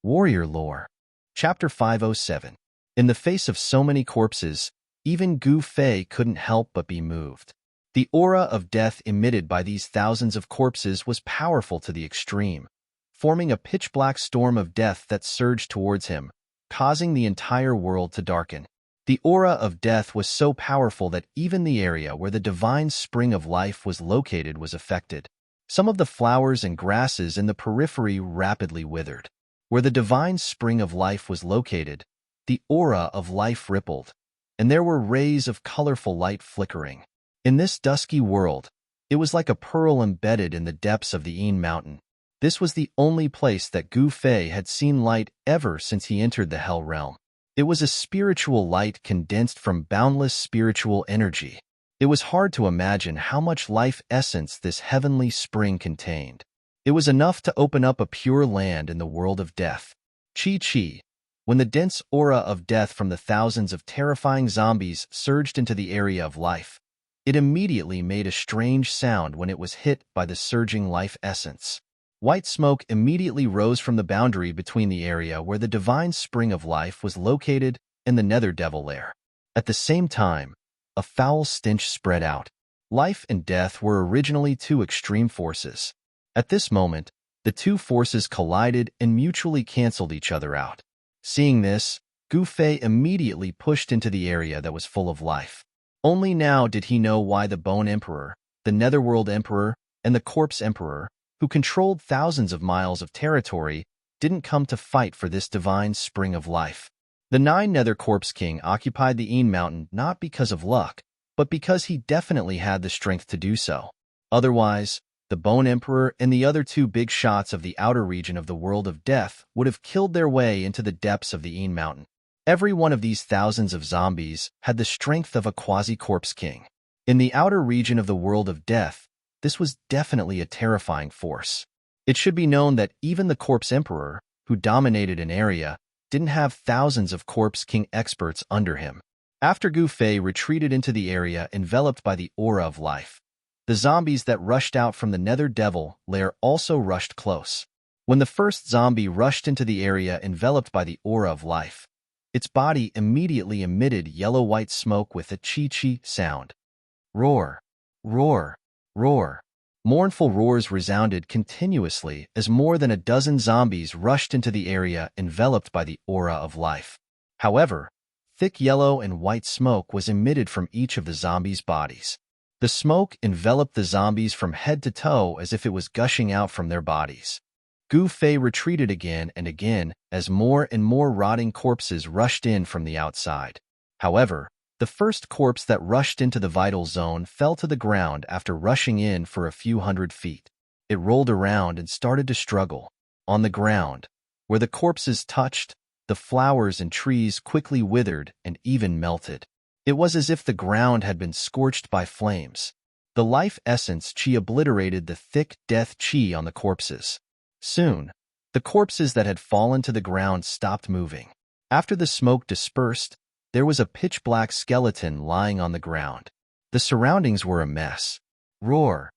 Warrior Lore. Chapter 507. In the face of so many corpses, even Gu Fei couldn't help but be moved. The aura of death emitted by these thousands of corpses was powerful to the extreme, forming a pitch-black storm of death that surged towards him, causing the entire world to darken. The aura of death was so powerful that even the area where the divine spring of life was located was affected. Some of the flowers and grasses in the periphery rapidly withered. Where the divine spring of life was located, the aura of life rippled, and there were rays of colorful light flickering. In this dusky world, it was like a pearl embedded in the depths of the Yin Mountain. This was the only place that Gu Fei had seen light ever since he entered the Hell Realm. It was a spiritual light condensed from boundless spiritual energy. It was hard to imagine how much life essence this heavenly spring contained. It was enough to open up a pure land in the world of death. Chi. When the dense aura of death from the thousands of terrifying zombies surged into the area of life, it immediately made a strange sound when it was hit by the surging life essence. White smoke immediately rose from the boundary between the area where the divine spring of life was located and the nether devil lair. At the same time, a foul stench spread out. Life and death were originally two extreme forces. At this moment, the two forces collided and mutually canceled each other out. Seeing this, Gu Fei immediately pushed into the area that was full of life. Only now did he know why the Bone Emperor, the Netherworld Emperor, and the Corpse Emperor, who controlled thousands of miles of territory, didn't come to fight for this divine spring of life. The 9 Nether Corpse King occupied the Yin Mountain not because of luck, but because he definitely had the strength to do so. Otherwise, the Bone Emperor and the other 2 big shots of the outer region of the world of death would have killed their way into the depths of the Yin Mountain. Every one of these thousands of zombies had the strength of a quasi-corpse king. In the outer region of the world of death, this was definitely a terrifying force. It should be known that even the Corpse Emperor, who dominated an area, didn't have thousands of Corpse King experts under him. After Gu Fei retreated into the area enveloped by the aura of life, the zombies that rushed out from the Nether Devil lair also rushed close. When the first zombie rushed into the area enveloped by the aura of life, its body immediately emitted yellow-white smoke with a chi-chi sound. Roar, roar, roar. Mournful roars resounded continuously as more than a dozen zombies rushed into the area enveloped by the aura of life. However, thick yellow and white smoke was emitted from each of the zombies' bodies. The smoke enveloped the zombies from head to toe as if it was gushing out from their bodies. Gu Fei retreated again and again as more and more rotting corpses rushed in from the outside. However, the first corpse that rushed into the vital zone fell to the ground after rushing in for a few hundred feet. It rolled around and started to struggle. On the ground, where the corpses touched, the flowers and trees quickly withered and even melted. It was as if the ground had been scorched by flames. The life essence chi obliterated the thick death chi on the corpses. Soon, the corpses that had fallen to the ground stopped moving. After the smoke dispersed, there was a pitch-black skeleton lying on the ground. The surroundings were a mess. Roar.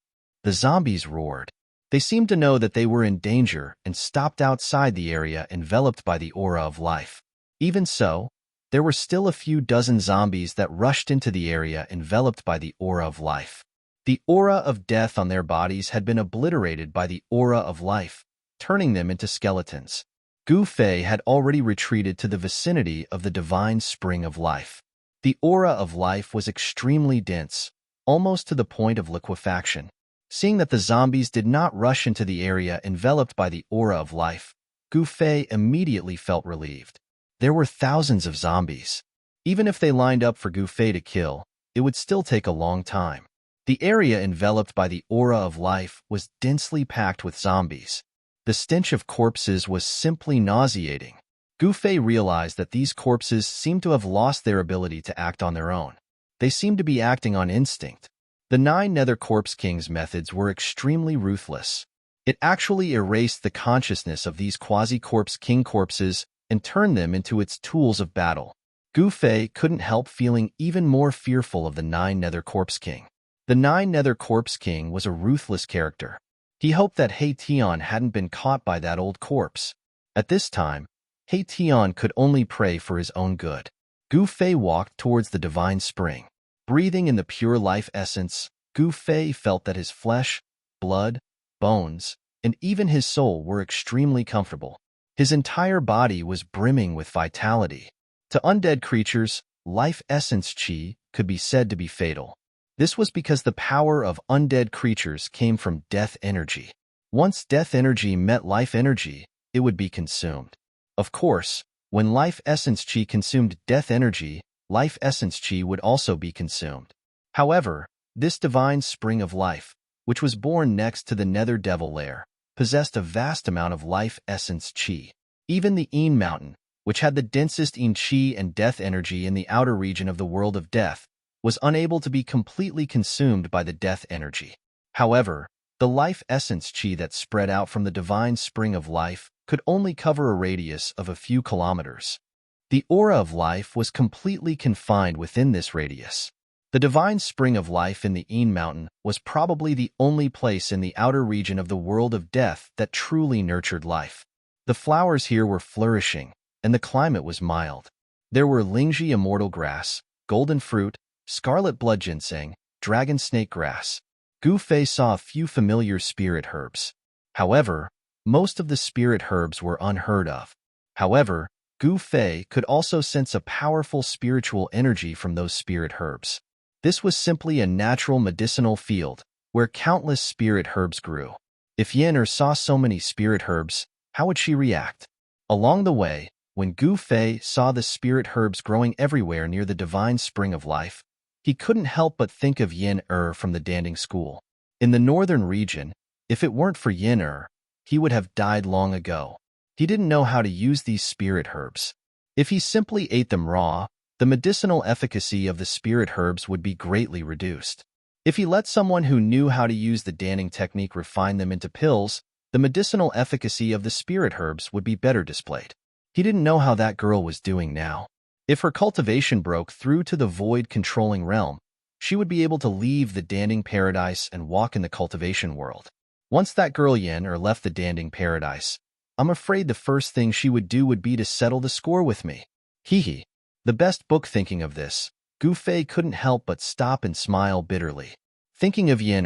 The zombies roared. They seemed to know that they were in danger and stopped outside the area enveloped by the aura of life. Even so, there were still a few dozen zombies that rushed into the area enveloped by the aura of life. The aura of death on their bodies had been obliterated by the aura of life, turning them into skeletons. Gu Fei had already retreated to the vicinity of the divine spring of life. The aura of life was extremely dense, almost to the point of liquefaction. Seeing that the zombies did not rush into the area enveloped by the aura of life, Gu Fei immediately felt relieved. There were thousands of zombies. Even if they lined up for Gu Fei to kill, it would still take a long time. The area enveloped by the aura of life was densely packed with zombies. The stench of corpses was simply nauseating. Gu Fei realized that these corpses seemed to have lost their ability to act on their own. They seemed to be acting on instinct. The 9 Nether Corpse King's methods were extremely ruthless. It actually erased the consciousness of these quasi-corpse king corpses and turned them into its tools of battle. Gu Fei couldn't help feeling even more fearful of the 9 Nether Corpse King. The 9 Nether Corpse King was a ruthless character. He hoped that He Tian hadn't been caught by that old corpse. At this time, He Tian could only pray for his own good. Gu Fei walked towards the divine spring. Breathing in the pure life essence, Gu Fei felt that his flesh, blood, bones, and even his soul were extremely comfortable. His entire body was brimming with vitality. To undead creatures, life essence qi could be said to be fatal. This was because the power of undead creatures came from death energy. Once death energy met life energy, it would be consumed. Of course, when life essence qi consumed death energy, life essence qi would also be consumed. However, this divine spring of life, which was born next to the nether devil lair, possessed a vast amount of life essence qi. Even the Yin mountain, which had the densest Yin qi and death energy in the outer region of the world of death, was unable to be completely consumed by the death energy. However, the life essence qi that spread out from the divine spring of life could only cover a radius of a few kilometers. The aura of life was completely confined within this radius. The divine spring of life in the Yin mountain was probably the only place in the outer region of the world of death that truly nurtured life. The flowers here were flourishing, and the climate was mild. There were Lingji immortal grass, golden fruit, scarlet blood ginseng, dragon snake grass. Gu Fei saw a few familiar spirit herbs. However, most of the spirit herbs were unheard of. However, Gu Fei could also sense a powerful spiritual energy from those spirit herbs. This was simply a natural medicinal field where countless spirit herbs grew. If Yin saw so many spirit herbs, how would she react? Along the way, when Gu Fei saw the spirit herbs growing everywhere near the divine spring of life, he couldn't help but think of Yin from the Danding school. In the northern region, if it weren't for Yin he would have died long ago. He didn't know how to use these spirit herbs. If he simply ate them raw, the medicinal efficacy of the spirit herbs would be greatly reduced. If he let someone who knew how to use the Danding technique refine them into pills, the medicinal efficacy of the spirit herbs would be better displayed. He didn't know how that girl was doing now. If her cultivation broke through to the void-controlling realm, she would be able to leave the Danding paradise and walk in the cultivation world. Once that girl Yin left the Danding paradise, I'm afraid the first thing she would do would be to settle the score with me. Hee. The best book. Thinking of this, Gu Fei couldn't help but stop and smile bitterly. Thinking of Yin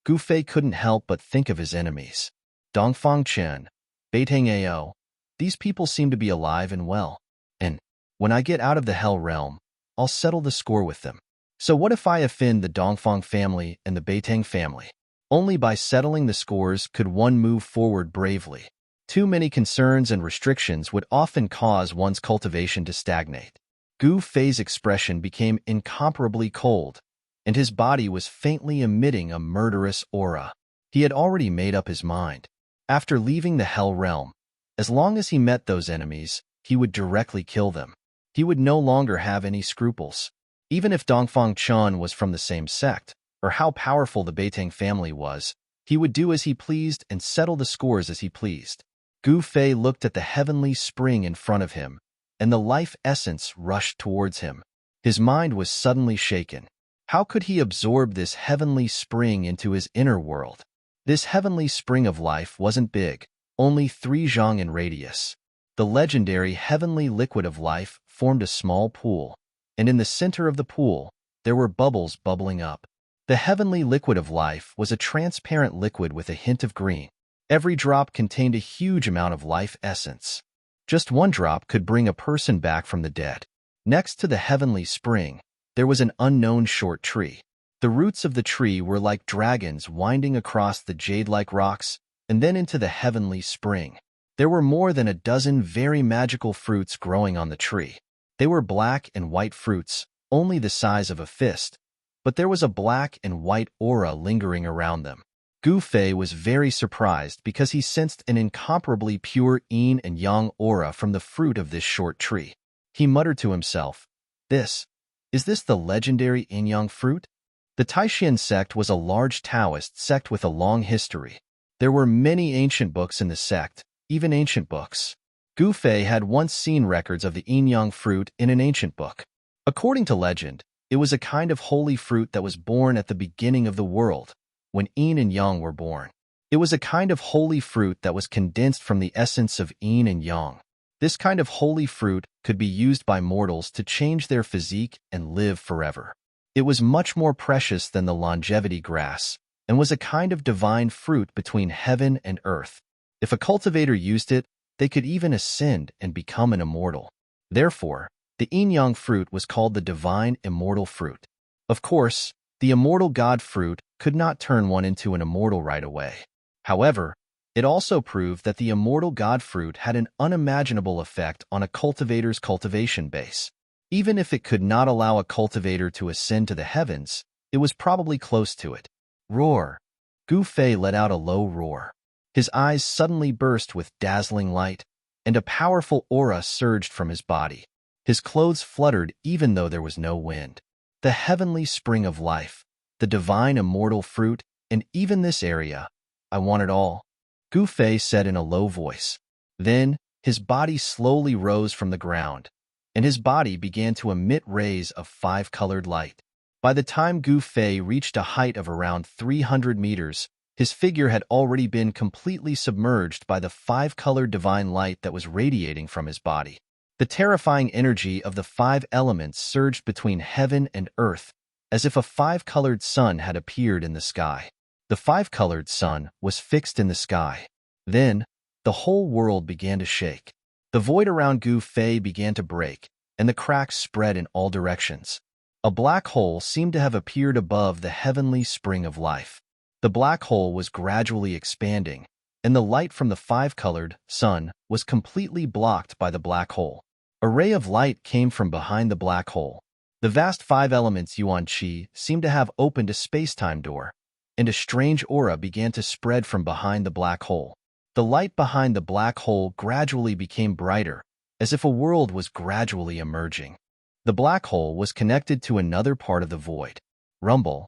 Gu Fei couldn't help but think of his enemies. Dongfang Chen, Beitang Ao. These people seem to be alive and well. And when I get out of the Hell realm, I'll settle the score with them. So what if I offend the Dongfang family and the Beitang family? Only by settling the scores could one move forward bravely. Too many concerns and restrictions would often cause one's cultivation to stagnate. Gu Fei's expression became incomparably cold, and his body was faintly emitting a murderous aura. He had already made up his mind. After leaving the Hell realm, as long as he met those enemies, he would directly kill them. He would no longer have any scruples. Even if Dongfang Chen was from the same sect, or how powerful the Beitang family was, he would do as he pleased and settle the scores as he pleased. Gu Fei looked at the heavenly spring in front of him, and the life essence rushed towards him. His mind was suddenly shaken. How could he absorb this heavenly spring into his inner world? This heavenly spring of life wasn't big, only 3 zhang in radius. The legendary heavenly liquid of life formed a small pool, and in the center of the pool, there were bubbles bubbling up. The heavenly liquid of life was a transparent liquid with a hint of green. Every drop contained a huge amount of life essence. Just one drop could bring a person back from the dead. Next to the heavenly spring, there was an unknown short tree. The roots of the tree were like dragons winding across the jade-like rocks and then into the heavenly spring. There were more than a dozen very magical fruits growing on the tree. They were black and white fruits, only the size of a fist, but there was a black and white aura lingering around them. Gu Fei was very surprised because he sensed an incomparably pure yin and yang aura from the fruit of this short tree. He muttered to himself, Is this the legendary yin-yang fruit? The Taishan sect was a large Taoist sect with a long history. There were many ancient books in the sect, even ancient books. Gu Fei had once seen records of the yin-yang fruit in an ancient book. According to legend, it was a kind of holy fruit that was born at the beginning of the world, when yin and yang were born. It was a kind of holy fruit that was condensed from the essence of yin and yang. This kind of holy fruit could be used by mortals to change their physique and live forever. It was much more precious than the longevity grass, and was a kind of divine fruit between heaven and earth. If a cultivator used it, they could even ascend and become an immortal. Therefore, the yin-yang fruit was called the divine immortal fruit. Of course, the immortal god fruit could not turn one into an immortal right away. However, it also proved that the immortal god fruit had an unimaginable effect on a cultivator's cultivation base. Even if it could not allow a cultivator to ascend to the heavens, it was probably close to it. Roar! Gu Fei let out a low roar. His eyes suddenly burst with dazzling light, and a powerful aura surged from his body. His clothes fluttered even though there was no wind. The heavenly spring of life, the divine immortal fruit, and even this area, I want it all, Gu Fei said in a low voice. Then, his body slowly rose from the ground, and his body began to emit rays of five-colored light. By the time Gu Fei reached a height of around 300 meters, his figure had already been completely submerged by the five-colored divine light that was radiating from his body. The terrifying energy of the five elements surged between heaven and earth, as if a five-colored sun had appeared in the sky. The five-colored sun was fixed in the sky. Then, the whole world began to shake. The void around Gu Fei began to break, and the cracks spread in all directions. A black hole seemed to have appeared above the heavenly spring of life. The black hole was gradually expanding, and the light from the five-colored sun was completely blocked by the black hole. A ray of light came from behind the black hole. The vast five elements Yuan Qi seemed to have opened a space-time door, and a strange aura began to spread from behind the black hole. The light behind the black hole gradually became brighter, as if a world was gradually emerging. The black hole was connected to another part of the void. Rumble.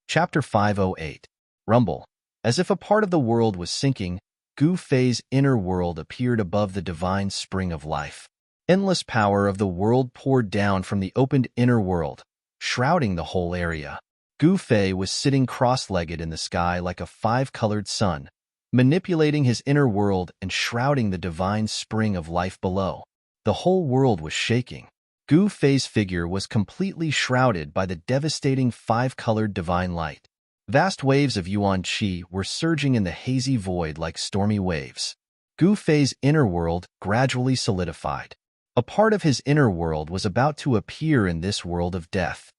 Chapter 508. Rumble. As if a part of the world was sinking, Gu Fei's inner world appeared above the divine spring of life. Endless power of the world poured down from the opened inner world, shrouding the whole area. Gu Fei was sitting cross-legged in the sky like a five-colored sun, manipulating his inner world and shrouding the divine spring of life below. The whole world was shaking. Gu Fei's figure was completely shrouded by the devastating five-colored divine light. Vast waves of Yuan Qi were surging in the hazy void like stormy waves. Gu Fei's inner world gradually solidified. A part of his inner world was about to appear in this world of death.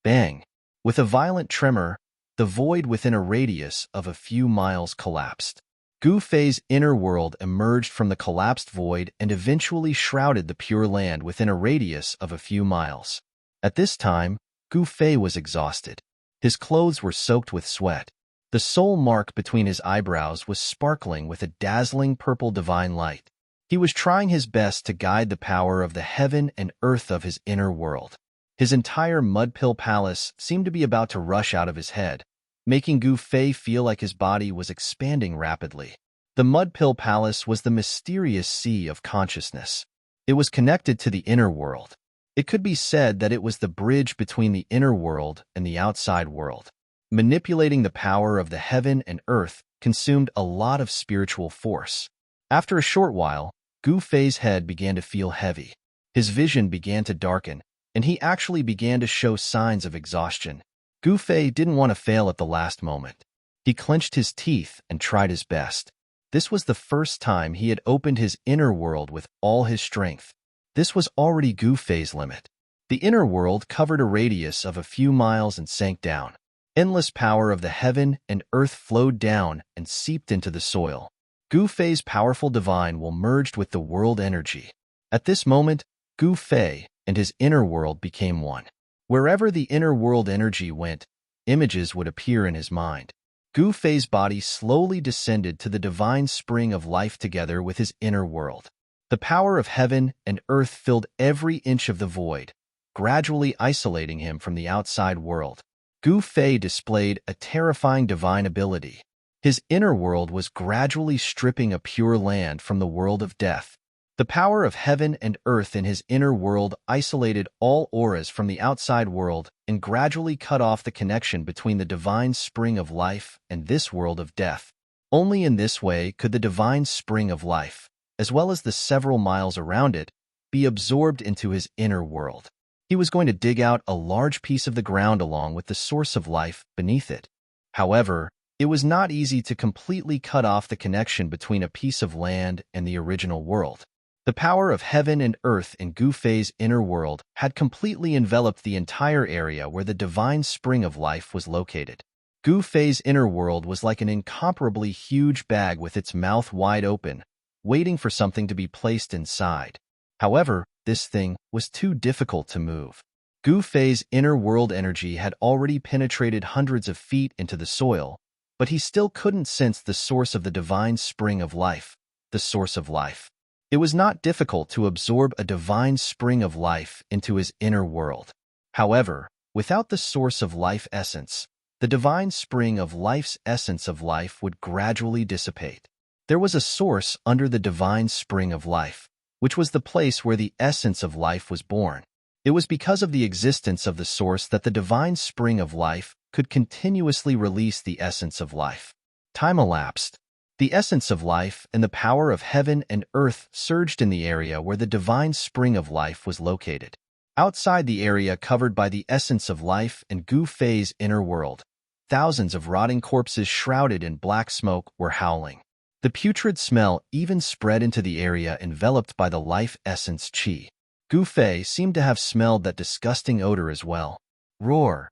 Bang! With a violent tremor, the void within a radius of a few miles collapsed. Gu Fei's inner world emerged from the collapsed void and eventually shrouded the Pure Land within a radius of a few miles. At this time, Gu Fei was exhausted. His clothes were soaked with sweat. The soul mark between his eyebrows was sparkling with a dazzling purple divine light. He was trying his best to guide the power of the heaven and earth of his inner world. His entire mud-pill palace seemed to be about to rush out of his head, making Gu Fei feel like his body was expanding rapidly. The mud-pill palace was the mysterious sea of consciousness. It was connected to the inner world. It could be said that it was the bridge between the inner world and the outside world. Manipulating the power of the heaven and earth consumed a lot of spiritual force. After a short while, Gu Fei's head began to feel heavy. His vision began to darken, and he actually began to show signs of exhaustion. Gu Fei didn't want to fail at the last moment. He clenched his teeth and tried his best. This was the first time he had opened his inner world with all his strength. This was already Gu Fei's limit. The inner world covered a radius of a few miles and sank down. Endless power of the heaven and earth flowed down and seeped into the soil. Gu Fei's powerful divine will merged with the world energy. At this moment, Gu Fei and his inner world became one. Wherever the inner world energy went, images would appear in his mind. Gu Fei's body slowly descended to the divine spring of life together with his inner world. The power of heaven and earth filled every inch of the void, gradually isolating him from the outside world. Gu Fei displayed a terrifying divine ability. His inner world was gradually stripping a Pure Land from the world of death. The power of heaven and earth in his inner world isolated all auras from the outside world and gradually cut off the connection between the divine spring of life and this world of death. Only in this way could the divine spring of life, as well as the several miles around it, be absorbed into his inner world. He was going to dig out a large piece of the ground along with the source of life beneath it. However, it was not easy to completely cut off the connection between a piece of land and the original world. The power of heaven and earth in Gu Fei's inner world had completely enveloped the entire area where the divine spring of life was located. Gu Fei's inner world was like an incomparably huge bag with its mouth wide open, waiting for something to be placed inside. However, this thing was too difficult to move. Gu Fei's inner world energy had already penetrated hundreds of feet into the soil, but he still couldn't sense the source of the divine spring of life, the source of life. It was not difficult to absorb a divine spring of life into his inner world. However, without the source of life essence, the divine spring of life's essence of life would gradually dissipate. There was a source under the divine spring of life, which was the place where the essence of life was born. It was because of the existence of the source that the divine spring of life could continuously release the essence of life. Time elapsed. The essence of life and the power of heaven and earth surged in the area where the divine spring of life was located. Outside the area covered by the essence of life and Gu Fei's inner world, thousands of rotting corpses shrouded in black smoke were howling. The putrid smell even spread into the area enveloped by the life essence qi. Gu Fei seemed to have smelled that disgusting odor as well. Roar,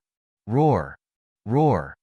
roar, roar.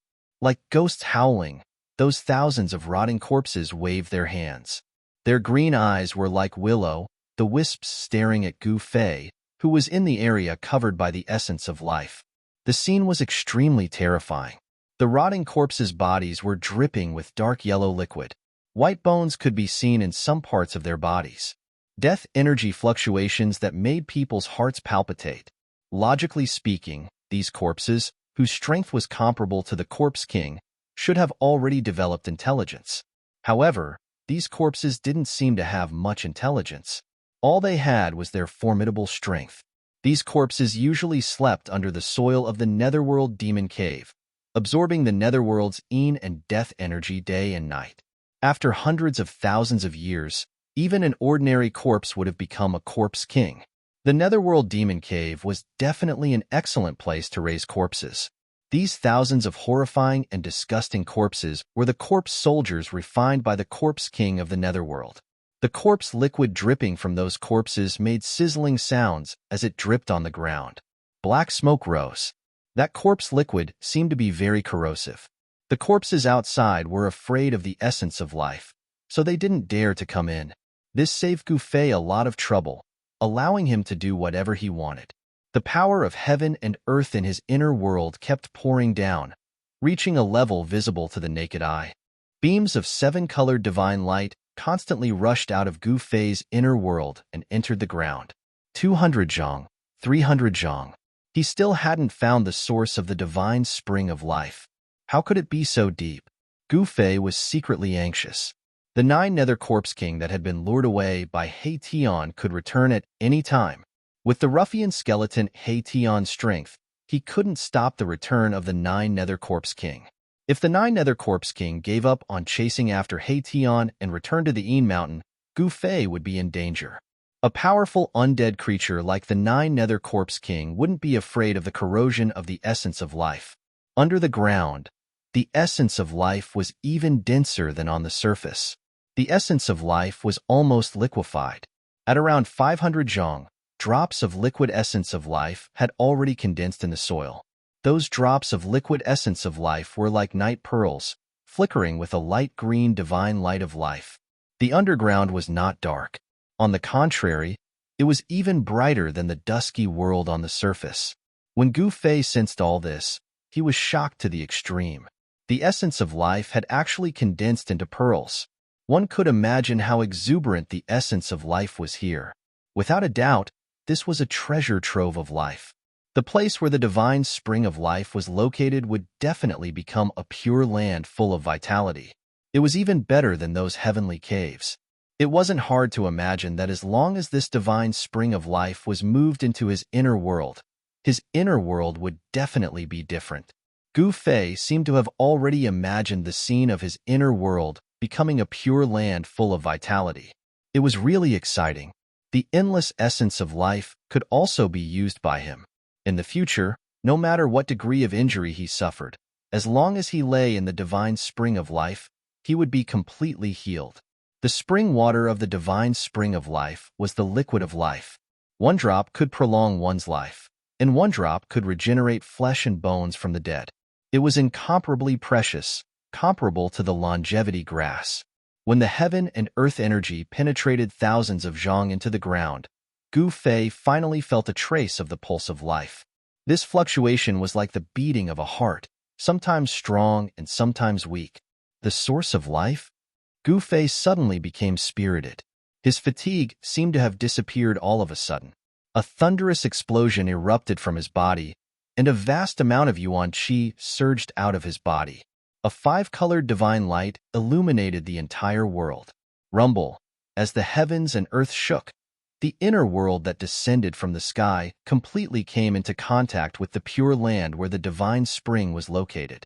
Like ghosts howling, those thousands of rotting corpses waved their hands. Their green eyes were like willow, the wisps staring at Gu Fei, who was in the area covered by the essence of life. The scene was extremely terrifying. The rotting corpses' bodies were dripping with dark yellow liquid. White bones could be seen in some parts of their bodies. Death energy fluctuations that made people's hearts palpitate. Logically speaking, these corpses, whose strength was comparable to the Corpse King, should have already developed intelligence. However, these corpses didn't seem to have much intelligence. All they had was their formidable strength. These corpses usually slept under the soil of the Netherworld Demon Cave, absorbing the Netherworld's Een and death energy day and night. After hundreds of thousands of years, even an ordinary corpse would have become a Corpse King. The Netherworld Demon Cave was definitely an excellent place to raise corpses. These thousands of horrifying and disgusting corpses were the corpse soldiers refined by the Corpse King of the Netherworld. The corpse liquid dripping from those corpses made sizzling sounds as it dripped on the ground. Black smoke rose. That corpse liquid seemed to be very corrosive. The corpses outside were afraid of the essence of life, so they didn't dare to come in. This saved Gu Fei a lot of trouble, allowing him to do whatever he wanted. The power of heaven and earth in his inner world kept pouring down, reaching a level visible to the naked eye. Beams of seven-colored divine light constantly rushed out of Gu Fei's inner world and entered the ground. 200 zhang, 300 zhang. He still hadn't found the source of the divine spring of life. How could it be so deep? Gu Fei was secretly anxious. The 9 Nether Corpse King that had been lured away by He Tian could return at any time. With the ruffian skeleton He Tian's strength, he couldn't stop the return of the 9 Nether Corpse King. If the 9 Nether Corpse King gave up on chasing after He Tian and returned to the Een Mountain, Gu Fei would be in danger. A powerful undead creature like the 9 Nether Corpse King wouldn't be afraid of the corrosion of the essence of life. Under the ground, the essence of life was even denser than on the surface. The essence of life was almost liquefied. At around 500 zhang, drops of liquid essence of life had already condensed in the soil. Those drops of liquid essence of life were like night pearls, flickering with a light green divine light of life. The underground was not dark. On the contrary, it was even brighter than the dusky world on the surface. When Gu Fei sensed all this, he was shocked to the extreme. The essence of life had actually condensed into pearls. One could imagine how exuberant the essence of life was here. Without a doubt, this was a treasure trove of life. The place where the divine spring of life was located would definitely become a pure land full of vitality. It was even better than those heavenly caves. It wasn't hard to imagine that as long as this divine spring of life was moved into his inner world would definitely be different. Gu Fei seemed to have already imagined the scene of his inner world becoming a pure land full of vitality. It was really exciting. The endless essence of life could also be used by him. In the future, no matter what degree of injury he suffered, as long as he lay in the divine spring of life, he would be completely healed. The spring water of the divine spring of life was the liquid of life. One drop could prolong one's life, and one drop could regenerate flesh and bones from the dead. It was incomparably precious, comparable to the longevity grass. When the heaven and earth energy penetrated thousands of zhang into the ground, Gu Fei finally felt a trace of the pulse of life. This fluctuation was like the beating of a heart, sometimes strong and sometimes weak. The source of life? Gu Fei suddenly became spirited. His fatigue seemed to have disappeared all of a sudden. A thunderous explosion erupted from his body, and a vast amount of yuan qi surged out of his body. A five-colored divine light illuminated the entire world. Rumble, as the heavens and earth shook, the inner world that descended from the sky completely came into contact with the pure land where the divine spring was located.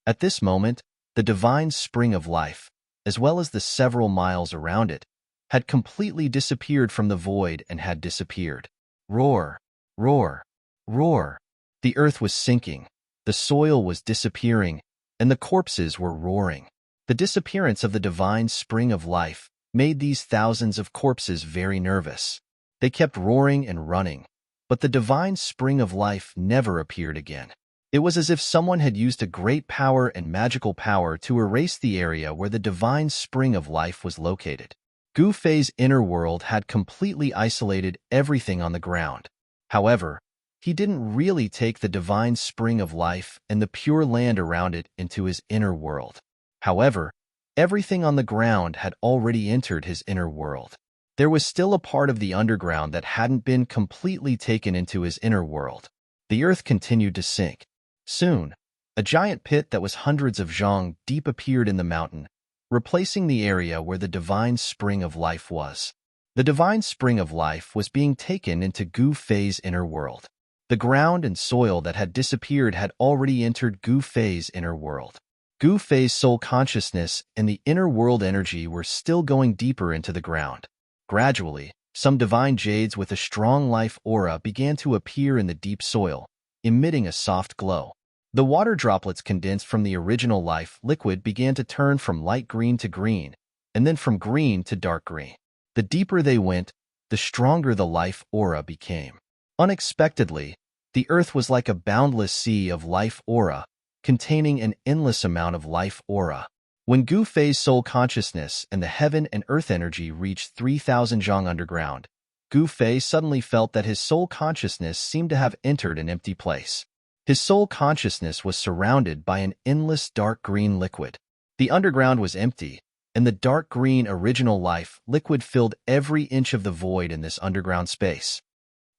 At this moment, the divine spring of life, as well as the several miles around it, had completely disappeared from the void and had disappeared. Roar, roar, roar. The earth was sinking, the soil was disappearing, and the corpses were roaring. The disappearance of the divine spring of life made these thousands of corpses very nervous. They kept roaring and running, but the divine spring of life never appeared again. It was as if someone had used a great power and magical power to erase the area where the divine spring of life was located. Gu Fei's inner world had completely isolated everything on the ground. However, he didn't really take the divine spring of life and the pure land around it into his inner world. However, everything on the ground had already entered his inner world. There was still a part of the underground that hadn't been completely taken into his inner world. The earth continued to sink. Soon, a giant pit that was hundreds of zhang deep appeared in the mountain, replacing the area where the divine spring of life was. The divine spring of life was being taken into Gu Fei's inner world. The ground and soil that had disappeared had already entered Gu Fei's inner world. Gu Fei's soul consciousness and the inner world energy were still going deeper into the ground. Gradually, some divine jades with a strong life aura began to appear in the deep soil, emitting a soft glow. The water droplets condensed from the original life liquid began to turn from light green to green, and then from green to dark green. The deeper they went, the stronger the life aura became. Unexpectedly, the earth was like a boundless sea of life aura, containing an endless amount of life aura. When Gu Fei's soul consciousness and the heaven and earth energy reached 3,000 zhang underground, Gu Fei suddenly felt that his soul consciousness seemed to have entered an empty place. His soul consciousness was surrounded by an endless dark green liquid. The underground was empty, and the dark green original life liquid filled every inch of the void in this underground space.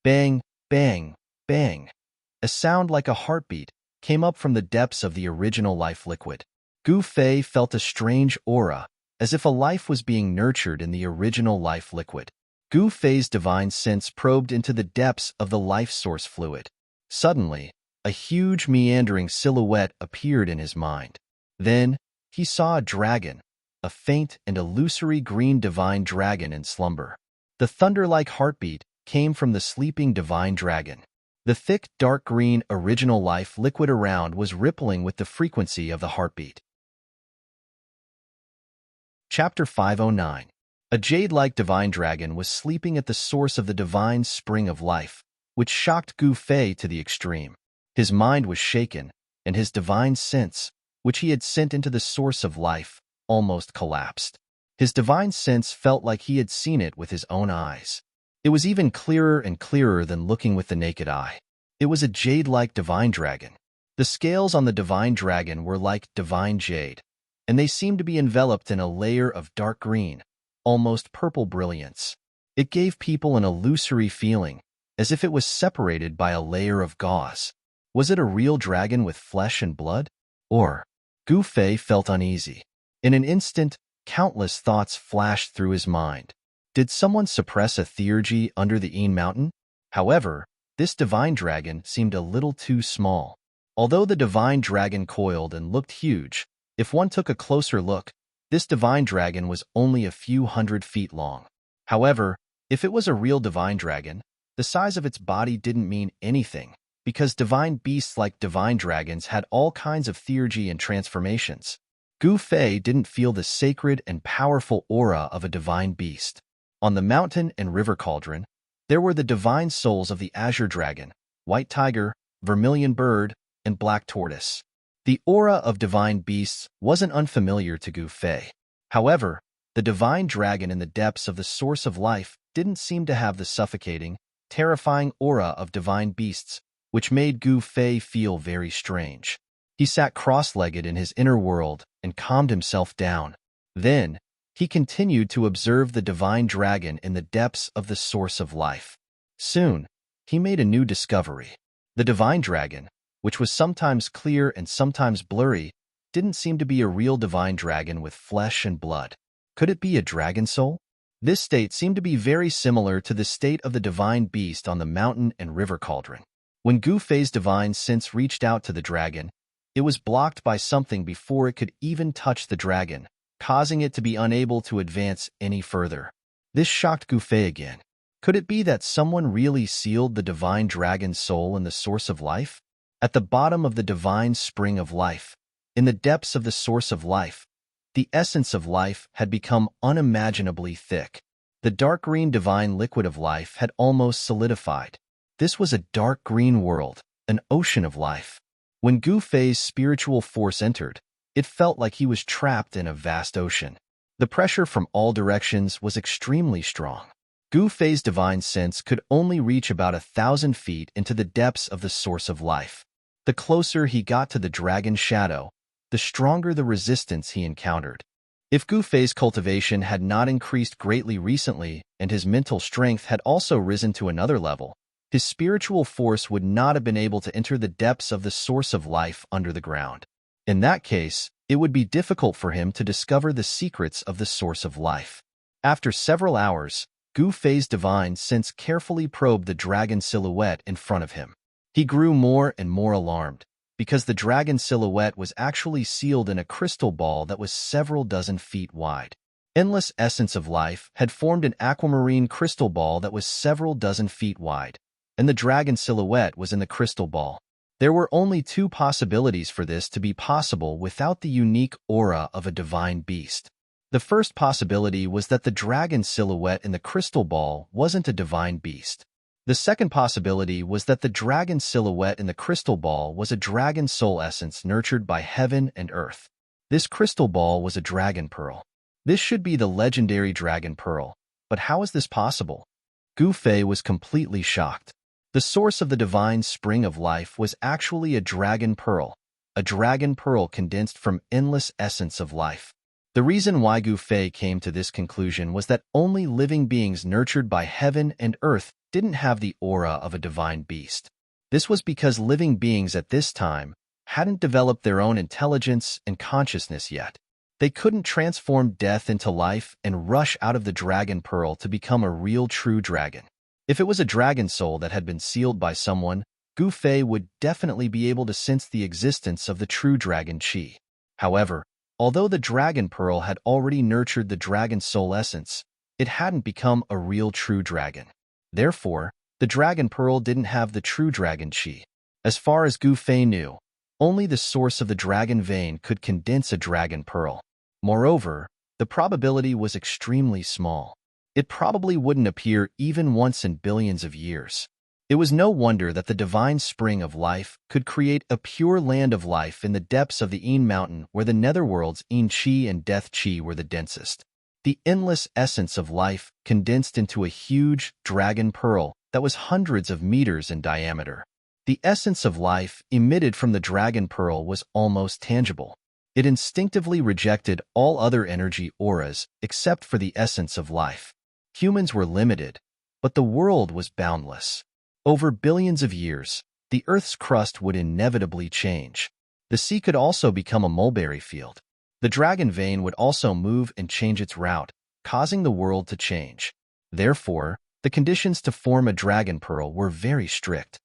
Bang, bang, bang. A sound like a heartbeat came up from the depths of the original life liquid. Gu Fei felt a strange aura, as if a life was being nurtured in the original life liquid. Gu Fei's divine sense probed into the depths of the life source fluid. Suddenly, a huge meandering silhouette appeared in his mind. Then, he saw a dragon, a faint and illusory green divine dragon in slumber. The thunder-like heartbeat came from the sleeping divine dragon. The thick, dark green original life liquid around was rippling with the frequency of the heartbeat. Chapter 509. A jade-like divine dragon was sleeping at the source of the divine spring of life, which shocked Gu Fei to the extreme. His mind was shaken, and his divine sense, which he had sent into the source of life, almost collapsed. His divine sense felt like he had seen it with his own eyes. It was even clearer and clearer than looking with the naked eye. It was a jade-like divine dragon. The scales on the divine dragon were like divine jade, and they seemed to be enveloped in a layer of dark green, almost purple brilliance. It gave people an illusory feeling, as if it was separated by a layer of gauze. Was it a real dragon with flesh and blood? Or, Gu Fei felt uneasy. In an instant, Countless thoughts flashed through his mind. Did someone suppress a theurgy under the Een mountain? However, this divine dragon seemed a little too small. Although the divine dragon coiled and looked huge, if one took a closer look, this divine dragon was only a few 100 feet long. However, if it was a real divine dragon, the size of its body didn't mean anything, because divine beasts like divine dragons had all kinds of theurgy and transformations. Gu Fei didn't feel the sacred and powerful aura of a divine beast. On the mountain and river cauldron, there were the divine souls of the azure dragon, white tiger, vermilion bird, and black tortoise. The aura of divine beasts wasn't unfamiliar to Gu Fei. However, the divine dragon in the depths of the source of life didn't seem to have the suffocating, terrifying aura of divine beasts, which made Gu Fei feel very strange. He sat cross-legged in his inner world and calmed himself down. Then, he continued to observe the divine dragon in the depths of the source of life. Soon, he made a new discovery. The divine dragon, which was sometimes clear and sometimes blurry, didn't seem to be a real divine dragon with flesh and blood. Could it be a dragon soul? This state seemed to be very similar to the state of the divine beast on the mountain and river cauldron. When Gu Fei's divine sense reached out to the dragon, it was blocked by something before it could even touch the dragon, causing it to be unable to advance any further. This shocked Gu Fei again. Could it be that someone really sealed the divine dragon's soul in the source of life? At the bottom of the divine spring of life, in the depths of the source of life, the essence of life had become unimaginably thick. The dark green divine liquid of life had almost solidified. This was a dark green world, an ocean of life. When Gu Fei's spiritual force entered, it felt like he was trapped in a vast ocean. The pressure from all directions was extremely strong. Gu Fei's divine sense could only reach about 1,000 feet into the depths of the source of life. The closer he got to the dragon's shadow, the stronger the resistance he encountered. If Gu Fei's cultivation had not increased greatly recently and his mental strength had also risen to another level, his spiritual force would not have been able to enter the depths of the source of life under the ground. In that case, it would be difficult for him to discover the secrets of the source of life. After several hours, Gu Fei's divine sense carefully probed the dragon silhouette in front of him. He grew more and more alarmed, because the dragon silhouette was actually sealed in a crystal ball that was several dozen feet wide. Endless essence of life had formed an aquamarine crystal ball that was several dozen feet wide, and the dragon silhouette was in the crystal ball. There were only two possibilities for this to be possible without the unique aura of a divine beast. The first possibility was that the dragon silhouette in the crystal ball wasn't a divine beast. The second possibility was that the dragon silhouette in the crystal ball was a dragon soul essence nurtured by heaven and earth. This crystal ball was a dragon pearl. This should be the legendary dragon pearl, but how is this possible? Gu Fei was completely shocked. The source of the divine spring of life was actually a dragon pearl condensed from endless essence of life. The reason why Gu Fei came to this conclusion was that only living beings nurtured by heaven and earth didn't have the aura of a divine beast. This was because living beings at this time hadn't developed their own intelligence and consciousness yet. They couldn't transform death into life and rush out of the dragon pearl to become a real true dragon. If it was a dragon soul that had been sealed by someone, Gu Fei would definitely be able to sense the existence of the true dragon qi. However, although the dragon pearl had already nurtured the dragon soul essence, it hadn't become a real true dragon. Therefore, the dragon pearl didn't have the true dragon qi. As far as Gu Fei knew, only the source of the dragon vein could condense a dragon pearl. Moreover, the probability was extremely small. It probably wouldn't appear even once in billions of years. It was no wonder that the divine spring of life could create a pure land of life in the depths of the Een mountain where the netherworld's Een qi and death qi were the densest. The endless essence of life condensed into a huge dragon pearl that was hundreds of meters in diameter. The essence of life emitted from the dragon pearl was almost tangible. It instinctively rejected all other energy auras except for the essence of life. Humans were limited, but the world was boundless. Over billions of years, the Earth's crust would inevitably change. The sea could also become a mulberry field. The dragon vein would also move and change its route, causing the world to change. Therefore, the conditions to form a dragon pearl were very strict.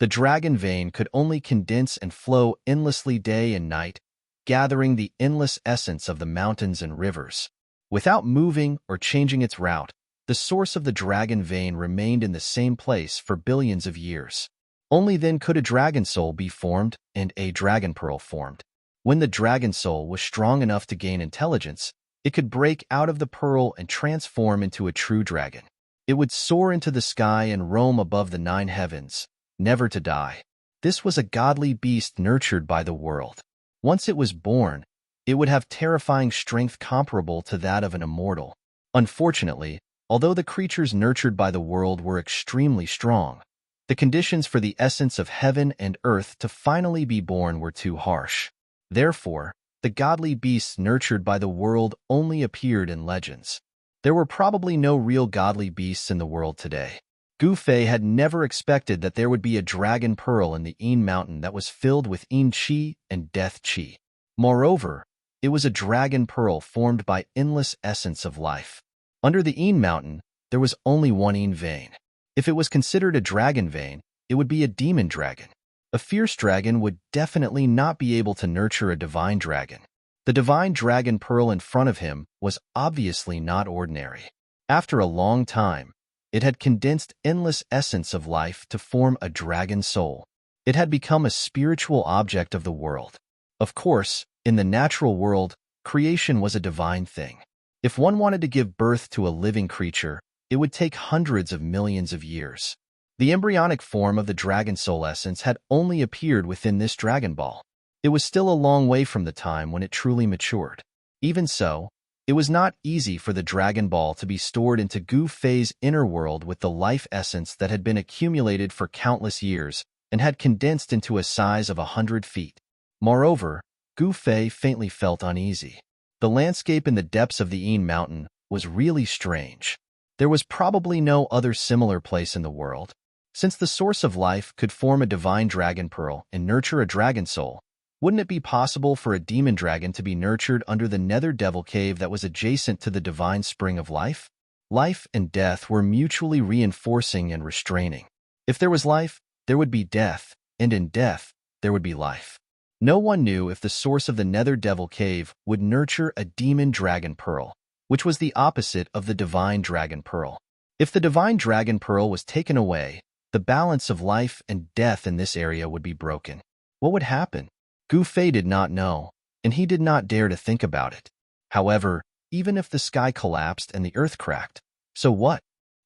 The dragon vein could only condense and flow endlessly day and night, gathering the endless essence of the mountains and rivers. Without moving or changing its route, the source of the dragon vein remained in the same place for billions of years. Only then could a dragon soul be formed and a dragon pearl formed. When the dragon soul was strong enough to gain intelligence, it could break out of the pearl and transform into a true dragon. It would soar into the sky and roam above the 9 heavens, never to die. This was a godly beast nurtured by the world. Once it was born, it would have terrifying strength comparable to that of an immortal. Unfortunately, although the creatures nurtured by the world were extremely strong, the conditions for the essence of heaven and earth to finally be born were too harsh. Therefore, the godly beasts nurtured by the world only appeared in legends. There were probably no real godly beasts in the world today. Gu Fei had never expected that there would be a dragon pearl in the Yin Mountain that was filled with Yin Qi and Death Qi. Moreover, it was a dragon pearl formed by endless essence of life. Under the Yin Mountain, there was only one Yin vein. If it was considered a dragon vein, it would be a demon dragon. A fierce dragon would definitely not be able to nurture a divine dragon. The divine dragon pearl in front of him was obviously not ordinary. After a long time, it had condensed endless essence of life to form a dragon soul. It had become a spiritual object of the world. Of course, in the natural world, creation was a divine thing. If one wanted to give birth to a living creature, it would take hundreds of millions of years. The embryonic form of the dragon soul essence had only appeared within this Dragon Ball. It was still a long way from the time when it truly matured. Even so, it was not easy for the Dragon Ball to be stored into Gu Fei's inner world with the life essence that had been accumulated for countless years and had condensed into a size of 100 feet. Moreover, Gu Fei faintly felt uneasy. The landscape in the depths of the Yin Mountain was really strange. There was probably no other similar place in the world. Since the source of life could form a divine dragon pearl and nurture a dragon soul, wouldn't it be possible for a demon dragon to be nurtured under the nether devil cave that was adjacent to the divine spring of life? Life and death were mutually reinforcing and restraining. If there was life, there would be death, and in death, there would be life. No one knew if the source of the nether devil cave would nurture a demon dragon pearl, which was the opposite of the divine dragon pearl. If the divine dragon pearl was taken away, the balance of life and death in this area would be broken. What would happen? Gu Fei did not know, and he did not dare to think about it. However, even if the sky collapsed and the earth cracked, so what?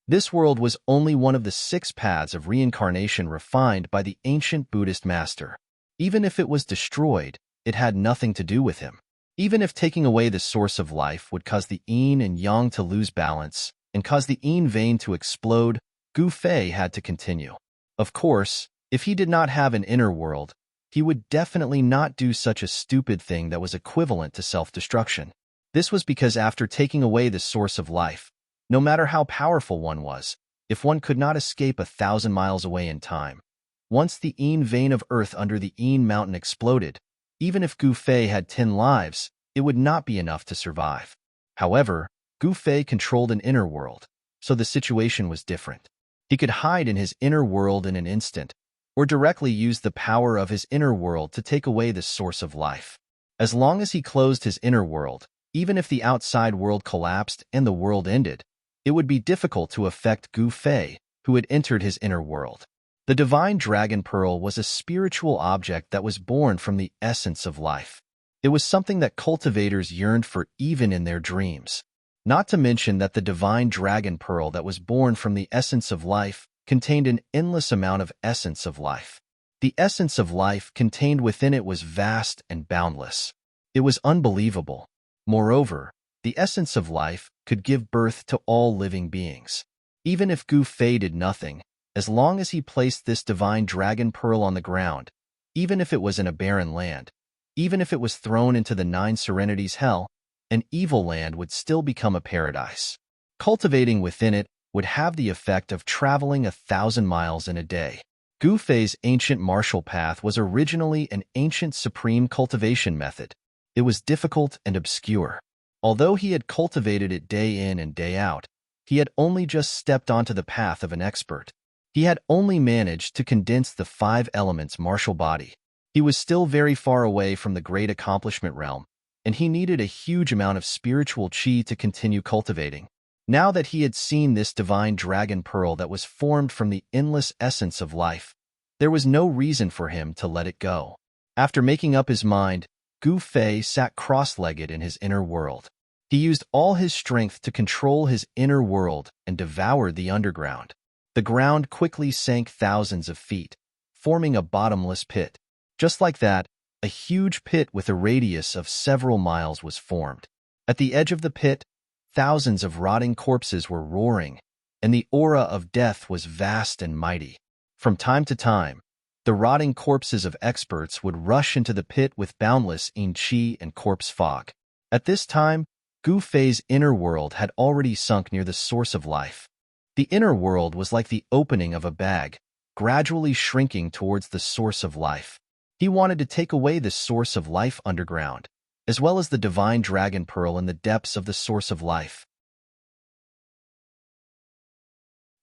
This world was only one of the 6 paths of reincarnation refined by the ancient Buddhist master. Even if it was destroyed, it had nothing to do with him. Even if taking away the source of life would cause the yin and yang to lose balance and cause the yin vein to explode, Gu Fei had to continue. Of course, if he did not have an inner world, he would definitely not do such a stupid thing that was equivalent to self-destruction. This was because after taking away the source of life, no matter how powerful one was, if one could not escape 1,000 miles away in time, once the Yin vein of earth under the Yin mountain exploded, even if Gu Fei had 10 lives, it would not be enough to survive. However, Gu Fei controlled an inner world, so the situation was different. He could hide in his inner world in an instant, or directly use the power of his inner world to take away the source of life. As long as he closed his inner world, even if the outside world collapsed and the world ended, it would be difficult to affect Gu Fei, who had entered his inner world. The divine dragon pearl was a spiritual object that was born from the essence of life. It was something that cultivators yearned for even in their dreams. Not to mention that the divine dragon pearl that was born from the essence of life contained an endless amount of essence of life. The essence of life contained within it was vast and boundless. It was unbelievable. Moreover, the essence of life could give birth to all living beings. Even if Gu Fei did nothing, as long as he placed this divine dragon pearl on the ground, even if it was in a barren land, even if it was thrown into the 9 serenities hell, an evil land would still become a paradise. Cultivating within it would have the effect of traveling 1,000 miles in a day. Gu Fei's ancient martial path was originally an ancient supreme cultivation method. It It was difficult and obscure. Although he had cultivated it day in and day out, he had only just stepped onto the path of an expert. He had only managed to condense the 5 elements martial body. He was still very far away from the great accomplishment realm, and he needed a huge amount of spiritual chi to continue cultivating. Now that he had seen this divine dragon pearl that was formed from the endless essence of life, there was no reason for him to let it go. After making up his mind, Gu Fei sat cross-legged in his inner world. He used all his strength to control his inner world and devoured the underground. The ground quickly sank thousands of feet, forming a bottomless pit. Just like that, a huge pit with a radius of several miles was formed. At the edge of the pit, thousands of rotting corpses were roaring, and the aura of death was vast and mighty. From time to time, the rotting corpses of experts would rush into the pit with boundless qi and corpse fog. At this time, Gu Fei's inner world had already sunk near the source of life. The inner world was like the opening of a bag, gradually shrinking towards the source of life. He wanted to take away the source of life underground, as well as the divine dragon pearl in the depths of the source of life.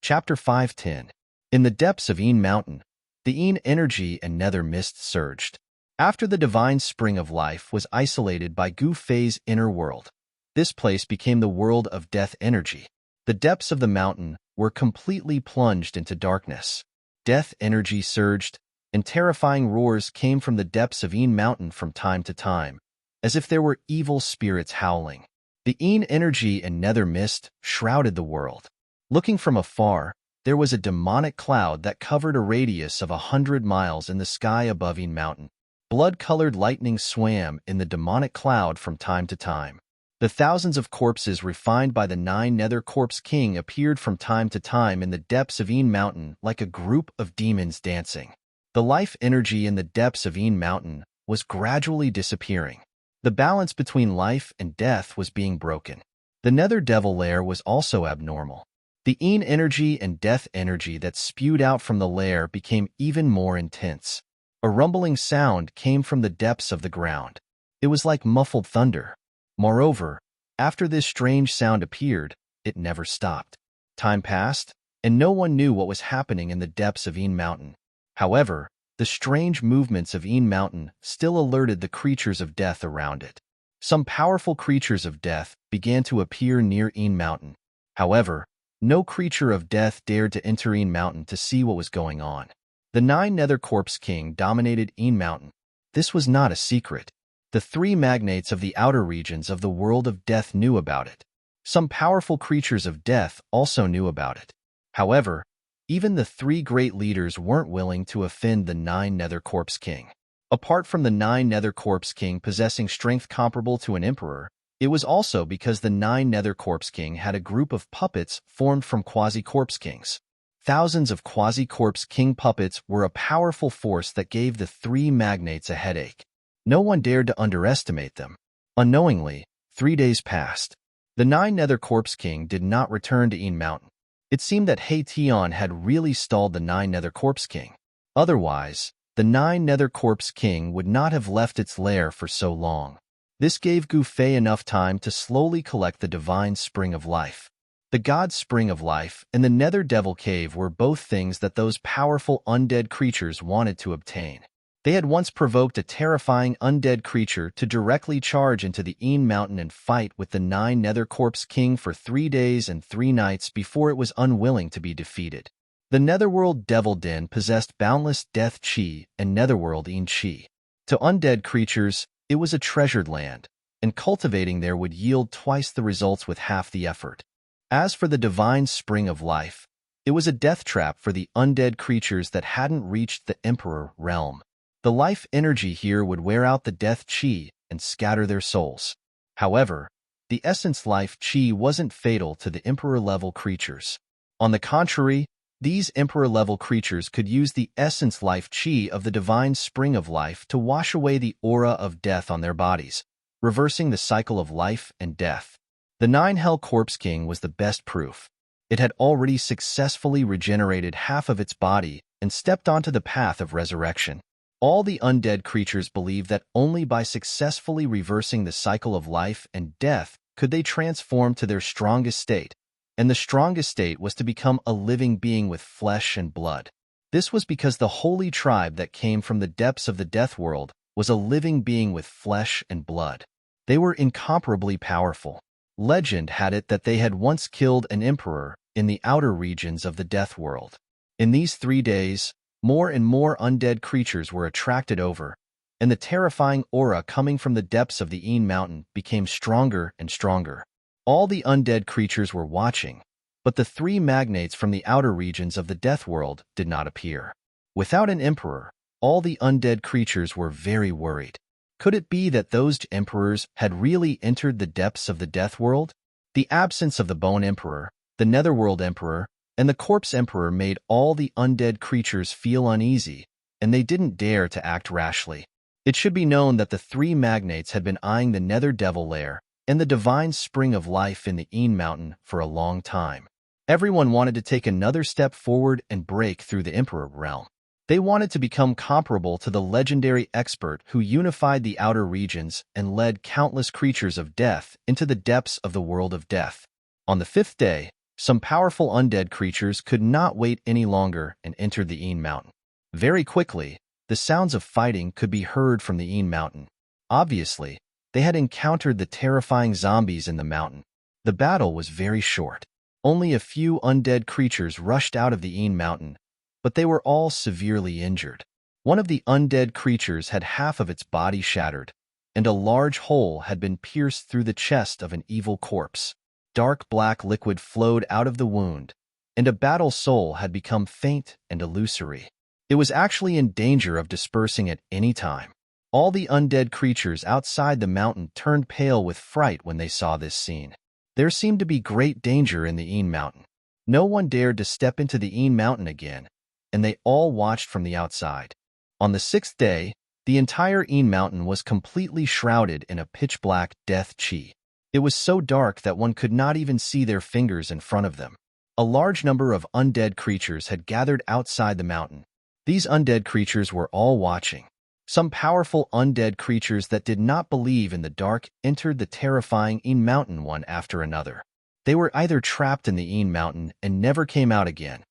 Chapter 5:10. In the depths of Yin Mountain, the Yin energy and nether mist surged. After the divine spring of life was isolated by Gu Fei's inner world, this place became the world of death energy. The depths of the mountain were completely plunged into darkness. Death energy surged, and terrifying roars came from the depths of Yin Mountain from time to time, as if there were evil spirits howling. The Yin energy and nether mist shrouded the world. Looking from afar, there was a demonic cloud that covered a radius of 100 miles in the sky above Yin Mountain. Blood-colored lightning swam in the demonic cloud from time to time. The thousands of corpses refined by the 9 Nether Corpse King appeared from time to time in the depths of Yin Mountain like a group of demons dancing. The life energy in the depths of Yin Mountain was gradually disappearing. The balance between life and death was being broken. The Nether Devil lair was also abnormal. The Yin energy and death energy that spewed out from the lair became even more intense. A rumbling sound came from the depths of the ground. It was like muffled thunder. Moreover, after this strange sound appeared, it never stopped. Time passed, and no one knew what was happening in the depths of Yin Mountain. However, the strange movements of Yin Mountain still alerted the creatures of death around it. Some powerful creatures of death began to appear near Yin Mountain. However, no creature of death dared to enter Yin Mountain to see what was going on. The 9 Nether Corpse King dominated Yin Mountain. This was not a secret. The 3 magnates of the outer regions of the world of death knew about it. Some powerful creatures of death also knew about it. However, even the 3 great leaders weren't willing to offend the 9 Nether Corpse King. Apart from the 9 Nether Corpse King possessing strength comparable to an emperor, it was also because the 9 Nether Corpse King had a group of puppets formed from quasi-corpse kings. Thousands of quasi-corpse king puppets were a powerful force that gave the 3 magnates a headache. No one dared to underestimate them. Unknowingly, 3 days passed. The 9 Nether Corpse King did not return to Yin Mountain. It seemed that He Tian had really stalled the 9 Nether Corpse King. Otherwise, the 9 Nether Corpse King would not have left its lair for so long. This gave Gu Fei enough time to slowly collect the divine spring of life. The god spring of life and the Nether Devil Cave were both things that those powerful undead creatures wanted to obtain. They had once provoked a terrifying undead creature to directly charge into the Yin Mountain and fight with the 9 Nether Corpse King for 3 days and 3 nights before it was unwilling to be defeated. The Netherworld Devil Den possessed boundless death chi and Netherworld Yin chi. To undead creatures, it was a treasured land, and cultivating there would yield twice the results with half the effort. As for the divine spring of life, it was a death trap for the undead creatures that hadn't reached the Emperor realm. The life energy here would wear out the death chi and scatter their souls. However, the essence life chi wasn't fatal to the Emperor-level creatures. On the contrary, these Emperor-level creatures could use the essence life chi of the divine spring of life to wash away the aura of death on their bodies, reversing the cycle of life and death. The 9 Hell Corpse King was the best proof. It had already successfully regenerated half of its body and stepped onto the path of resurrection. All the undead creatures believed that only by successfully reversing the cycle of life and death could they transform to their strongest state, and the strongest state was to become a living being with flesh and blood. This was because the holy tribe that came from the depths of the death world was a living being with flesh and blood. They were incomparably powerful. Legend had it that they had once killed an emperor in the outer regions of the death world. In these 3 days, more and more undead creatures were attracted over, and the terrifying aura coming from the depths of the Mountain became stronger and stronger. All the undead creatures were watching, but the 3 magnates from the outer regions of the death world did not appear. Without an emperor, all the undead creatures were very worried. Could it be that those emperors had really entered the depths of the death world? The absence of the Bone Emperor, the Netherworld Emperor, and the Corpse Emperor made all the undead creatures feel uneasy, and they didn't dare to act rashly. It should be known that the 3 magnates had been eyeing the Nether Devil Lair and the divine spring of life in the Mountain for a long time. Everyone wanted to take another step forward and break through the Emperor realm. They wanted to become comparable to the legendary expert who unified the outer regions and led countless creatures of death into the depths of the world of death. On the 5th day, some powerful undead creatures could not wait any longer and entered the Mountain. Very quickly, the sounds of fighting could be heard from the Mountain. Obviously, they had encountered the terrifying zombies in the mountain. The battle was very short. Only a few undead creatures rushed out of the Mountain, but they were all severely injured. One of the undead creatures had half of its body shattered, and a large hole had been pierced through the chest of an evil corpse. Dark black liquid flowed out of the wound, and a battle soul had become faint and illusory. It was actually in danger of dispersing at any time. All the undead creatures outside the mountain turned pale with fright when they saw this scene. There seemed to be great danger in the Mountain. No one dared to step into the Mountain again, and they all watched from the outside. On the 6th day, the entire Mountain was completely shrouded in a pitch-black death chi. It was so dark that one could not even see their fingers in front of them. A large number of undead creatures had gathered outside the mountain. These undead creatures were all watching. Some powerful undead creatures that did not believe in the dark entered the terrifying Mountain one after another. They were either trapped in the Mountain and never came out again,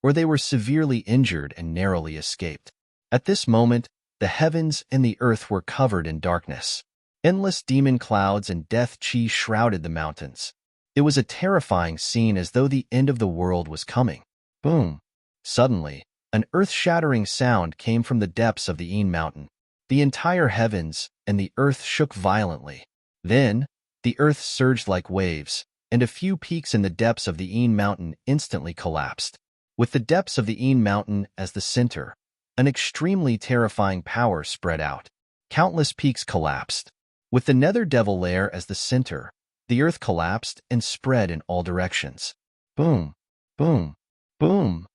or they were severely injured and narrowly escaped. At this moment, the heavens and the earth were covered in darkness. Endless demon clouds and death chi shrouded the mountains. It was a terrifying scene, as though the end of the world was coming. Boom! Suddenly, an earth-shattering sound came from the depths of the Mountain. The entire heavens and the earth shook violently. Then, the earth surged like waves, and a few peaks in the depths of the Mountain instantly collapsed. With the depths of the Mountain as the center, an extremely terrifying power spread out. Countless peaks collapsed. With the Nether Devil Lair as the center, the earth collapsed and spread in all directions. Boom! Boom! Boom!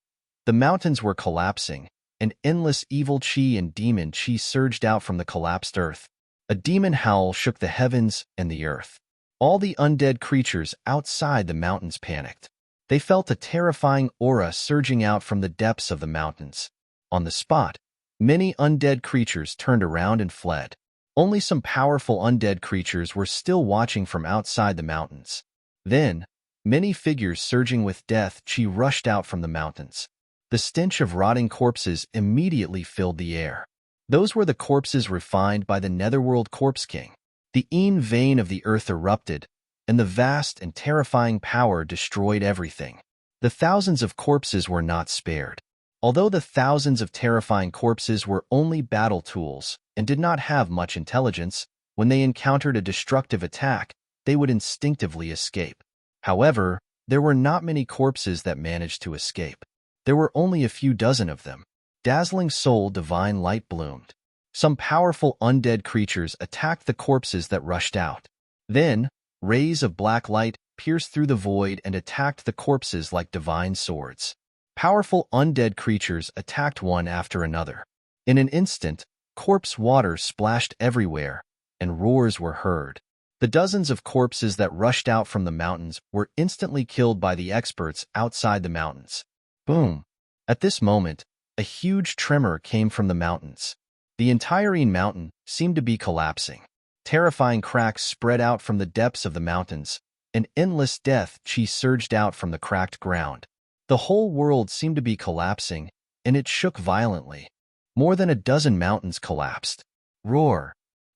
The mountains were collapsing, and endless evil chi and demon chi surged out from the collapsed earth. A demon howl shook the heavens and the earth. All the undead creatures outside the mountains panicked. They felt a terrifying aura surging out from the depths of the mountains. On the spot, many undead creatures turned around and fled. Only some powerful undead creatures were still watching from outside the mountains. Then, many figures surging with death chi rushed out from the mountains. The stench of rotting corpses immediately filled the air. Those were the corpses refined by the Netherworld Corpse King. The vein of the earth erupted, and the vast and terrifying power destroyed everything. The thousands of corpses were not spared. Although the thousands of terrifying corpses were only battle tools and did not have much intelligence, when they encountered a destructive attack, they would instinctively escape. However, there were not many corpses that managed to escape. There were only a few dozen of them. Dazzling soul divine light bloomed. Some powerful undead creatures attacked the corpses that rushed out. Then, rays of black light pierced through the void and attacked the corpses like divine swords. Powerful undead creatures attacked one after another. In an instant, corpse water splashed everywhere, and roars were heard. The dozens of corpses that rushed out from the mountains were instantly killed by the experts outside the mountains. Boom! At this moment, a huge tremor came from the mountains. The entire mountain seemed to be collapsing. Terrifying cracks spread out from the depths of the mountains, and endless death chi surged out from the cracked ground. The whole world seemed to be collapsing, and it shook violently. More than a dozen mountains collapsed. Roar!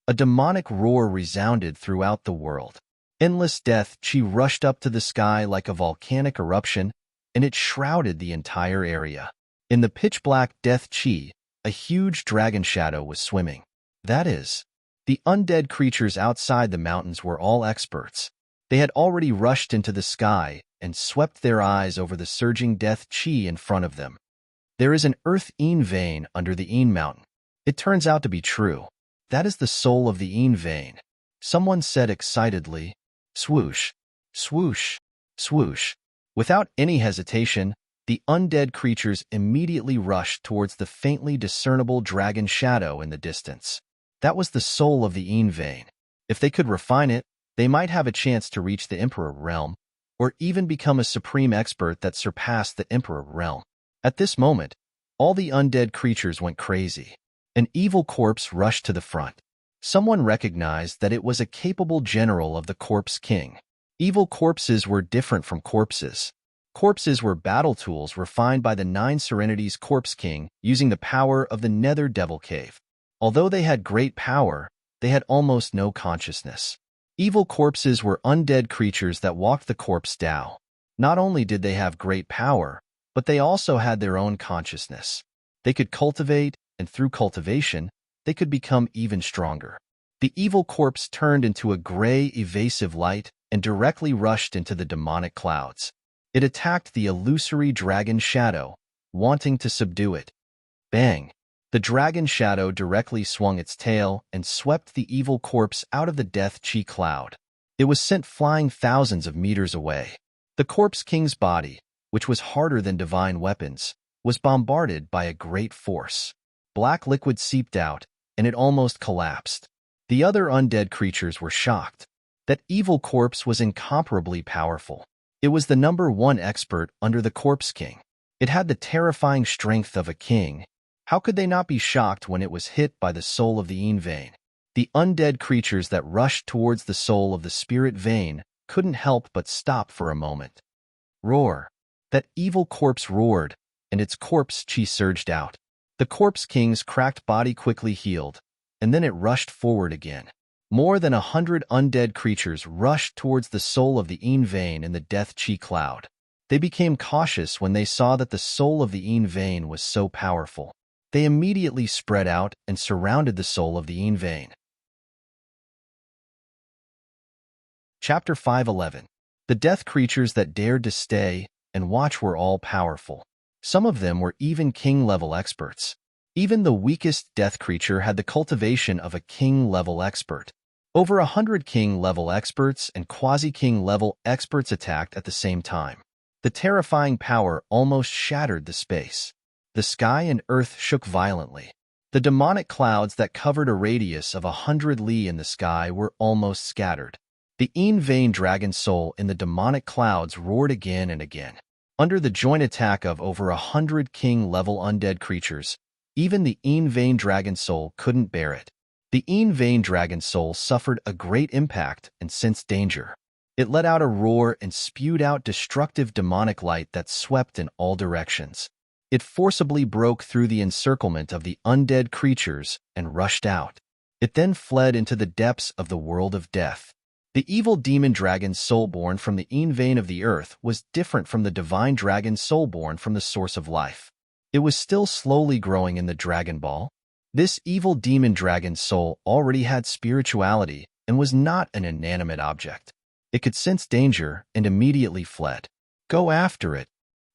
A demonic roar resounded throughout the world. Endless death chi rushed up to the sky like a volcanic eruption, and it shrouded the entire area. In the pitch-black death chi, a huge dragon shadow was swimming. That is, the undead creatures outside the mountains were all experts. They had already rushed into the sky and swept their eyes over the surging death chi in front of them. There is an earth vein under the mountain. It turns out to be true. That is the soul of the vein. Someone said excitedly, swoosh, swoosh, swoosh. Without any hesitation, the undead creatures immediately rushed towards the faintly discernible dragon shadow in the distance. That was the soul of the vein. If they could refine it, they might have a chance to reach the Emperor realm, or even become a supreme expert that surpassed the Emperor realm. At this moment, all the undead creatures went crazy. An evil corpse rushed to the front. Someone recognized that it was a capable general of the Corpse King. Evil corpses were different from corpses. Corpses were battle tools refined by the Nine Serenities Corpse King using the power of the Nether Devil Cave. Although they had great power, they had almost no consciousness. Evil corpses were undead creatures that walked the corpse Tao. Not only did they have great power, but they also had their own consciousness. They could cultivate, and through cultivation, they could become even stronger. The evil corpse turned into a gray, evasive light and directly rushed into the demonic clouds. It attacked the illusory dragon shadow, wanting to subdue it. Bang! The dragon shadow directly swung its tail and swept the evil corpse out of the death chi cloud. It was sent flying thousands of meters away. The Corpse King's body, which was harder than divine weapons, was bombarded by a great force. Black liquid seeped out, and it almost collapsed. The other undead creatures were shocked. That evil corpse was incomparably powerful. It was the #1 expert under the Corpse King. It had the terrifying strength of a king. How could they not be shocked when it was hit by the soul of the vein? The undead creatures that rushed towards the soul of the spirit vein couldn't help but stop for a moment. Roar! That evil corpse roared, and its corpse chi surged out. The Corpse King's cracked body quickly healed, and then it rushed forward again. More than 100 undead creatures rushed towards the soul of the vein in the death chi cloud. They became cautious when they saw that the soul of the vein was so powerful. They immediately spread out and surrounded the soul of the vein. Chapter 5:11. The death creatures that dared to stay and watch were all powerful. Some of them were even king-level experts. Even the weakest death creature had the cultivation of a king-level expert. Over 100 king-level experts and quasi-king-level experts attacked at the same time. The terrifying power almost shattered the space. The sky and earth shook violently. The demonic clouds that covered a radius of 100 li in the sky were almost scattered. The vein dragon soul in the demonic clouds roared again and again. Under the joint attack of over 100 king-level undead creatures, even the vein dragon soul couldn't bear it. The vein dragon soul suffered a great impact and sensed danger. It let out a roar and spewed out destructive demonic light that swept in all directions. It forcibly broke through the encirclement of the undead creatures and rushed out. It then fled into the depths of the world of death. The evil demon dragon soulborn from the vein of the earth was different from the divine dragon soulborn from the source of life. It was still slowly growing in the Dragon Ball. This evil demon dragon soul already had spirituality and was not an inanimate object. It could sense danger and immediately fled. Go after it.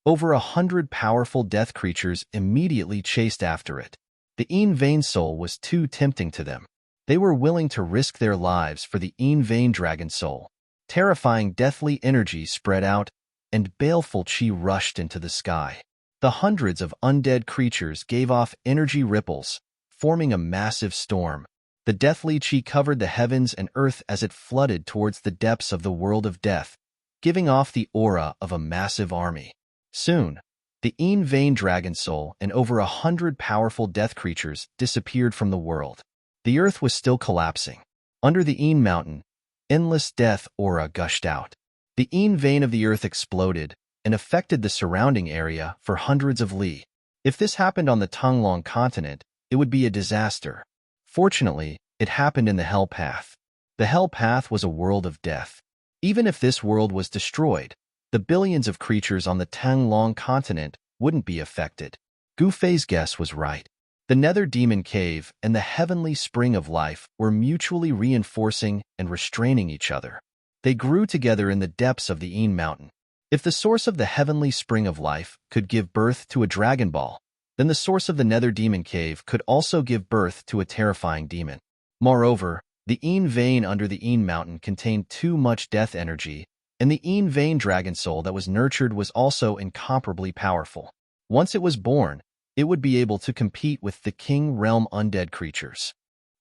Over 100 powerful death creatures immediately chased after it. The vein soul was too tempting to them. They were willing to risk their lives for the vein dragon soul. Terrifying deathly energy spread out, and baleful chi rushed into the sky. The hundreds of undead creatures gave off energy ripples, forming a massive storm. The deathly chi covered the heavens and earth as it flooded towards the depths of the world of death, giving off the aura of a massive army. Soon, The vain dragon soul and over 100 powerful death creatures disappeared from the world. The earth was still collapsing. Under the mountain, endless death aura gushed out. The vein of the earth exploded and affected the surrounding area for hundreds of li. If this happened on the Tanglong continent, it would be a disaster. Fortunately, it happened in the Hell Path. The Hell Path was a world of death. Even if this world was destroyed, the billions of creatures on the Tanglong continent wouldn't be affected. Gu Fei's guess was right. The Nether Demon Cave and the Heavenly Spring of Life were mutually reinforcing and restraining each other. They grew together in the depths of the mountain. If the source of the Heavenly Spring of Life could give birth to a Dragon Ball, then the source of the Nether Demon Cave could also give birth to a terrifying demon. Moreover, the vein under the mountain contained too much death energy, and the vein dragon soul that was nurtured was also incomparably powerful. Once it was born, it would be able to compete with the King Realm undead creatures.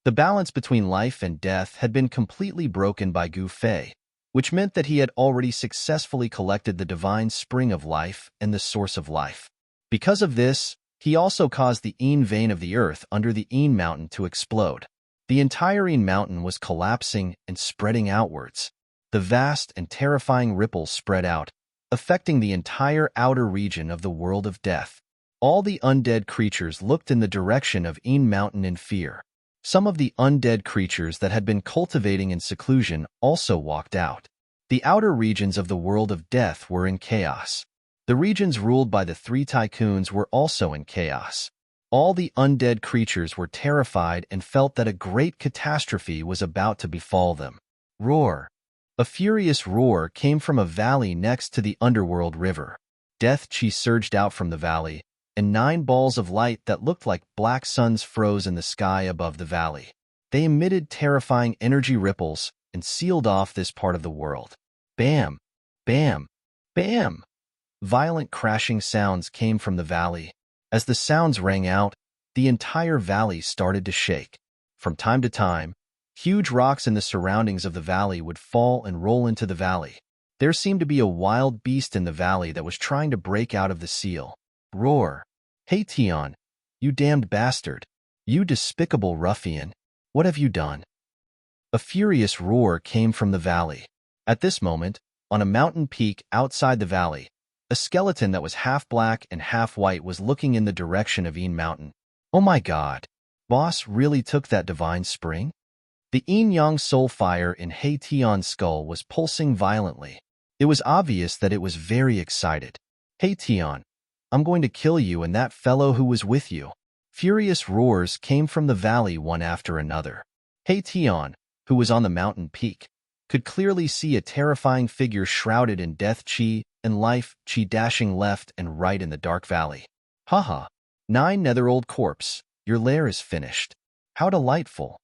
The balance between life and death had been completely broken by Gu Fei, which meant that he had already successfully collected the divine spring of life and the source of life. Because of this, he also caused the vein of the earth under the mountain to explode. The entire mountain was collapsing and spreading outwards. The vast and terrifying ripples spread out, affecting the entire outer region of the world of death. All the undead creatures looked in the direction of mountain in fear. Some of the undead creatures that had been cultivating in seclusion also walked out. The outer regions of the world of death were in chaos. The regions ruled by the 3 tycoons were also in chaos. All the undead creatures were terrified and felt that a great catastrophe was about to befall them. Roar! A furious roar came from a valley next to the underworld river. Death Chi surged out from the valley, and 9 balls of light that looked like black suns froze in the sky above the valley. They emitted terrifying energy ripples and sealed off this part of the world. Bam! Bam! Bam! Violent crashing sounds came from the valley. As the sounds rang out, the entire valley started to shake. From time to time, huge rocks in the surroundings of the valley would fall and roll into the valley. There seemed to be a wild beast in the valley that was trying to break out of the seal. Roar! Hey Tian, you damned bastard! You despicable ruffian! What have you done? A furious roar came from the valley. At this moment, on a mountain peak outside the valley, a skeleton that was half black and half white was looking in the direction of mountain. Oh my god! Boss really took that divine spring? The yin-yang soul fire in He Tian's skull was pulsing violently. It was obvious that it was very excited. Hey Tian, I'm going to kill you and that fellow who was with you. Furious roars came from the valley one after another. He Tian, who was on the mountain peak, could clearly see a terrifying figure shrouded in death chi and life chi dashing left and right in the dark valley. Haha, 9 nether-old corpse, your lair is finished. How delightful.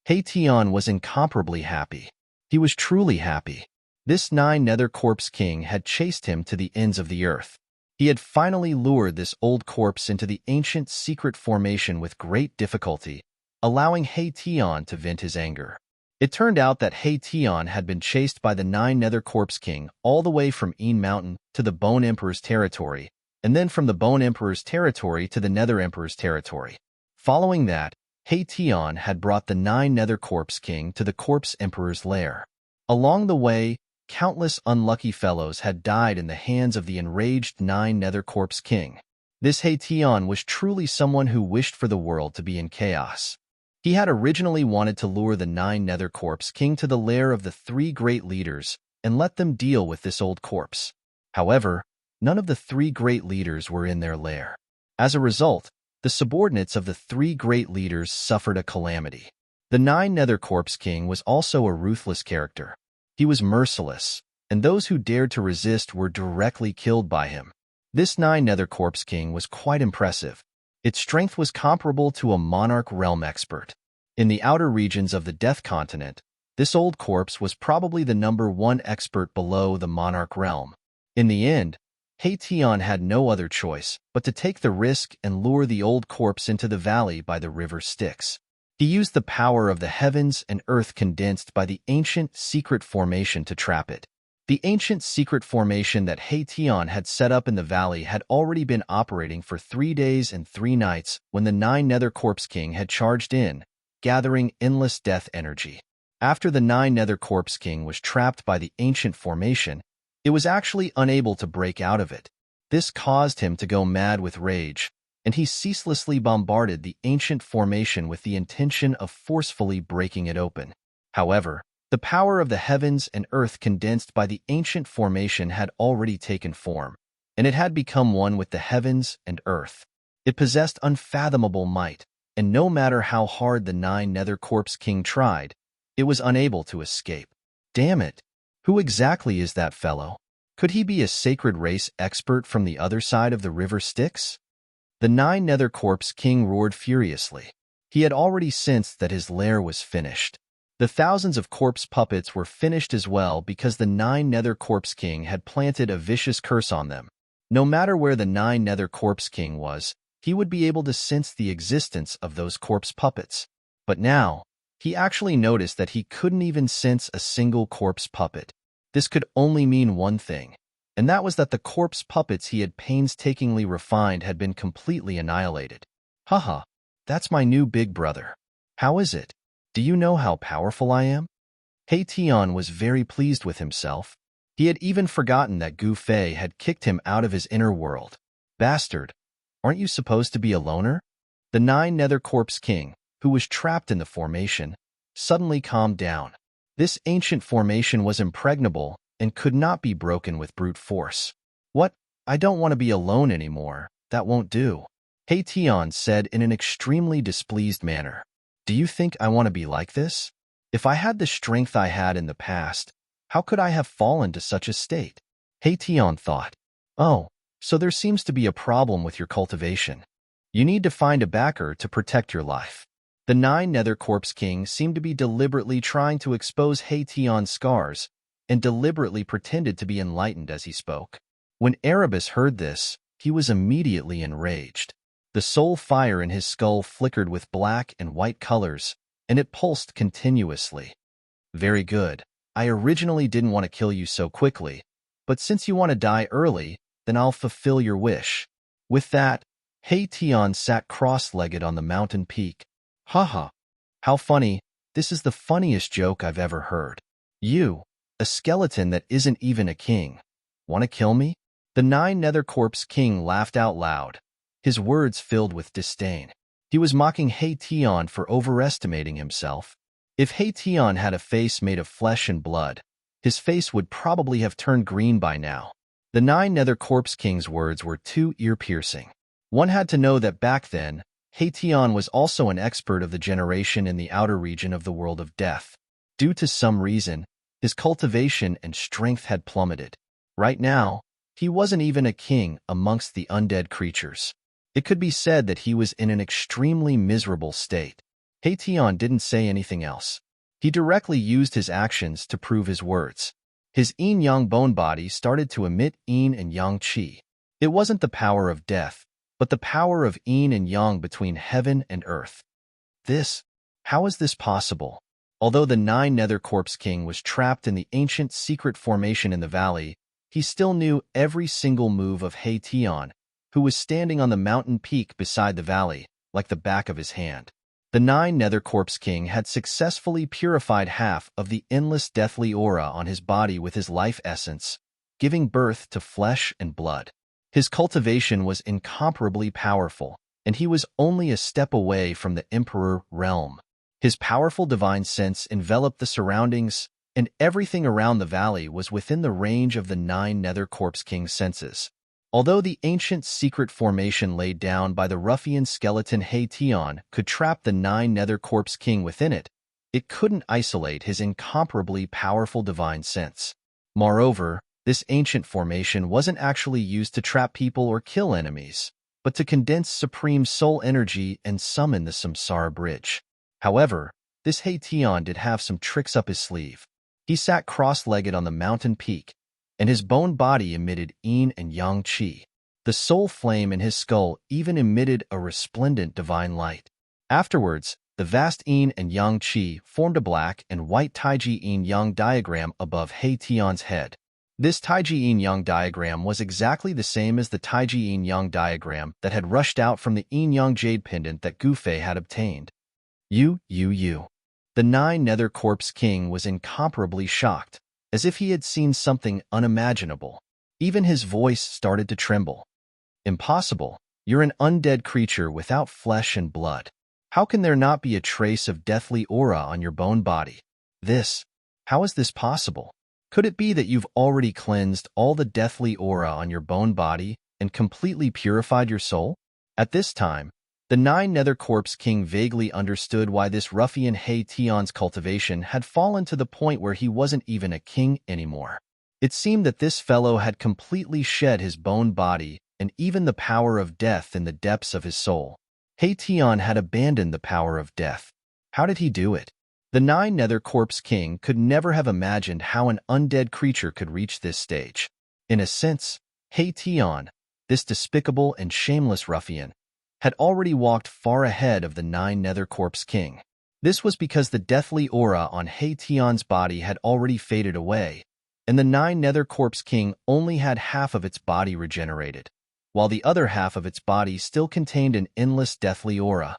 He Tian was incomparably happy. He was truly happy. This 9 nether corpse king had chased him to the ends of the earth. He had finally lured this old corpse into the ancient secret formation with great difficulty, allowing He Tian to vent his anger. It turned out that He Tian had been chased by the 9 nether corpse king all the way from Mountain to the Bone Emperor's territory, and then from the Bone Emperor's territory to the Nether Emperor's territory. Following that, He Tian had brought the 9 nether corpse king to the Corpse Emperor's lair. Along the way, countless unlucky fellows had died in the hands of the enraged 9 nether corpse king. This He Tian was truly someone who wished for the world to be in chaos. He had originally wanted to lure the 9 nether corpse king to the lair of the 3 great leaders and let them deal with this old corpse. However, none of the 3 great leaders were in their lair. As a result, the subordinates of the 3 great leaders suffered a calamity. The 9 nether corpse king was also a ruthless character. He was merciless, and those who dared to resist were directly killed by him. This 9 nether corpse king was quite impressive. Its strength was comparable to a monarch realm expert. In the outer regions of the Death Continent, this old corpse was probably the #1 expert below the monarch realm. In the end, He Tian had no other choice but to take the risk and lure the old corpse into the valley by the river Styx. He used the power of the heavens and earth condensed by the ancient secret formation to trap it. The ancient secret formation that Tian had set up in the valley had already been operating for 3 days and 3 nights when the 9 Nether Corpse King had charged in, gathering endless death energy. After the 9 Nether Corpse King was trapped by the ancient formation, it was actually unable to break out of it. This caused him to go mad with rage, and he ceaselessly bombarded the ancient formation with the intention of forcefully breaking it open. However, the power of the heavens and earth condensed by the ancient formation had already taken form, and it had become one with the heavens and earth. It possessed unfathomable might, and no matter how hard the 9 Nether Corpse King tried, it was unable to escape. Damn it! Who exactly is that fellow? Could he be a sacred race expert from the other side of the river Styx? The 9 Nether Corpse King roared furiously. He had already sensed that his lair was finished. The thousands of corpse puppets were finished as well because the 9 Nether Corpse King had planted a vicious curse on them. No matter where the 9 Nether Corpse King was, he would be able to sense the existence of those corpse puppets. But now, he actually noticed that he couldn't even sense a single corpse puppet. This could only mean one thing, and that was that the corpse puppets he had painstakingly refined had been completely annihilated. Haha, that's my new big brother. How is it? Do you know how powerful I am? Tian was very pleased with himself. He had even forgotten that Gu Fei had kicked him out of his inner world. Bastard, aren't you supposed to be a loner? The 9 Nether Corpse King, who was trapped in the formation, suddenly calmed down. This ancient formation was impregnable and could not be broken with brute force. What? I don't want to be alone anymore. That won't do. Tian said in an extremely displeased manner. Do you think I want to be like this? If I had the strength I had in the past, how could I have fallen to such a state? Tian thought. Oh, so there seems to be a problem with your cultivation. You need to find a backer to protect your life. The 9 Nether Corpse King seemed to be deliberately trying to expose Tian's scars and deliberately pretended to be enlightened as he spoke. When Erebus heard this, he was immediately enraged. The soul fire in his skull flickered with black and white colors, and it pulsed continuously. Very good. I originally didn't want to kill you so quickly, but since you want to die early, then I'll fulfill your wish. With that, Tian sat cross-legged on the mountain peak. Haha. How funny. This is the funniest joke I've ever heard. You, a skeleton that isn't even a king. Want to kill me? The 9 Nether Corpse King laughed out loud, his words filled with disdain. He was mocking Tian for overestimating himself. If Tian had a face made of flesh and blood, his face would probably have turned green by now. The 9 Nether Corpse King's words were too ear-piercing. One had to know that back then, Tian was also an expert of the generation in the outer region of the world of death. Due to some reason, his cultivation and strength had plummeted. Right now, he wasn't even a king amongst the undead creatures. It could be said that he was in an extremely miserable state. Tian didn't say anything else. He directly used his actions to prove his words. His yin-yang bone body started to emit yin and yang qi. It wasn't the power of death, but the power of yin and yang between heaven and earth. How is this possible? Although the 9 Nether Corpse King was trapped in the ancient secret formation in the valley, he still knew every single move of Tian, who was standing on the mountain peak beside the valley, like the back of his hand. The 9 Nether Corpse King had successfully purified half of the endless deathly aura on his body with his life essence, giving birth to flesh and blood. His cultivation was incomparably powerful, and he was only a step away from the Emperor realm. His powerful divine sense enveloped the surroundings, and everything around the valley was within the range of the 9 Nether Corpse King's senses. Although the ancient secret formation laid down by the ruffian skeleton Tian could trap the 9 Nether Corpse King within it, it couldn't isolate his incomparably powerful divine sense. Moreover, this ancient formation wasn't actually used to trap people or kill enemies, but to condense supreme soul energy and summon the Samsara Bridge. However, this Tian did have some tricks up his sleeve. He sat cross-legged on the mountain peak, and his bone body emitted yin and yang qi. The soul flame in his skull even emitted a resplendent divine light. Afterwards, the vast yin and yang qi formed a black and white taiji yin-yang diagram above Tian's head. This Taiji yin-yang diagram was exactly the same as the Taiji yin-yang diagram that had rushed out from the yin-yang jade pendant that Gu Fei had obtained. You. The Nine Nether Corpse King was incomparably shocked, as if he had seen something unimaginable. Even his voice started to tremble. Impossible. You're an undead creature without flesh and blood. How can there not be a trace of deathly aura on your bone body? How is this possible? Could it be that you've already cleansed all the deathly aura on your bone body and completely purified your soul? At this time, the Nine Nether Corpse King vaguely understood why this ruffian He Tian's cultivation had fallen to the point where he wasn't even a king anymore. It seemed that this fellow had completely shed his bone body and even the power of death in the depths of his soul. He Tian had abandoned the power of death. How did he do it? The Nine Nether Corpse King could never have imagined how an undead creature could reach this stage. In a sense, He Tian, this despicable and shameless ruffian, had already walked far ahead of the Nine Nether Corpse King. This was because the deathly aura on He Tian's body had already faded away, and the Nine Nether Corpse King only had half of its body regenerated, while the other half of its body still contained an endless deathly aura.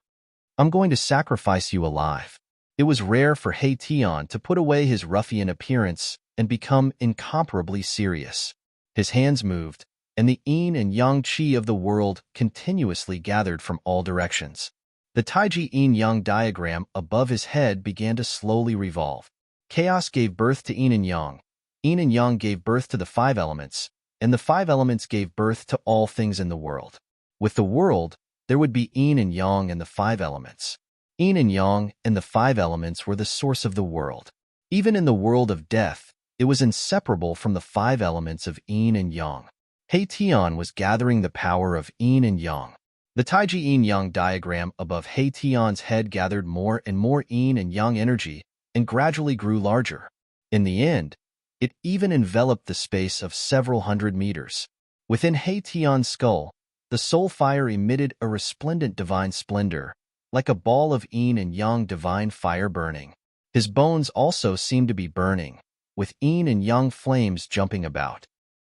I'm going to sacrifice you alive. It was rare for He Tian to put away his ruffian appearance and become incomparably serious. His hands moved, and the yin and yang qi of the world continuously gathered from all directions. The Taiji yin-yang diagram above his head began to slowly revolve. Chaos gave birth to yin and yang. Yin and yang gave birth to the five elements, and the five elements gave birth to all things in the world. With the world, there would be yin and yang and the five elements. Yin and yang and the five elements were the source of the world. Even in the world of death, it was inseparable from the five elements of yin and yang. He Tian was gathering the power of yin and yang. The Taiji yin-yang diagram above He Tian's head gathered more and more yin and yang energy and gradually grew larger. In the end, it even enveloped the space of several hundred meters. Within He Tian's skull, the soul fire emitted a resplendent divine splendor, like a ball of yin and yang divine fire burning. His bones also seemed to be burning, with yin and yang flames jumping about.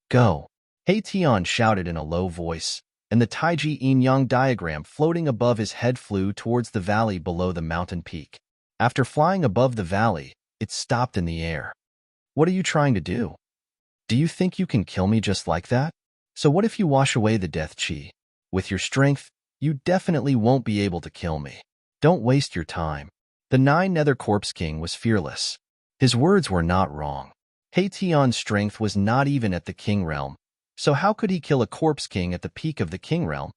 Go! He Tian shouted in a low voice, and the Taiji yin-yang diagram floating above his head flew towards the valley below the mountain peak. After flying above the valley, it stopped in the air. What are you trying to do? Do you think you can kill me just like that? So what if you wash away the death qi? With your strength, you definitely won't be able to kill me. Don't waste your time. The Nine Nether Corpse King was fearless. His words were not wrong. He Tian's strength was not even at the king realm, so how could he kill a corpse king at the peak of the king realm?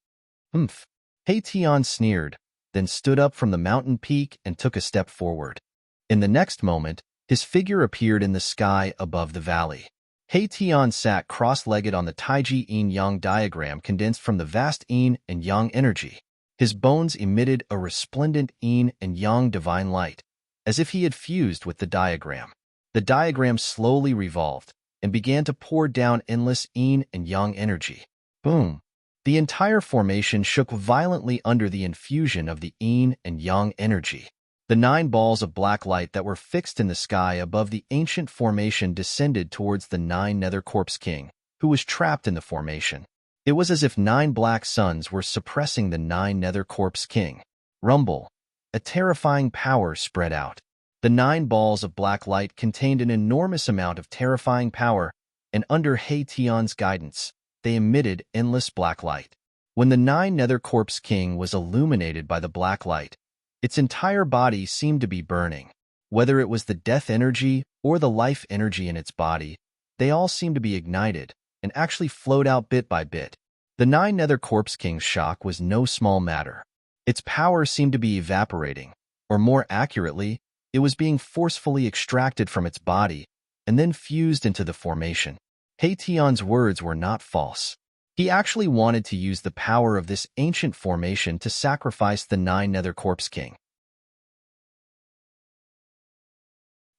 He Tian sneered, then stood up from the mountain peak and took a step forward. In the next moment, his figure appeared in the sky above the valley. He Tian sat cross-legged on the Taiji yin-yang diagram condensed from the vast yin and yang energy. His bones emitted a resplendent yin and yang divine light, as if he had fused with the diagram. The diagram slowly revolved and began to pour down endless yin and yang energy. Boom! The entire formation shook violently under the infusion of the yin and yang energy. The 9 balls of black light that were fixed in the sky above the ancient formation descended towards the 9 Nether Corpse King, who was trapped in the formation. It was as if 9 black suns were suppressing the 9 Nether Corpse King. Rumble! A terrifying power spread out. The 9 balls of black light contained an enormous amount of terrifying power, and under He Tian's guidance, they emitted endless black light. When the 9 Nether Corpse King was illuminated by the black light, its entire body seemed to be burning. Whether it was the death energy or the life energy in its body, they all seemed to be ignited and actually flowed out bit by bit. The 9 Nether Corpse King's shock was no small matter. Its power seemed to be evaporating, or more accurately, it was being forcefully extracted from its body and then fused into the formation. He Tian's words were not false. He actually wanted to use the power of this ancient formation to sacrifice the 9 Nether Corpse King.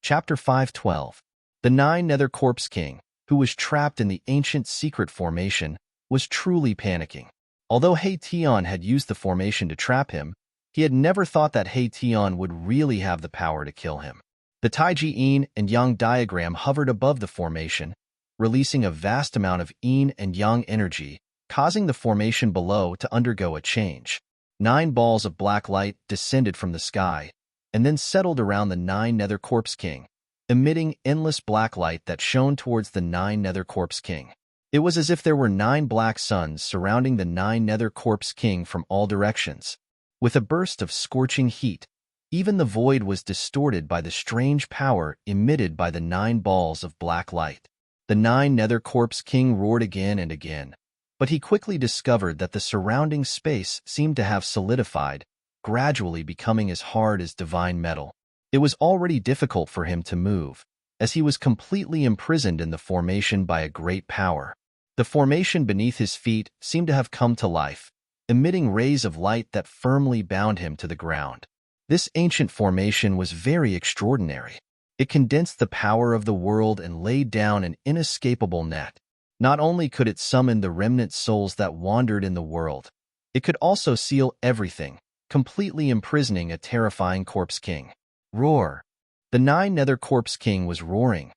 Chapter 5:12. The 9 Nether Corpse King, who was trapped in the ancient secret formation, was truly panicking. Although He Tian had used the formation to trap him, he had never thought that He Tian would really have the power to kill him. The Taiji yin and yang diagram hovered above the formation, releasing a vast amount of yin and yang energy, causing the formation below to undergo a change. 9 balls of black light descended from the sky, and then settled around the 9 Nether Corpse King, emitting endless black light that shone towards the 9 Nether Corpse King. It was as if there were 9 black suns surrounding the 9 Nether Corpse King from all directions. With a burst of scorching heat, even the void was distorted by the strange power emitted by the 9 balls of black light. The 9 Nether Corpse King roared again and again, but he quickly discovered that the surrounding space seemed to have solidified, gradually becoming as hard as divine metal. It was already difficult for him to move, as he was completely imprisoned in the formation by a great power. The formation beneath his feet seemed to have come to life, emitting rays of light that firmly bound him to the ground. This ancient formation was very extraordinary. It condensed the power of the world and laid down an inescapable net. Not only could it summon the remnant souls that wandered in the world, it could also seal everything, completely imprisoning a terrifying Corpse King. Roar! The 9 Nether Corpse King was roaring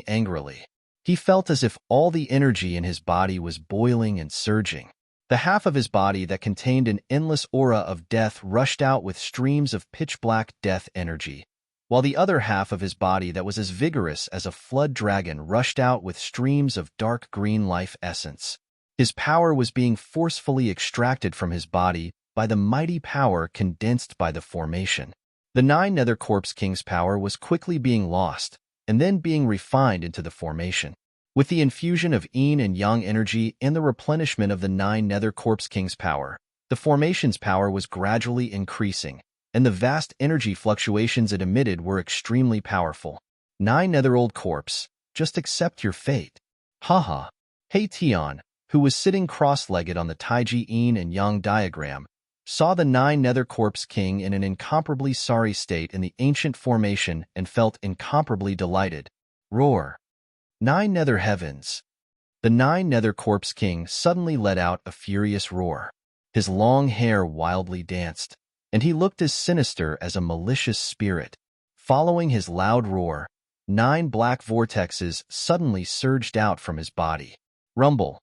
angrily. He felt as if all the energy in his body was boiling and surging. The half of his body that contained an endless aura of death rushed out with streams of pitch-black death energy, while the other half of his body that was as vigorous as a flood dragon rushed out with streams of dark green life essence. His power was being forcefully extracted from his body by the mighty power condensed by the formation. The 9 Nether Corpse King's power was quickly being lost, and then being refined into the formation. With the infusion of yin and yang energy and the replenishment of the 9 Nether Corpse King's power, the formation's power was gradually increasing, and the vast energy fluctuations it emitted were extremely powerful. 9 Nether Corpse, just accept your fate. Haha. Hey Tian, who was sitting cross-legged on the Taiji yin and yang diagram, saw the 9 Nether Corpse King in an incomparably sorry state in the ancient formation and felt incomparably delighted. Roar! 9 Nether Heavens! The 9 Nether Corpse King suddenly let out a furious roar. His long hair wildly danced, and he looked as sinister as a malicious spirit. Following his loud roar, 9 black vortexes suddenly surged out from his body. Rumble!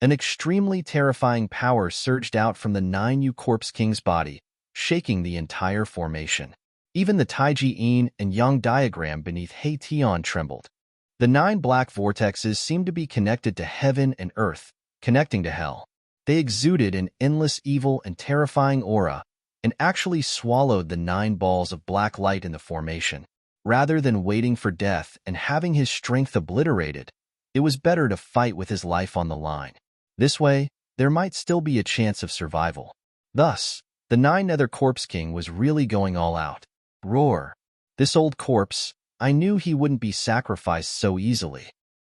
An extremely terrifying power surged out from the 9 Corpse King's body, shaking the entire formation. Even the Taiji yin and yang diagram beneath He Tian trembled. The 9 black vortexes seemed to be connected to heaven and earth, connecting to hell. They exuded an endless evil and terrifying aura, and actually swallowed the 9 balls of black light in the formation. Rather than waiting for death and having his strength obliterated, it was better to fight with his life on the line. This way, there might still be a chance of survival. Thus, the 9 Nether Corpse King was really going all out. Roar! This old corpse, I knew he wouldn't be sacrificed so easily.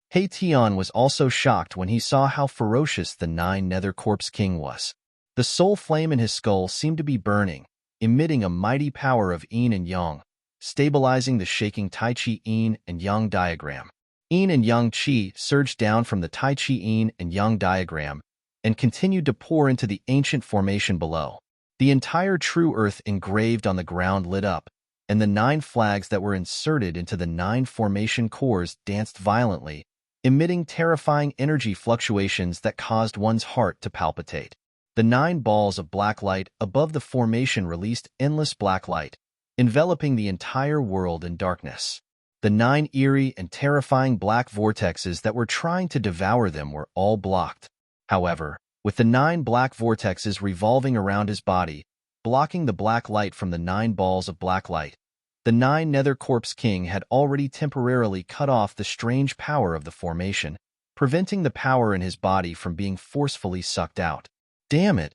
He Tian was also shocked when he saw how ferocious the 9 Nether Corpse King was. The soul flame in his skull seemed to be burning, emitting a mighty power of yin and yang, stabilizing the shaking Tai Chi yin and yang diagram. Yin and yang qi surged down from the Tai Chi yin and yang diagram and continued to pour into the ancient formation below. The entire true earth engraved on the ground lit up, and the 9 flags that were inserted into the 9 formation cores danced violently, emitting terrifying energy fluctuations that caused one's heart to palpitate. The 9 balls of black light above the formation released endless black light, enveloping the entire world in darkness. The 9 eerie and terrifying black vortexes that were trying to devour them were all blocked. However, with the 9 black vortexes revolving around his body, blocking the black light from the 9 balls of black light, the 9 Nether Corpse King had already temporarily cut off the strange power of the formation, preventing the power in his body from being forcefully sucked out. Damn it!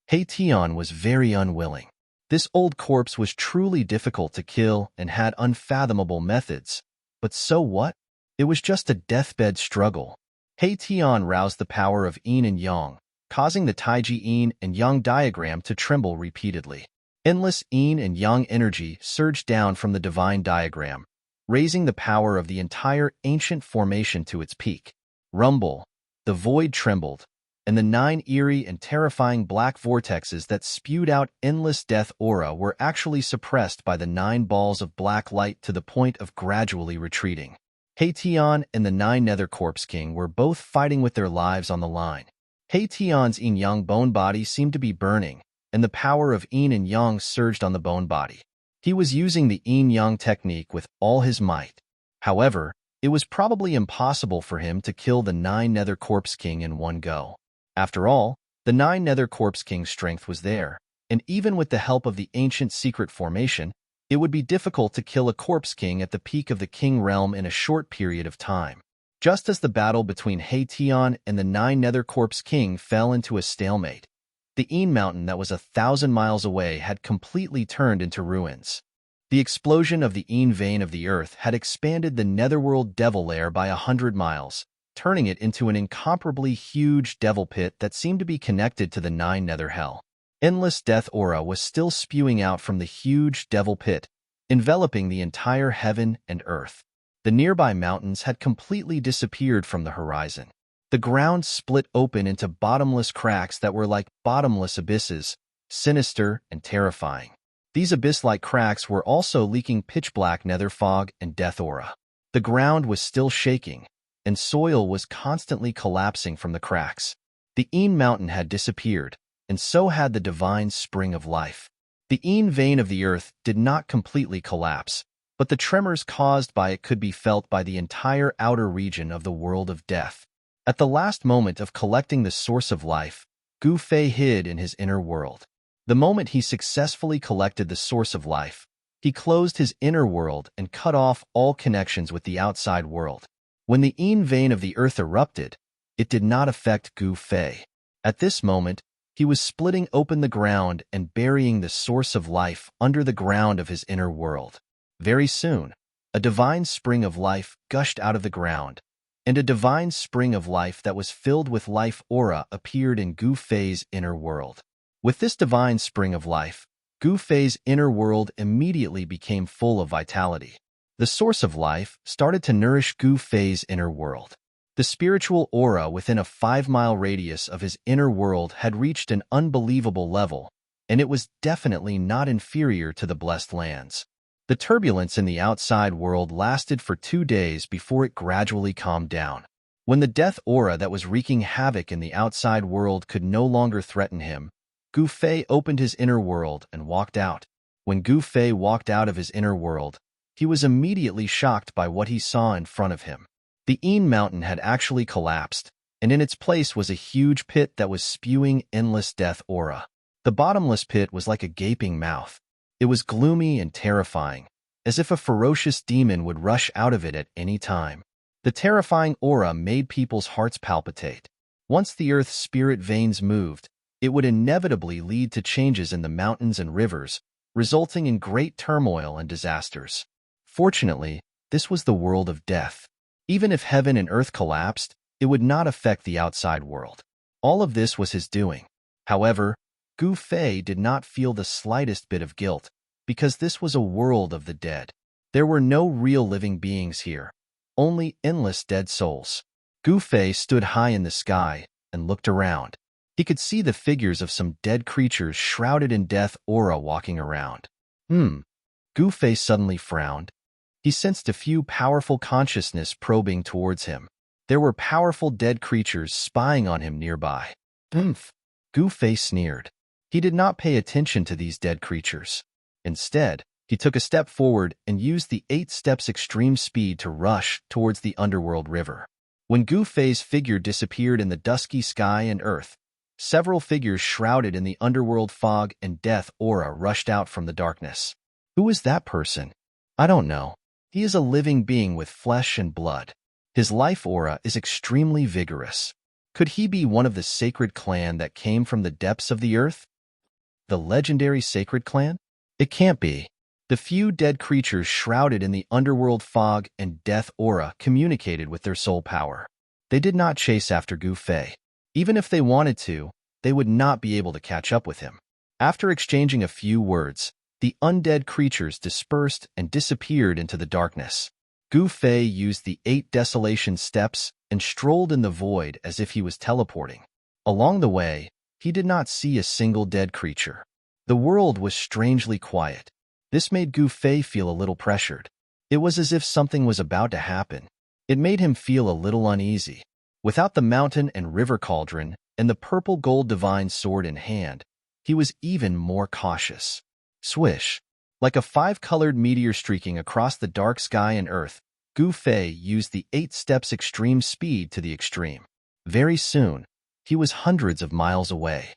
He Tian was very unwilling. This old corpse was truly difficult to kill and had unfathomable methods. But so what? It was just a deathbed struggle. He Tian roused the power of yin and yang, causing the Taiji yin and yang diagram to tremble repeatedly. Endless yin and yang energy surged down from the divine diagram, raising the power of the entire ancient formation to its peak. Rumble! The void trembled, and the 9 eerie and terrifying black vortexes that spewed out endless death aura were actually suppressed by the 9 balls of black light to the point of gradually retreating. Haetion and the Nine Nether Corpse King were both fighting with their lives on the line. Haetion's yin-yang bone body seemed to be burning, and the power of yin and yang surged on the bone body. He was using the yin-yang technique with all his might. However, it was probably impossible for him to kill the Nine Nether Corpse King in one go. After all, the Nine Nether Corpse King's strength was there, and even with the help of the ancient secret formation, it would be difficult to kill a Corpse King at the peak of the King realm in a short period of time. Just as the battle between Haetion and the Nine Nether Corpse King fell into a stalemate, the Een Mountain that was 1,000 miles away had completely turned into ruins. The explosion of the Een vein of the earth had expanded the netherworld devil lair by 100 miles, turning it into an incomparably huge devil pit that seemed to be connected to the Nine Nether Hell. Endless death aura was still spewing out from the huge devil pit, enveloping the entire heaven and earth. The nearby mountains had completely disappeared from the horizon. The ground split open into bottomless cracks that were like bottomless abysses, sinister and terrifying. These abyss-like cracks were also leaking pitch-black nether fog and death aura. The ground was still shaking, and soil was constantly collapsing from the cracks. The Een Mountain had disappeared, and so had the divine spring of life. The Een vein of the earth did not completely collapse, but the tremors caused by it could be felt by the entire outer region of the world of death. At the last moment of collecting the source of life, Gu Fei hid in his inner world. The moment he successfully collected the source of life, he closed his inner world and cut off all connections with the outside world. When the Een vein of the earth erupted, it did not affect Gu Fei. At this moment, he was splitting open the ground and burying the source of life under the ground of his inner world. Very soon, a divine spring of life gushed out of the ground, and a divine spring of life that was filled with life aura appeared in Gu Fei's inner world. With this divine spring of life, Gu Fei's inner world immediately became full of vitality. The source of life started to nourish Gu Fei's inner world. The spiritual aura within a 5-mile radius of his inner world had reached an unbelievable level, and it was definitely not inferior to the blessed lands. The turbulence in the outside world lasted for 2 days before it gradually calmed down. When the death aura that was wreaking havoc in the outside world could no longer threaten him, Gu Fei opened his inner world and walked out. When Gu Fei walked out of his inner world, he was immediately shocked by what he saw in front of him. The Een Mountain had actually collapsed, and in its place was a huge pit that was spewing endless death aura. The bottomless pit was like a gaping mouth. It was gloomy and terrifying, as if a ferocious demon would rush out of it at any time. The terrifying aura made people's hearts palpitate. Once the earth's spirit veins moved, it would inevitably lead to changes in the mountains and rivers, resulting in great turmoil and disasters. Fortunately, this was the world of death. Even if heaven and earth collapsed, it would not affect the outside world. All of this was his doing. However, Gu Fei did not feel the slightest bit of guilt, because this was a world of the dead. There were no real living beings here, only endless dead souls. Gu Fei stood high in the sky and looked around. He could see the figures of some dead creatures shrouded in death aura walking around. Gu Fei suddenly frowned. He sensed a few powerful consciousness probing towards him. There were powerful dead creatures spying on him nearby. Gu Fei sneered. He did not pay attention to these dead creatures. Instead, he took a step forward and used the 8 steps extreme speed to rush towards the underworld river. When Gu Fei's figure disappeared in the dusky sky and earth, several figures shrouded in the underworld fog and death aura rushed out from the darkness. Who is that person? I don't know. He is a living being with flesh and blood. His life aura is extremely vigorous. Could he be one of the sacred clan that came from the depths of the earth? The legendary sacred clan? It can't be. The few dead creatures shrouded in the underworld fog and death aura communicated with their soul power. They did not chase after Gu Fei. Even if they wanted to, they would not be able to catch up with him. After exchanging a few words, the undead creatures dispersed and disappeared into the darkness. Gu Fei used the 8 desolation steps and strolled in the void as if he was teleporting. Along the way, he did not see a single dead creature. The world was strangely quiet. This made Gu Fei feel a little pressured. It was as if something was about to happen. It made him feel a little uneasy. Without the mountain and river cauldron and the purple gold divine sword in hand, he was even more cautious. Swish! Like a five-colored meteor streaking across the dark sky and earth, Gu Fei used the 8 steps extreme speed to the extreme. Very soon, he was hundreds of miles away.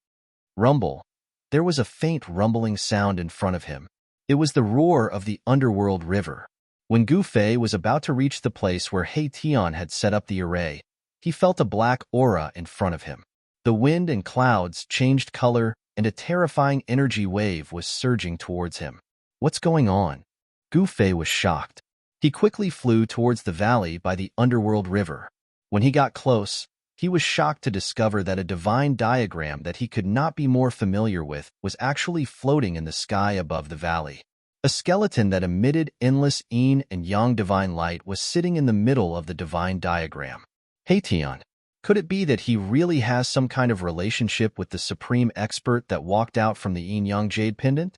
Rumble! There was a faint rumbling sound in front of him. It was the roar of the underworld river. When Gu Fei was about to reach the place where He Tian had set up the array, he felt a black aura in front of him. The wind and clouds changed color, and a terrifying energy wave was surging towards him. What's going on? Gu Fei was shocked. He quickly flew towards the valley by the underworld river. When he got close, he was shocked to discover that a divine diagram that he could not be more familiar with was actually floating in the sky above the valley. A skeleton that emitted endless yin and yang divine light was sitting in the middle of the divine diagram. He Tian, could it be that he really has some kind of relationship with the supreme expert that walked out from the yin-yang jade pendant?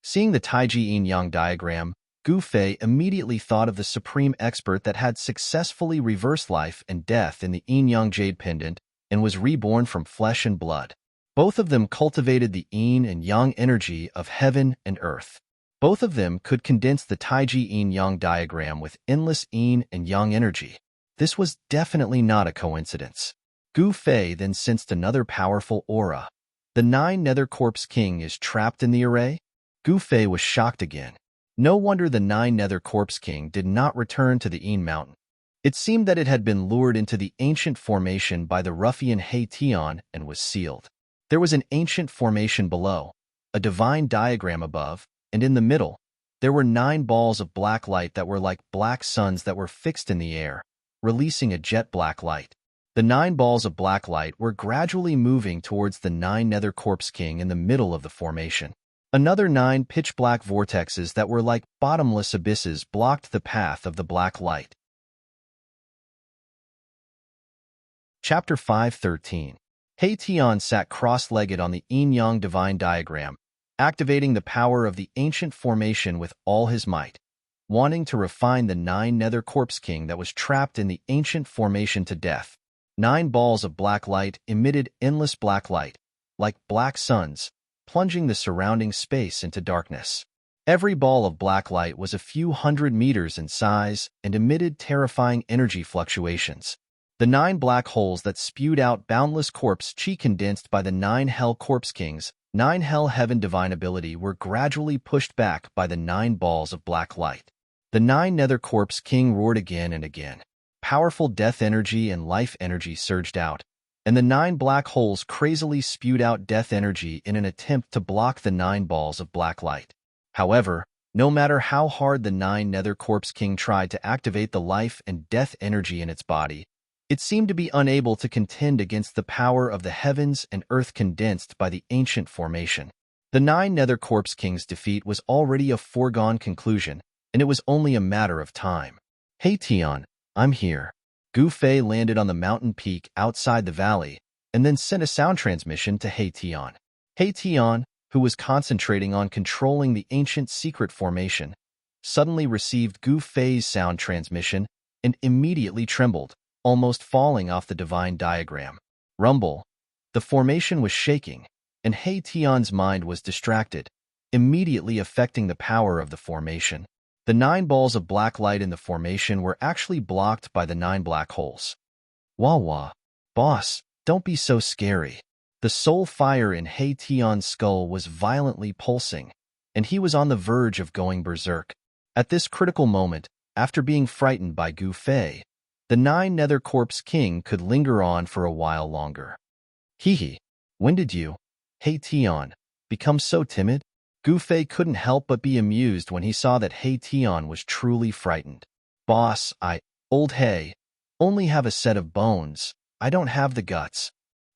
Seeing the Taiji yin-yang diagram, Gu Fei immediately thought of the supreme expert that had successfully reversed life and death in the yin-yang jade pendant and was reborn from flesh and blood. Both of them cultivated the yin and yang energy of heaven and earth. Both of them could condense the Taiji yin-yang diagram with endless yin and yang energy. This was definitely not a coincidence. Gu Fei then sensed another powerful aura. The 9 Nether Corpse King is trapped in the array? Gu Fei was shocked again. No wonder the 9 Nether Corpse King did not return to the Yin Mountain. It seemed that it had been lured into the ancient formation by the ruffian He Tian and was sealed. There was an ancient formation below, a divine diagram above, and in the middle, there were 9 balls of black light that were like black suns that were fixed in the air, releasing a jet black light. The 9 balls of black light were gradually moving towards the 9 Nether Corpse King in the middle of the formation. Another 9 pitch-black vortexes that were like bottomless abysses blocked the path of the black light. Chapter 5:13. He Tian sat cross-legged on the yin-yang divine diagram, activating the power of the ancient formation with all his might, wanting to refine the 9 Nether Corpse King that was trapped in the ancient formation to death. 9 balls of black light emitted endless black light, like black suns, plunging the surrounding space into darkness. Every ball of black light was a few hundred meters in size and emitted terrifying energy fluctuations. The 9 black holes that spewed out boundless corpse chi condensed by the 9 Hell Corpse Kings, 9 Hell Heaven divine ability were gradually pushed back by the 9 balls of black light. The 9 Nether Corpse King roared again and again. Powerful death energy and life energy surged out, and the 9 black holes crazily spewed out death energy in an attempt to block the 9 balls of black light. However, no matter how hard the 9 Nether Corpse King tried to activate the life and death energy in its body, it seemed to be unable to contend against the power of the heavens and earth condensed by the ancient formation. The 9 Nether Corpse King's defeat was already a foregone conclusion, and it was only a matter of time. He Tian, I'm here. Gu Fei landed on the mountain peak outside the valley, and then sent a sound transmission to He Tian. He Tian, who was concentrating on controlling the ancient secret formation, suddenly received Gu Fei's sound transmission and immediately trembled, almost falling off the divine diagram. Rumble! The formation was shaking, and He Tian's mind was distracted, immediately affecting the power of the formation. The 9 balls of black light in the formation were actually blocked by the 9 black holes. Wah wah. Boss, don't be so scary. The soul fire in He Tian's skull was violently pulsing, and he was on the verge of going berserk. At this critical moment, after being frightened by Gu Fei, the 9 Nether Corpse King could linger on for a while longer. Hee, when did you, He Tian, become so timid? Gu Fei couldn't help but be amused when he saw that He Tian was truly frightened. Boss, old He, only have a set of bones. I don't have the guts.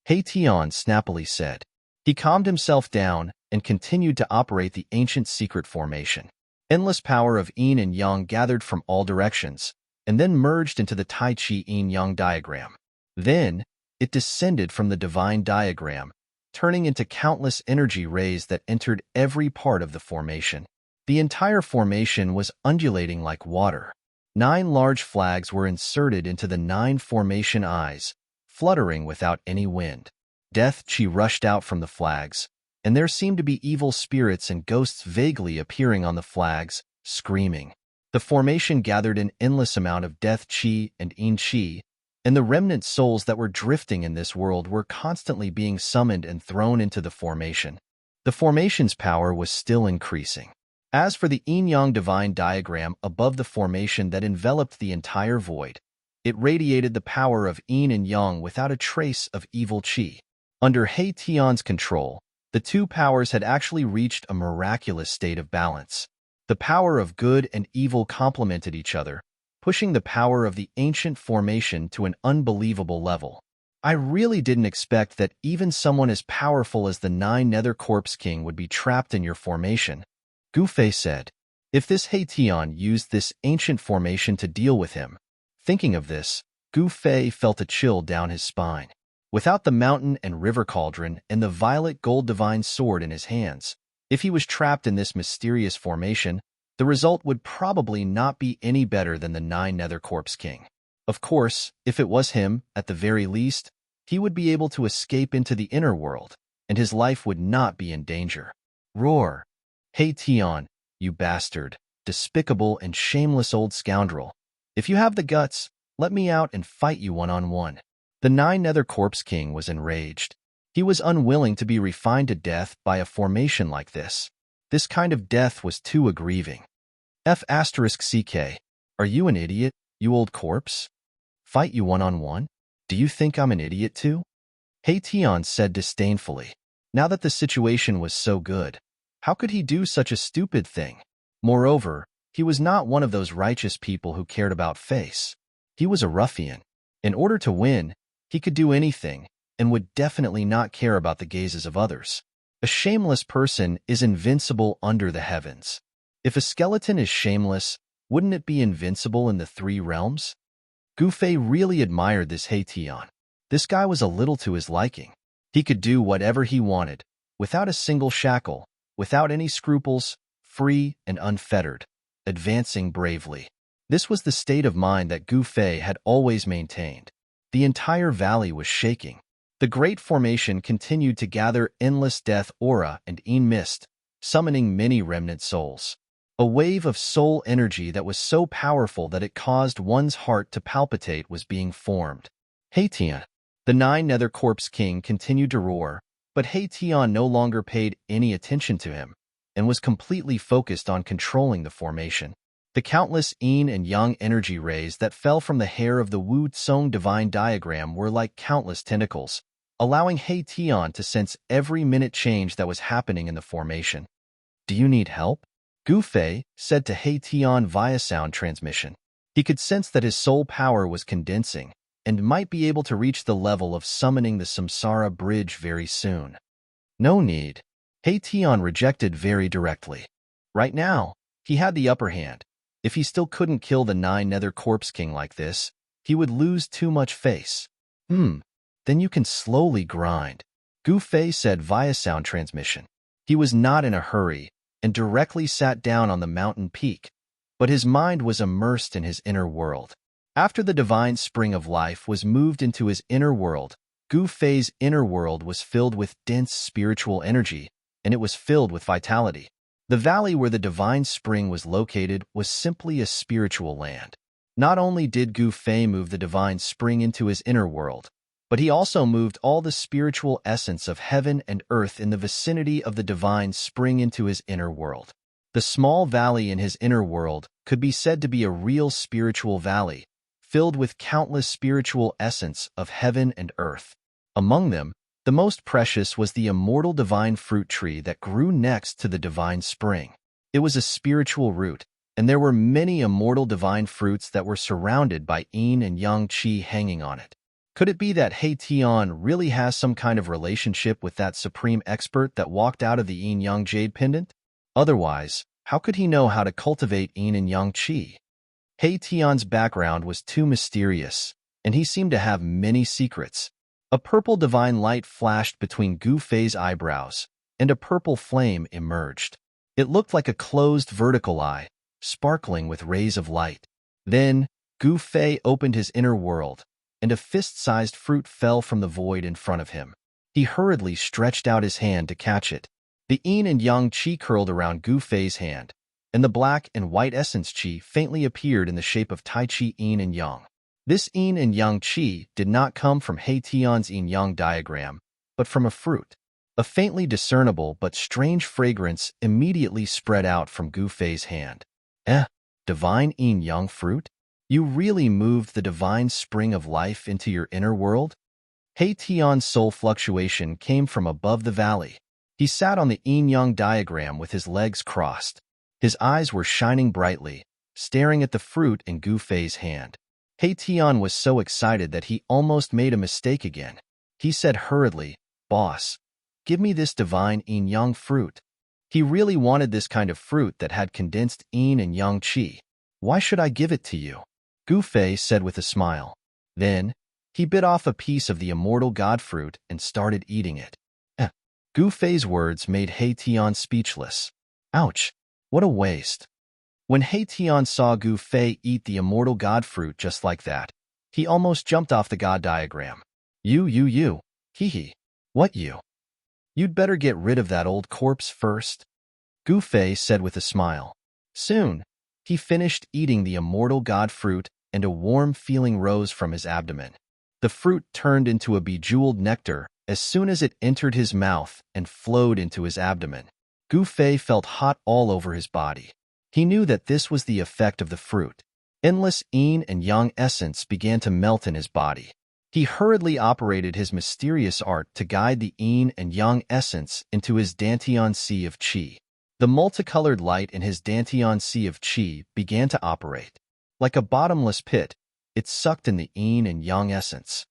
He Tian snappily said. He calmed himself down and continued to operate the ancient secret formation. Endless power of yin and yang gathered from all directions, and then merged into the Tai Chi yin-yang diagram. Then, it descended from the divine diagram, turning into countless energy rays that entered every part of the formation. The entire formation was undulating like water. 9 large flags were inserted into the 9 formation eyes, fluttering without any wind. Death chi rushed out from the flags, and there seemed to be evil spirits and ghosts vaguely appearing on the flags, screaming. The formation gathered an endless amount of death chi and yin chi, and the remnant souls that were drifting in this world were constantly being summoned and thrown into the formation. The formation's power was still increasing. As for the yin-yang divine diagram above the formation that enveloped the entire void, it radiated the power of yin and yang without a trace of evil chi. Under He Tian's control, the two powers had actually reached a miraculous state of balance. The power of good and evil complemented each other, pushing the power of the ancient formation to an unbelievable level. I really didn't expect that even someone as powerful as the 9 Nether Corpse King would be trapped in your formation, Gu Fei said. If this He Tian used this ancient formation to deal with him. Thinking of this, Gu Fei felt a chill down his spine. Without the mountain and river cauldron and the violet gold divine sword in his hands, if he was trapped in this mysterious formation, the result would probably not be any better than the 9 Nether Corpse King. Of course, if it was him, at the very least, he would be able to escape into the inner world, and his life would not be in danger. Roar! He Tian, you bastard, despicable and shameless old scoundrel. If you have the guts, let me out and fight you one-on-one. The 9 Nether Corpse King was enraged. He was unwilling to be refined to death by a formation like this. This kind of death was too aggrieving. F***CK. Are you an idiot, you old corpse? Fight you one-on-one? Do you think I'm an idiot too? He Tian said disdainfully. Now that the situation was so good, how could he do such a stupid thing? Moreover, he was not one of those righteous people who cared about face. He was a ruffian. In order to win, he could do anything, and would definitely not care about the gazes of others. A shameless person is invincible under the heavens. If a skeleton is shameless, wouldn't it be invincible in the 3 realms? Gu Fei really admired this He Tian. This guy was a little to his liking. He could do whatever he wanted, without a single shackle, without any scruples, free and unfettered, advancing bravely. This was the state of mind that Gu Fei had always maintained. The entire valley was shaking. The great formation continued to gather endless death aura and yin mist, summoning many remnant souls. A wave of soul energy that was so powerful that it caused one's heart to palpitate was being formed. He Tian. The 9 Nether Corpse King continued to roar, but He Tian no longer paid any attention to him, and was completely focused on controlling the formation. The countless yin and yang energy rays that fell from the hair of the Wu Tsong divine diagram were like countless tentacles, allowing He Tian to sense every minute change that was happening in the formation. Do you need help? Gu Fei said to He Tian via sound transmission. He could sense that his soul power was condensing, and might be able to reach the level of summoning the Samsara bridge very soon. No need. He Tian rejected very directly. Right now, he had the upper hand. If he still couldn't kill the 9 Nether Corpse King like this, he would lose too much face. Then you can slowly grind, Gu Fei said via sound transmission. He was not in a hurry, and directly sat down on the mountain peak, but his mind was immersed in his inner world. After the divine spring of life was moved into his inner world, Gu Fei's inner world was filled with dense spiritual energy, and it was filled with vitality. The valley where the divine spring was located was simply a spiritual land. Not only did Gu Fei move the divine spring into his inner world, but he also moved all the spiritual essence of heaven and earth in the vicinity of the divine spring into his inner world. The small valley in his inner world could be said to be a real spiritual valley, filled with countless spiritual essence of heaven and earth. Among them, the most precious was the immortal divine fruit tree that grew next to the divine spring. It was a spiritual root, and there were many immortal divine fruits that were surrounded by yin and yang chi hanging on it. Could it be that He Tian really has some kind of relationship with that supreme expert that walked out of the yin-yang jade pendant? Otherwise, how could he know how to cultivate yin and yang chi? He Tian's background was too mysterious, and he seemed to have many secrets. A purple divine light flashed between Gu Fei's eyebrows, and a purple flame emerged. It looked like a closed vertical eye, sparkling with rays of light. Then, Gu Fei opened his inner world, and a fist-sized fruit fell from the void in front of him. He hurriedly stretched out his hand to catch it. The yin and yang qi curled around Gu Fei's hand, and the black and white essence qi faintly appeared in the shape of Tai Chi yin and yang. This yin and yang qi did not come from He Tian's yin-yang diagram, but from a fruit. A faintly discernible but strange fragrance immediately spread out from Gu Fei's hand. Divine yin-yang fruit? You really moved the divine spring of life into your inner world? He Tian's soul fluctuation came from above the valley. He sat on the yin-yang diagram with his legs crossed. His eyes were shining brightly, staring at the fruit in Gu Fei's hand. He Tian was so excited that he almost made a mistake again. He said hurriedly, "Boss, give me this divine yin-yang fruit." He really wanted this kind of fruit that had condensed yin and yang qi. "Why should I give it to you?" Gu Fei said with a smile. Then, he bit off a piece of the immortal god fruit and started eating it. Gu Fei's words made He Tian speechless. Ouch! What a waste! When He Tian saw Gu Fei eat the immortal god fruit just like that, he almost jumped off the god diagram. You, hee. What you? You'd better get rid of that old corpse first, Gu Fei said with a smile. Soon, he finished eating the immortal god fruit and a warm feeling rose from his abdomen. The fruit turned into a bejeweled nectar as soon as it entered his mouth and flowed into his abdomen. Gu Fei felt hot all over his body. He knew that this was the effect of the fruit. Endless yin and yang essence began to melt in his body. He hurriedly operated his mysterious art to guide the yin and yang essence into his Dantian Sea of Qi. The multicolored light in his Dantian Sea of Qi began to operate. Like a bottomless pit, it sucked in the yin and yang essence.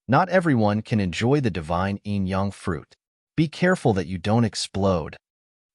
Not everyone can enjoy the divine yin-yang fruit. Be careful that you don't explode.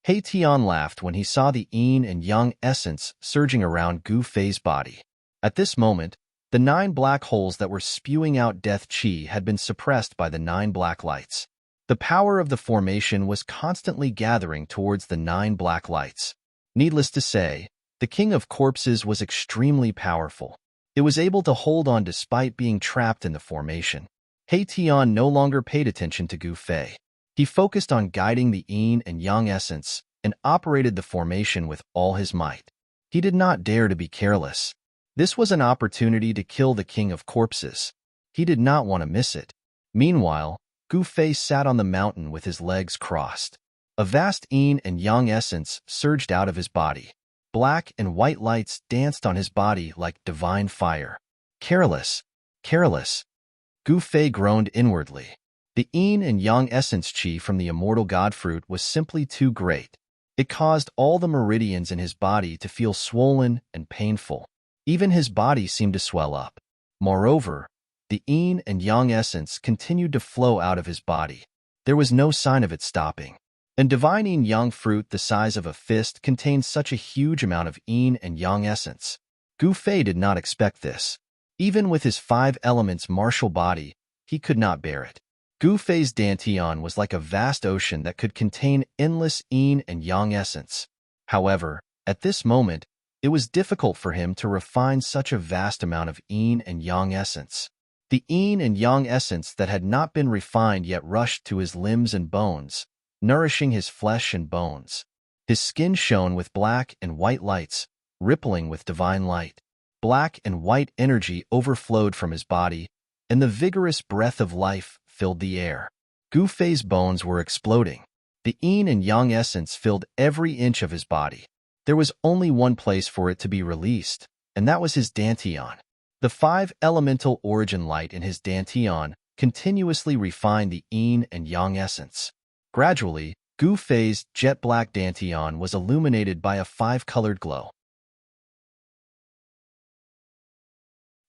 He Tian laughed when he saw the yin and yang essence surging around Gu Fei's body. At this moment, the 9 black holes that were spewing out death qi had been suppressed by the 9 black lights. The power of the formation was constantly gathering towards the 9 black lights. Needless to say, the King of Corpses was extremely powerful. It was able to hold on despite being trapped in the formation. He Tian no longer paid attention to Gu Fei. He focused on guiding the yin and yang essence and operated the formation with all his might. He did not dare to be careless. This was an opportunity to kill the King of Corpses. He did not want to miss it. Meanwhile, Gu Fei sat on the mountain with his legs crossed. A vast yin and yang essence surged out of his body. Black and white lights danced on his body like divine fire. Careless. Gu Fei groaned inwardly. The yin and yang essence qi from the immortal god fruit was simply too great. It caused all the meridians in his body to feel swollen and painful. Even his body seemed to swell up. Moreover, the yin and yang essence continued to flow out of his body. There was no sign of it stopping. A divine yin-yang fruit the size of a fist contained such a huge amount of yin and yang essence. Gu Fei did not expect this. Even with his 5 elements martial body, he could not bear it. Gu Fei's Dantian was like a vast ocean that could contain endless yin and yang essence. However, at this moment, it was difficult for him to refine such a vast amount of yin and yang essence. The yin and yang essence that had not been refined yet rushed to his limbs and bones, nourishing his flesh and bones. His skin shone with black and white lights, rippling with divine light. Black and white energy overflowed from his body, and the vigorous breath of life filled the air. Gu Fei's bones were exploding. The yin and yang essence filled every inch of his body. There was only one place for it to be released, and that was his Dantian. The 5 elemental origin light in his Dantian continuously refined the yin and yang essence. Gradually, Gu Fei's jet-black Dantian was illuminated by a 5-colored glow.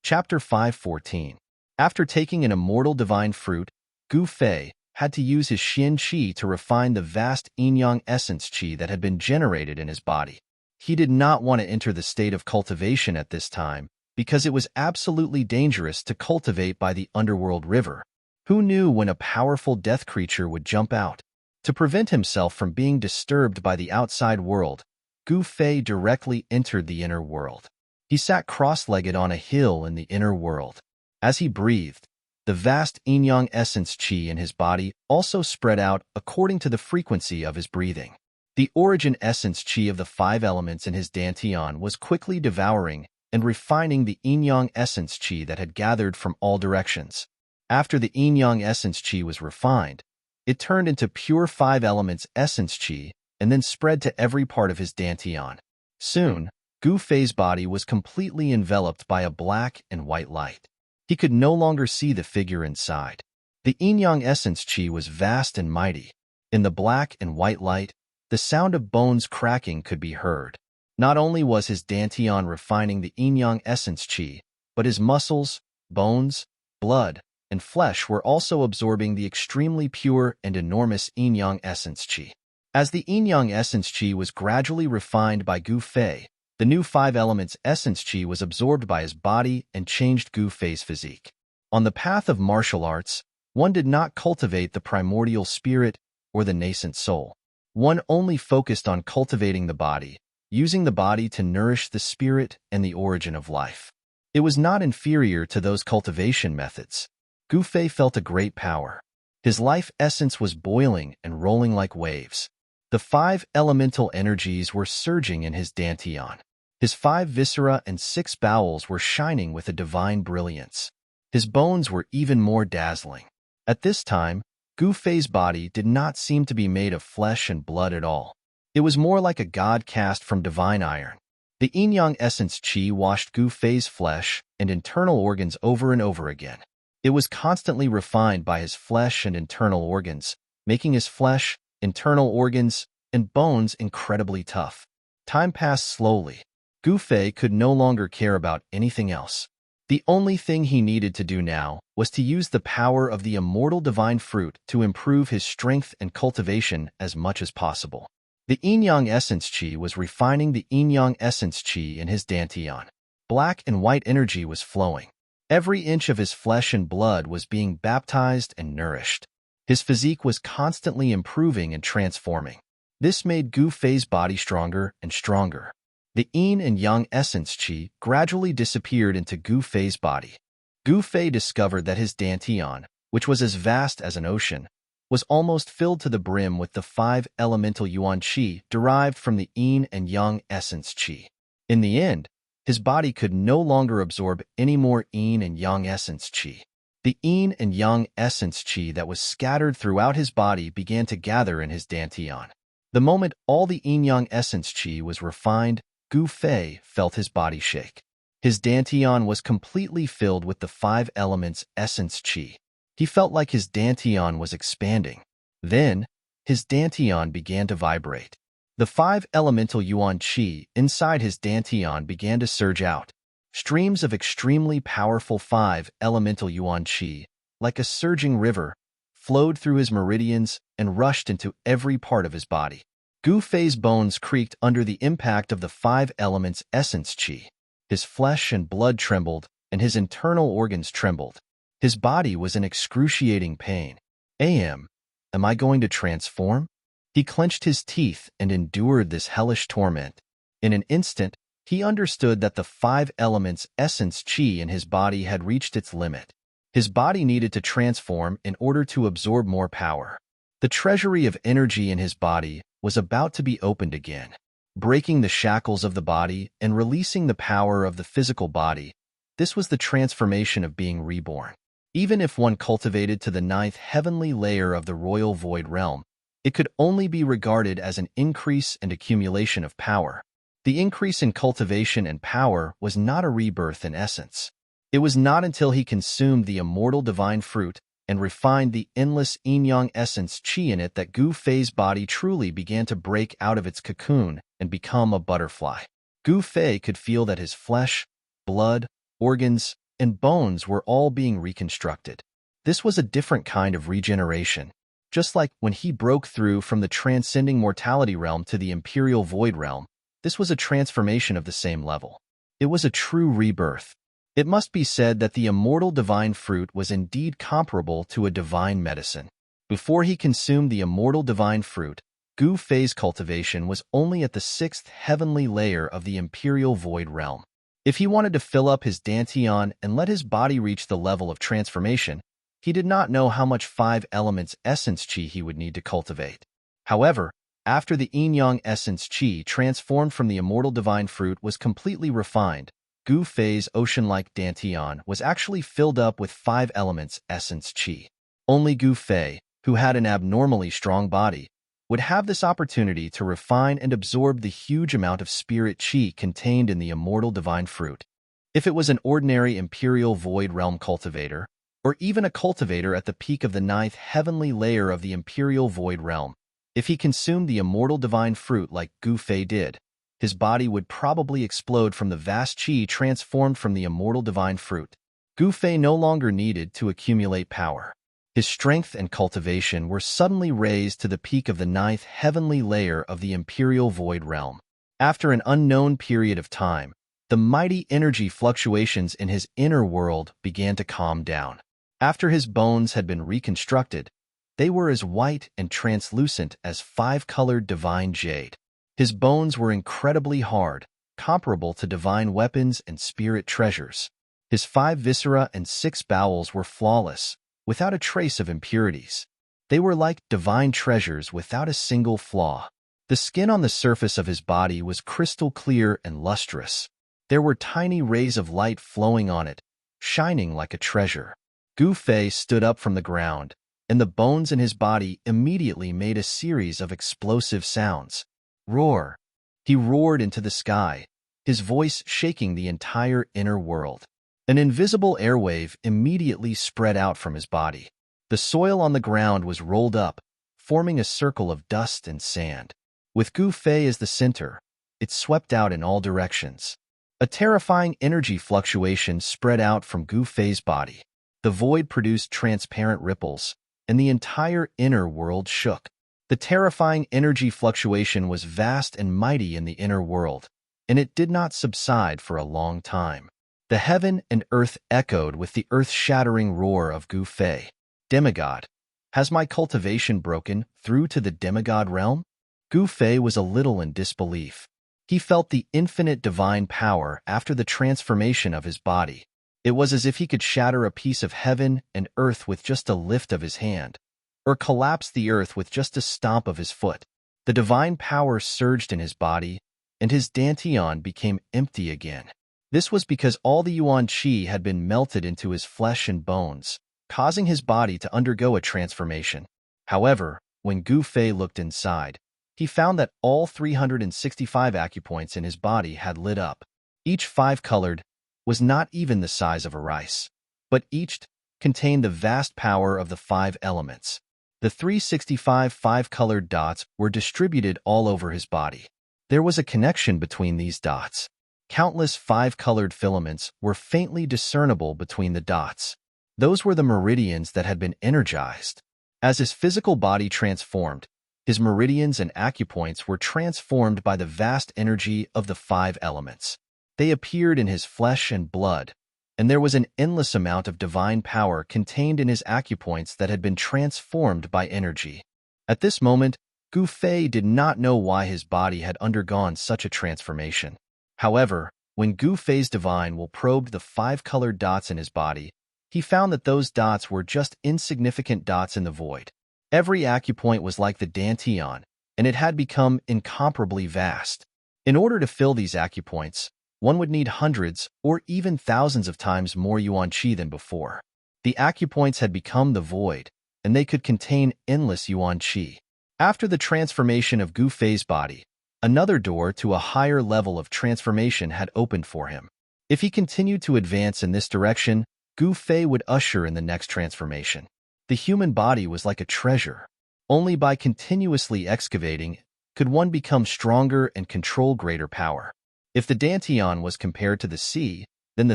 Chapter 5:14. After taking an immortal divine fruit, Gu Fei had to use his Xian Qi to refine the vast yin-yang essence Qi that had been generated in his body. He did not want to enter the state of cultivation at this time because it was absolutely dangerous to cultivate by the underworld river. Who knew when a powerful death creature would jump out? To prevent himself from being disturbed by the outside world, Gu Fei directly entered the inner world. He sat cross-legged on a hill in the inner world. As he breathed, the vast yin-yang essence qi in his body also spread out according to the frequency of his breathing. The origin essence qi of the 5 elements in his dantian was quickly devouring and refining the yin-yang essence qi that had gathered from all directions. After the yin-yang essence qi was refined, it turned into pure 5 elements essence qi and then spread to every part of his dantian. Soon, Gu Fei's body was completely enveloped by a black and white light. He could no longer see the figure inside. The yin-yang essence qi was vast and mighty. In the black and white light, the sound of bones cracking could be heard. Not only was his dantian refining the yin-yang essence qi, but his muscles, bones, blood, and flesh were also absorbing the extremely pure and enormous yin-yang essence qi. As the yin-yang essence qi was gradually refined by Gu Fei, the new 5 elements essence qi was absorbed by his body and changed Gu Fei's physique. On the path of martial arts, one did not cultivate the primordial spirit or the nascent soul. One only focused on cultivating the body, using the body to nourish the spirit and the origin of life. It was not inferior to those cultivation methods. Gu Fei felt a great power. His life essence was boiling and rolling like waves. The 5 elemental energies were surging in his dantian. His 5 viscera and 6 bowels were shining with a divine brilliance. His bones were even more dazzling. At this time, Gu Fei's body did not seem to be made of flesh and blood at all. It was more like a god cast from divine iron. The yin-yang essence qi washed Gu Fei's flesh and internal organs over and over again. It was constantly refined by his flesh and internal organs, making his flesh, internal organs, and bones incredibly tough. Time passed slowly. Gu Fei could no longer care about anything else. The only thing he needed to do now was to use the power of the immortal divine fruit to improve his strength and cultivation as much as possible. The yin-yang essence qi was refining the yin-yang essence qi in his dantian. Black and white energy was flowing. Every inch of his flesh and blood was being baptized and nourished. His physique was constantly improving and transforming. This made Gu Fei's body stronger and stronger. The yin and yang essence qi gradually disappeared into Gu Fei's body. Gu Fei discovered that his dantian, which was as vast as an ocean, was almost filled to the brim with the 5 elemental yuan qi derived from the yin and yang essence qi. In the end, his body could no longer absorb any more yin and yang essence qi. The yin and yang essence qi that was scattered throughout his body began to gather in his dantian. The moment all the yin-yang essence qi was refined, Gu Fei felt his body shake. His dantian was completely filled with the 5 elements essence qi. He felt like his dantian was expanding. Then, his dantian began to vibrate. The 5 elemental yuan qi inside his dantian began to surge out. Streams of extremely powerful 5 elemental yuan qi, like a surging river, flowed through his meridians and rushed into every part of his body. Gu Fei's bones creaked under the impact of the 5 elements essence qi. His flesh and blood trembled, and his internal organs trembled. His body was in excruciating pain. Am I going to transform? He clenched his teeth and endured this hellish torment. In an instant, he understood that the 5 elements essence qi in his body had reached its limit. His body needed to transform in order to absorb more power. The treasury of energy in his body was about to be opened again. Breaking the shackles of the body and releasing the power of the physical body, this was the transformation of being reborn. Even if one cultivated to the 9th heavenly layer of the royal void realm, it could only be regarded as an increase and accumulation of power. The increase in cultivation and power was not a rebirth in essence. It was not until he consumed the immortal divine fruit and refined the endless yin-yang essence qi in it that Gu Fei's body truly began to break out of its cocoon and become a butterfly. Gu Fei could feel that his flesh, blood, organs, and bones were all being reconstructed. This was a different kind of regeneration. Just like when he broke through from the transcending mortality realm to the imperial void realm, this was a transformation of the same level. It was a true rebirth. It must be said that the immortal divine fruit was indeed comparable to a divine medicine. Before he consumed the immortal divine fruit, Gu Fei's cultivation was only at the 6th heavenly layer of the imperial void realm. If he wanted to fill up his dantian and let his body reach the level of transformation, he did not know how much 5 elements essence chi he would need to cultivate. However, after the yin-yang essence chi transformed from the immortal divine fruit was completely refined, Gu Fei's ocean-like dantian was actually filled up with 5 elements essence chi. Only Gu Fei, who had an abnormally strong body, would have this opportunity to refine and absorb the huge amount of spirit chi contained in the immortal divine fruit. If it was an ordinary imperial void realm cultivator, or even a cultivator at the peak of the 9th heavenly layer of the imperial void realm, if he consumed the immortal divine fruit like Gu Fei did, his body would probably explode from the vast chi transformed from the immortal divine fruit. Gu Fei no longer needed to accumulate power. His strength and cultivation were suddenly raised to the peak of the 9th heavenly layer of the imperial void realm. After an unknown period of time, the mighty energy fluctuations in his inner world began to calm down. After his bones had been reconstructed, they were as white and translucent as 5-colored divine jade. His bones were incredibly hard, comparable to divine weapons and spirit treasures. His 5 viscera and 6 bowels were flawless, without a trace of impurities. They were like divine treasures without a single flaw. The skin on the surface of his body was crystal clear and lustrous. There were tiny rays of light flowing on it, shining like a treasure. Gu Fei stood up from the ground, and the bones in his body immediately made a series of explosive sounds. Roar! He roared into the sky, his voice shaking the entire inner world. An invisible airwave immediately spread out from his body. The soil on the ground was rolled up, forming a circle of dust and sand. With Gu Fei as the center, it swept out in all directions. A terrifying energy fluctuation spread out from Gu Fei's body. The void produced transparent ripples, and the entire inner world shook. The terrifying energy fluctuation was vast and mighty in the inner world, and it did not subside for a long time. The heaven and earth echoed with the earth-shattering roar of Gu Fei. Demigod, has my cultivation broken through to the demigod realm? Gu Fei was a little in disbelief. He felt the infinite divine power after the transformation of his body. It was as if he could shatter a piece of heaven and earth with just a lift of his hand, or collapse the earth with just a stomp of his foot. The divine power surged in his body, and his dantian became empty again. This was because all the yuan qi had been melted into his flesh and bones, causing his body to undergo a transformation. However, when Gu Fei looked inside, he found that all 365 acupoints in his body had lit up. Each 5-colored was not even the size of a rice, but each contained the vast power of the 5 elements. The 365 5-colored dots were distributed all over his body. There was a connection between these dots. Countless 5-colored filaments were faintly discernible between the dots. Those were the meridians that had been energized. As his physical body transformed, his meridians and acupoints were transformed by the vast energy of the 5 elements. They appeared in his flesh and blood, and there was an endless amount of divine power contained in his acupoints that had been transformed by energy. At this moment, Gu Fei did not know why his body had undergone such a transformation. However, when Gu Fei's divine will probed the 5-colored dots in his body, he found that those dots were just insignificant dots in the void. Every acupoint was like the dantian, and it had become incomparably vast. In order to fill these acupoints, one would need hundreds or even thousands of times more yuan qi than before. The acupoints had become the void, and they could contain endless yuan qi. After the transformation of Gu Fei's body, another door to a higher level of transformation had opened for him. If he continued to advance in this direction, Gu Fei would usher in the next transformation. The human body was like a treasure. Only by continuously excavating could one become stronger and control greater power. If the dantian was compared to the sea, then the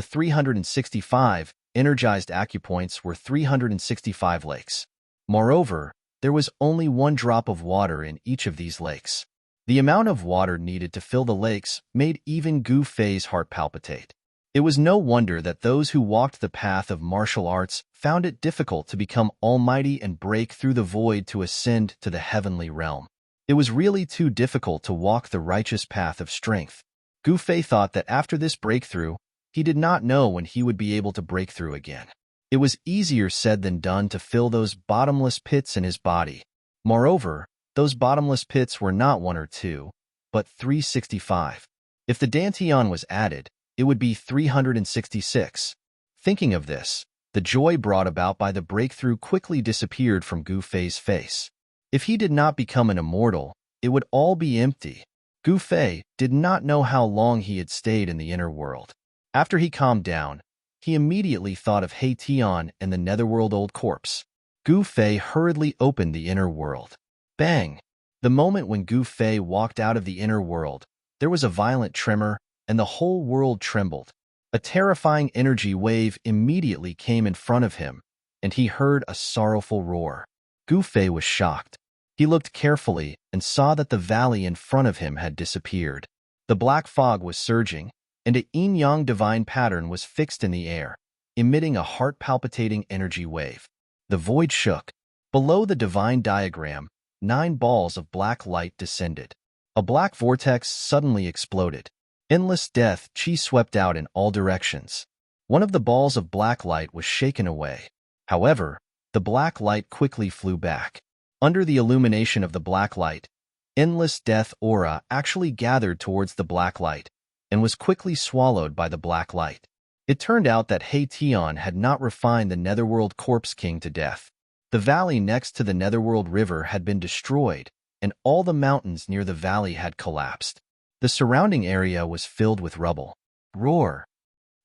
365 energized acupoints were 365 lakes. Moreover, there was only one drop of water in each of these lakes. The amount of water needed to fill the lakes made even Gu Fei's heart palpitate. It was no wonder that those who walked the path of martial arts found it difficult to become almighty and break through the void to ascend to the heavenly realm. It was really too difficult to walk the righteous path of strength. Gu Fei thought that after this breakthrough, He did not know when he would be able to break through again. It was easier said than done to fill those bottomless pits in his body. Moreover, those bottomless pits were not one or two, but 365. If the Dantian was added, it would be 366. Thinking of this, the joy brought about by the breakthrough quickly disappeared from Gu Fei's face. If he did not become an immortal, it would all be empty. Gu Fei did not know how long he had stayed in the inner world. After he calmed down, he immediately thought of He Tian and the netherworld old corpse. Gu Fei hurriedly opened the inner world. Bang! The moment when Gu Fei walked out of the inner world, there was a violent tremor, and the whole world trembled. A terrifying energy wave immediately came in front of him, and he heard a sorrowful roar. Gu Fei was shocked. He looked carefully and saw that the valley in front of him had disappeared. The black fog was surging, and a yin-yang divine pattern was fixed in the air, emitting a heart-palpitating energy wave. The void shook. Below the divine diagram, 9 balls of black light descended. A black vortex suddenly exploded. Endless death chi swept out in all directions. One of the balls of black light was shaken away. However, the black light quickly flew back. Under the illumination of the black light, endless death aura actually gathered towards the black light and was quickly swallowed by the black light. It turned out that He Tian had not refined the Netherworld Corpse King to death. The valley next to the Netherworld River had been destroyed, and all the mountains near the valley had collapsed. The surrounding area was filled with rubble. Roar!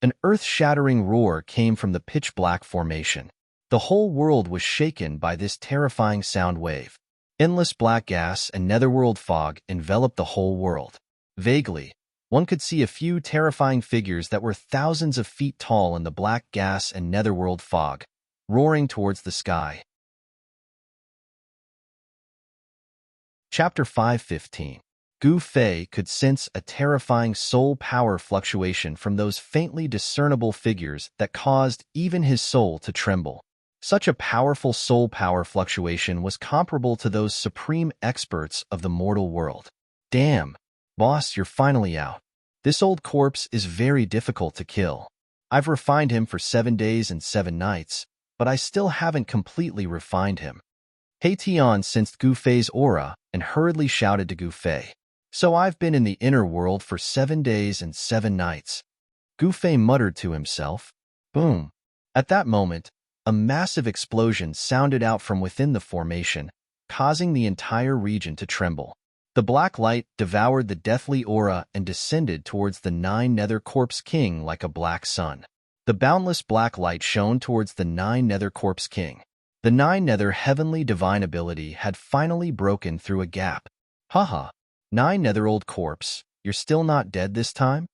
An earth-shattering roar came from the pitch-black formation. The whole world was shaken by this terrifying sound wave. Endless black gas and netherworld fog enveloped the whole world. Vaguely, one could see a few terrifying figures that were thousands of feet tall in the black gas and netherworld fog, roaring towards the sky. Chapter 5:15. Gu Fei could sense a terrifying soul power fluctuation from those faintly discernible figures that caused even his soul to tremble. Such a powerful soul power fluctuation was comparable to those supreme experts of the mortal world. Damn, boss, you're finally out. This old corpse is very difficult to kill. I've refined him for 7 days and 7 nights, but I still haven't completely refined him. He Tian sensed Gu Fei's aura and hurriedly shouted to Gu Fei. So I've been in the inner world for 7 days and 7 nights. Gu Fei muttered to himself. Boom. At that moment, a massive explosion sounded out from within the formation, causing the entire region to tremble. The black light devoured the deathly aura and descended towards the 9 Nether Corpse King like a black sun. The boundless black light shone towards the 9 Nether Corpse King. The 9 Nether heavenly divine ability had finally broken through a gap. Haha, 9 Netherworld Corpse, you're still not dead this time?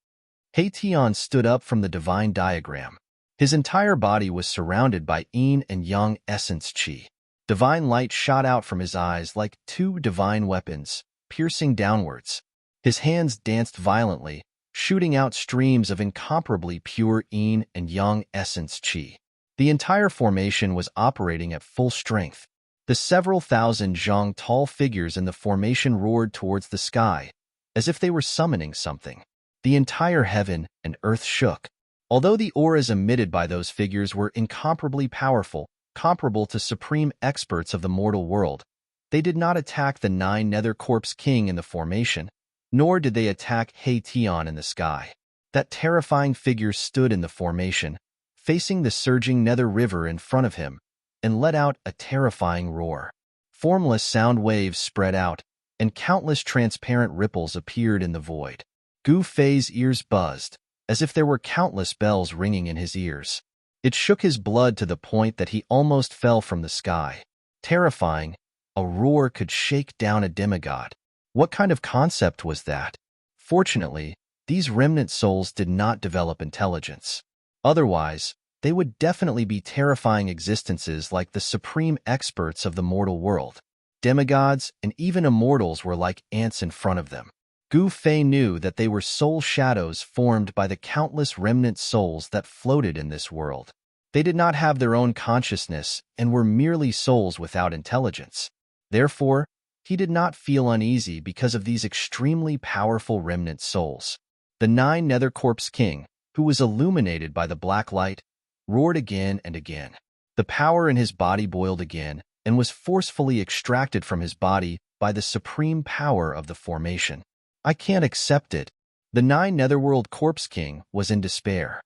He Tian stood up from the divine diagram. His entire body was surrounded by yin and yang essence chi. Divine light shot out from his eyes like 2 divine weapons, piercing downwards. His hands danced violently, shooting out streams of incomparably pure yin and yang essence chi. The entire formation was operating at full strength. The several thousand zhang tall figures in the formation roared towards the sky, as if they were summoning something. The entire heaven and earth shook. Although the auras emitted by those figures were incomparably powerful, comparable to supreme experts of the mortal world, they did not attack the 9 Nether Corpse King in the formation, nor did they attack He Tian in the sky. That terrifying figure stood in the formation, facing the surging Nether River in front of him, and let out a terrifying roar. Formless sound waves spread out, and countless transparent ripples appeared in the void. Gu Fei's ears buzzed, as if there were countless bells ringing in his ears. It shook his blood to the point that he almost fell from the sky. Terrifying, a roar could shake down a demigod. What kind of concept was that? Fortunately, these remnant souls did not develop intelligence. Otherwise, they would definitely be terrifying existences like the supreme experts of the mortal world. Demigods and even immortals were like ants in front of them. Gu Fei knew that they were soul shadows formed by the countless remnant souls that floated in this world. They did not have their own consciousness and were merely souls without intelligence. Therefore, he did not feel uneasy because of these extremely powerful remnant souls. The 9 Nether Corpse King, who was illuminated by the black light, roared again and again. The power in his body boiled again and was forcefully extracted from his body by the supreme power of the formation. I can't accept it. The Nine Netherworld Corpse King was in despair.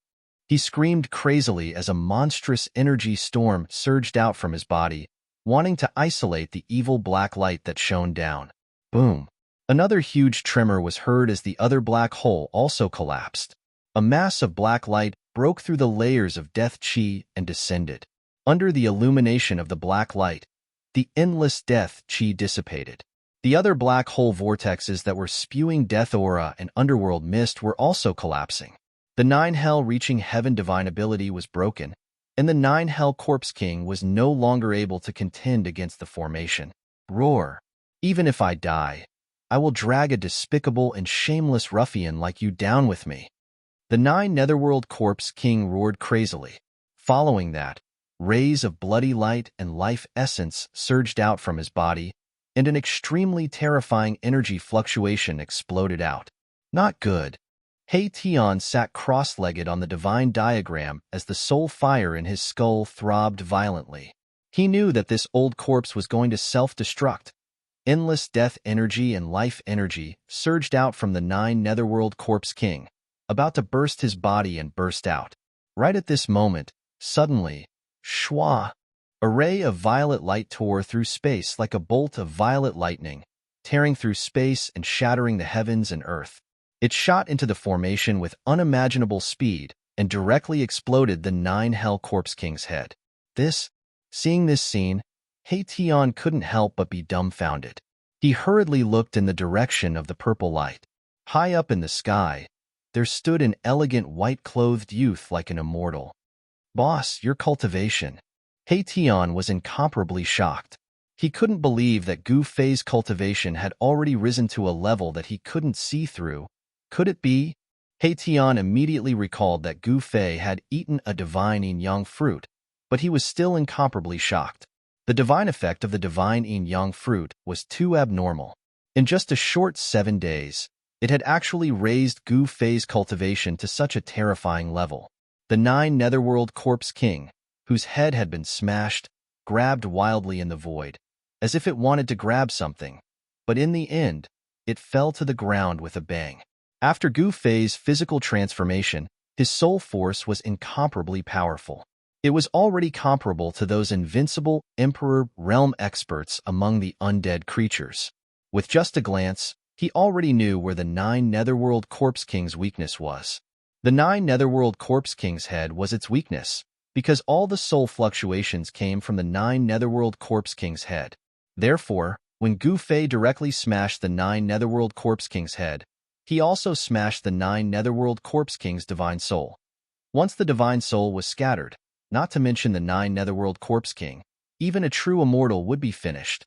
He screamed crazily as a monstrous energy storm surged out from his body, wanting to isolate the evil black light that shone down. Boom! Another huge tremor was heard as the other black hole also collapsed. A mass of black light broke through the layers of death chi and descended. Under the illumination of the black light, the endless death chi dissipated. The other black hole vortexes that were spewing death aura and underworld mist were also collapsing. The nine hell reaching heaven divine ability was broken, and the nine hell Corpse King was no longer able to contend against the formation. Roar! Even if I die, I will drag a despicable and shameless ruffian like you down with me. The Nine Netherworld Corpse King roared crazily. Following that, rays of bloody light and life essence surged out from his body, and an extremely terrifying energy fluctuation exploded out. Not good. Tian sat cross-legged on the divine diagram as the soul fire in his skull throbbed violently. He knew that this old corpse was going to self-destruct. Endless death energy and life energy surged out from the Nine Netherworld Corpse King, about to burst his body and burst out. Right at this moment, suddenly, shwa! A ray of violet light tore through space like a bolt of violet lightning, tearing through space and shattering the heavens and earth. It shot into the formation with unimaginable speed and directly exploded the Nine Hell Corpse King's head. Seeing this scene, Tian couldn't help but be dumbfounded. He hurriedly looked in the direction of the purple light. High up in the sky, there stood an elegant white-clothed youth like an immortal. "Boss, your cultivation." Tian was incomparably shocked. He couldn't believe that Gu Fei's cultivation had already risen to a level that he couldn't see through. Could it be? Tian immediately recalled that Gu Fei had eaten a divine yin-yang fruit, but he was still incomparably shocked. The divine effect of the divine yin-yang fruit was too abnormal. In just a short 7 days, it had actually raised Gu Fei's cultivation to such a terrifying level. The Nine Netherworld Corpse King, whose head had been smashed, grabbed wildly in the void, as if it wanted to grab something, but in the end, it fell to the ground with a bang. After Gu Fei's physical transformation, his soul force was incomparably powerful. It was already comparable to those invincible Emperor realm experts among the undead creatures. With just a glance, he already knew where the Nine Netherworld Corpse King's weakness was. The Nine Netherworld Corpse King's head was its weakness, because all the soul fluctuations came from the Nine Netherworld Corpse King's head. Therefore, when Gu Fei directly smashed the Nine Netherworld Corpse King's head, he also smashed the Nine Netherworld Corpse King's divine soul. Once the divine soul was scattered, not to mention the Nine Netherworld Corpse King, even a true immortal would be finished.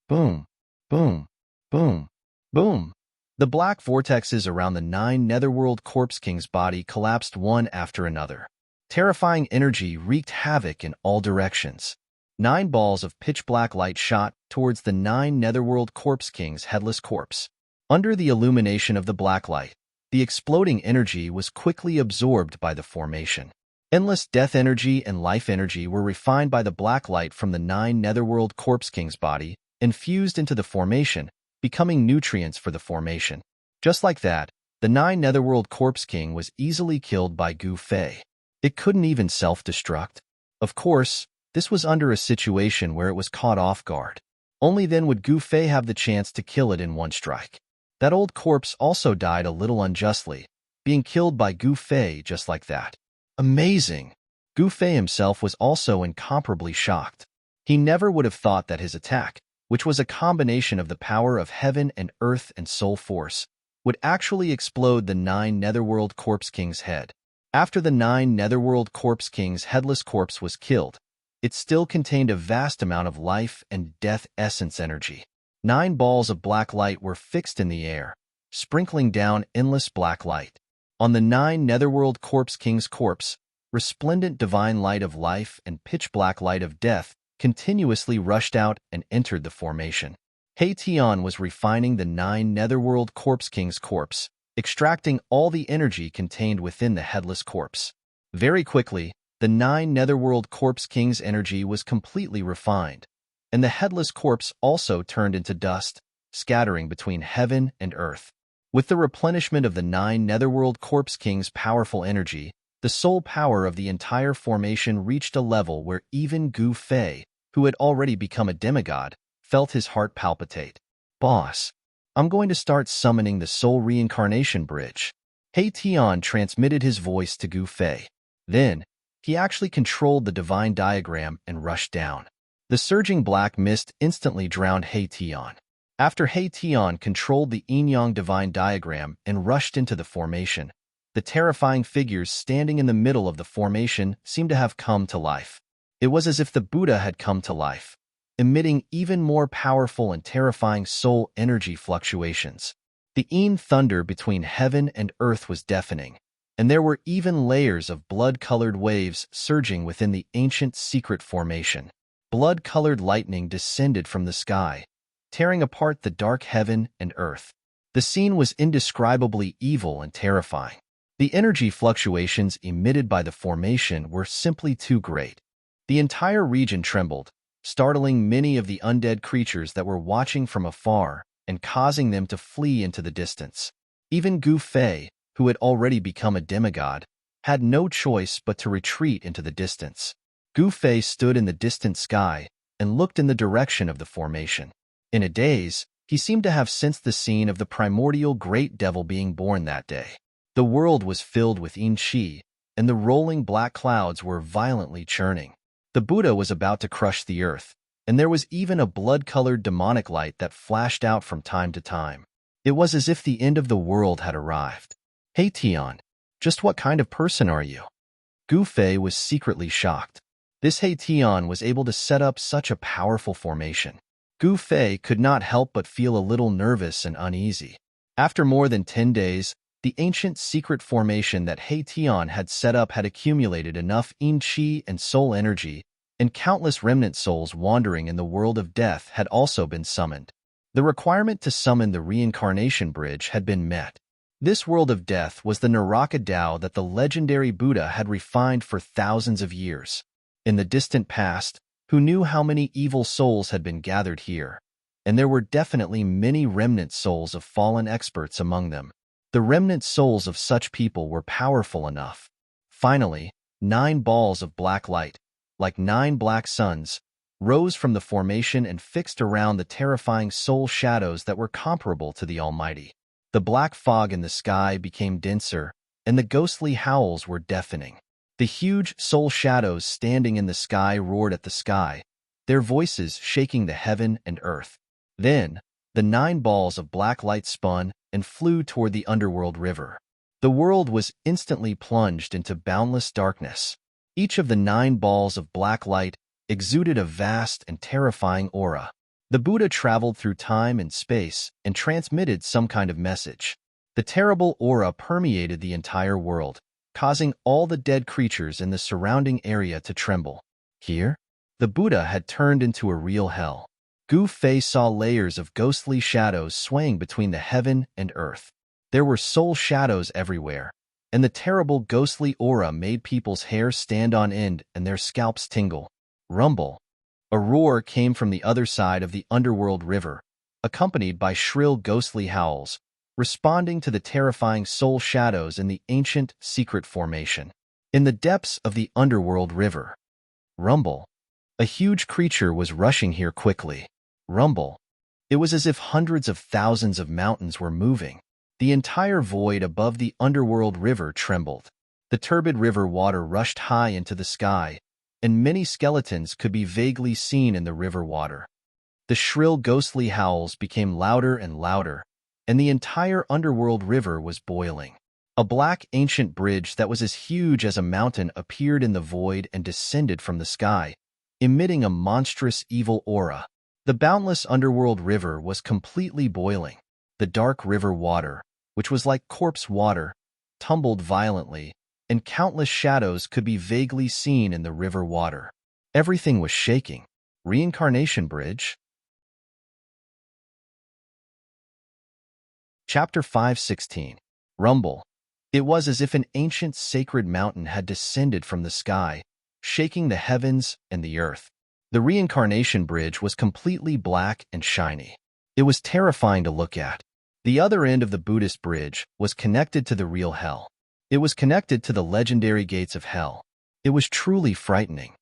Boom, boom, boom, boom. The black vortexes around the Nine Netherworld Corpse King's body collapsed one after another. Terrifying energy wreaked havoc in all directions. 9 balls of pitch-black light shot towards the Nine Netherworld Corpse King's headless corpse. Under the illumination of the black light, the exploding energy was quickly absorbed by the formation. Endless death energy and life energy were refined by the black light from the Nine Netherworld Corpse King's body and fused into the formation, becoming nutrients for the formation. Just like that, the Nine Netherworld Corpse King was easily killed by Gu Fei. It couldn't even self-destruct. Of course, this was under a situation where it was caught off guard. Only then would Gu Fei have the chance to kill it in one strike. That old corpse also died a little unjustly, being killed by Gu Fei just like that. Amazing! Gu Fei himself was also incomparably shocked. He never would have thought that his attack, which was a combination of the power of heaven and earth and soul force, would actually explode the Nine Netherworld Corpse King's head. After the Nine Netherworld Corpse King's headless corpse was killed, it still contained a vast amount of life and death essence energy. 9 balls of black light were fixed in the air, sprinkling down endless black light. On the Nine Netherworld Corpse King's corpse, resplendent divine light of life and pitch-black light of death continuously rushed out and entered the formation. Tian was refining the Nine Netherworld Corpse King's corpse, extracting all the energy contained within the headless corpse. Very quickly, the 9 Netherworld Corpse King's energy was completely refined, and the headless corpse also turned into dust, scattering between heaven and earth. With the replenishment of the 9 Netherworld Corpse King's powerful energy, the soul power of the entire formation reached a level where even Gu Fei, who had already become a demigod, felt his heart palpitate. "Boss, I'm going to start summoning the Soul Reincarnation Bridge." He Tian transmitted his voice to Gu Fei. Then, he actually controlled the divine diagram and rushed down. The surging black mist instantly drowned He Tian. After He Tian controlled the yin-yang divine diagram and rushed into the formation, the terrifying figures standing in the middle of the formation seemed to have come to life. It was as if the Buddha had come to life, emitting even more powerful and terrifying soul energy fluctuations. The yin thunder between heaven and earth was deafening, and there were even layers of blood-colored waves surging within the ancient secret formation. Blood-colored lightning descended from the sky, tearing apart the dark heaven and earth. The scene was indescribably evil and terrifying. The energy fluctuations emitted by the formation were simply too great. The entire region trembled, startling many of the undead creatures that were watching from afar and causing them to flee into the distance. Even Gu Fei, who had already become a demigod, had no choice but to retreat into the distance. Gu Fei stood in the distant sky and looked in the direction of the formation. In a daze, he seemed to have sensed the scene of the primordial great devil being born that day. The world was filled with yin qi, and the rolling black clouds were violently churning. The Buddha was about to crush the earth, and there was even a blood-colored demonic light that flashed out from time to time. It was as if the end of the world had arrived. "Hey Tian, just what kind of person are you?" Gu Fei was secretly shocked. This He Tian was able to set up such a powerful formation. Gu Fei could not help but feel a little nervous and uneasy. After more than 10 days, the ancient secret formation that He Tian had set up had accumulated enough yin qi and soul energy, and countless remnant souls wandering in the world of death had also been summoned. The requirement to summon the reincarnation bridge had been met. This world of death was the Naraka Tao that the legendary Buddha had refined for thousands of years. In the distant past, who knew how many evil souls had been gathered here? And there were definitely many remnant souls of fallen experts among them. The remnant souls of such people were powerful enough. Finally, 9 balls of black light, like 9 black suns, rose from the formation and fixed around the terrifying soul shadows that were comparable to the Almighty. The black fog in the sky became denser, and the ghostly howls were deafening. The huge soul shadows standing in the sky roared at the sky, their voices shaking the heaven and earth. Then, the 9 balls of black light spun and flew toward the underworld river. The world was instantly plunged into boundless darkness. Each of the 9 balls of black light exuded a vast and terrifying aura. The Buddha traveled through time and space and transmitted some kind of message. The terrible aura permeated the entire world, causing all the dead creatures in the surrounding area to tremble. Here, the Buddha had turned into a real hell. Gu Fei saw layers of ghostly shadows swaying between the heaven and earth. There were soul shadows everywhere, and the terrible ghostly aura made people's hair stand on end and their scalps tingle. Rumble. A roar came from the other side of the underworld river, accompanied by shrill ghostly howls, responding to the terrifying soul shadows in the ancient secret formation. In the depths of the underworld river. Rumble. A huge creature was rushing here quickly. Rumble. It was as if hundreds of thousands of mountains were moving. The entire void above the underworld river trembled. The turbid river water rushed high into the sky, and many skeletons could be vaguely seen in the river water. The shrill ghostly howls became louder and louder, and the entire underworld river was boiling. A black ancient bridge that was as huge as a mountain appeared in the void and descended from the sky, emitting a monstrous evil aura. The boundless underworld river was completely boiling. The dark river water, which was like corpse water, tumbled violently, and countless shadows could be vaguely seen in the river water. Everything was shaking. Reincarnation Bridge. Chapter 5:16. rumble. It was as if an ancient sacred mountain had descended from the sky, shaking the heavens and the earth. The reincarnation bridge was completely black and shiny. It was terrifying to look at. The other end of the Buddhist bridge was connected to the real hell. It was connected to the legendary gates of hell. It was truly frightening.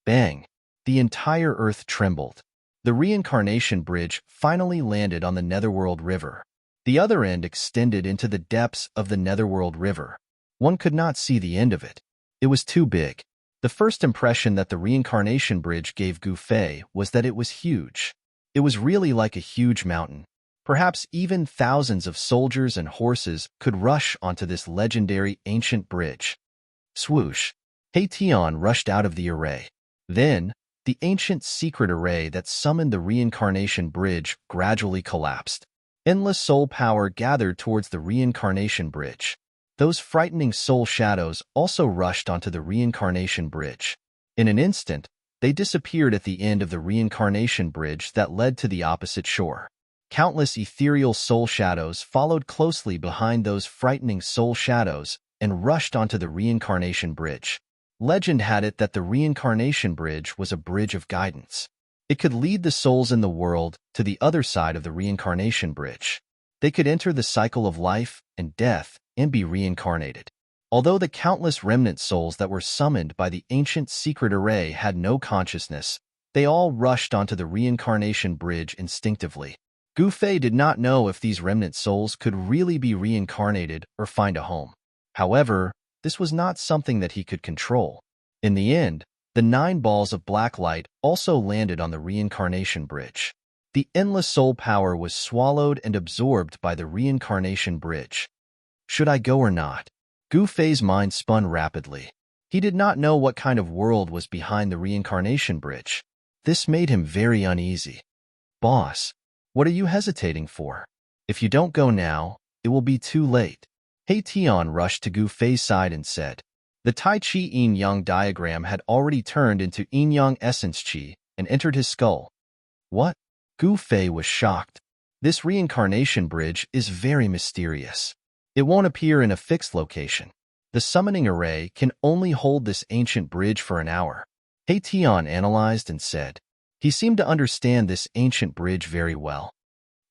Bang! The entire earth trembled. The reincarnation bridge finally landed on the Netherworld River. The other end extended into the depths of the Netherworld River. One could not see the end of it. It was too big. The first impression that the reincarnation bridge gave Gu Fei was that it was huge. It was really like a huge mountain. Perhaps even thousands of soldiers and horses could rush onto this legendary ancient bridge. Swoosh! Hei Tian rushed out of the array. Then, the ancient secret array that summoned the reincarnation bridge gradually collapsed. Endless soul power gathered towards the reincarnation bridge. Those frightening soul shadows also rushed onto the reincarnation bridge. In an instant, they disappeared at the end of the reincarnation bridge that led to the opposite shore. Countless ethereal soul shadows followed closely behind those frightening soul shadows and rushed onto the reincarnation bridge. Legend had it that the reincarnation bridge was a bridge of guidance. It could lead the souls in the world to the other side of the reincarnation bridge. They could enter the cycle of life and death and be reincarnated. Although the countless remnant souls that were summoned by the ancient secret array had no consciousness, they all rushed onto the reincarnation bridge instinctively. Gu Fei did not know if these remnant souls could really be reincarnated or find a home. However, this was not something that he could control. In the end, the 9 balls of black light also landed on the reincarnation bridge. The endless soul power was swallowed and absorbed by the reincarnation bridge. Should I go or not? Gu Fei's mind spun rapidly. He did not know what kind of world was behind the reincarnation bridge. This made him very uneasy. Boss, what are you hesitating for? If you don't go now, it will be too late. Hei Tian rushed to Gu Fei's side and said. The Tai Chi Yin-Yang diagram had already turned into Yin-Yang essence Qi and entered his skull. What? Gu Fei was shocked. This reincarnation bridge is very mysterious. It won't appear in a fixed location. The summoning array can only hold this ancient bridge for an hour. Hei Tian analyzed and said. He seemed to understand this ancient bridge very well.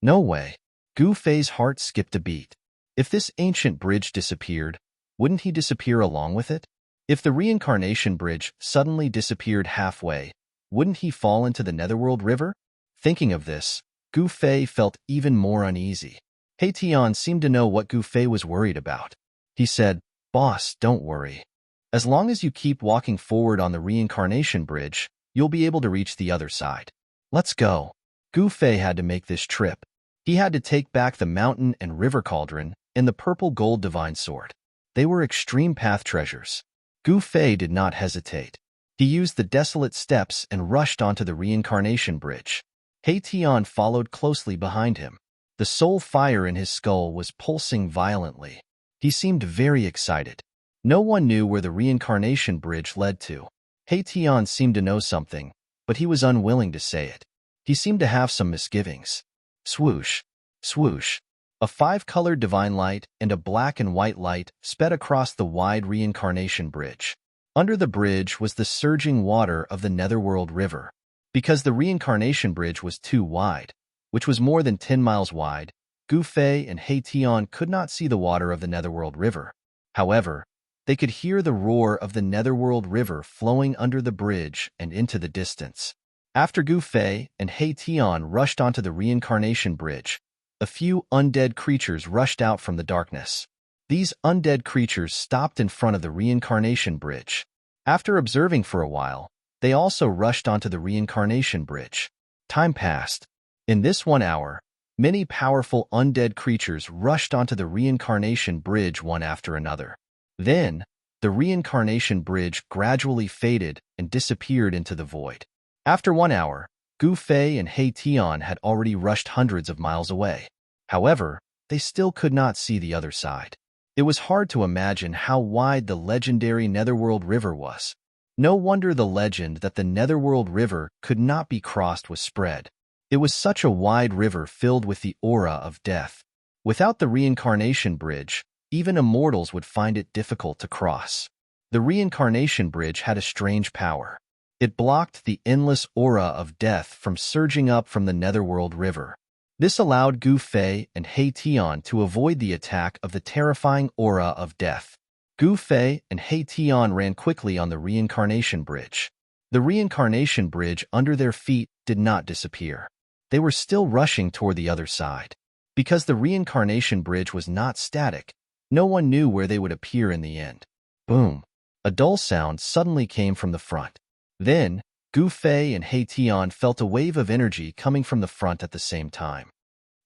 No way. Gu Fei's heart skipped a beat. If this ancient bridge disappeared, wouldn't he disappear along with it? If the reincarnation bridge suddenly disappeared halfway, wouldn't he fall into the Netherworld River? Thinking of this, Gu Fei felt even more uneasy. Hei Tian seemed to know what Gu Fei was worried about. He said, Boss, don't worry. As long as you keep walking forward on the reincarnation bridge, you'll be able to reach the other side. Let's go. Gu Fei had to make this trip. He had to take back the mountain and river cauldron and the purple gold divine sword. They were extreme path treasures. Gu Fei did not hesitate. He used the desolate steps and rushed onto the reincarnation bridge. Hei Tian followed closely behind him. The soul fire in his skull was pulsing violently. He seemed very excited. No one knew where the reincarnation bridge led to. Hei Tian seemed to know something, but he was unwilling to say it. He seemed to have some misgivings. Swoosh, swoosh. A 5-colored divine light and a black and white light sped across the wide reincarnation bridge. Under the bridge was the surging water of the Netherworld River. Because the reincarnation bridge was too wide, which was more than 10 miles wide, Gu Fei and Hei Tian could not see the water of the Netherworld River. However, they could hear the roar of the Netherworld River flowing under the bridge and into the distance. After Gu Fei and Hei Tian rushed onto the reincarnation bridge, a few undead creatures rushed out from the darkness. These undead creatures stopped in front of the reincarnation bridge. After observing for a while, they also rushed onto the reincarnation bridge. Time passed. In this 1 hour, many powerful undead creatures rushed onto the reincarnation bridge one after another. Then, the reincarnation bridge gradually faded and disappeared into the void. After 1 hour, Gu Fei and Hei Tian had already rushed hundreds of miles away. However, they still could not see the other side. It was hard to imagine how wide the legendary Netherworld River was. No wonder the legend that the Netherworld River could not be crossed was spread. It was such a wide river filled with the aura of death. Without the reincarnation bridge, even immortals would find it difficult to cross. The reincarnation bridge had a strange power. It blocked the endless aura of death from surging up from the Netherworld River. This allowed Gu Fei and He Tian to avoid the attack of the terrifying aura of death. Gu Fei and He Tian ran quickly on the reincarnation bridge. The reincarnation bridge under their feet did not disappear. They were still rushing toward the other side. Because the reincarnation bridge was not static, no one knew where they would appear in the end. Boom! A dull sound suddenly came from the front. Then, Gu Fei and He Tian felt a wave of energy coming from the front at the same time.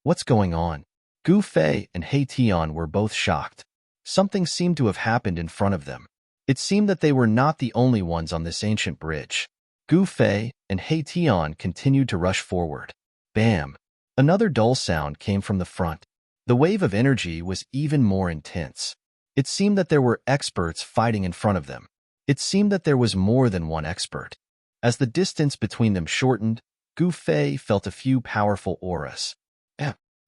What's going on? Gu Fei and He Tian were both shocked. Something seemed to have happened in front of them. It seemed that they were not the only ones on this ancient bridge. Gu Fei and He Tian continued to rush forward. Bam! Another dull sound came from the front. The wave of energy was even more intense. It seemed that there were experts fighting in front of them. It seemed that there was more than one expert. As the distance between them shortened, Gu Fei felt a few powerful auras.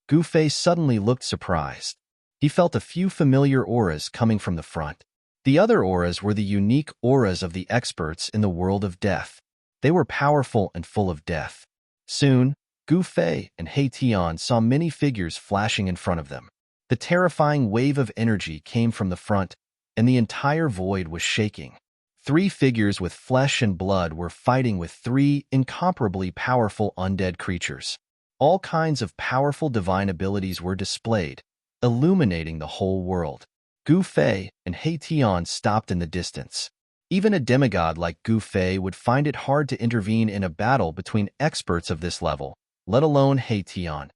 Gu Fei suddenly looked surprised. He felt a few familiar auras coming from the front. The other auras were the unique auras of the experts in the world of death. They were powerful and full of death. Soon, Gu Fei and He Tian saw many figures flashing in front of them. The terrifying wave of energy came from the front, and the entire void was shaking. 3 figures with flesh and blood were fighting with 3 incomparably powerful undead creatures. All kinds of powerful divine abilities were displayed, illuminating the whole world. Gu Fei and He Tian stopped in the distance. Even a demigod like Gu Fei would find it hard to intervene in a battle between experts of this level, let alone He Tian.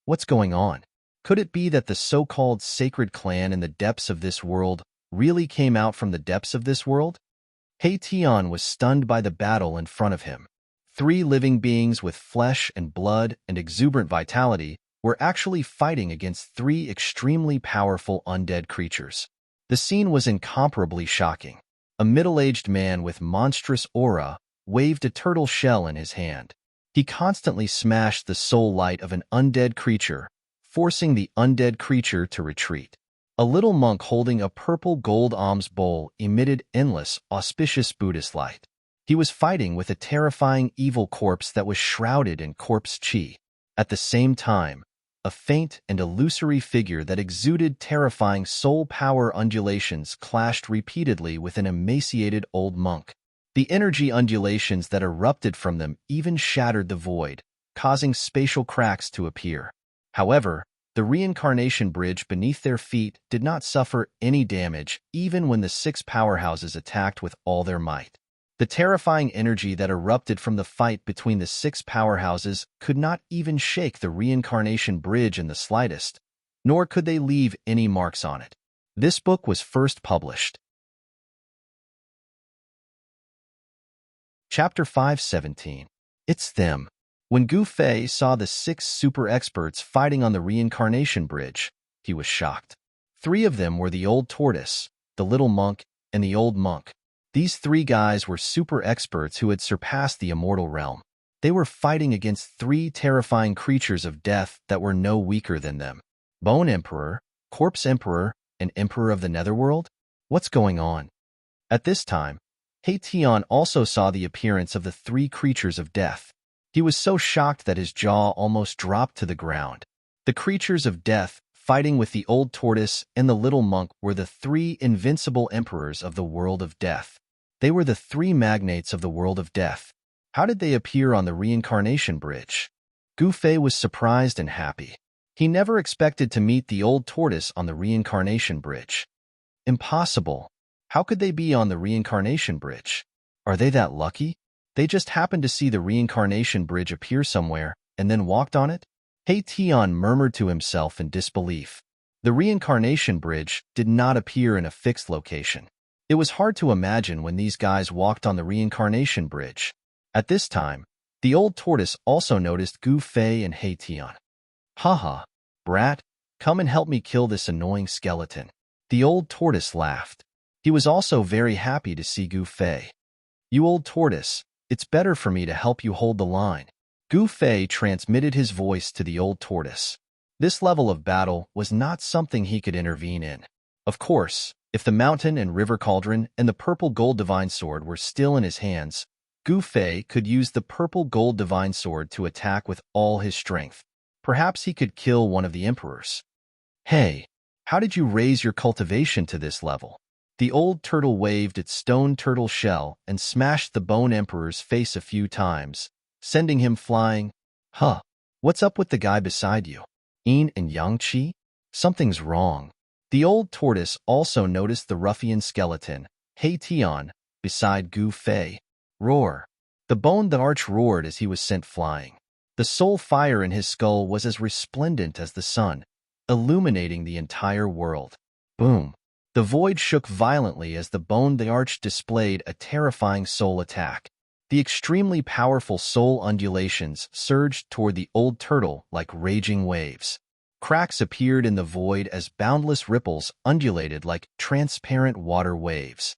What's going on? Could it be that the so-called sacred clan in the depths of this world really came out from the depths of this world? He Tian was stunned by the battle in front of him. 3 living beings with flesh and blood and exuberant vitality were actually fighting against 3 extremely powerful undead creatures. The scene was incomparably shocking. A middle-aged man with monstrous aura waved a turtle shell in his hand. He constantly smashed the soul light of an undead creature, forcing the undead creature to retreat. A little monk holding a purple gold alms bowl emitted endless, auspicious Buddhist light. He was fighting with a terrifying evil corpse that was shrouded in corpse chi. At the same time, a faint and illusory figure that exuded terrifying soul power undulations clashed repeatedly with an emaciated old monk. The energy undulations that erupted from them even shattered the void, causing spatial cracks to appear. However, the reincarnation bridge beneath their feet did not suffer any damage even when the 6 powerhouses attacked with all their might. The terrifying energy that erupted from the fight between the 6 powerhouses could not even shake the reincarnation bridge in the slightest, nor could they leave any marks on it. This book was first published. Chapter 517. It's them. When Gu Fei saw the 6 super experts fighting on the reincarnation bridge, he was shocked. 3 of them were the old tortoise, the little monk, and the old monk. These 3 guys were super experts who had surpassed the immortal realm. They were fighting against 3 terrifying creatures of death that were no weaker than them. Bone Emperor, Corpse Emperor, and Emperor of the Netherworld? What's going on? At this time, He Tian also saw the appearance of the 3 creatures of death. He was so shocked that his jaw almost dropped to the ground. The creatures of death fighting with the old tortoise and the little monk were the 3 invincible emperors of the world of death. They were the 3 magnates of the world of death. How did they appear on the reincarnation bridge? Gu Fei was surprised and happy. He never expected to meet the old tortoise on the reincarnation bridge. Impossible. How could they be on the reincarnation bridge? Are they that lucky? They just happened to see the reincarnation bridge appear somewhere and then walked on it? He Tian murmured to himself in disbelief. The reincarnation bridge did not appear in a fixed location. It was hard to imagine when these guys walked on the reincarnation bridge. At this time, the old tortoise also noticed Gu Fei and He Tian. Haha, brat, come and help me kill this annoying skeleton. The old tortoise laughed. He was also very happy to see Gu Fei. You old tortoise, it's better for me to help you hold the line. Gu Fei transmitted his voice to the old tortoise. This level of battle was not something he could intervene in. Of course, if the mountain and river cauldron and the purple gold divine sword were still in his hands, Gu Fei could use the purple gold divine sword to attack with all his strength. Perhaps he could kill one of the emperors. Hey, how did you raise your cultivation to this level? The old turtle waved its stone turtle shell and smashed the bone emperor's face a few times, sending him flying. Huh, what's up with the guy beside you? Yin and Yang-Chi? Something's wrong. The old tortoise also noticed the ruffian skeleton, He Tian, beside Gu Fei. Roar. The bone the arch roared as he was sent flying. The soul fire in his skull was as resplendent as the sun, illuminating the entire world. Boom. The void shook violently as the bone the arch displayed a terrifying soul attack. The extremely powerful soul undulations surged toward the old turtle like raging waves. Cracks appeared in the void as boundless ripples undulated like transparent water waves.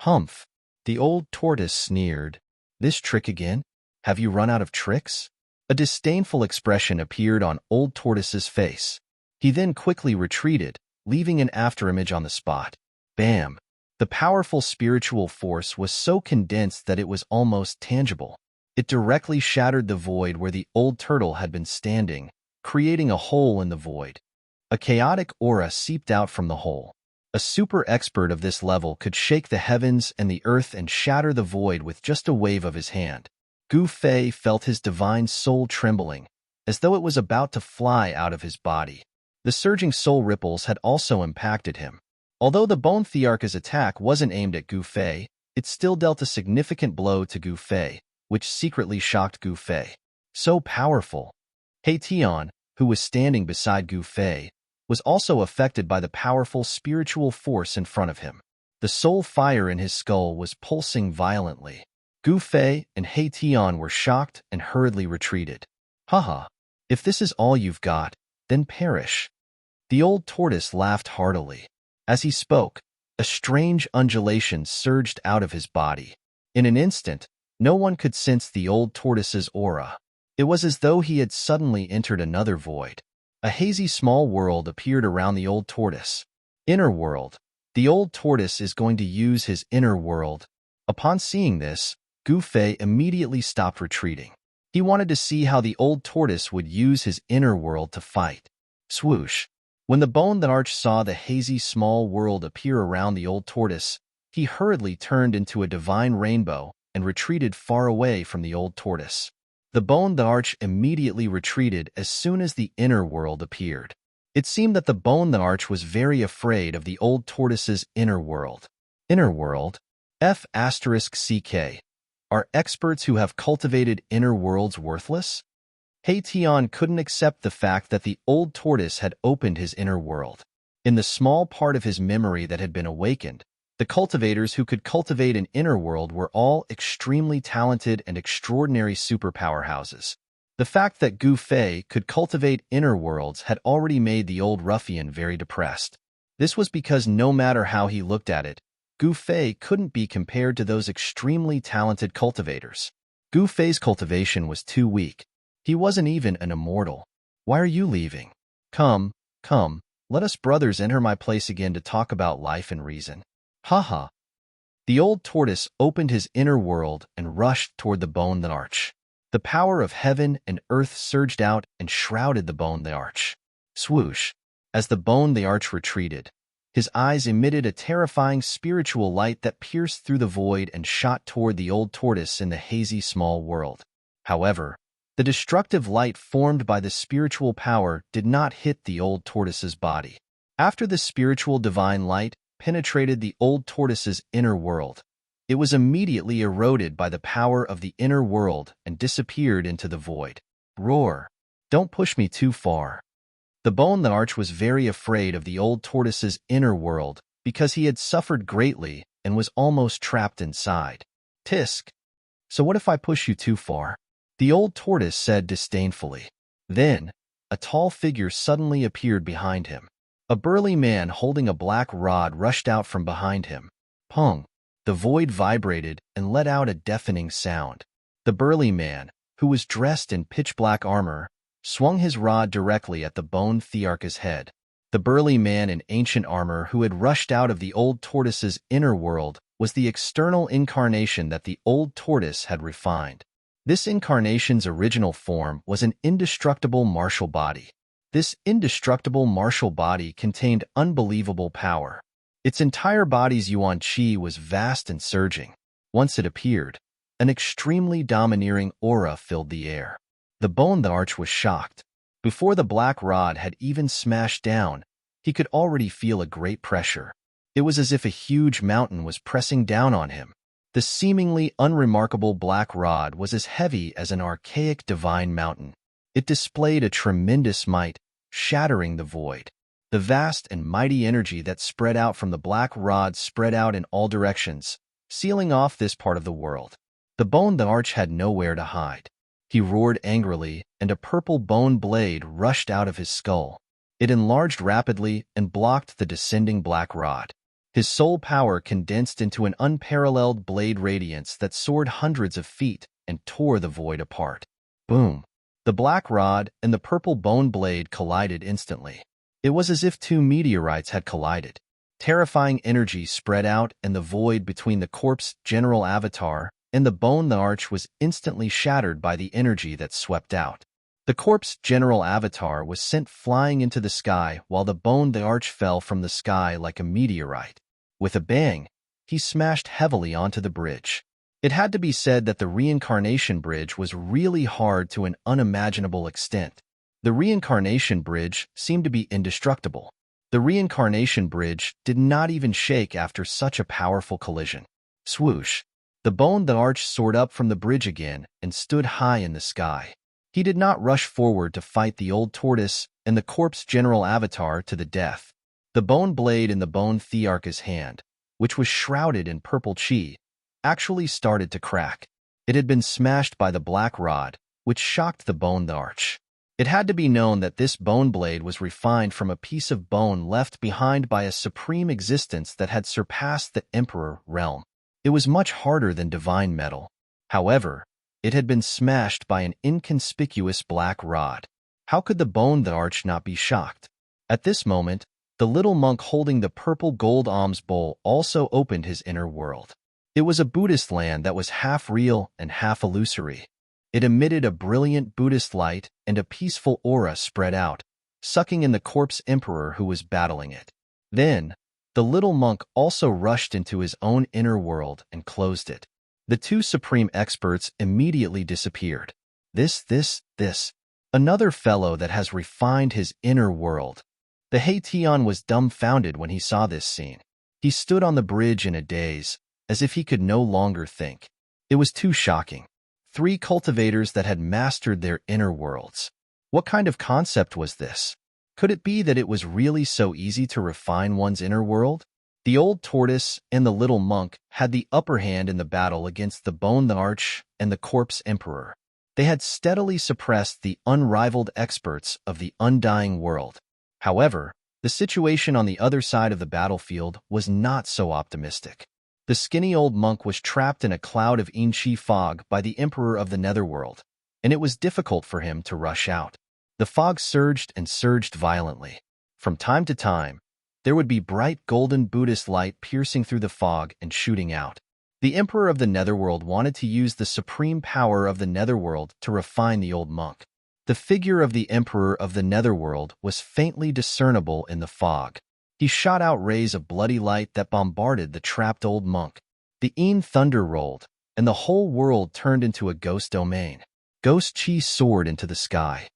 Humph! The old tortoise sneered. This trick again? Have you run out of tricks? A disdainful expression appeared on old tortoise's face. He then quickly retreated, leaving an afterimage on the spot. Bam! The powerful spiritual force was so condensed that it was almost tangible. It directly shattered the void where the old turtle had been standing, creating a hole in the void. A chaotic aura seeped out from the hole. A super expert of this level could shake the heavens and the earth and shatter the void with just a wave of his hand. Gu Fei felt his divine soul trembling, as though it was about to fly out of his body. The surging soul ripples had also impacted him. Although the Bone Thearch's attack wasn't aimed at Gu Fei, it still dealt a significant blow to Gu Fei, which secretly shocked Gu Fei. So powerful. He Tian, who was standing beside Gu Fei, was also affected by the powerful spiritual force in front of him. The soul fire in his skull was pulsing violently. Gu Fei and He Tian were shocked and hurriedly retreated. Haha, if this is all you've got, then perish. The old tortoise laughed heartily. As he spoke, a strange undulation surged out of his body. In an instant, no one could sense the old tortoise's aura. It was as though he had suddenly entered another void. A hazy small world appeared around the old tortoise. Inner world. The old tortoise is going to use his inner world. Upon seeing this, Gu Fei immediately stopped retreating. He wanted to see how the old tortoise would use his inner world to fight. Swoosh. When the Bone that Arch saw the hazy small world appear around the old tortoise, he hurriedly turned into a divine rainbow and retreated far away from the old tortoise. The Bone that Arch immediately retreated as soon as the inner world appeared. It seemed that the Bone that Arch was very afraid of the old tortoise's inner world. Inner world? F***CK. Are experts who have cultivated inner worlds worthless? He Tian couldn't accept the fact that the old tortoise had opened his inner world. In the small part of his memory that had been awakened, the cultivators who could cultivate an inner world were all extremely talented and extraordinary superpowerhouses. The fact that Gu Fei could cultivate inner worlds had already made the old ruffian very depressed. This was because no matter how he looked at it, Gu Fei couldn't be compared to those extremely talented cultivators. Gu Fei's cultivation was too weak. He wasn't even an immortal. Why are you leaving? Come, let us brothers enter my place again to talk about life and reason. Haha. The old tortoise opened his inner world and rushed toward the Bone that Arch. The power of heaven and earth surged out and shrouded the Bone the Arch. Swoosh. As the Bone the Arch retreated, his eyes emitted a terrifying spiritual light that pierced through the void and shot toward the old tortoise in the hazy small world. However, the destructive light formed by the spiritual power did not hit the old tortoise's body. After the spiritual divine light penetrated the old tortoise's inner world, it was immediately eroded by the power of the inner world and disappeared into the void. Roar! Don't push me too far. The Bone that Arch was very afraid of the old tortoise's inner world because he had suffered greatly and was almost trapped inside. Tisk! So what if I push you too far? The old tortoise said disdainfully. Then, a tall figure suddenly appeared behind him. A burly man holding a black rod rushed out from behind him. Pong! The void vibrated and let out a deafening sound. The burly man, who was dressed in pitch-black armor, swung his rod directly at the bone Thearch's head. The burly man in ancient armor who had rushed out of the old tortoise's inner world was the external incarnation that the old tortoise had refined. This incarnation's original form was an indestructible martial body. This indestructible martial body contained unbelievable power. Its entire body's yuan qi was vast and surging. Once it appeared, an extremely domineering aura filled the air. The bone Thearch was shocked. Before the black rod had even smashed down, he could already feel a great pressure. It was as if a huge mountain was pressing down on him. The seemingly unremarkable black rod was as heavy as an archaic divine mountain. It displayed a tremendous might, shattering the void. The vast and mighty energy that spread out from the black rod spread out in all directions, sealing off this part of the world. The bone Thearch had nowhere to hide. He roared angrily, and a purple bone blade rushed out of his skull. It enlarged rapidly and blocked the descending black rod. His soul power condensed into an unparalleled blade radiance that soared hundreds of feet and tore the void apart. Boom! The black rod and the purple bone blade collided instantly. It was as if two meteorites had collided. Terrifying energy spread out, and the void between the corpse general avatar and the bone Thearch was instantly shattered by the energy that swept out. The corpse general avatar was sent flying into the sky while the bone Thearch fell from the sky like a meteorite. With a bang, he smashed heavily onto the bridge. It had to be said that the reincarnation bridge was really hard to an unimaginable extent. The reincarnation bridge seemed to be indestructible. The reincarnation bridge did not even shake after such a powerful collision. Swoosh! The bone Thearch soared up from the bridge again and stood high in the sky. He did not rush forward to fight the old tortoise and the corpse general avatar to the death. The bone blade in the bone Thearch's hand, which was shrouded in purple qi, actually started to crack. It had been smashed by the black rod, which shocked the bone Thearch. It had to be known that this bone blade was refined from a piece of bone left behind by a supreme existence that had surpassed the Emperor realm. It was much harder than divine metal. However, it had been smashed by an inconspicuous black rod. How could the bone Thearch not be shocked? At this moment, the little monk holding the purple gold alms bowl also opened his inner world. It was a Buddhist land that was half real and half illusory. It emitted a brilliant Buddhist light, and a peaceful aura spread out, sucking in the corpse emperor who was battling it. Then, the little monk also rushed into his own inner world and closed it. The two supreme experts immediately disappeared. This. Another fellow that has refined his inner world. The Haitian was dumbfounded when he saw this scene. He stood on the bridge in a daze, as if he could no longer think. It was too shocking. 3 cultivators that had mastered their inner worlds. What kind of concept was this? Could it be that it was really so easy to refine one's inner world? The old tortoise and the little monk had the upper hand in the battle against the bone Thearch and the corpse emperor. They had steadily suppressed the unrivaled experts of the undying world. However, the situation on the other side of the battlefield was not so optimistic. The skinny old monk was trapped in a cloud of Inchi fog by the emperor of the netherworld, and it was difficult for him to rush out. The fog surged and surged violently. From time to time, there would be bright golden Buddhist light piercing through the fog and shooting out. The emperor of the netherworld wanted to use the supreme power of the netherworld to refine the old monk. The figure of the emperor of the netherworld was faintly discernible in the fog. He shot out rays of bloody light that bombarded the trapped old monk. The Een thunder rolled, and the whole world turned into a ghost domain. Ghost qi soared into the sky.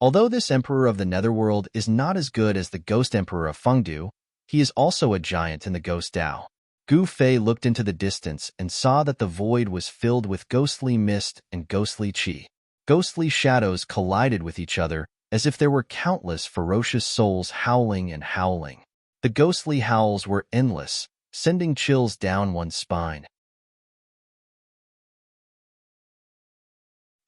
Although this emperor of the netherworld is not as good as the ghost emperor of Fengdu, he is also a giant in the ghost Dao. Gu Fei looked into the distance and saw that the void was filled with ghostly mist and ghostly qi. Ghostly shadows collided with each other as if there were countless ferocious souls howling and howling. The ghostly howls were endless, sending chills down one's spine.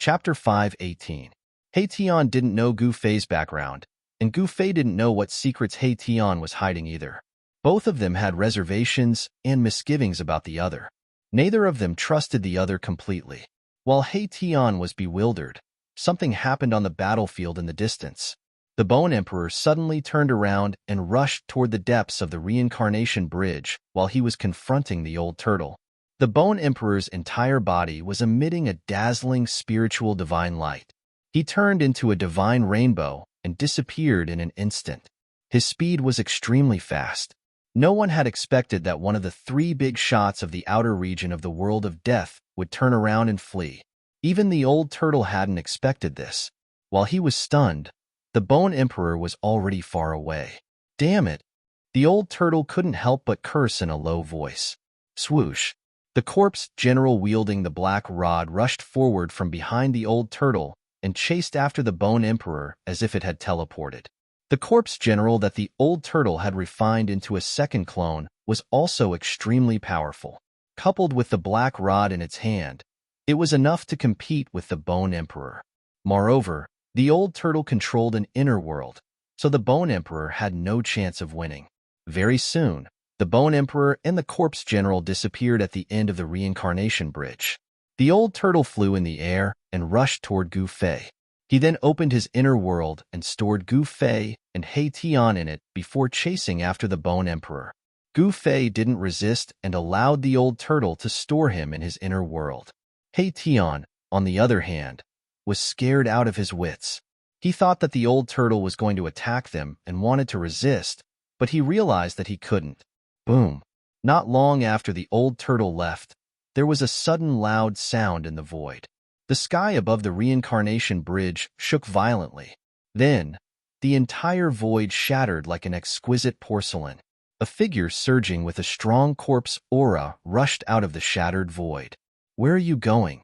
Chapter 5:18. Haitian didn't know Gu Fei's background, and Gu Fei didn't know what secrets Haitian was hiding either. Both of them had reservations and misgivings about the other. Neither of them trusted the other completely. While Haitian was bewildered, something happened on the battlefield in the distance. The Bone Emperor suddenly turned around and rushed toward the depths of the reincarnation bridge while he was confronting the old turtle. The Bone Emperor's entire body was emitting a dazzling spiritual divine light. He turned into a divine rainbow and disappeared in an instant. His speed was extremely fast. No one had expected that one of the three big shots of the outer region of the world of death would turn around and flee. Even the old turtle hadn't expected this. While he was stunned, the Bone Emperor was already far away. Damn it! The old turtle couldn't help but curse in a low voice. Swoosh! The corpse general wielding the black rod rushed forward from behind the old turtle and chased after the Bone Emperor as if it had teleported. The corpse general that the old turtle had refined into a second clone was also extremely powerful. Coupled with the black rod in its hand, it was enough to compete with the Bone Emperor. Moreover, the old turtle controlled an inner world, so the Bone Emperor had no chance of winning. Very soon, the Bone Emperor and the corpse general disappeared at the end of the reincarnation bridge. The old turtle flew in the air and rushed toward Gu Fei. He then opened his inner world and stored Gu Fei and He Tian in it before chasing after the Bone Emperor. Gu Fei didn't resist and allowed the old turtle to store him in his inner world. He Tian, on the other hand, was scared out of his wits. He thought that the old turtle was going to attack them and wanted to resist, but he realized that he couldn't. Boom! Not long after the old turtle left, there was a sudden loud sound in the void. The sky above the reincarnation bridge shook violently. Then, the entire void shattered like an exquisite porcelain. A figure surging with a strong corpse aura rushed out of the shattered void. "Where are you going?"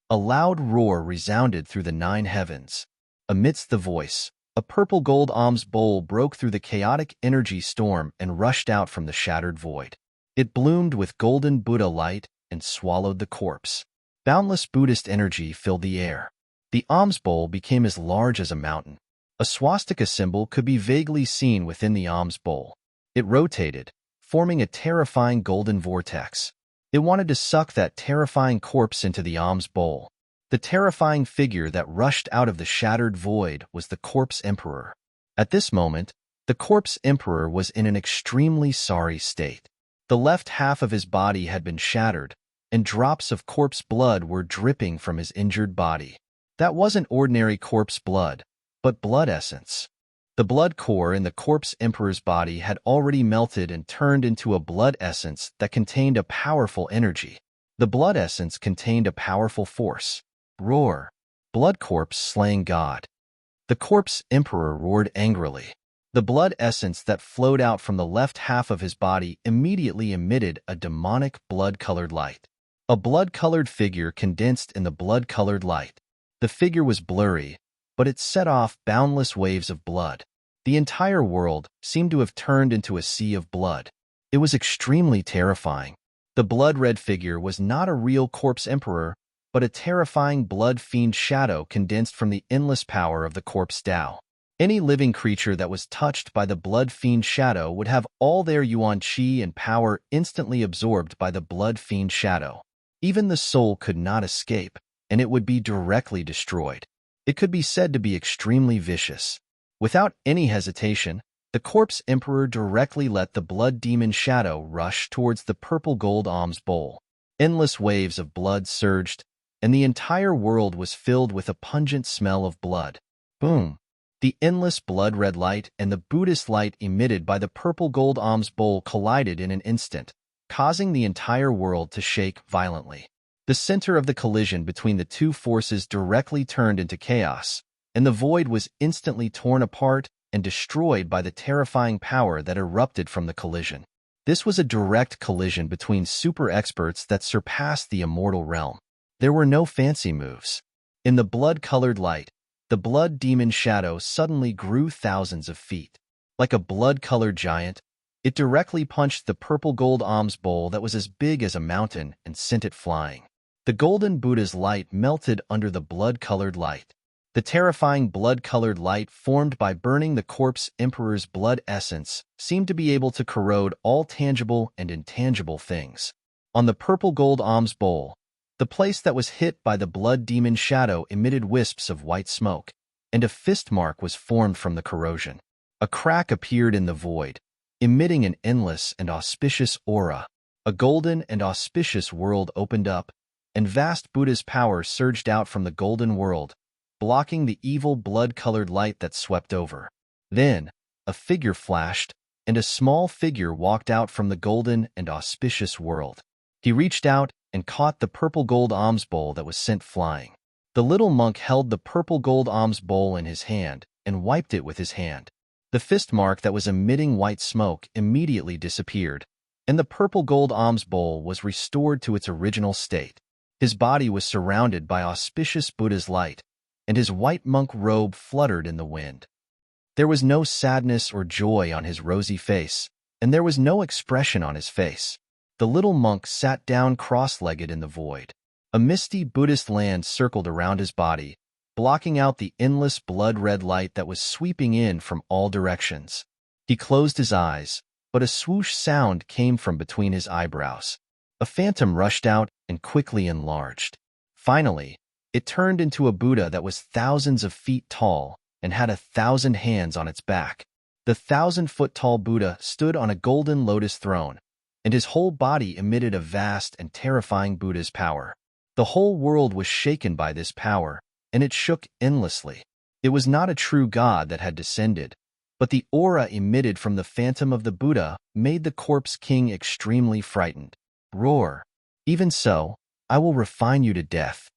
A loud roar resounded through the 9 heavens. Amidst the voice, a purple gold alms bowl broke through the chaotic energy storm and rushed out from the shattered void. It bloomed with golden Buddha light and swallowed the corpse. Boundless Buddhist energy filled the air. The alms bowl became as large as a mountain. A swastika symbol could be vaguely seen within the alms bowl. It rotated, forming a terrifying golden vortex. It wanted to suck that terrifying corpse into the alms bowl. The terrifying figure that rushed out of the shattered void was the Corpse Emperor. At this moment, the Corpse Emperor was in an extremely sorry state. The left half of his body had been shattered, and drops of corpse blood were dripping from his injured body. That wasn't ordinary corpse blood, but blood essence. The blood core in the Corpse Emperor's body had already melted and turned into a blood essence that contained a powerful energy. The blood essence contained a powerful force. Roar! Blood corpse slaying God. The Corpse Emperor roared angrily. The blood essence that flowed out from the left half of his body immediately emitted a demonic blood-colored light. A blood-colored figure condensed in the blood-colored light. The figure was blurry, but it set off boundless waves of blood. The entire world seemed to have turned into a sea of blood. It was extremely terrifying. The blood-red figure was not a real Corpse Emperor, but a terrifying blood fiend shadow condensed from the endless power of the Corpse Tao. Any living creature that was touched by the blood fiend shadow would have all their yuan qi and power instantly absorbed by the blood fiend shadow. Even the soul could not escape, and it would be directly destroyed. It could be said to be extremely vicious. Without any hesitation, the Corpse Emperor directly let the blood demon shadow rush towards the purple gold alms bowl. Endless waves of blood surged, and the entire world was filled with a pungent smell of blood. Boom! The endless blood-red light and the Buddhist light emitted by the purple gold alms bowl collided in an instant, causing the entire world to shake violently. The center of the collision between the two forces directly turned into chaos, and the void was instantly torn apart and destroyed by the terrifying power that erupted from the collision. This was a direct collision between super experts that surpassed the immortal realm. There were no fancy moves. In the blood-colored light, the blood demon shadow suddenly grew thousands of feet. Like a blood-colored giant, it directly punched the purple gold alms bowl that was as big as a mountain and sent it flying. The golden Buddha's light melted under the blood-colored light. The terrifying blood-colored light formed by burning the Corpse Emperor's blood essence seemed to be able to corrode all tangible and intangible things. On the purple gold alms bowl, The place that was hit by the blood demon shadow emitted wisps of white smoke, and a fist mark was formed from the corrosion. A crack appeared in the void, emitting an endless and auspicious aura. A golden and auspicious world opened up, and vast Buddha's power surged out from the golden world, blocking the evil blood-colored light that swept over. Then, a figure flashed, and a small figure walked out from the golden and auspicious world. He reached out and caught the purple gold alms bowl that was sent flying. The little monk held the purple gold alms bowl in his hand and wiped it with his hand. The fist mark that was emitting white smoke immediately disappeared, and the purple gold alms bowl was restored to its original state. His body was surrounded by auspicious Buddha's light, and his white monk robe fluttered in the wind. There was no sadness or joy on his rosy face, and there was no expression on his face. The little monk sat down cross-legged in the void. A misty Buddhist land circled around his body, blocking out the endless blood-red light that was sweeping in from all directions. He closed his eyes, but a swoosh sound came from between his eyebrows. A phantom rushed out and quickly enlarged. Finally, it turned into a Buddha that was thousands of feet tall and had 1,000 hands on its back. The 1,000-foot-tall Buddha stood on a golden lotus throne, and his whole body emitted a vast and terrifying Buddha's power. The whole world was shaken by this power, and it shook endlessly. It was not a true God that had descended, but the aura emitted from the phantom of the Buddha made the corpse king extremely frightened. Roar! Even so, I will refine you to death.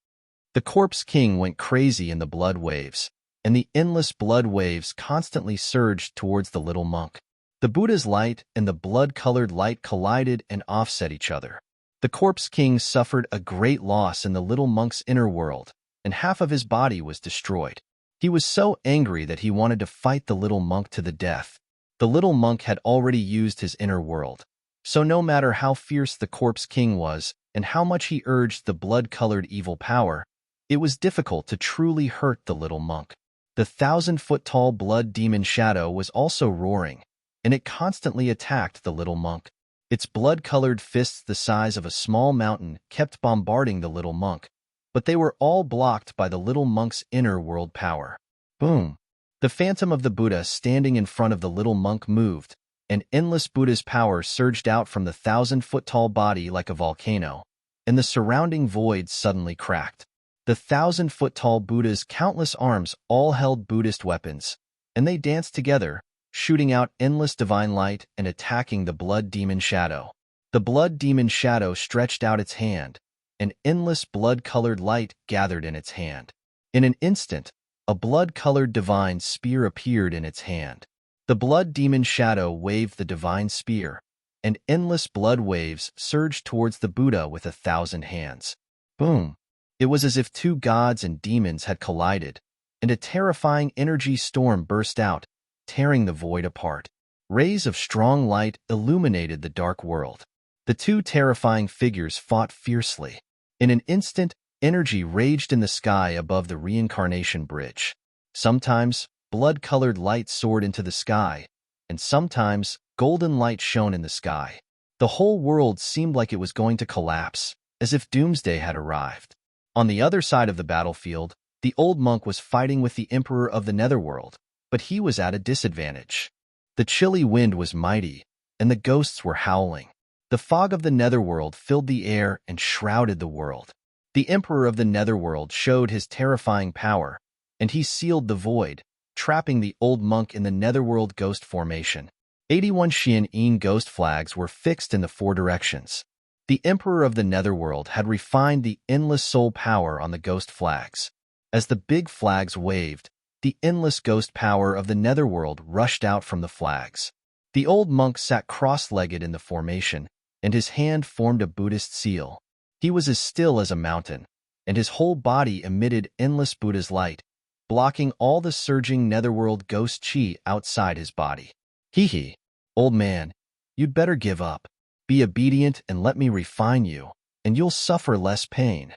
The corpse king went crazy in the blood waves, and the endless blood waves constantly surged towards the little monk. The Buddha's light and the blood-colored light collided and offset each other. The corpse king suffered a great loss in the little monk's inner world, and half of his body was destroyed. He was so angry that he wanted to fight the little monk to the death. The little monk had already used his inner world, so no matter how fierce the corpse king was and how much he urged the blood-colored evil power, it was difficult to truly hurt the little monk. The 1,000-foot-tall blood demon shadow was also roaring, and it constantly attacked the little monk. Its blood-colored fists the size of a small mountain kept bombarding the little monk, but they were all blocked by the little monk's inner world power. Boom! The phantom of the Buddha standing in front of the little monk moved, and endless Buddha's power surged out from the 1,000-foot-tall body like a volcano, and the surrounding void suddenly cracked. The 1,000-foot-tall Buddha's countless arms all held Buddhist weapons, and they danced together, shooting out endless divine light and attacking the blood demon shadow. The blood demon shadow stretched out its hand, and endless blood-colored light gathered in its hand. In an instant, a blood-colored divine spear appeared in its hand. The blood demon shadow waved the divine spear, and endless blood waves surged towards the Buddha with 1,000 hands. Boom! It was as if two gods and demons had collided, and a terrifying energy storm burst out, tearing the void apart. Rays of strong light illuminated the dark world. The two terrifying figures fought fiercely. In an instant, energy raged in the sky above the reincarnation bridge. Sometimes, blood-colored light soared into the sky, and sometimes, golden light shone in the sky. The whole world seemed like it was going to collapse, as if doomsday had arrived. On the other side of the battlefield, the old monk was fighting with the emperor of the netherworld, but he was at a disadvantage. The chilly wind was mighty, and the ghosts were howling. The fog of the netherworld filled the air and shrouded the world. The emperor of the netherworld showed his terrifying power, and he sealed the void, trapping the old monk in the netherworld ghost formation. 81 Xian ghost flags were fixed in the 4 directions. The emperor of the netherworld had refined the endless soul power on the ghost flags. As the big flags waved, the endless ghost power of the netherworld rushed out from the flags. The old monk sat cross-legged in the formation, and his hand formed a Buddhist seal. He was as still as a mountain, and his whole body emitted endless Buddha's light, blocking all the surging netherworld ghost chi outside his body. Hee, old man, you'd better give up. Be obedient and let me refine you, and you'll suffer less pain.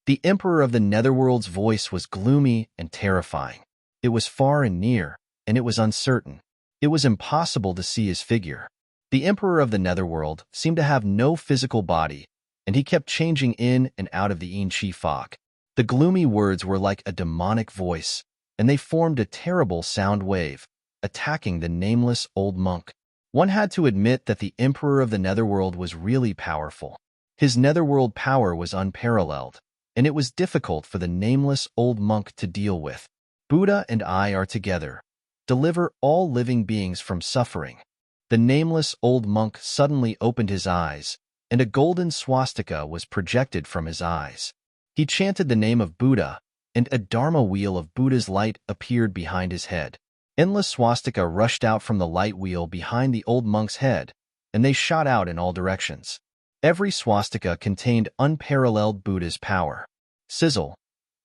The emperor of the netherworld's voice was gloomy and terrifying. It was far and near, and it was uncertain. It was impossible to see his figure. The emperor of the netherworld seemed to have no physical body, and and he kept changing in and out of the Yin-Chi fog. The gloomy words were like a demonic voice, and they formed a terrible sound wave, attacking the nameless old monk. One had to admit that the Emperor of the Netherworld was really powerful. His Netherworld power was unparalleled, and it was difficult for the nameless old monk to deal with. Buddha and I are together. Deliver all living beings from suffering. The nameless old monk suddenly opened his eyes, and a golden swastika was projected from his eyes. He chanted the name of Buddha, and a Dharma wheel of Buddha's light appeared behind his head. Endless swastika rushed out from the light wheel behind the old monk's head, and they shot out in all directions. Every swastika contained unparalleled Buddha's power. Sizzle!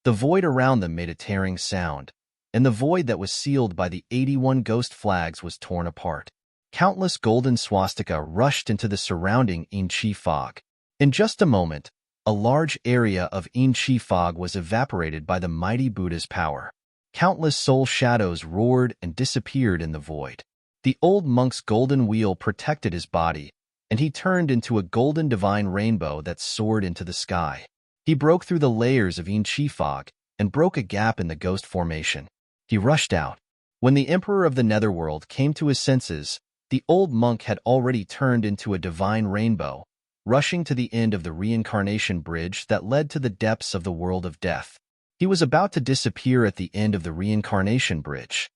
The void around them made a tearing sound, and the void that was sealed by the 81 ghost flags was torn apart. Countless golden swastika rushed into the surrounding Yin-Chi fog. In just a moment, a large area of Yin-Chi fog was evaporated by the mighty Buddha's power. Countless soul shadows roared and disappeared in the void. The old monk's golden wheel protected his body, and he turned into a golden divine rainbow that soared into the sky. He broke through the layers of Yin-Chi fog and broke a gap in the ghost formation. He rushed out. When the Emperor of the Netherworld came to his senses, the old monk had already turned into a divine rainbow, rushing to the end of the reincarnation bridge that led to the depths of the world of death. He was about to disappear at the end of the reincarnation bridge.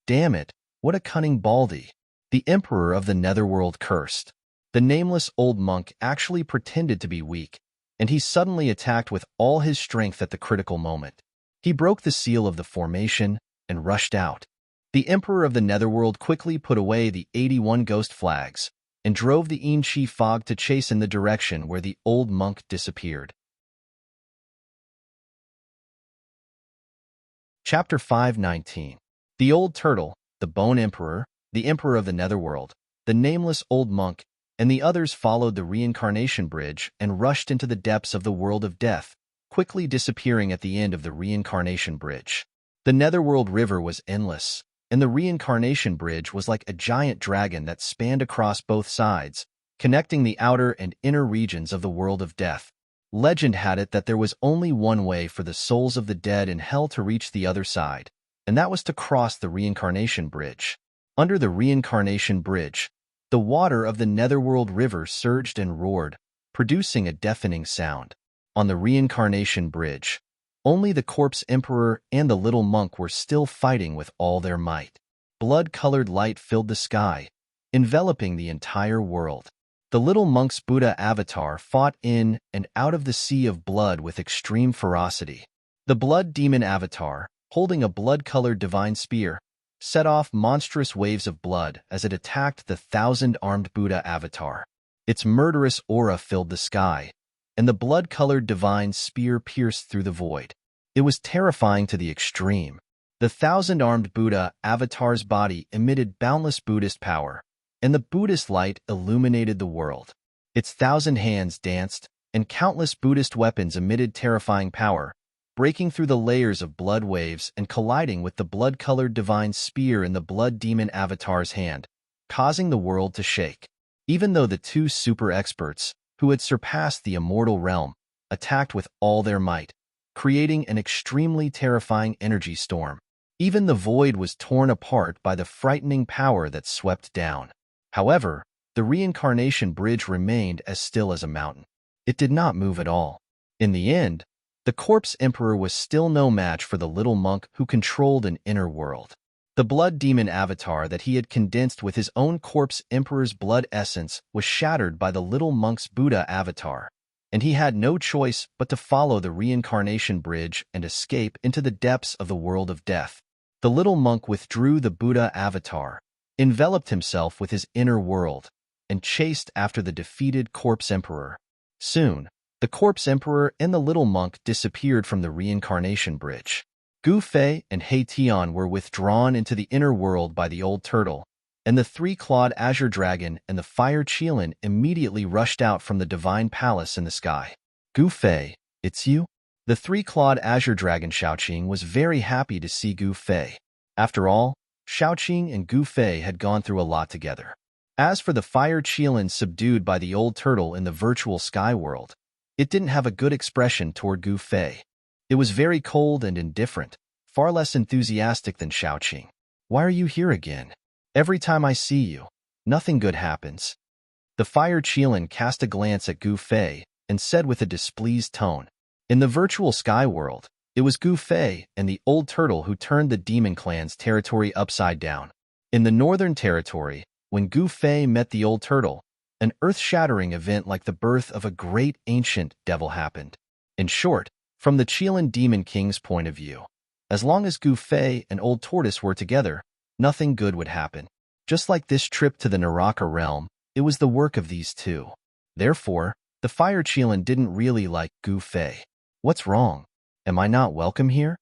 Damn it, what a cunning baldy! The Emperor of the Netherworld cursed. The nameless old monk actually pretended to be weak, and he suddenly attacked with all his strength at the critical moment. He broke the seal of the formation and rushed out. The Emperor of the Netherworld quickly put away the 81 ghost flags and drove the Yin-Chi fog to chase in the direction where the old monk disappeared. Chapter 519. The Old Turtle, the Bone Emperor, the Emperor of the Netherworld, the nameless old monk, and the others followed the reincarnation bridge and rushed into the depths of the world of death, quickly disappearing at the end of the reincarnation bridge. The Netherworld River was endless, and the reincarnation bridge was like a giant dragon that spanned across both sides, connecting the outer and inner regions of the world of death. Legend had it that there was only one way for the souls of the dead in hell to reach the other side, and that was to cross the reincarnation bridge. Under the reincarnation bridge, the water of the Netherworld River surged and roared, producing a deafening sound. On the reincarnation bridge, only the corpse emperor and the little monk were still fighting with all their might. Blood-colored light filled the sky, enveloping the entire world. The little monk's Buddha avatar fought in and out of the sea of blood with extreme ferocity. The blood demon avatar, holding a blood-colored divine spear, set off monstrous waves of blood as it attacked the 1,000-armed Buddha avatar. Its murderous aura filled the sky, and the blood-colored divine spear pierced through the void. It was terrifying to the extreme. The 1,000-armed Buddha avatar's body emitted boundless Buddhist power, and the Buddhist light illuminated the world. Its 1,000 hands danced, and countless Buddhist weapons emitted terrifying power, breaking through the layers of blood waves and colliding with the blood-colored divine spear in the blood demon avatar's hand, causing the world to shake. Even though the two super experts, who had surpassed the immortal realm, attacked with all their might, creating an extremely terrifying energy storm. Even the void was torn apart by the frightening power that swept down. However, the reincarnation bridge remained as still as a mountain. It did not move at all. In the end, the corpse emperor was still no match for the little monk who controlled an inner world. The blood demon avatar that he had condensed with his own corpse emperor's blood essence was shattered by the little monk's Buddha avatar, and he had no choice but to follow the reincarnation bridge and escape into the depths of the world of death. The little monk withdrew the Buddha avatar, enveloped himself with his inner world, and chased after the defeated corpse emperor. Soon, the corpse emperor and the little monk disappeared from the reincarnation bridge. Gu Fei and He Tian were withdrawn into the inner world by the old turtle, and the three-clawed azure dragon and the fire Qilin immediately rushed out from the divine palace in the sky. Gu Fei, it's you? The three-clawed azure dragon Shaoqing was very happy to see Gu Fei. After all, Shaoqing and Gu Fei had gone through a lot together. As for the fire Qilin subdued by the old turtle in the virtual sky world, It didn't have a good expression toward Gu Fei. It was very cold and indifferent, far less enthusiastic than Xiaoqing. Why are you here again? Every time I see you, nothing good happens. The fire Qilin cast a glance at Gu Fei and said with a displeased tone. In the virtual sky world, it was Gu Fei and the old turtle who turned the demon clan's territory upside down. In the northern territory, when Gu Fei met the old turtle, an earth-shattering event like the birth of a great ancient devil happened. In short, from the Qilin Demon King's point of view, as long as Gu Fei and Old Tortoise were together, nothing good would happen. Just like this trip to the Naraka realm, it was the work of these two. Therefore, the Fire Qilin didn't really like Gu Fei. What's wrong? Am I not welcome here?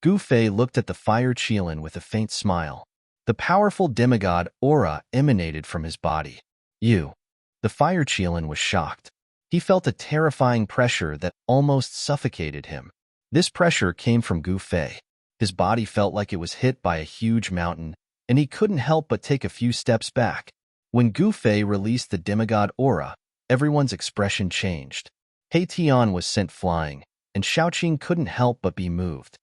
Gu Fei looked at the Fire Qilin with a faint smile. The powerful demigod aura emanated from his body. You. The Fire Qilin was shocked. He felt a terrifying pressure that almost suffocated him. This pressure came from Gu Fei. His body felt like it was hit by a huge mountain, and he couldn't help but take a few steps back. When Gu Fei released the demigod aura, everyone's expression changed. He Tian was sent flying, and Xiaoqing couldn't help but be moved.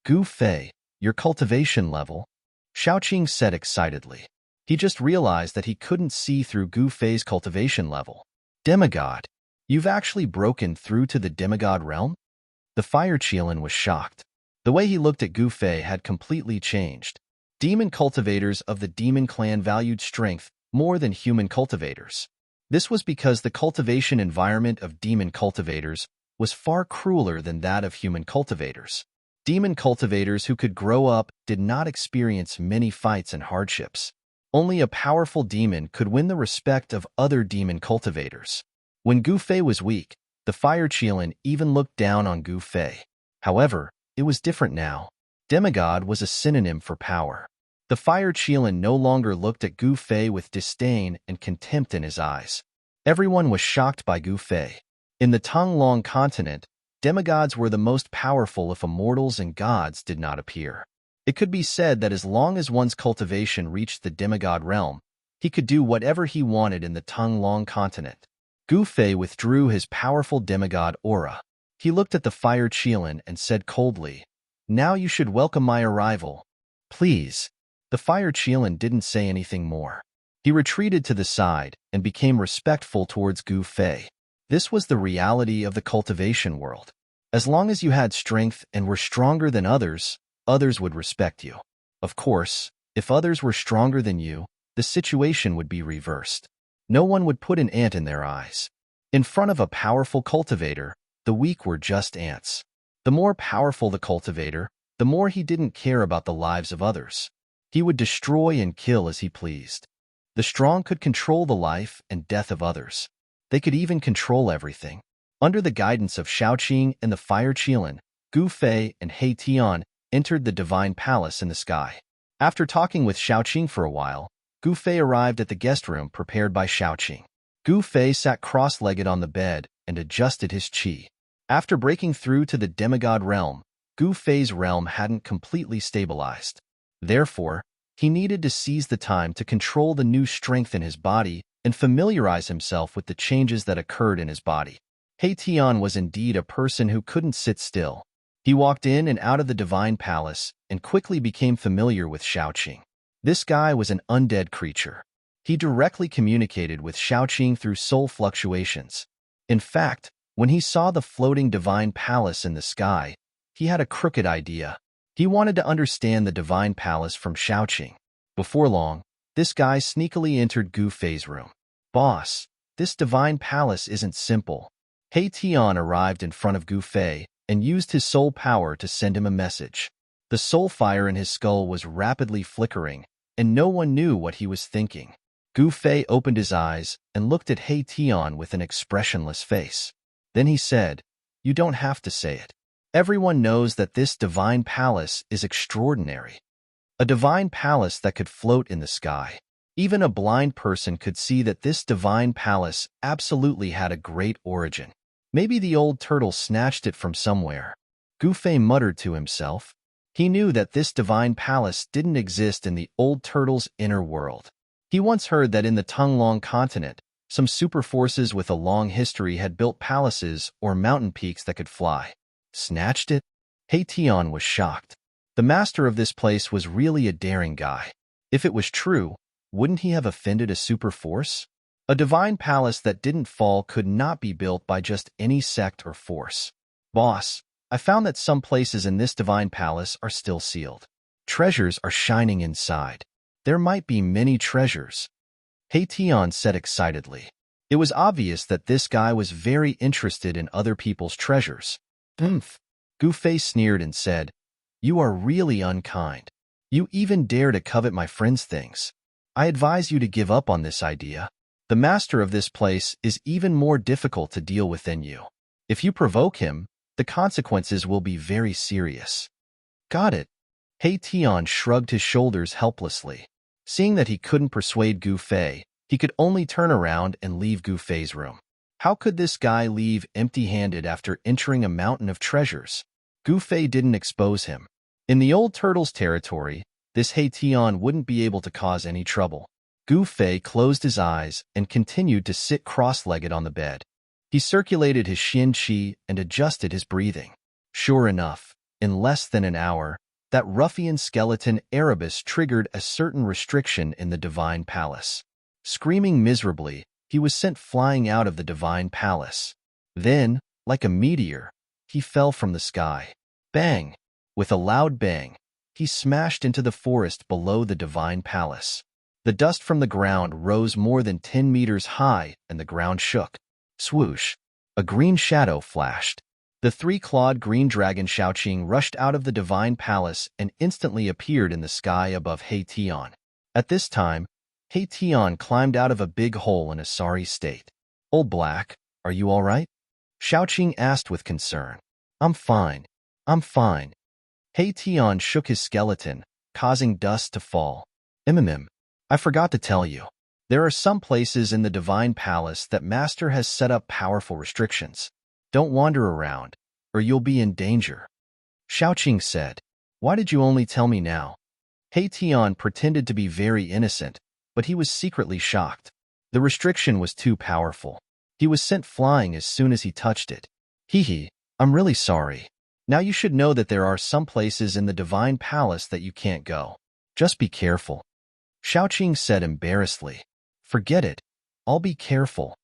Gu Fei, your cultivation level? Xiaoqing said excitedly. He just realized that he couldn't see through Gu Fei's cultivation level. Demigod, you've actually broken through to the demigod realm? The Fire Qilin was shocked. The way he looked at Gu Fei had completely changed. Demon cultivators of the demon clan valued strength more than human cultivators. This was because the cultivation environment of demon cultivators was far crueler than that of human cultivators. Demon cultivators who could grow up did not experience many fights and hardships. Only a powerful demon could win the respect of other demon cultivators. When Gu Fei was weak, the Fire Qilin even looked down on Gu Fei. However, it was different now. Demigod was a synonym for power. The Fire Qilin no longer looked at Gu Fei with disdain and contempt in his eyes. Everyone was shocked by Gu Fei. In the Tonglong continent, demigods were the most powerful if immortals and gods did not appear. It could be said that as long as one's cultivation reached the demigod realm, he could do whatever he wanted in the Tonglong continent. Gu Fei withdrew his powerful demigod aura. He looked at the Fire Qilin and said coldly, "Now you should welcome my arrival. Please." The Fire Qilin didn't say anything more. He retreated to the side and became respectful towards Gu Fei. This was the reality of the cultivation world. As long as you had strength and were stronger than others, others would respect you. Of course, if others were stronger than you, the situation would be reversed. No one would put an ant in their eyes. In front of a powerful cultivator, the weak were just ants. The more powerful the cultivator, the more he didn't care about the lives of others. He would destroy and kill as he pleased. The strong could control the life and death of others. They could even control everything. Under the guidance of Xiaoqing and the Fire Qilin, Gu Fei and He Tian entered the divine palace in the sky. After talking with Xiaoqing for a while, Gu Fei arrived at the guest room prepared by Xiaoqing. Gu Fei sat cross-legged on the bed and adjusted his qi. After breaking through to the demigod realm, Gu Fei's realm hadn't completely stabilized. Therefore, he needed to seize the time to control the new strength in his body and familiarize himself with the changes that occurred in his body. He Tian was indeed a person who couldn't sit still. He walked in and out of the divine palace and quickly became familiar with Xiaoqing. This guy was an undead creature. He directly communicated with Xiaoqing through soul fluctuations. In fact, when he saw the floating divine palace in the sky, he had a crooked idea. He wanted to understand the divine palace from Xiaoqing. Before long, this guy sneakily entered Gu Fei's room. "Boss, this divine palace isn't simple." He Tian arrived in front of Gu Fei and used his soul power to send him a message. The soul fire in his skull was rapidly flickering, and no one knew what he was thinking. Gu Fei opened his eyes and looked at He Tian with an expressionless face. Then he said, "You don't have to say it. Everyone knows that this divine palace is extraordinary. A divine palace that could float in the sky. Even a blind person could see that this divine palace absolutely had a great origin. Maybe the old turtle snatched it from somewhere." Gu Fei muttered to himself. He knew that this divine palace didn't exist in the old turtle's inner world. He once heard that in the Tonglong continent, Some super forces with a long history had built palaces or mountain peaks that could fly. Snatched it? Heition was shocked. The master of this place was really a daring guy. If it was true, wouldn't he have offended a super force? A divine palace that didn't fall could not be built by just any sect or force. Boss, I found that some places in this divine palace are still sealed. Treasures are shining inside. There might be many treasures. Heition said excitedly. It was obvious that this guy was very interested in other people's treasures. Humph. Gufei sneered and said, "You are really unkind. You even dare to covet my friend's things. I advise you to give up on this idea. The master of this place is even more difficult to deal with than you. If you provoke him, the consequences will be very serious." Got it. Heition shrugged his shoulders helplessly. Seeing that he couldn't persuade Gufei, he could only turn around and leave Gufei's room. How could this guy leave empty-handed after entering a mountain of treasures? Gufei didn't expose him. In the old turtle's territory, this Heition wouldn't be able to cause any trouble. Gufei closed his eyes and continued to sit cross-legged on the bed. He circulated his Xin Qi and adjusted his breathing. Sure enough, in less than an hour, that ruffian skeleton Erebus triggered a certain restriction in the divine palace. Screaming miserably, he was sent flying out of the divine palace. Then, like a meteor, he fell from the sky. Bang! With a loud bang, he smashed into the forest below the divine palace. The dust from the ground rose more than 10 meters high, and the ground shook. Swoosh! A green shadow flashed. The three-clawed green dragon Shaoqing rushed out of the divine palace and instantly appeared in the sky above Heition. At this time, Heition climbed out of a big hole in a sorry state. "Old Black, are you all right?" Shaoqing asked with concern. I'm fine. Heition shook his skeleton, causing dust to fall. I forgot to tell you. There are some places in the divine palace that Master has set up powerful restrictions. Don't wander around, or you'll be in danger. Shaoqing said. Why did you only tell me now? Heition pretended to be very innocent, but he was secretly shocked. The restriction was too powerful. He was sent flying as soon as he touched it. Hee, I'm really sorry. Now you should know that there are some places in the divine palace that you can't go. Just be careful. Shaoqing said embarrassedly. Forget it. I'll be careful.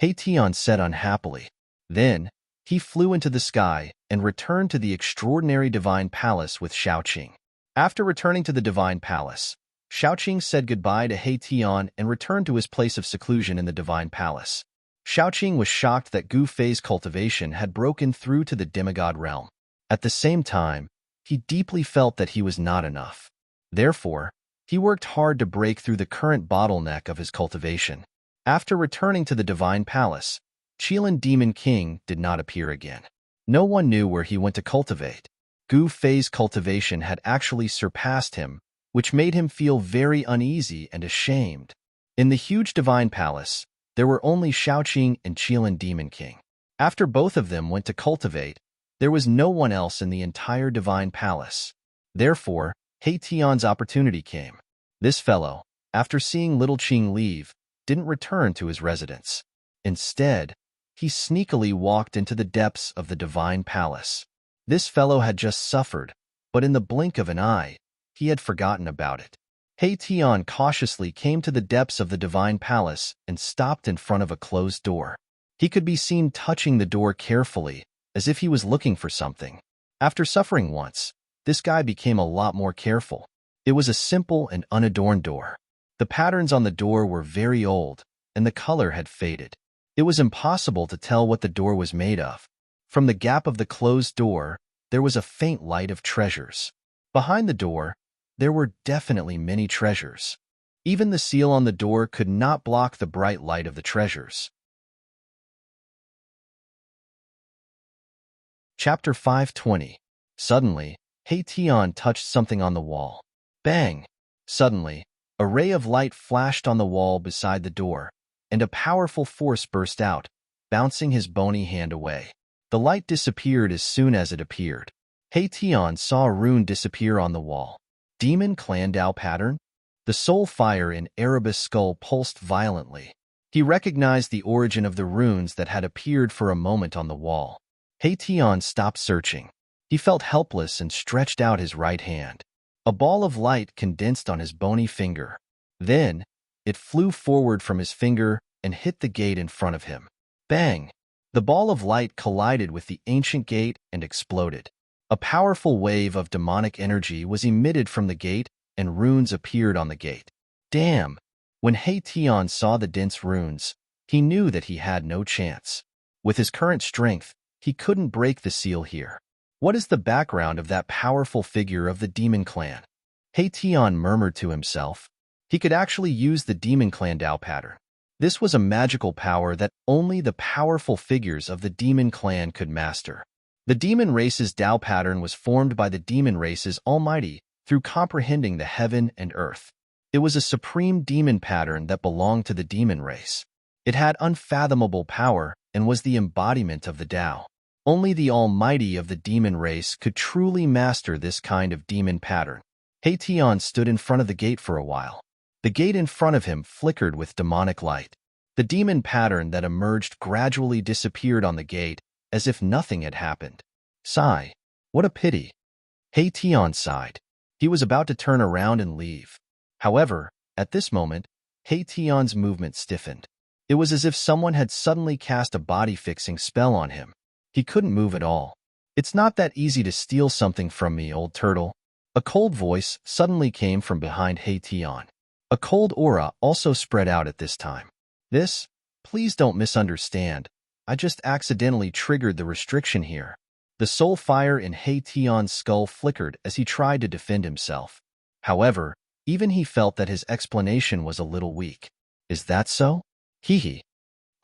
Heition said unhappily. Then, he flew into the sky and returned to the extraordinary divine palace with Shaoqing. After returning to the divine palace, Shaoqing said goodbye to Heition and returned to his place of seclusion in the divine palace. Shaoqing was shocked that Gufei's cultivation had broken through to the demigod realm. At the same time, he deeply felt that he was not enough. Therefore, he worked hard to break through the current bottleneck of his cultivation. After returning to the divine palace, Qilin Demon King did not appear again. No one knew where he went to cultivate. Gufei's cultivation had actually surpassed him, which made him feel very uneasy and ashamed. In the huge divine palace, there were only Shaoqing and Qilin Demon King. After both of them went to cultivate, there was no one else in the entire divine palace. Therefore, Heition's opportunity came. This fellow, after seeing Little Qing leave, didn't return to his residence. Instead, he sneakily walked into the depths of the divine palace. This fellow had just suffered, but in the blink of an eye, he had forgotten about it. Heition cautiously came to the depths of the divine palace and stopped in front of a closed door. He could be seen touching the door carefully, as if he was looking for something. After suffering once, this guy became a lot more careful. It was a simple and unadorned door. The patterns on the door were very old, and the color had faded. It was impossible to tell what the door was made of. From the gap of the closed door, there was a faint light of treasures. Behind the door, there were definitely many treasures. Even the seal on the door could not block the bright light of the treasures. Chapter 520. Suddenly, Heition touched something on the wall. Bang! Suddenly, a ray of light flashed on the wall beside the door, and a powerful force burst out, bouncing his bony hand away. The light disappeared as soon as it appeared. Heition saw a rune disappear on the wall. Demon Clan Dao pattern? The soul fire in Erebus' skull pulsed violently. He recognized the origin of the runes that had appeared for a moment on the wall. Heition stopped searching. He felt helpless and stretched out his right hand. A ball of light condensed on his bony finger. Then, it flew forward from his finger and hit the gate in front of him. Bang! The ball of light collided with the ancient gate and exploded. A powerful wave of demonic energy was emitted from the gate, and runes appeared on the gate. Damn! When Heition saw the dense runes, he knew that he had no chance. With his current strength, he couldn't break the seal here. What is the background of that powerful figure of the demon clan? Heition murmured to himself. He could actually use the demon clan Dao pattern. This was a magical power that only the powerful figures of the demon clan could master. The demon race's Dao pattern was formed by the demon race's Almighty through comprehending the heaven and earth. It was a supreme demon pattern that belonged to the demon race. It had unfathomable power and was the embodiment of the Tao. Only the Almighty of the demon race could truly master this kind of demon pattern. Heition stood in front of the gate for a while. The gate in front of him flickered with demonic light. The demon pattern that emerged gradually disappeared on the gate, as if nothing had happened. Sigh. What a pity. Heition sighed. He was about to turn around and leave. However, at this moment, Heition's movement stiffened. It was as if someone had suddenly cast a body-fixing spell on him. He couldn't move at all. It's not that easy to steal something from me, old turtle. A cold voice suddenly came from behind Heition. A cold aura also spread out at this time. Please don't misunderstand. I just accidentally triggered the restriction here. The soul fire in Heition's skull flickered as he tried to defend himself. However, even he felt that his explanation was a little weak. Is that so? Hee.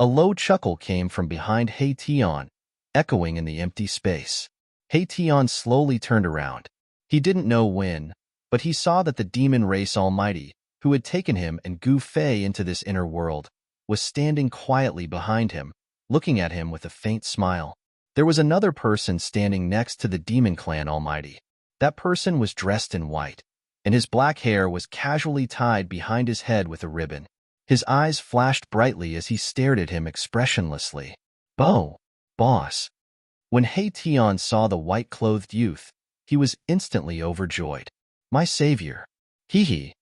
A low chuckle came from behind Heition, echoing in the empty space. Heition slowly turned around. He didn't know when, but he saw that the demon race Almighty, who had taken him and Gu Fei into this inner world, was standing quietly behind him, looking at him with a faint smile. There was another person standing next to the demon clan Almighty. That person was dressed in white, and his black hair was casually tied behind his head with a ribbon. His eyes flashed brightly as he stared at him expressionlessly. Boss. When Heition saw the white-clothed youth, he was instantly overjoyed. My savior. Hee.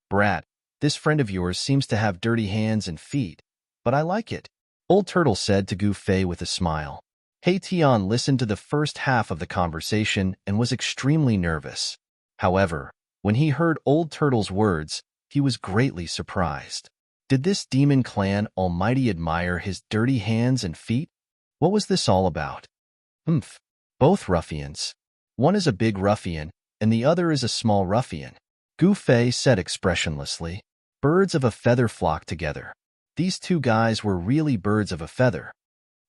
Brat, this friend of yours seems to have dirty hands and feet, but I like it. Old Turtle said to Gu Fei with a smile. Heition listened to the first half of the conversation and was extremely nervous. However, when he heard Old Turtle's words, he was greatly surprised. Did this demon clan Almighty admire his dirty hands and feet? What was this all about? Both ruffians. One is a big ruffian, and the other is a small ruffian. Gu Fei said expressionlessly. Birds of a feather flock together. These two guys were really birds of a feather.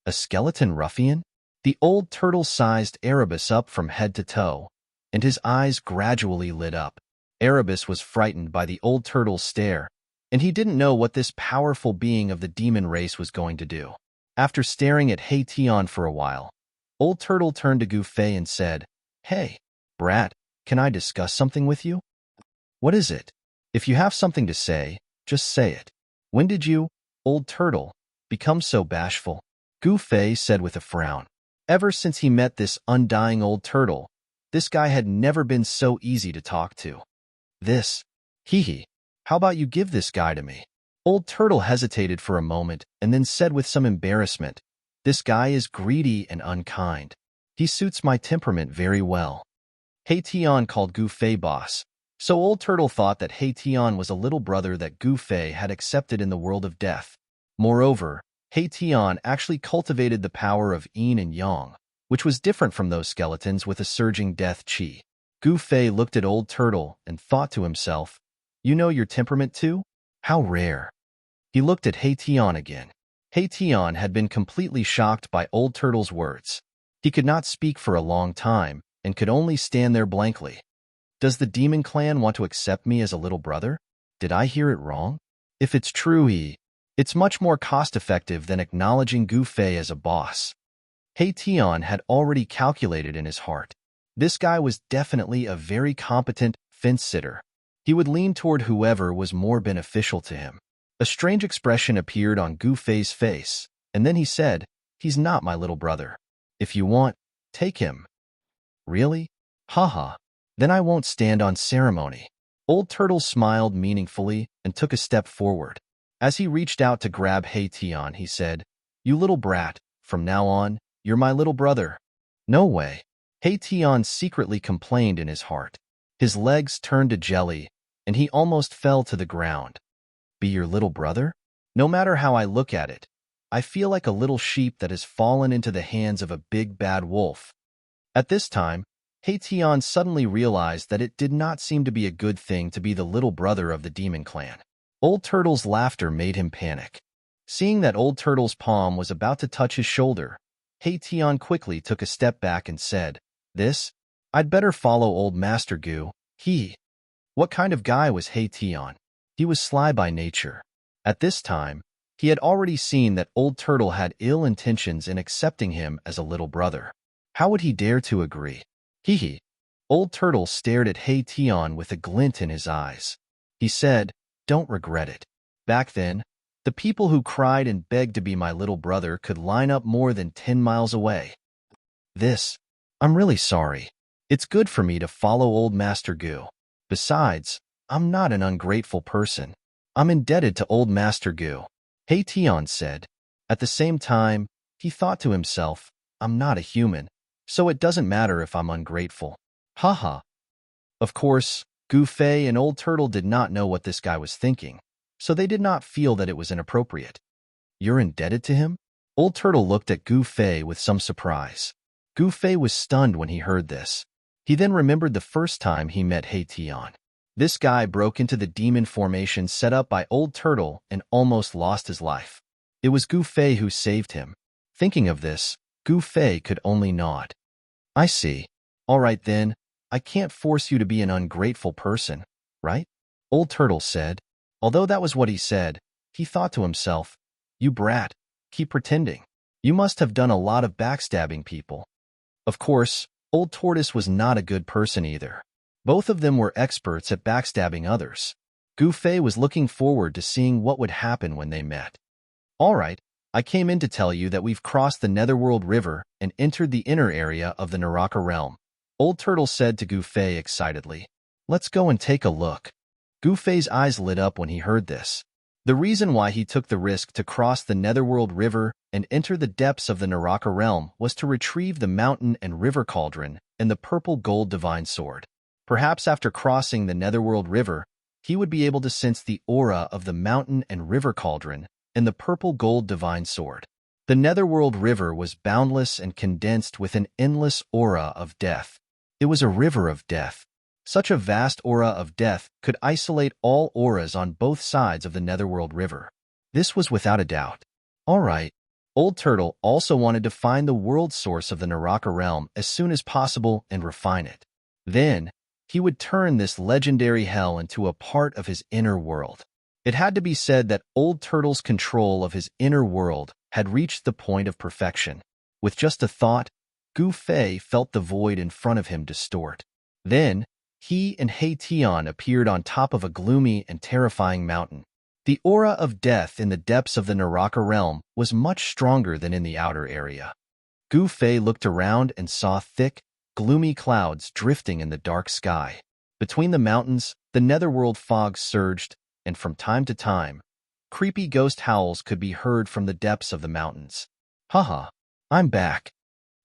A skeleton ruffian? The old turtle sized Erebus up from head to toe, and his eyes gradually lit up. Erebus was frightened by the old turtle's stare, and he didn't know what this powerful being of the demon race was going to do. After staring at Heition for a while, Old Turtle turned to Gu Fei and said, Hey, brat, can I discuss something with you? What is it? If you have something to say, just say it. When did you, Old Turtle, become so bashful? Gu Fei said with a frown. Ever since he met this undying old turtle, this guy had never been so easy to talk to. Hee. How about you give this guy to me? Old Turtle hesitated for a moment and then said with some embarrassment, This guy is greedy and unkind. He suits my temperament very well. Heition called Gu Fei boss, so Old Turtle thought that Heition was a little brother that Gu Fei had accepted in the world of death. Moreover, Heition actually cultivated the power of yin and yang, which was different from those skeletons with a surging death chi. Gu Fei looked at Old Turtle and thought to himself, You know your temperament too? How rare. He looked at Heition again. Heition had been completely shocked by Old Turtle's words. He could not speak for a long time and could only stand there blankly. Does the demon clan want to accept me as a little brother? Did I hear it wrong? If it's true, it's much more cost-effective than acknowledging Gu Fei as a boss. Heition had already calculated in his heart. This guy was definitely a very competent fence-sitter. He would lean toward whoever was more beneficial to him. A strange expression appeared on Gu Fei's face, and then he said, "He's not my little brother. If you want, take him." "Really? Haha. Then I won't stand on ceremony." Old Turtle smiled meaningfully and took a step forward. As he reached out to grab Hei Tian, he said, "You little brat, from now on, you're my little brother." "No way." Hei Tian secretly complained in his heart. His legs turned to jelly, and he almost fell to the ground. "Be your little brother? No matter how I look at it, I feel like a little sheep that has fallen into the hands of a big bad wolf." At this time, Hei Tian suddenly realized that it did not seem to be a good thing to be the little brother of the demon clan. Old Turtle's laughter made him panic. Seeing that Old Turtle's palm was about to touch his shoulder, Hei Tian quickly took a step back and said, I'd better follow old Master Gu." What kind of guy was Hei Tian? He was sly by nature. At this time, he had already seen that Old Turtle had ill intentions in accepting him as a little brother. How would he dare to agree? Old Turtle stared at Hei Tian with a glint in his eyes. He said, "Don't regret it. Back then, the people who cried and begged to be my little brother could line up more than 10 miles away. I'm really sorry. It's good for me to follow old Master Gu. Besides, I'm not an ungrateful person. I'm indebted to old Master Gu," Hei Tian said. At the same time, he thought to himself, "I'm not a human, so it doesn't matter if I'm ungrateful." Haha. Of course, Gu Fei and Old Turtle did not know what this guy was thinking, so they did not feel that it was inappropriate. "You're indebted to him?" Old Turtle looked at Gu Fei with some surprise. Gu Fei was stunned when he heard this. He then remembered the first time he met Hei Tian. This guy broke into the demon formation set up by Old Turtle and almost lost his life. It was Gu Fei who saved him. Thinking of this, Gu Fei could only nod. "I see. All right then, I can't force you to be an ungrateful person, right?" Old Turtle said. Although that was what he said, he thought to himself, "You brat, keep pretending. You must have done a lot of backstabbing people." Of course, Old Tortoise was not a good person either. Both of them were experts at backstabbing others. Gu Fei was looking forward to seeing what would happen when they met. "All right, I came in to tell you that we've crossed the Netherworld River and entered the inner area of the Naraka realm," Old Turtle said to Gu Fei excitedly. "Let's go and take a look." Gu Fei's eyes lit up when he heard this. The reason why he took the risk to cross the Netherworld River and enter the depths of the Naraka realm was to retrieve the mountain and river cauldron and the purple gold divine sword. Perhaps after crossing the Netherworld River, he would be able to sense the aura of the mountain and river cauldron and the purple gold divine sword. The Netherworld River was boundless and condensed with an endless aura of death. It was a river of death. Such a vast aura of death could isolate all auras on both sides of the Netherworld River. This was without a doubt. All right. Old Turtle also wanted to find the world source of the Naraka realm as soon as possible and refine it. Then, he would turn this legendary hell into a part of his inner world. It had to be said that Old Turtle's control of his inner world had reached the point of perfection. With just a thought, Gu Fei felt the void in front of him distort. Then, he and Hei Tian appeared on top of a gloomy and terrifying mountain. The aura of death in the depths of the Naraka realm was much stronger than in the outer area. Gu Fei looked around and saw thick, gloomy clouds drifting in the dark sky. Between the mountains, the netherworld fog surged, and from time to time, creepy ghost howls could be heard from the depths of the mountains. Haha, I'm back.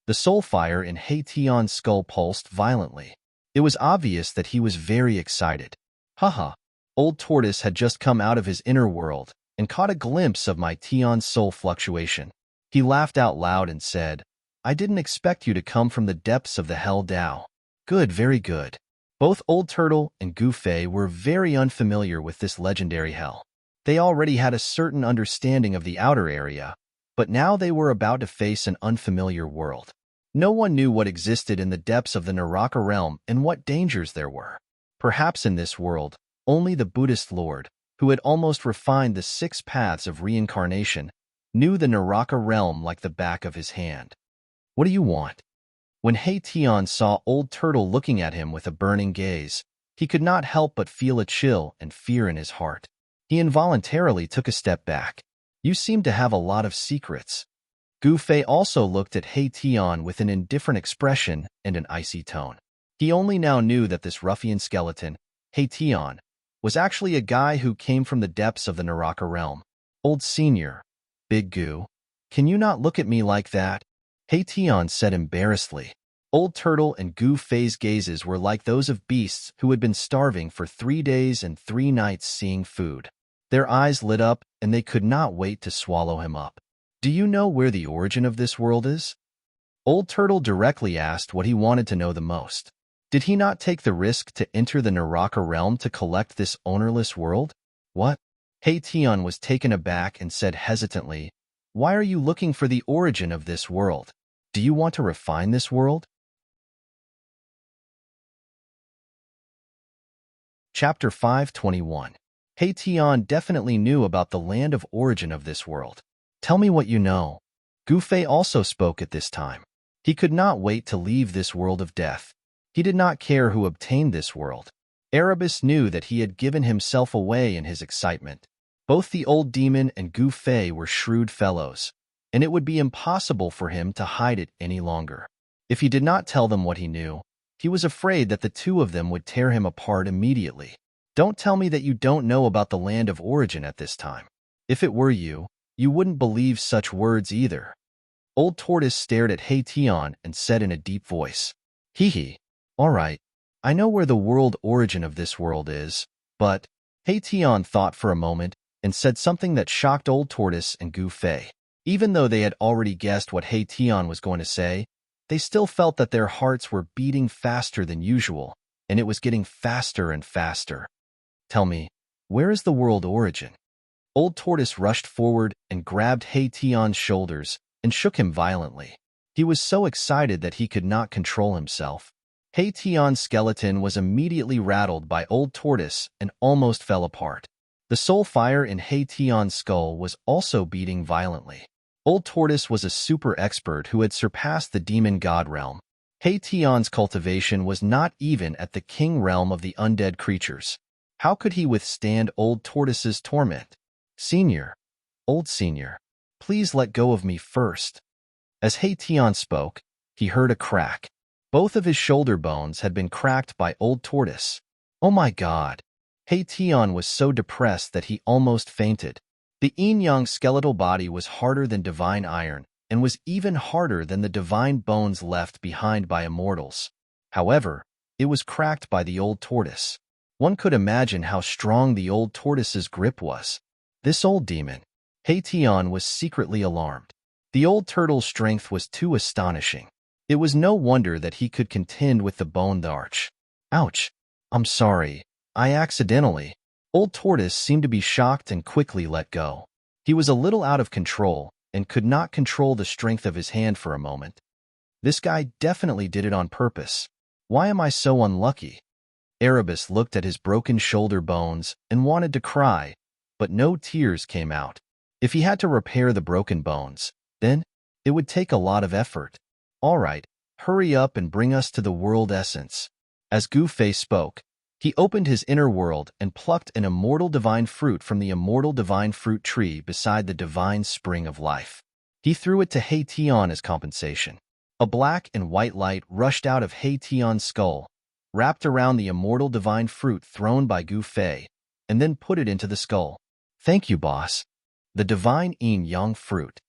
The soul fire in Hei Tian's skull pulsed violently. It was obvious that he was very excited. Haha, Old Tortoise had just come out of his inner world and caught a glimpse of my Tian's soul fluctuation. He laughed out loud and said, "I didn't expect you to come from the depths of the Hell Dao." Good, very good. Both Old Turtle and Gu Fei were very unfamiliar with this legendary hell. They already had a certain understanding of the outer area, but now they were about to face an unfamiliar world. No one knew what existed in the depths of the Naraka realm and what dangers there were. Perhaps in this world, only the Buddhist Lord, who had almost refined the 6 paths of reincarnation, knew the Naraka realm like the back of his hand. "What do you want?" When Hei Tian saw Old Turtle looking at him with a burning gaze, he could not help but feel a chill and fear in his heart. He involuntarily took a step back. You seem to have a lot of secrets. Gu Fei also looked at He Tian with an indifferent expression and an icy tone. He only now knew that this ruffian skeleton, He Tian, was actually a guy who came from the depths of the Naraka realm. Old senior, Big Gu, can you not look at me like that? He Tian said embarrassedly. Old Turtle and Gu Fei's gazes were like those of beasts who had been starving for 3 days and 3 nights seeing food. Their eyes lit up and they could not wait to swallow him up. Do you know where the origin of this world is? Old Turtle directly asked what he wanted to know the most. Did he not take the risk to enter the Naraka realm to collect this ownerless world? What? He Tian was taken aback and said hesitantly, why are you looking for the origin of this world? Do you want to refine this world? Chapter 521. He Tian definitely knew about the land of origin of this world. Tell me what you know. Gu Fei also spoke at this time. He could not wait to leave this world of death. He did not care who obtained this world. Erebus knew that he had given himself away in his excitement. Both the old demon and Gu Fei were shrewd fellows, and it would be impossible for him to hide it any longer. If he did not tell them what he knew, he was afraid that the two of them would tear him apart immediately. Don't tell me that you don't know about the land of origin at this time. If it were you, you wouldn't believe such words either. Old Tortoise stared at He Tian and said in a deep voice, Hee hee, all right, I know where the world origin of this world is, but He Tian thought for a moment and said something that shocked Old Tortoise and Gu Fei. Even though they had already guessed what He Tian was going to say, they still felt that their hearts were beating faster than usual, and it was getting faster and faster. Tell me, where is the world origin? Old Tortoise rushed forward and grabbed He Tian's shoulders and shook him violently. He was so excited that he could not control himself. He Tian's skeleton was immediately rattled by Old Tortoise and almost fell apart. The soul fire in He Tian's skull was also beating violently. Old Tortoise was a super expert who had surpassed the demon god realm. He Tian's cultivation was not even at the king realm of the undead creatures. How could he withstand Old Tortoise's torment? Senior, old senior, please let go of me first. As He Tian spoke, he heard a crack. Both of his shoulder bones had been cracked by Old Tortoise. Oh my God! He Tian was so depressed that he almost fainted. The yin-yang skeletal body was harder than divine iron, and was even harder than the divine bones left behind by immortals. However, it was cracked by the Old Tortoise. One could imagine how strong the Old Tortoise's grip was. This old demon. He Tian was secretly alarmed. The old turtle's strength was too astonishing. It was no wonder that he could contend with the boned arch. Ouch! I'm sorry. I accidentally. Old Tortoise seemed to be shocked and quickly let go. He was a little out of control and could not control the strength of his hand for a moment. This guy definitely did it on purpose. Why am I so unlucky? Erebus looked at his broken shoulder bones and wanted to cry, but no tears came out. If he had to repair the broken bones, then it would take a lot of effort. All right, hurry up and bring us to the world essence. As Gu Fei spoke, he opened his inner world and plucked an immortal divine fruit from the immortal divine fruit tree beside the divine spring of life. He threw it to He Tian as compensation. A black and white light rushed out of He Tian's skull, wrapped around the immortal divine fruit thrown by Gu Fei, and then put it into the skull. Thank you, boss. The divine yin-yang fruit.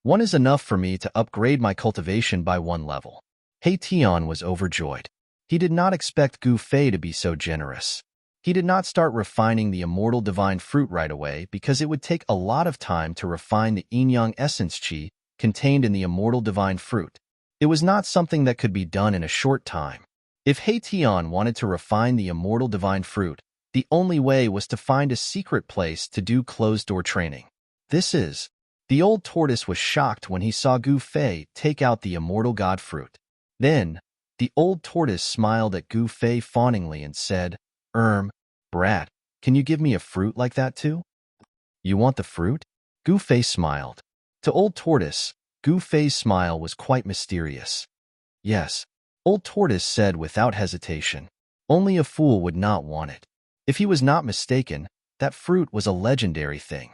One is enough for me to upgrade my cultivation by 1 level. He Tian was overjoyed. He did not expect Gu Fei to be so generous. He did not start refining the immortal divine fruit right away because it would take a lot of time to refine the yin-yang essence qi contained in the immortal divine fruit. It was not something that could be done in a short time. If He Tian wanted to refine the immortal divine fruit, the only way was to find a secret place to do closed-door training. The old tortoise was shocked when he saw Gu Fei take out the immortal god fruit. Then, the old tortoise smiled at Gu Fei fawningly and said, Brat, can you give me a fruit like that too? You want the fruit? Gu Fei smiled. To Old Tortoise, Gu Fei's smile was quite mysterious. Yes, Old Tortoise said without hesitation. Only a fool would not want it. If he was not mistaken, That fruit was a legendary thing.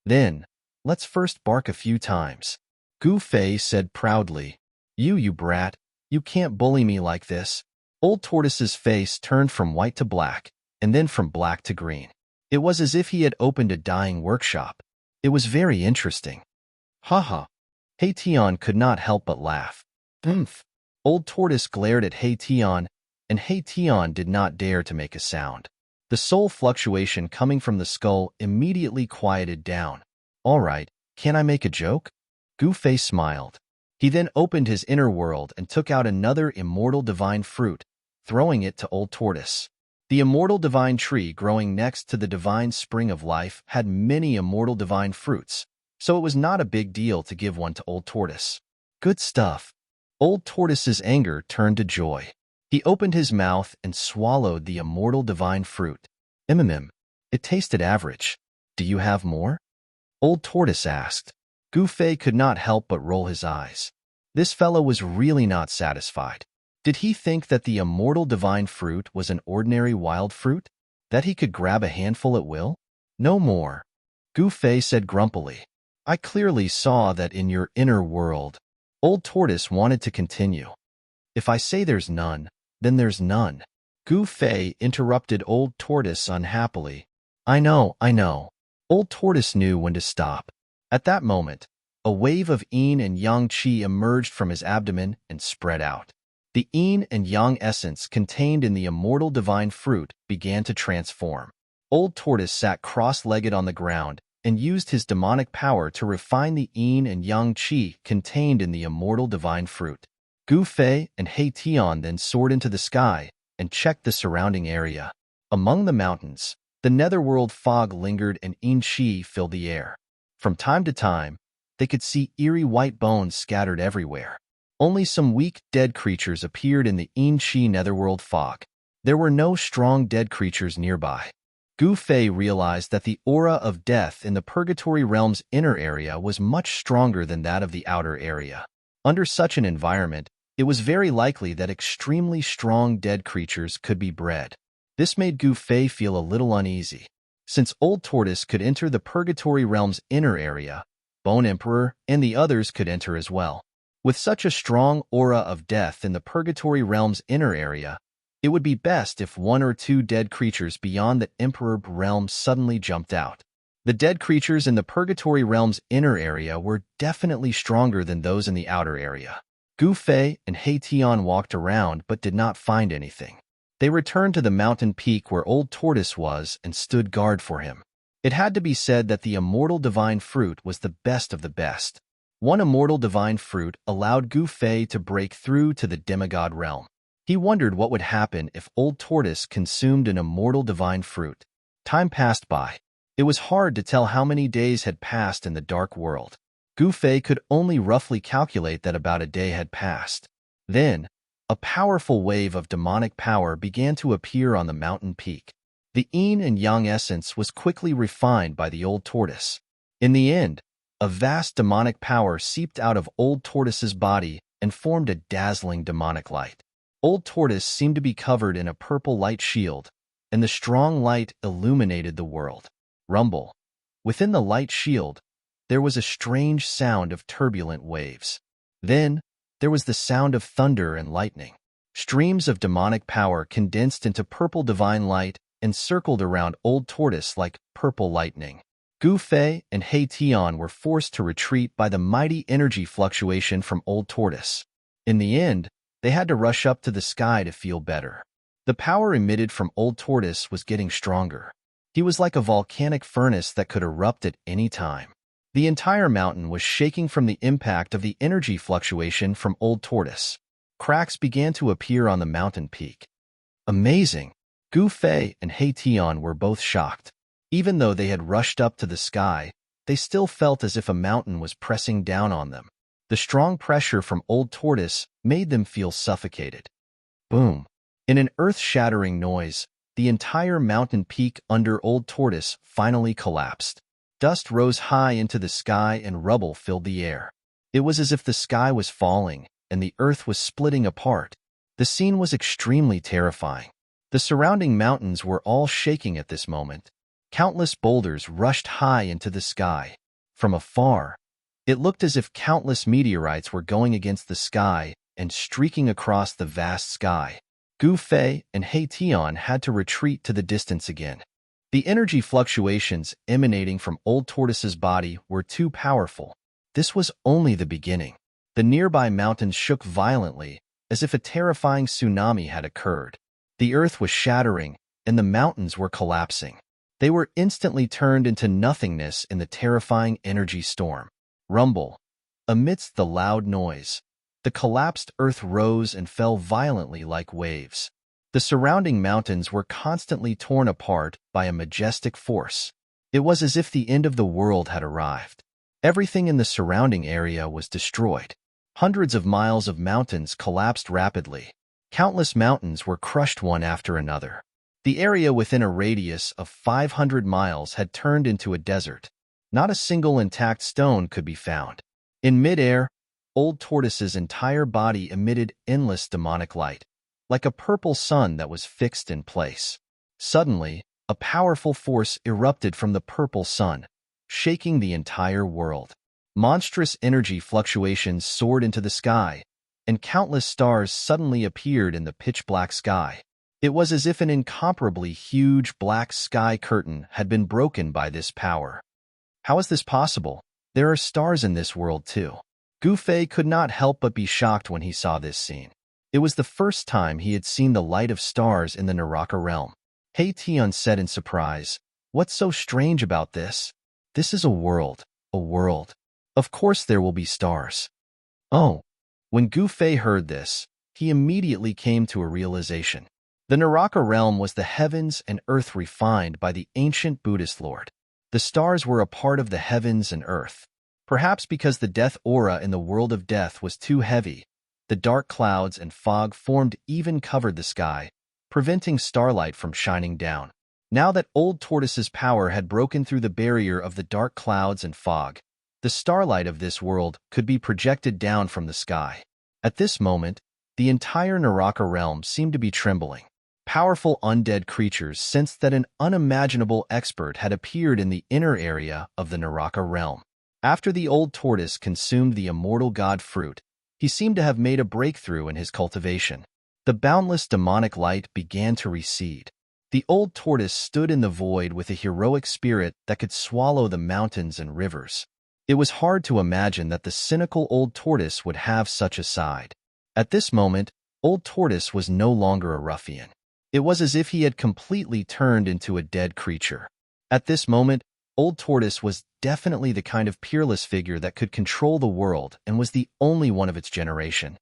Then, let's first bark a few times. Gu Fei said proudly. You brat, you can't bully me like this. Old Tortoise's face turned from white to black, and then from black to green. It was as if he had opened a dyeing workshop. It was very interesting. Ha ha. Hei Tian could not help but laugh. Oomph. Old Tortoise glared at Hei Tian, and Hei Tian did not dare to make a sound. The soul fluctuation coming from the skull immediately quieted down. All right, can I make a joke? Gu Fei smiled. He then opened his inner world and took out another immortal divine fruit, throwing it to Old Tortoise. The immortal divine tree growing next to the divine spring of life had many immortal divine fruits, so it was not a big deal to give one to Old Tortoise. Good stuff. Old Tortoise's anger turned to joy. He opened his mouth and swallowed the immortal divine fruit. It tasted average. Do you have more? Old Tortoise asked. Gu Fei could not help but roll his eyes. This fellow was really not satisfied. Did he think that the immortal divine fruit was an ordinary wild fruit? That he could grab a handful at will? No more. Gu Fei said grumpily. I clearly saw that in your inner world. Old Tortoise wanted to continue. If I say there's none, then there's none. Gu Fei interrupted Old Tortoise unhappily. I know. Old Tortoise knew when to stop. At that moment, a wave of yin and yang qi emerged from his abdomen and spread out. The yin and yang essence contained in the immortal divine fruit began to transform. Old Tortoise sat cross-legged on the ground and used his demonic power to refine the yin and yang qi contained in the immortal divine fruit. Gu Fei and Hei Tian then soared into the sky and checked the surrounding area. Among the mountains, the netherworld fog lingered and yin qi filled the air. From time to time, they could see eerie white bones scattered everywhere. Only some weak, dead creatures appeared in the yin qi netherworld fog. There were no strong dead creatures nearby. Gu Fei realized that the aura of death in the Purgatory Realm's inner area was much stronger than that of the outer area. Under such an environment, it was very likely that extremely strong dead creatures could be bred. This made Gu Fei feel a little uneasy. Since Old Tortoise could enter the Purgatory Realm's inner area, Bone Emperor and the others could enter as well. With such a strong aura of death in the Purgatory Realm's inner area, it would be best if one or two dead creatures beyond the Emperor realm suddenly jumped out. The dead creatures in the Purgatory Realm's inner area were definitely stronger than those in the outer area. Gu Fei and Hei Tian walked around but did not find anything. They returned to the mountain peak where Old Tortoise was and stood guard for him. It had to be said that the immortal divine fruit was the best of the best. One immortal divine fruit allowed Gu Fei to break through to the demigod realm. He wondered what would happen if Old Tortoise consumed an immortal divine fruit. Time passed by. It was hard to tell how many days had passed in the dark world. Gu Fei could only roughly calculate that about a day had passed. Then, a powerful wave of demonic power began to appear on the mountain peak. The yin and yang essence was quickly refined by the Old Tortoise. In the end, a vast demonic power seeped out of Old Tortoise's body and formed a dazzling demonic light. Old Tortoise seemed to be covered in a purple light shield, and the strong light illuminated the world. Rumble. Within the light shield, there was a strange sound of turbulent waves. Then, there was the sound of thunder and lightning. Streams of demonic power condensed into purple divine light and circled around Old Tortoise like purple lightning. Gu Fei and Hei Tian were forced to retreat by the mighty energy fluctuation from Old Tortoise. In the end, they had to rush up to the sky to feel better. The power emitted from Old Tortoise was getting stronger. He was like a volcanic furnace that could erupt at any time. The entire mountain was shaking from the impact of the energy fluctuation from Old Tortoise. Cracks began to appear on the mountain peak. Amazing! Gu Fei and Hei Tian were both shocked. Even though they had rushed up to the sky, they still felt as if a mountain was pressing down on them. The strong pressure from Old Tortoise made them feel suffocated. Boom! In an earth-shattering noise, the entire mountain peak under Old Tortoise finally collapsed. Dust rose high into the sky and rubble filled the air. It was as if the sky was falling and the earth was splitting apart. The scene was extremely terrifying. The surrounding mountains were all shaking at this moment. Countless boulders rushed high into the sky. From afar, it looked as if countless meteorites were going against the sky and streaking across the vast sky. Gu Fei and He Tian had to retreat to the distance again. The energy fluctuations emanating from Old Tortoise's body were too powerful. This was only the beginning. The nearby mountains shook violently, as if a terrifying tsunami had occurred. The earth was shattering, and the mountains were collapsing. They were instantly turned into nothingness in the terrifying energy storm. Rumble. Amidst the loud noise, the collapsed earth rose and fell violently like waves. The surrounding mountains were constantly torn apart by a majestic force. It was as if the end of the world had arrived. Everything in the surrounding area was destroyed. Hundreds of miles of mountains collapsed rapidly. Countless mountains were crushed one after another. The area within a radius of 500 miles had turned into a desert. Not a single intact stone could be found. In midair, Old Tortoise's entire body emitted endless demonic light, like a purple sun that was fixed in place. Suddenly, a powerful force erupted from the purple sun, shaking the entire world. Monstrous energy fluctuations soared into the sky, and countless stars suddenly appeared in the pitch-black sky. It was as if an incomparably huge black sky curtain had been broken by this power. How is this possible? There are stars in this world too. Gu Fei could not help but be shocked when he saw this scene. It was the first time he had seen the light of stars in the Naraka realm. He Tian said in surprise, "What's so strange about this? This is a world, a world. Of course there will be stars." Oh. When Gu Fei heard this, he immediately came to a realization. The Naraka realm was the heavens and earth refined by the ancient Buddhist Lord. The stars were a part of the heavens and earth. Perhaps because the death aura in the world of death was too heavy, the dark clouds and fog formed even covered the sky, preventing starlight from shining down. Now that Old Tortoise's power had broken through the barrier of the dark clouds and fog, the starlight of this world could be projected down from the sky. At this moment, the entire Naraka realm seemed to be trembling. Powerful undead creatures sensed that an unimaginable expert had appeared in the inner area of the Naraka realm. After the Old Tortoise consumed the immortal god fruit, he seemed to have made a breakthrough in his cultivation. The boundless demonic light began to recede. The Old Tortoise stood in the void with a heroic spirit that could swallow the mountains and rivers. It was hard to imagine that the cynical Old Tortoise would have such a side. At this moment, Old Tortoise was no longer a ruffian. It was as if he had completely turned into a dead creature. At this moment, Old Tortoise was definitely the kind of peerless figure that could control the world and was the only one of its generation.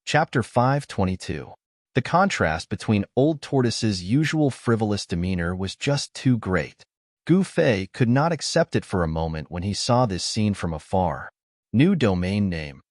Chapter 522. The contrast between Old Tortoise's usual frivolous demeanor was just too great. Gu Fei could not accept it for a moment when he saw this scene from afar. New domain name.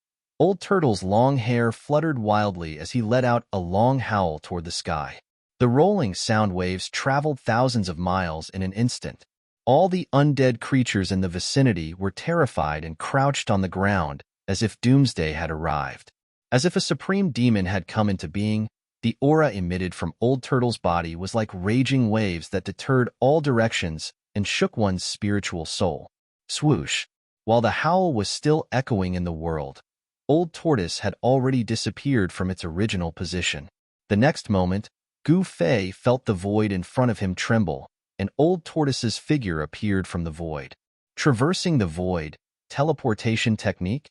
Old Turtle's long hair fluttered wildly as he let out a long howl toward the sky. The rolling sound waves traveled thousands of miles in an instant. All the undead creatures in the vicinity were terrified and crouched on the ground as if doomsday had arrived. As if a supreme demon had come into being, the aura emitted from Old Turtle's body was like raging waves that deterred all directions and shook one's spiritual soul. Swoosh! While the howl was still echoing in the world, Old Tortoise had already disappeared from its original position. The next moment, Gu Fei felt the void in front of him tremble, and Old Tortoise's figure appeared from the void. Traversing the void, teleportation technique?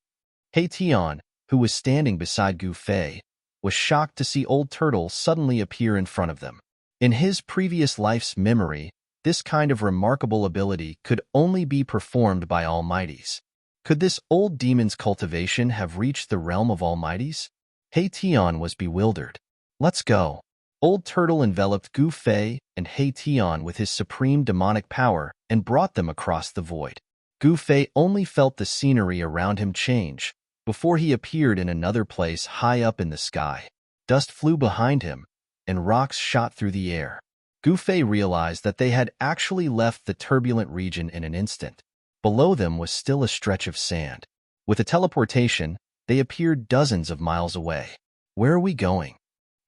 He Tian, who was standing beside Gu Fei, was shocked to see Old Turtle suddenly appear in front of them. In his previous life's memory, this kind of remarkable ability could only be performed by Almighties. Could this old demon's cultivation have reached the realm of Almighties? He Tian was bewildered. Let's go. Old Turtle enveloped Gu Fei and He Tian with his supreme demonic power and brought them across the void. Gu Fei only felt the scenery around him change before he appeared in another place high up in the sky. Dust flew behind him, and rocks shot through the air. Gu Fei realized that they had actually left the turbulent region in an instant. Below them was still a stretch of sand. With a teleportation, they appeared dozens of miles away. Where are we going?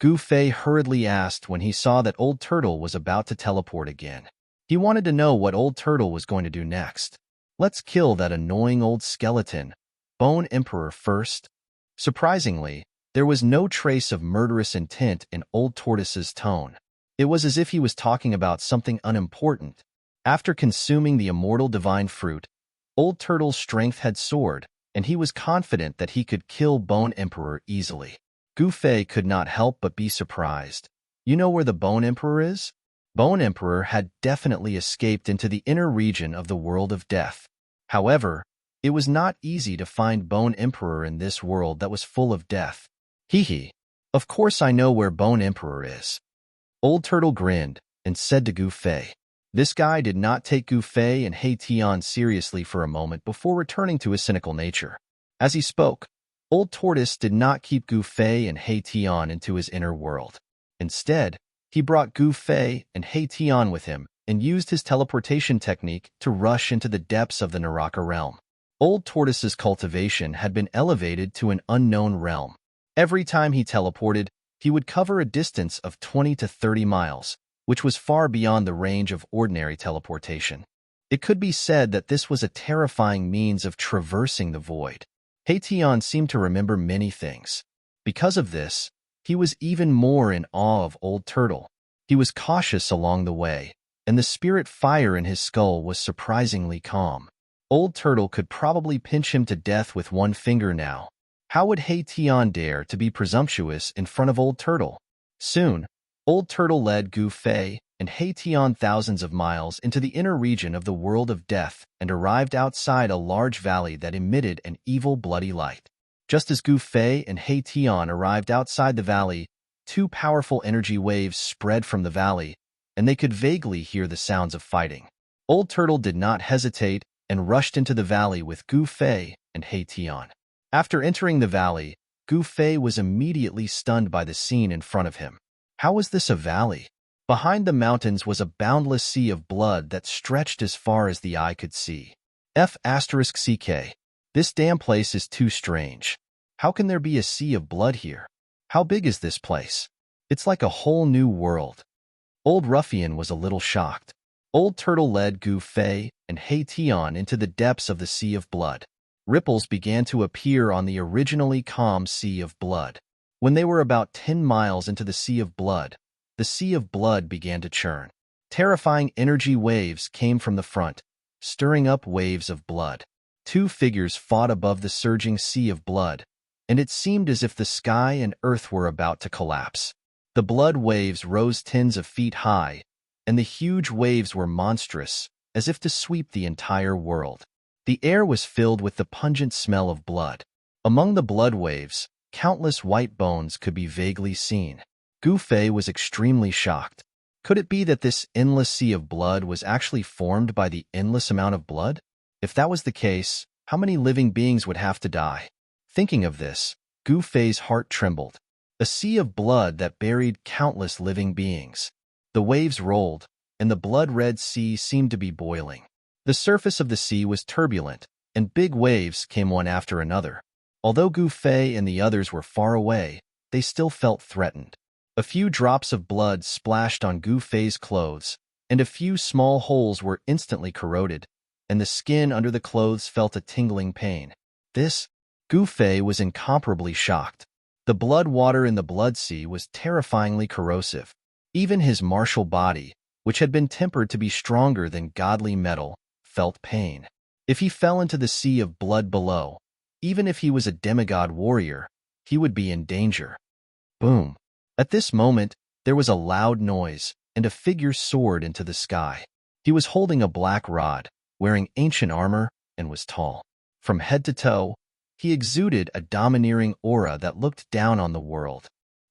Gu Fei hurriedly asked when he saw that Old Turtle was about to teleport again. He wanted to know what Old Turtle was going to do next. Let's kill that annoying old skeleton, Bone Emperor, first. Surprisingly, there was no trace of murderous intent in Old Tortoise's tone. It was as if he was talking about something unimportant. After consuming the immortal divine fruit, Old Turtle's strength had soared, and he was confident that he could kill Bone Emperor easily. Gu Fei could not help but be surprised. You know where the Bone Emperor is? Bone Emperor had definitely escaped into the inner region of the world of death. However, it was not easy to find Bone Emperor in this world that was full of death. Hee hee. Of course I know where Bone Emperor is. Old Turtle grinned and said to Gu Fei. This guy did not take Gu Fei and He Tian seriously for a moment before returning to his cynical nature. As he spoke, Old Tortoise did not keep Gu Fei and He Tian into his inner world. Instead, he brought Gu Fei and He Tian with him and used his teleportation technique to rush into the depths of the Naraka realm. Old Tortoise's cultivation had been elevated to an unknown realm. Every time he teleported, he would cover a distance of 20 to 30 miles, which was far beyond the range of ordinary teleportation. It could be said that this was a terrifying means of traversing the void. He Tian seemed to remember many things. Because of this, he was even more in awe of Old Turtle. He was cautious along the way, and the spirit fire in his skull was surprisingly calm. Old Turtle could probably pinch him to death with one finger now. How would He Tian dare to be presumptuous in front of Old Turtle? Soon, Old Turtle led Gu Fei and He Tian thousands of miles into the inner region of the world of death and arrived outside a large valley that emitted an evil, bloody light. Just as Gu Fei and He Tian arrived outside the valley, two powerful energy waves spread from the valley, and they could vaguely hear the sounds of fighting. Old Turtle did not hesitate and rushed into the valley with Gu Fei and He Tian. After entering the valley, Gu Fei was immediately stunned by the scene in front of him. How was this a valley? Behind the mountains was a boundless sea of blood that stretched as far as the eye could see. F***CK. This damn place is too strange. How can there be a sea of blood here? How big is this place? It's like a whole new world. Old Ruffian was a little shocked. Old Turtle led Gu Fei and He Tian into the depths of the sea of blood. Ripples began to appear on the originally calm sea of blood. When they were about 10 miles into the sea of blood, the sea of blood began to churn. Terrifying energy waves came from the front, stirring up waves of blood. Two figures fought above the surging sea of blood, and it seemed as if the sky and earth were about to collapse. The blood waves rose tens of feet high, and the huge waves were monstrous, as if to sweep the entire world. The air was filled with the pungent smell of blood. Among the blood waves, countless white bones could be vaguely seen. Gu Fei was extremely shocked. Could it be that this endless sea of blood was actually formed by the endless amount of blood? If that was the case, how many living beings would have to die? Thinking of this, Gu Fei's heart trembled. A sea of blood that buried countless living beings. The waves rolled, and the blood-red sea seemed to be boiling. The surface of the sea was turbulent, and big waves came one after another. Although Gu Fei and the others were far away, they still felt threatened. A few drops of blood splashed on Gu Fei's clothes, and a few small holes were instantly corroded, and the skin under the clothes felt a tingling pain. Gu Fei was incomparably shocked. The blood water in the blood sea was terrifyingly corrosive. Even his martial body, which had been tempered to be stronger than godly metal, felt pain. If he fell into the sea of blood below, even if he was a demigod warrior, he would be in danger. Boom! At this moment, there was a loud noise, and a figure soared into the sky. He was holding a black rod, wearing ancient armor, and was tall. From head to toe, he exuded a domineering aura that looked down on the world.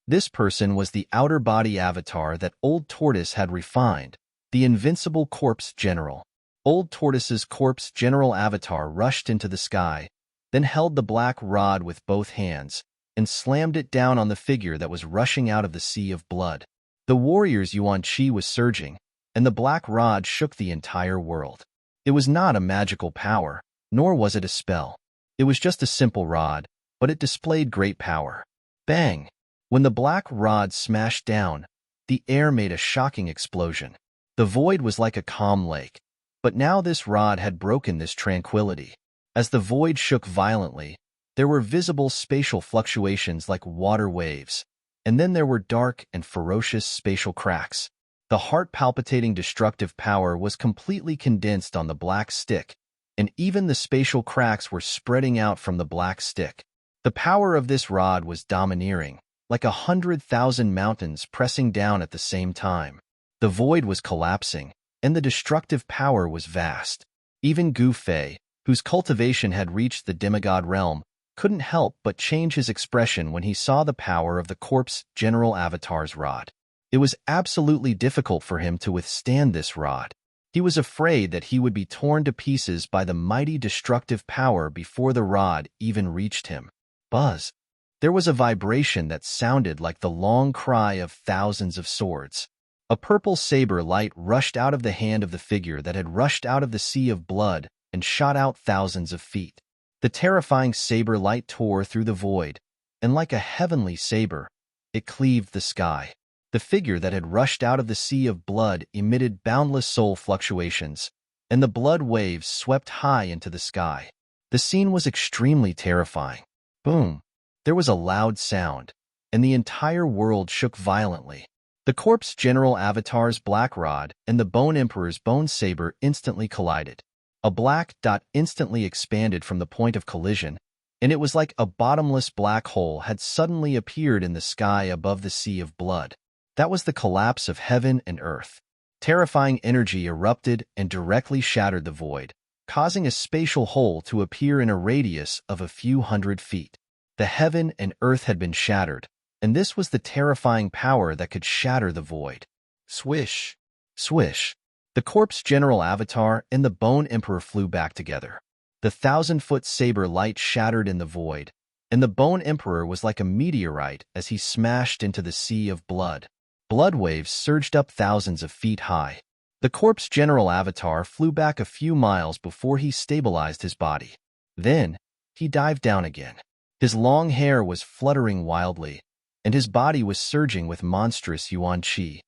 This person was the outer body avatar that Old Tortoise had refined, the invincible corpse general. Old Tortoise's corpse general avatar rushed into the sky, then held the black rod with both hands, and slammed it down on the figure that was rushing out of the sea of blood. The warrior's Yuan Qi was surging, and the black rod shook the entire world. It was not a magical power, nor was it a spell. It was just a simple rod, but it displayed great power. Bang! When the black rod smashed down, the air made a shocking explosion. The void was like a calm lake, but now this rod had broken this tranquility. As the void shook violently, there were visible spatial fluctuations like water waves, and then there were dark and ferocious spatial cracks. The heart-palpitating destructive power was completely condensed on the black stick, and even the spatial cracks were spreading out from the black stick. The power of this rod was domineering, like 100,000 mountains pressing down at the same time. The void was collapsing, and the destructive power was vast. Even Gu Fei, whose cultivation had reached the demigod realm, couldn't help but change his expression when he saw the power of the corpse general avatar's rod. It was absolutely difficult for him to withstand this rod. He was afraid that he would be torn to pieces by the mighty destructive power before the rod even reached him. Buzz! There was a vibration that sounded like the long cry of thousands of swords. A purple saber light rushed out of the hand of the figure that had rushed out of the sea of blood and shot out thousands of feet. The terrifying saber light tore through the void, and like a heavenly saber, it cleaved the sky. The figure that had rushed out of the sea of blood emitted boundless soul fluctuations, and the blood waves swept high into the sky. The scene was extremely terrifying. Boom! There was a loud sound, and the entire world shook violently. The corpse general avatar's black rod and the bone emperor's bone saber instantly collided. A black dot instantly expanded from the point of collision, and it was like a bottomless black hole had suddenly appeared in the sky above the sea of blood. That was the collapse of heaven and earth. Terrifying energy erupted and directly shattered the void, causing a spatial hole to appear in a radius of a few hundred feet. The heaven and earth had been shattered, and this was the terrifying power that could shatter the void. Swish! Swish! The corpse general avatar and the bone emperor flew back together. The 1,000-foot saber light shattered in the void, and the bone emperor was like a meteorite as he smashed into the sea of blood. Blood waves surged up thousands of feet high. The corpse general avatar flew back a few miles before he stabilized his body. Then, he dived down again. His long hair was fluttering wildly, and his body was surging with monstrous yuan qi.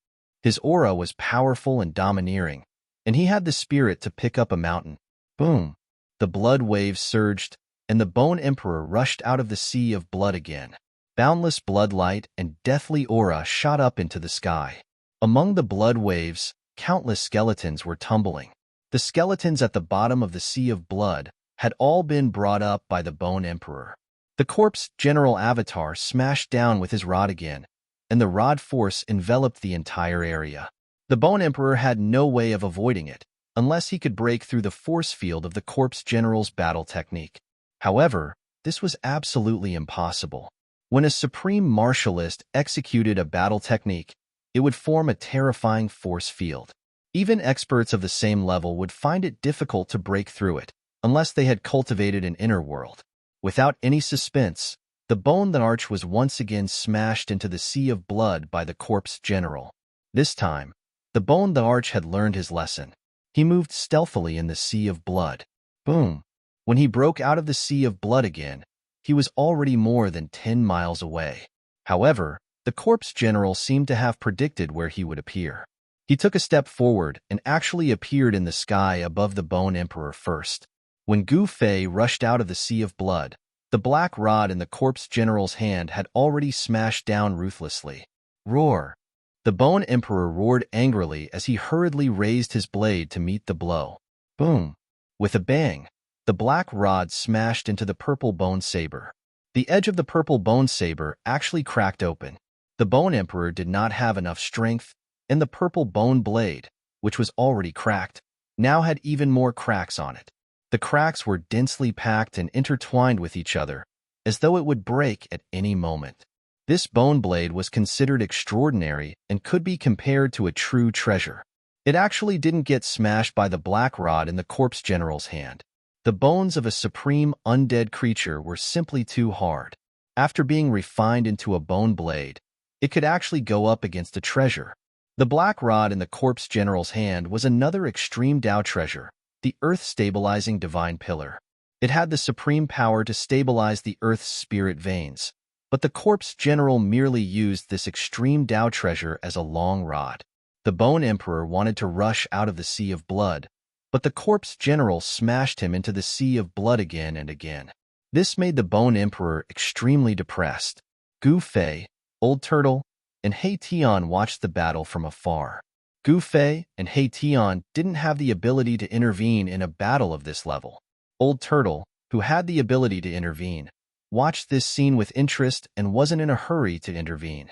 His aura was powerful and domineering, and he had the spirit to pick up a mountain. Boom! The blood waves surged, and the bone emperor rushed out of the sea of blood again. Boundless blood light and deathly aura shot up into the sky. Among the blood waves, countless skeletons were tumbling. The skeletons at the bottom of the sea of blood had all been brought up by the bone emperor. The corpse general avatar smashed down with his rod again, and the rod force enveloped the entire area. The bone emperor had no way of avoiding it, unless he could break through the force field of the corpse general's battle technique. However, this was absolutely impossible. When a supreme martialist executed a battle technique, it would form a terrifying force field. Even experts of the same level would find it difficult to break through it, unless they had cultivated an inner world. Without any suspense, the bone arch was once again smashed into the sea of blood by the corpse general. This time, the bone arch had learned his lesson. He moved stealthily in the sea of blood. Boom! When he broke out of the sea of blood again, he was already more than 10 miles away. However, the corpse general seemed to have predicted where he would appear. He took a step forward and actually appeared in the sky above the bone emperor first. When Gu Fei rushed out of the sea of blood, the black rod in the corpse general's hand had already smashed down ruthlessly. Roar! The bone emperor roared angrily as he hurriedly raised his blade to meet the blow. Boom! With a bang, the black rod smashed into the purple bone saber. The edge of the purple bone saber actually cracked open. The bone emperor did not have enough strength, and the purple bone blade, which was already cracked, now had even more cracks on it. The cracks were densely packed and intertwined with each other, as though it would break at any moment. This bone blade was considered extraordinary and could be compared to a true treasure. It actually didn't get smashed by the black rod in the corpse general's hand. The bones of a supreme undead creature were simply too hard. After being refined into a bone blade, it could actually go up against a treasure. The black rod in the corpse general's hand was another extreme Tao treasure, the earth-stabilizing divine pillar. It had the supreme power to stabilize the earth's spirit veins, But the corpse general merely used this extreme Tao treasure as a long rod. The Bone Emperor wanted to rush out of the sea of blood, but the corpse general smashed him into the sea of blood again and again. This made the Bone Emperor extremely depressed. Gu Fei, Old Turtle, and He Tian watched the battle from afar. Gu Fei and He Tian didn't have the ability to intervene in a battle of this level. Old Turtle, who had the ability to intervene, watched this scene with interest and wasn't in a hurry to intervene.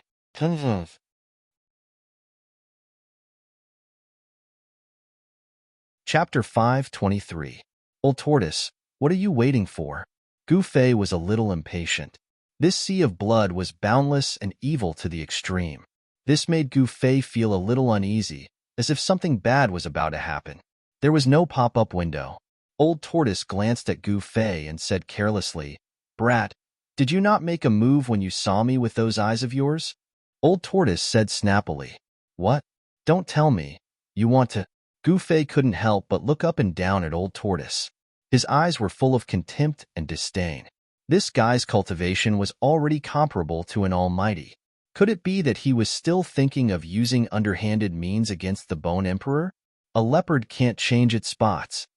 Chapter 523. Old Tortoise, what are you waiting for? Gu Fei was a little impatient. This sea of blood was boundless and evil to the extreme. This made Gu Fei feel a little uneasy, as if something bad was about to happen. There was no pop-up window. Old Tortoise glanced at Gu Fei and said carelessly, "Brat, did you not make a move when you saw me with those eyes of yours?" Old Tortoise said snappily, "What? Don't tell me. You want to—" Gu Fei couldn't help but look up and down at Old Tortoise. His eyes were full of contempt and disdain. This guy's cultivation was already comparable to an almighty. Could it be that he was still thinking of using underhanded means against the Bone Emperor? A leopard can't change its spots.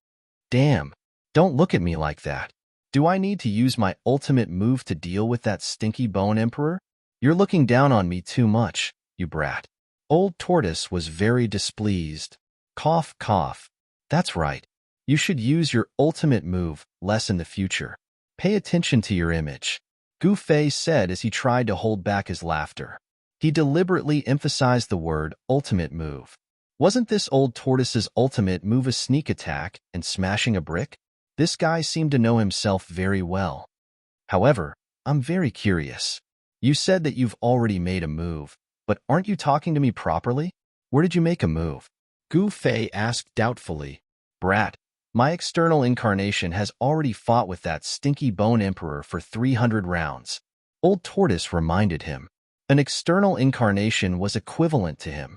Damn, don't look at me like that. Do I need to use my ultimate move to deal with that stinky Bone Emperor? You're looking down on me too much, you brat. Old Tortoise was very displeased. Cough, cough. That's right. You should use your ultimate move less in the future. Pay attention to your image, Gu Fei said as he tried to hold back his laughter. He deliberately emphasized the word ultimate move. Wasn't this Old Tortoise's ultimate move a sneak attack and smashing a brick? This guy seemed to know himself very well. However, I'm very curious. You said that you've already made a move, but aren't you talking to me properly? Where did you make a move? Gu Fei asked doubtfully. Brat, my external incarnation has already fought with that stinky Bone Emperor for 300 rounds. Old Tortoise reminded him. An external incarnation was equivalent to him.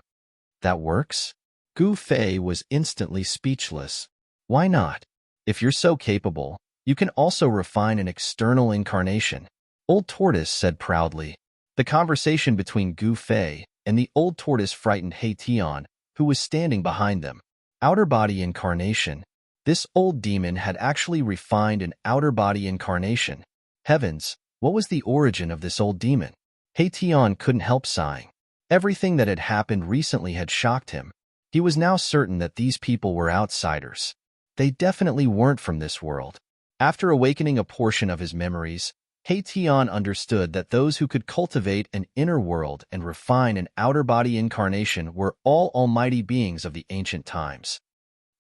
That works? Gu Fei was instantly speechless. Why not? If you're so capable, you can also refine an external incarnation, Old Tortoise said proudly. The conversation between Gu Fei and the Old Tortoise frightened He Tian, who was standing behind them. Outer body incarnation. This old demon had actually refined an outer body incarnation. Heavens, what was the origin of this old demon? He Tian couldn't help sighing. Everything that had happened recently had shocked him. He was now certain that these people were outsiders. They definitely weren't from this world. After awakening a portion of his memories, He Tian understood that those who could cultivate an inner world and refine an outer body incarnation were all almighty beings of the ancient times.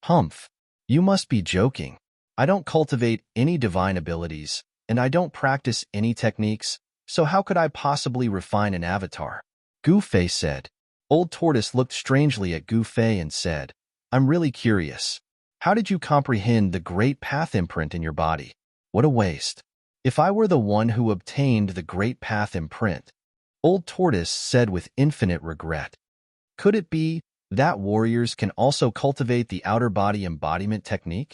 Humph, you must be joking. I don't cultivate any divine abilities, and I don't practice any techniques, so how could I possibly refine an avatar? Gu Fei said. Old Tortoise looked strangely at Gu Fei and said, I'm really curious. How did you comprehend the great path imprint in your body? What a waste. If I were the one who obtained the great path imprint, Old Tortoise said with infinite regret. Could it be that warriors can also cultivate the outer body embodiment technique?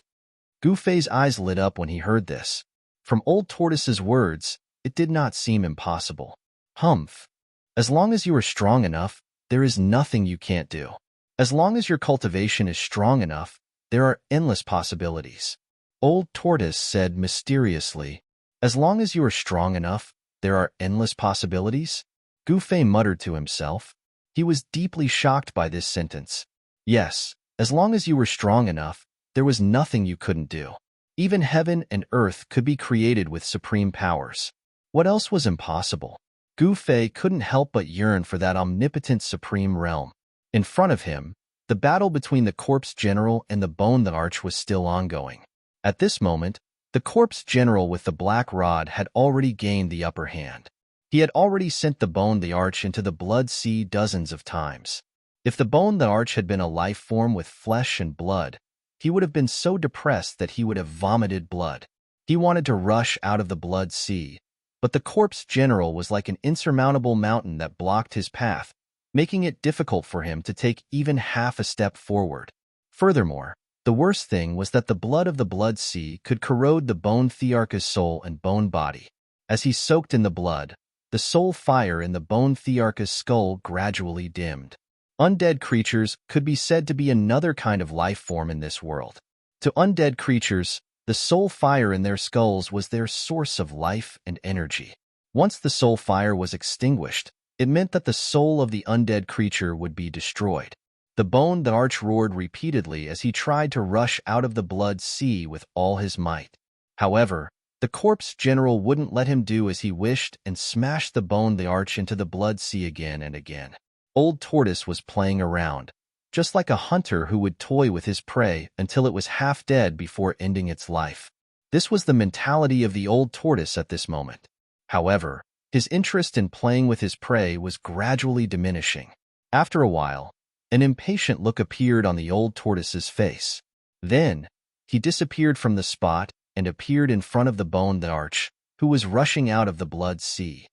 Gu Fei's eyes lit up when he heard this. From Old Tortoise's words, it did not seem impossible. Humph. As long as you are strong enough, there is nothing you can't do. As long as your cultivation is strong enough, there are endless possibilities. Old Tortoise said mysteriously. As long as you are strong enough, there are endless possibilities? Gu Fei muttered to himself. He was deeply shocked by this sentence. Yes, as long as you were strong enough, there was nothing you couldn't do. Even heaven and earth could be created with supreme powers. What else was impossible? Gu Fei couldn't help but yearn for that omnipotent supreme realm. In front of him, the battle between the Corpse General and the Bone Arch was still ongoing. At this moment, the Corpse General with the black rod had already gained the upper hand. He had already sent the Bone Arch into the Blood Sea dozens of times. If the Bone Arch had been a life form with flesh and blood, he would have been so depressed that he would have vomited blood. He wanted to rush out of the Blood Sea, but the Corpse General was like an insurmountable mountain that blocked his path, making it difficult for him to take even half a step forward. Furthermore, the worst thing was that the blood of the Blood Sea could corrode the Bone Thearch's soul and bone body. As he soaked in the blood, the soul fire in the bone Thearchus skull gradually dimmed. Undead creatures could be said to be another kind of life form in this world. To undead creatures, the soul fire in their skulls was their source of life and energy. Once the soul fire was extinguished, it meant that the soul of the undead creature would be destroyed. The bone the arch roared repeatedly as he tried to rush out of the blood sea with all his might. However, the corpse general wouldn't let him do as he wished and smashed the bone the arch into the blood sea again and again. Old Tortoise was playing around, just like a hunter who would toy with his prey until it was half dead before ending its life. This was the mentality of the old tortoise at this moment. However, his interest in playing with his prey was gradually diminishing. After a while, an impatient look appeared on the old tortoise's face. Then, he disappeared from the spot and appeared in front of the bone the arch, who was rushing out of the blood sea.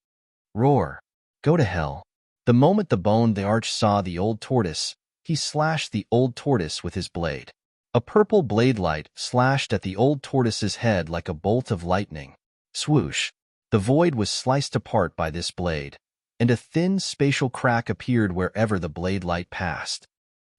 Roar! Go to hell! The moment the bone the arch saw the old tortoise, he slashed the old tortoise with his blade. A purple blade light slashed at the old tortoise's head like a bolt of lightning. Swoosh! The void was sliced apart by this blade, and a thin spatial crack appeared wherever the blade light passed.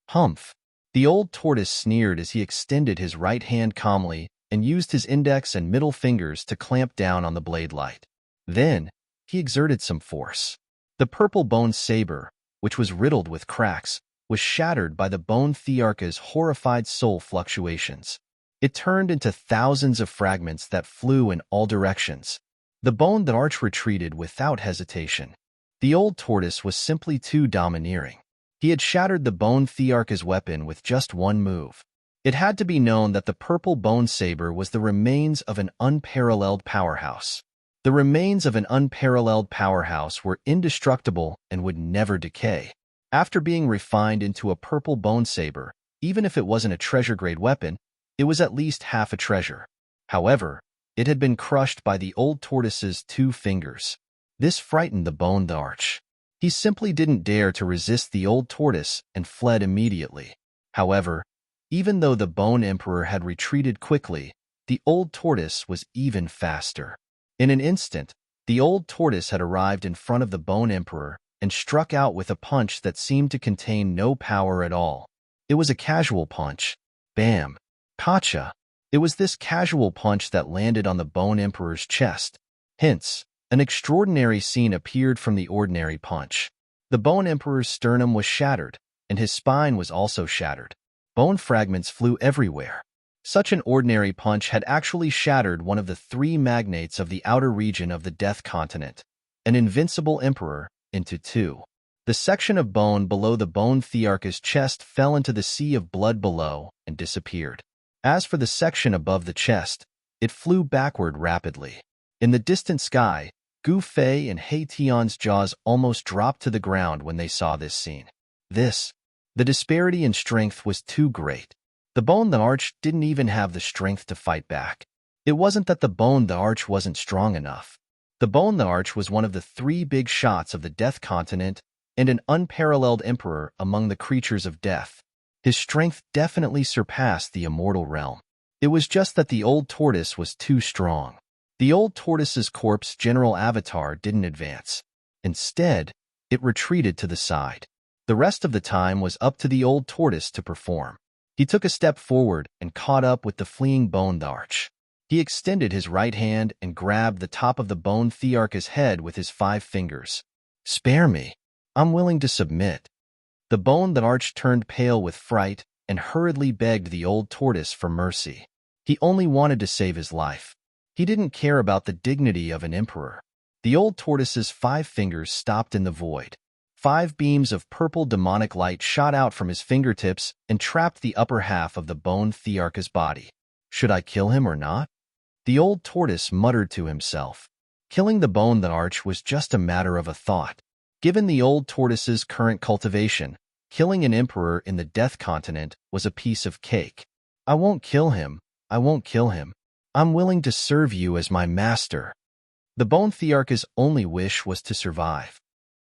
Humph! The old tortoise sneered as he extended his right hand calmly and used his index and middle fingers to clamp down on the blade light. Then, he exerted some force. The purple bone saber, which was riddled with cracks, was shattered by the bone Thearchus' horrified soul fluctuations. It turned into thousands of fragments that flew in all directions. The bone the arch retreated without hesitation. The old tortoise was simply too domineering. He had shattered the bone Thearchus' weapon with just one move. It had to be known that the purple bone saber was the remains of an unparalleled powerhouse. The remains of an unparalleled powerhouse were indestructible and would never decay. After being refined into a purple bone saber, even if it wasn't a treasure-grade weapon, it was at least half a treasure. However, it had been crushed by the old tortoise's 2 fingers. This frightened the bone the arch. He simply didn't dare to resist the old tortoise and fled immediately. However, even though the bone emperor had retreated quickly, the old tortoise was even faster. In an instant, the old tortoise had arrived in front of the bone emperor and struck out with a punch that seemed to contain no power at all. It was a casual punch. Bam! Gotcha! It was this casual punch that landed on the bone emperor's chest. Hence, an extraordinary scene appeared from the ordinary punch. The bone emperor's sternum was shattered, and his spine was also shattered. Bone fragments flew everywhere. Such an ordinary punch had actually shattered one of the 3 magnates of the outer region of the Death Continent, an invincible emperor, into 2. The section of bone below the bone Thearchus' chest fell into the sea of blood below and disappeared. As for the section above the chest, it flew backward rapidly. In the distant sky, Gu Fei and He Tian's jaws almost dropped to the ground when they saw this scene. The disparity in strength was too great. The bone the arch didn't even have the strength to fight back. It wasn't that the bone the arch wasn't strong enough. The bone the arch was one of the 3 big shots of the Death Continent and an unparalleled emperor among the creatures of death. His strength definitely surpassed the immortal realm. It was just that the old tortoise was too strong. The old tortoise's corpse general avatar didn't advance. Instead, it retreated to the side. The rest of the time was up to the old tortoise to perform. He took a step forward and caught up with the fleeing bone the arch. He extended his right hand and grabbed the top of the bone Thearchus' head with his 5 fingers. Spare me. I'm willing to submit. The bone the arch turned pale with fright and hurriedly begged the old tortoise for mercy. He only wanted to save his life. He didn't care about the dignity of an emperor. The old tortoise's 5 fingers stopped in the void. 5 beams of purple demonic light shot out from his fingertips and trapped the upper half of the bone Thearchus' body. Should I kill him or not? The old tortoise muttered to himself. Killing the bone the arch was just a matter of a thought. Given the old tortoise's current cultivation, killing an emperor in the Death Continent was a piece of cake. I won't kill him. I won't kill him. I'm willing to serve you as my master. The bone Thearchus' only wish was to survive.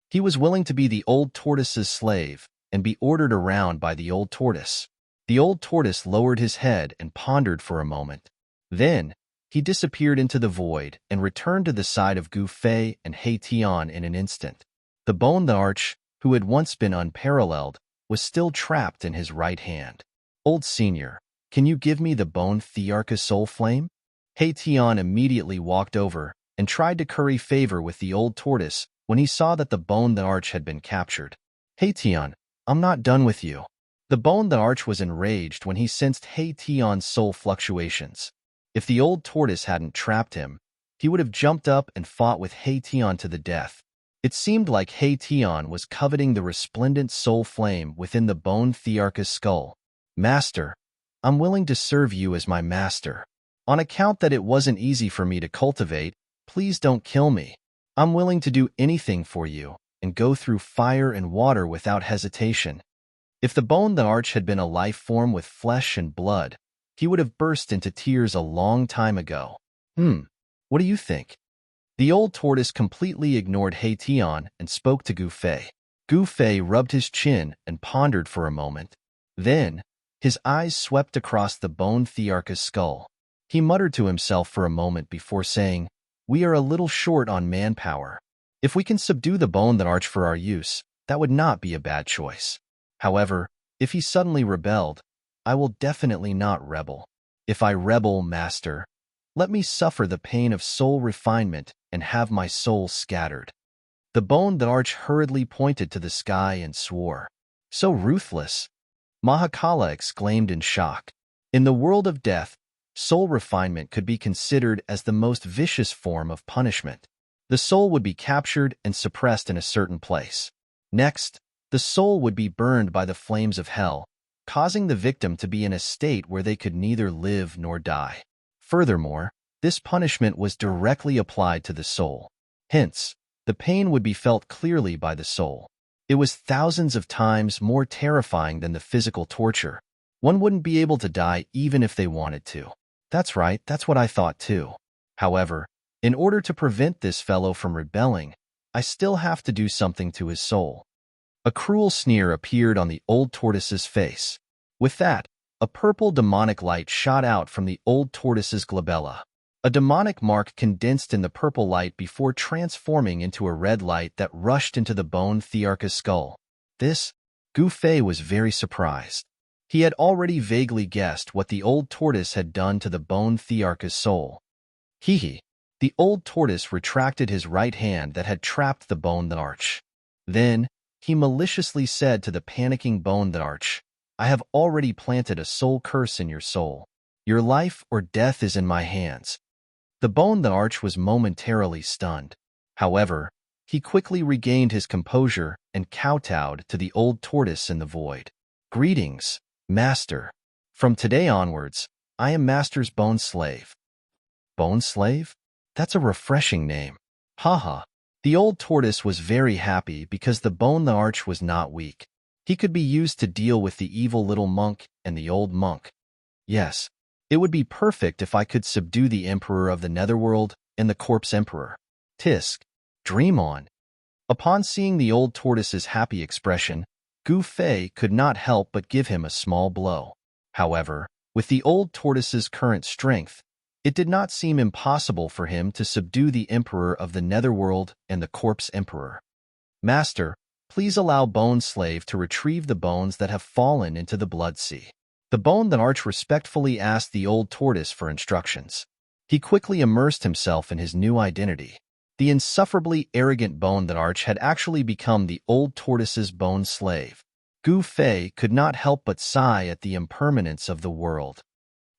He was willing to be the old tortoise's slave and be ordered around by the old tortoise. The old tortoise lowered his head and pondered for a moment. Then, He disappeared into the void and returned to the side of Gu Fei and He Tian in an instant. The bone the arch, who had once been unparalleled, was still trapped in his right hand. Old senior, can you give me the bone Thearca soul flame? He Tian immediately walked over and tried to curry favor with the old tortoise when he saw that the bone the arch had been captured. He Tian, I'm not done with you. The bone the arch was enraged when he sensed He Tian's soul fluctuations. If the old tortoise hadn't trapped him, he would have jumped up and fought with He Tian to the death. It seemed like He Tian was coveting the resplendent soul flame within the bone Thearca's skull. Master, I'm willing to serve you as my master. On account that it wasn't easy for me to cultivate, please don't kill me. I'm willing to do anything for you and go through fire and water without hesitation. If the bone the arch had been a life form with flesh and blood, he would have burst into tears a long time ago. What do you think? The old tortoise completely ignored He Tian and spoke to Gu Fei. Gu Fei rubbed his chin and pondered for a moment. Then, his eyes swept across the bone Thearca's skull. He muttered to himself for a moment before saying, "We are a little short on manpower. If we can subdue the bone that arch for our use, that would not be a bad choice. However, if he suddenly rebelled, I will definitely not rebel. If I rebel, master, let me suffer the pain of soul refinement and have my soul scattered." The bone that arch hurriedly pointed to the sky and swore. "So ruthless!" Mahakala exclaimed in shock. In the world of death, soul refinement could be considered as the most vicious form of punishment. The soul would be captured and suppressed in a certain place. Next, the soul would be burned by the flames of hell, causing the victim to be in a state where they could neither live nor die. Furthermore, this punishment was directly applied to the soul. Hence, the pain would be felt clearly by the soul. It was thousands of times more terrifying than the physical torture. One wouldn't be able to die even if they wanted to. That's right, that's what I thought too. However, in order to prevent this fellow from rebelling, I still have to do something to his soul. A cruel sneer appeared on the old tortoise's face. With that, a purple demonic light shot out from the old tortoise's glabella. A demonic mark condensed in the purple light before transforming into a red light that rushed into the bone Thearca's skull. Gu Fei was very surprised. He had already vaguely guessed what the old tortoise had done to the bone Thearca's soul. The old tortoise retracted his right hand that had trapped the bone the arch. Then, he maliciously said to the panicking bone the arch, "I have already planted a soul curse in your soul. Your life or death is in my hands." The bone the arch was momentarily stunned. However, he quickly regained his composure and kowtowed to the old tortoise in the void. "Greetings, Master. From today onwards, I am Master's bone slave." Bone slave? That's a refreshing name. Haha. The old tortoise was very happy because the bone the arch was not weak. He could be used to deal with the evil little monk and the old monk. Yes, it would be perfect if I could subdue the Emperor of the Netherworld and the Corpse Emperor. Tisk, dream on. Upon seeing the old tortoise's happy expression, Gu Fei could not help but give him a small blow. However, with the old tortoise's current strength, it did not seem impossible for him to subdue the Emperor of the Netherworld and the Corpse Emperor. "Master, please allow Bone Slave to retrieve the bones that have fallen into the blood sea." The bone the arch respectfully asked the old tortoise for instructions. He quickly immersed himself in his new identity. The insufferably arrogant bone the arch had actually become the old tortoise's bone slave. Gu Fei could not help but sigh at the impermanence of the world.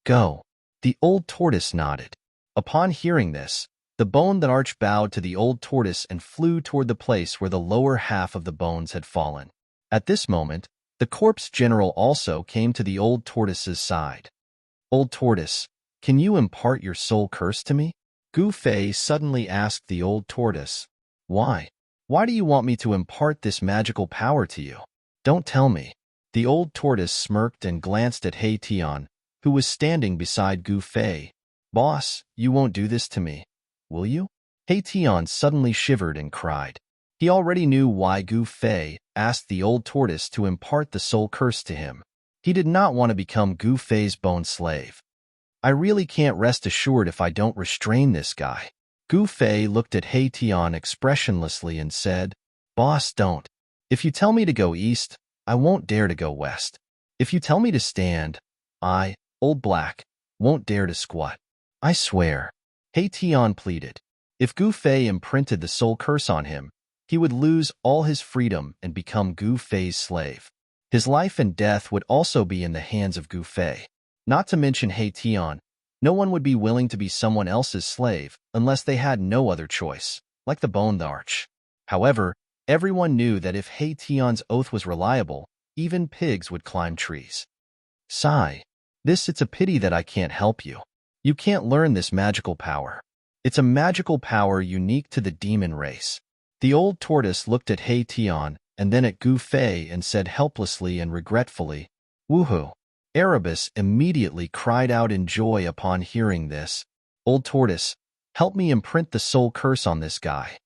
"Go." The old tortoise nodded. Upon hearing this, the bone the arch bowed to the old tortoise and flew toward the place where the lower half of the bones had fallen. At this moment, the corpse general also came to the old tortoise's side. "Old tortoise, can you impart your soul curse to me?" Gu Fei suddenly asked the old tortoise. "Why? Why do you want me to impart this magical power to you? Don't tell me." The old tortoise smirked and glanced at He Tian, who was standing beside Gu Fei. "Boss, you won't do this to me, will you?" He Tian suddenly shivered and cried. He already knew why Gu Fei asked the old tortoise to impart the soul curse to him. He did not want to become Gu Fei's bone slave. I really can't rest assured if I don't restrain this guy. Gu Fei looked at He Tian expressionlessly and said, Boss, don't. If you tell me to go east, I won't dare to go west. If you tell me to stand, I, Old Black, won't dare to squat. I swear. He Tian pleaded. If Gu Fei imprinted the soul curse on him, he would lose all his freedom and become Gu Fei's slave. His life and death would also be in the hands of Gu Fei. Not to mention He Tian, no one would be willing to be someone else's slave unless they had no other choice, like the Bone Arch. However, everyone knew that if He Tian's oath was reliable, even pigs would climb trees. Sigh. It's a pity that I can't help you. You can't learn this magical power. It's a magical power unique to the demon race. The old tortoise looked at He Tian and then at Gu Fei and said helplessly and regretfully, Woohoo! Erebus immediately cried out in joy upon hearing this. Old tortoise, help me imprint the soul curse on this guy.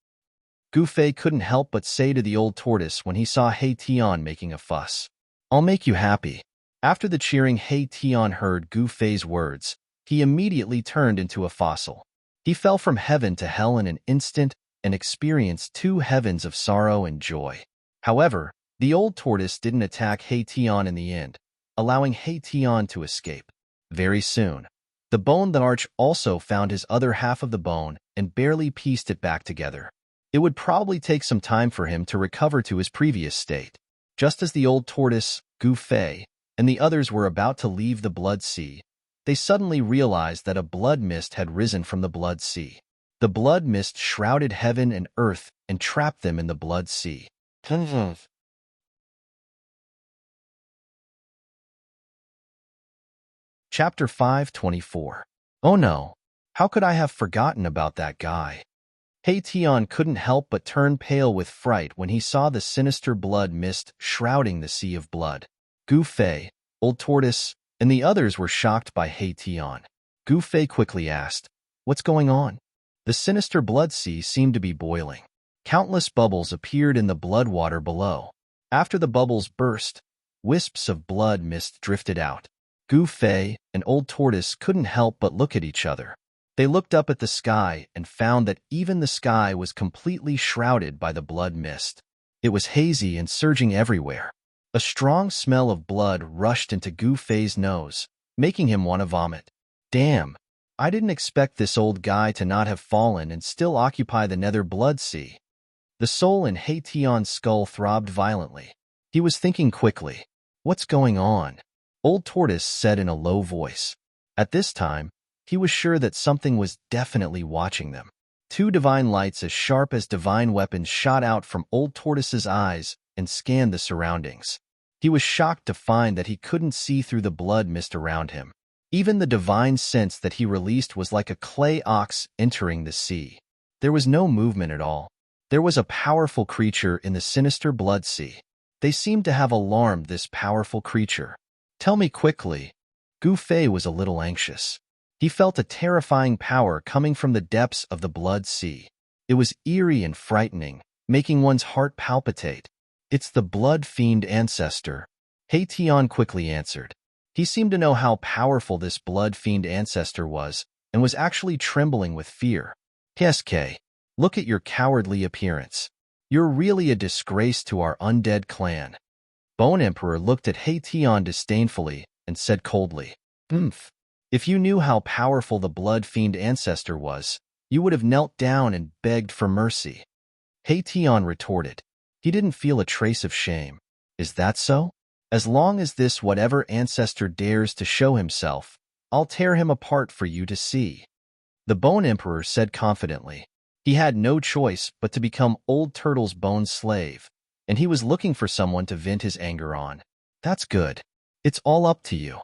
Gu Fei couldn't help but say to the old tortoise when he saw He Tian making a fuss, I'll make you happy. After the cheering He Tian heard Gu Fei's words, he immediately turned into a fossil. He fell from heaven to hell in an instant and experienced 2 heavens of sorrow and joy. However, the old tortoise didn't attack He Tian in the end, allowing He Tian to escape. Very soon, the Bone Arch also found his other half of the bone and barely pieced it back together. It would probably take some time for him to recover to his previous state. Just as the old tortoise, Gu Fei, and the others were about to leave the Blood Sea, they suddenly realized that a blood mist had risen from the Blood Sea. The blood mist shrouded heaven and earth and trapped them in the Blood Sea. Chapter 524. Oh no, how could I have forgotten about that guy? He Tian couldn't help but turn pale with fright when he saw the sinister blood mist shrouding the sea of blood. Gu Fei, Old Tortoise, and the others were shocked by He Tian. Gu Fei quickly asked, What's going on? The sinister blood sea seemed to be boiling. Countless bubbles appeared in the blood water below. After the bubbles burst, wisps of blood mist drifted out. Gu Fei and Old Tortoise couldn't help but look at each other. They looked up at the sky and found that even the sky was completely shrouded by the blood mist. It was hazy and surging everywhere. A strong smell of blood rushed into Gu Fei's nose, making him want to vomit. Damn, I didn't expect this old guy to not have fallen and still occupy the nether blood sea. The soul in He Tian's skull throbbed violently. He was thinking quickly. What's going on? Old Tortoise said in a low voice. At this time, he was sure that something was definitely watching them. 2 divine lights as sharp as divine weapons shot out from Old Tortoise's eyes and scanned the surroundings. He was shocked to find that he couldn't see through the blood mist around him. Even the divine sense that he released was like a clay ox entering the sea. There was no movement at all. There was a powerful creature in the sinister blood sea. They seemed to have alarmed this powerful creature. Tell me quickly. Gu Fei was a little anxious. He felt a terrifying power coming from the depths of the blood sea. It was eerie and frightening, making one's heart palpitate. It's the blood fiend ancestor. He Tian quickly answered. He seemed to know how powerful this blood fiend ancestor was and was actually trembling with fear. SK, look at your cowardly appearance. You're really a disgrace to our undead clan. Bone Emperor looked at He Tian disdainfully and said coldly, If you knew how powerful the blood fiend ancestor was, you would have knelt down and begged for mercy. He Tian retorted. He didn't feel a trace of shame. Is that so? As long as this whatever ancestor dares to show himself, I'll tear him apart for you to see. The Bone Emperor said confidently. He had no choice but to become Old Turtle's bone slave, and he was looking for someone to vent his anger on. That's good. It's all up to you.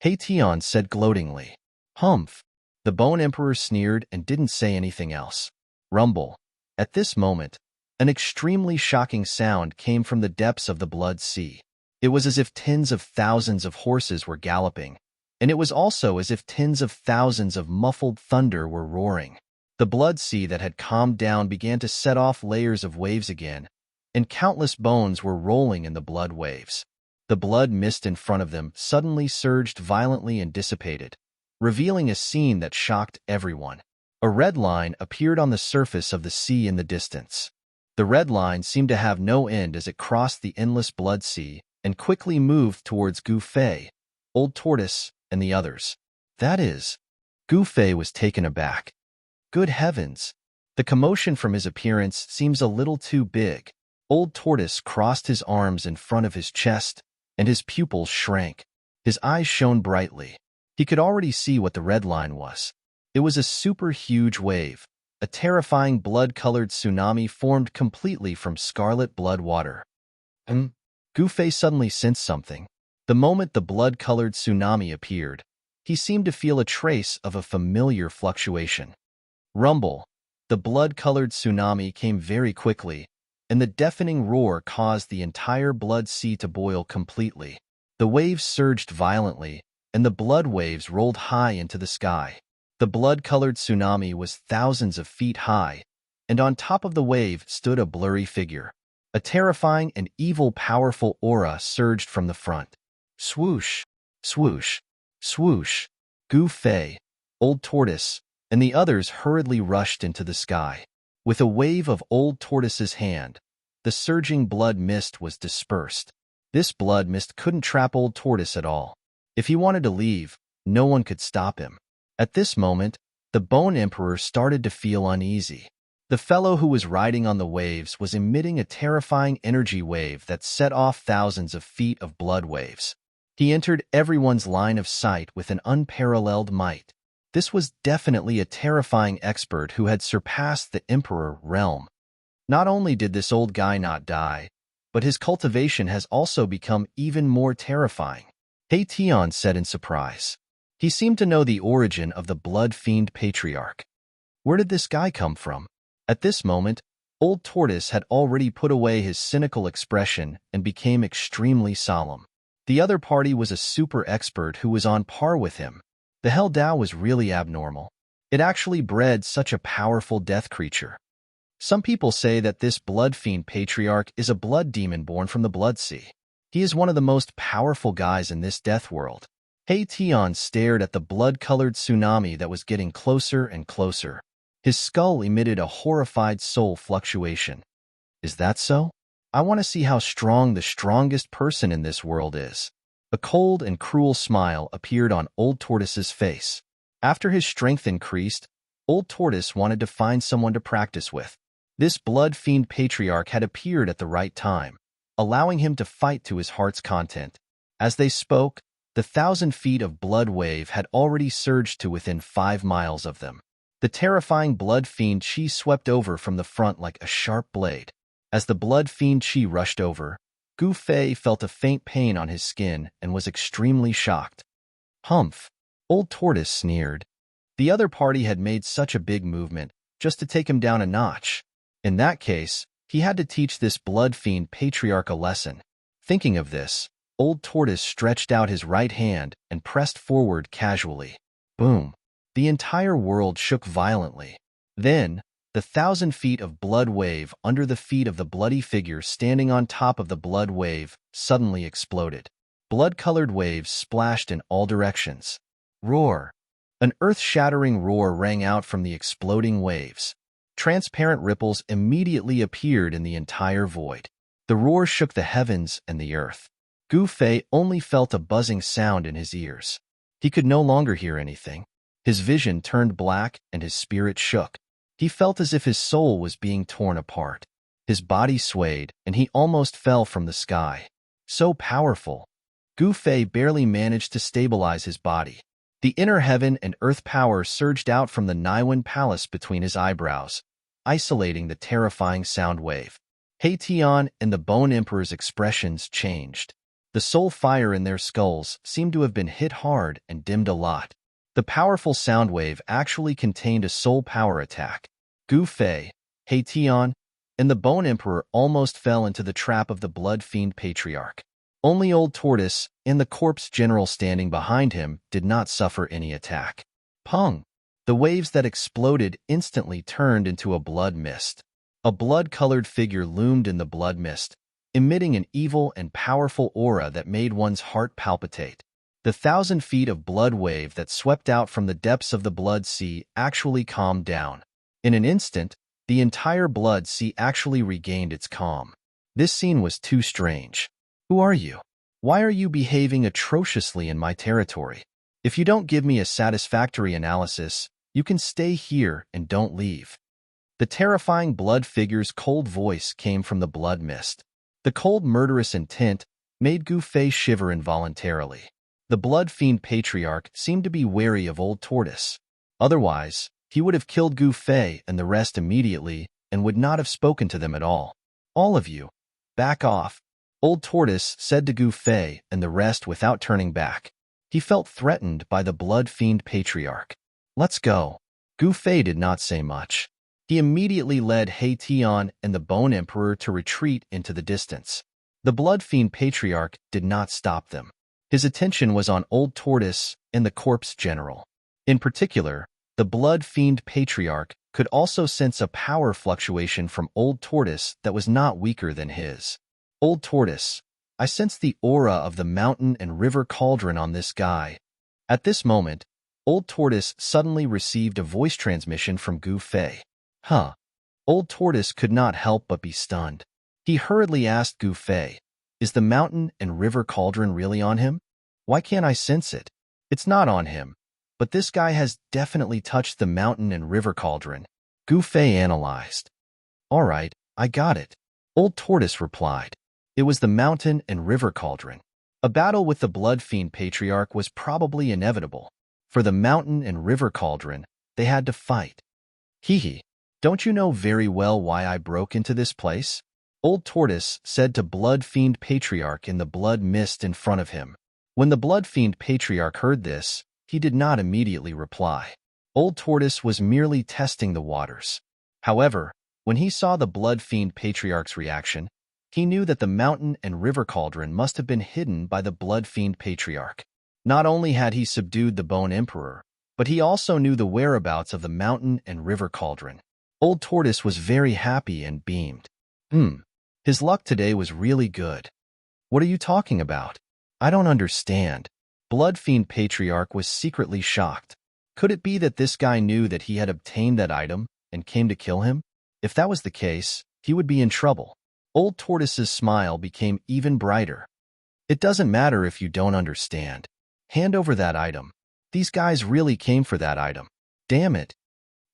He Tian said gloatingly. Humph. The Bone Emperor sneered and didn't say anything else. Rumble. At this moment, an extremely shocking sound came from the depths of the blood sea. It was as if tens of thousands of horses were galloping, and it was also as if tens of thousands of muffled thunder were roaring. The blood sea that had calmed down began to set off layers of waves again, and countless bones were rolling in the blood waves. The blood mist in front of them suddenly surged violently and dissipated, revealing a scene that shocked everyone. A red line appeared on the surface of the sea in the distance. The red line seemed to have no end as it crossed the endless blood sea and quickly moved towards Gu Fei, Old Tortoise, and the others. That is, Gu Fei was taken aback. Good heavens! The commotion from his appearance seems a little too big. Old Tortoise crossed his arms in front of his chest, and his pupils shrank. His eyes shone brightly. He could already see what the red line was. It was a super huge wave. A terrifying blood-colored tsunami formed completely from scarlet blood water. Gu Fei suddenly sensed something. The moment the blood-colored tsunami appeared, he seemed to feel a trace of a familiar fluctuation. Rumble. The blood-colored tsunami came very quickly, and the deafening roar caused the entire blood sea to boil completely. The waves surged violently, and the blood waves rolled high into the sky. The blood-colored tsunami was thousands of feet high, and on top of the wave stood a blurry figure. A terrifying and evil powerful aura surged from the front. Swoosh, swoosh, swoosh. Gu Fei, Old Tortoise, and the others hurriedly rushed into the sky. With a wave of Old Tortoise's hand, the surging blood mist was dispersed. This blood mist couldn't trap Old Tortoise at all. If he wanted to leave, no one could stop him. At this moment, the Bone Emperor started to feel uneasy. The fellow who was riding on the waves was emitting a terrifying energy wave that set off thousands of feet of blood waves. He entered everyone's line of sight with an unparalleled might. This was definitely a terrifying expert who had surpassed the Emperor realm. Not only did this old guy not die, but his cultivation has also become even more terrifying. Hei Tian said in surprise. He seemed to know the origin of the Blood Fiend Patriarch. Where did this guy come from? At this moment, Old Tortoise had already put away his cynical expression and became extremely solemn. The other party was a super expert who was on par with him. The Hell Dao was really abnormal. It actually bred such a powerful death creature. Some people say that this Blood Fiend Patriarch is a blood demon born from the Blood Sea. He is one of the most powerful guys in this death world. Hei Tian stared at the blood-colored tsunami that was getting closer and closer. His skull emitted a horrified soul fluctuation. Is that so? I want to see how strong the strongest person in this world is. A cold and cruel smile appeared on Old Tortoise's face. After his strength increased, Old Tortoise wanted to find someone to practice with. This Blood Fiend Patriarch had appeared at the right time, allowing him to fight to his heart's content. As they spoke, the 1,000 feet of blood wave had already surged to within 5 miles of them. The terrifying Blood Fiend Chi swept over from the front like a sharp blade. As the Blood Fiend Chi rushed over, Gu Fei felt a faint pain on his skin and was extremely shocked. Humph! Old Tortoise sneered. The other party had made such a big movement just to take him down a notch. In that case, he had to teach this Blood Fiend Patriarch a lesson. Thinking of this, Old Tortoise stretched out his right hand and pressed forward casually. Boom! The entire world shook violently. Then, the 1,000 feet of blood wave under the feet of the bloody figure standing on top of the blood wave suddenly exploded. Blood-colored waves splashed in all directions. Roar! An earth-shattering roar rang out from the exploding waves. Transparent ripples immediately appeared in the entire void. The roar shook the heavens and the earth. Gu Fei only felt a buzzing sound in his ears. He could no longer hear anything. His vision turned black and his spirit shook. He felt as if his soul was being torn apart. His body swayed and he almost fell from the sky. So powerful. Gu Fei barely managed to stabilize his body. The inner heaven and earth power surged out from the Niwen Palace between his eyebrows, isolating the terrifying sound wave. Hei Tian and the Bone Emperor's expressions changed. The soul fire in their skulls seemed to have been hit hard and dimmed a lot. The powerful sound wave actually contained a soul power attack. Gu Fei, Hei Tian, and the Bone Emperor almost fell into the trap of the Blood Fiend Patriarch. Only Old Tortoise and the corpse general standing behind him did not suffer any attack. Pung! The waves that exploded instantly turned into a blood mist. A blood-colored figure loomed in the blood mist, emitting an evil and powerful aura that made one's heart palpitate. The 1,000 feet of blood wave that swept out from the depths of the blood sea actually calmed down. In an instant, the entire blood sea actually regained its calm. This scene was too strange. Who are you? Why are you behaving atrociously in my territory? If you don't give me a satisfactory analysis, you can stay here and don't leave. The terrifying blood figure's cold voice came from the blood mist. The cold, murderous intent made Gu Fei shiver involuntarily. The blood fiend patriarch seemed to be wary of Old Tortoise. Otherwise, he would have killed Gu Fei and the rest immediately and would not have spoken to them at all. All of you, back off, Old Tortoise said to Gu Fei and the rest without turning back. He felt threatened by the blood fiend patriarch. Let's go. Gu Fei did not say much. He immediately led He Tian and the Bone Emperor to retreat into the distance. The blood fiend patriarch did not stop them. His attention was on Old Tortoise and the corpse general. In particular, the blood fiend patriarch could also sense a power fluctuation from Old Tortoise that was not weaker than his. Old Tortoise, I sense the aura of the mountain and river cauldron on this guy. At this moment, Old Tortoise suddenly received a voice transmission from Gu Fei. Huh. Old Tortoise could not help but be stunned. He hurriedly asked Gu Fei, is the mountain and river cauldron really on him? Why can't I sense it? It's not on him, but this guy has definitely touched the mountain and river cauldron. Gu Fei analyzed. All right, I got it. Old Tortoise replied. It was the mountain and river cauldron. A battle with the blood fiend patriarch was probably inevitable. For the mountain and river cauldron, they had to fight. Hee. Don't you know very well why I broke into this place? Old Tortoise said to blood fiend patriarch in the blood mist in front of him. When the blood fiend patriarch heard this, he did not immediately reply. Old Tortoise was merely testing the waters. However, when he saw the blood fiend patriarch's reaction, he knew that the mountain and river cauldron must have been hidden by the blood fiend patriarch. Not only had he subdued the Bone Emperor, but he also knew the whereabouts of the mountain and river cauldron. Old Tortoise was very happy and beamed. His luck today was really good. What are you talking about? I don't understand. Blood fiend patriarch was secretly shocked. Could it be that this guy knew that he had obtained that item and came to kill him? If that was the case, he would be in trouble. Old Tortoise's smile became even brighter. It doesn't matter if you don't understand. Hand over that item. These guys really came for that item. Damn it.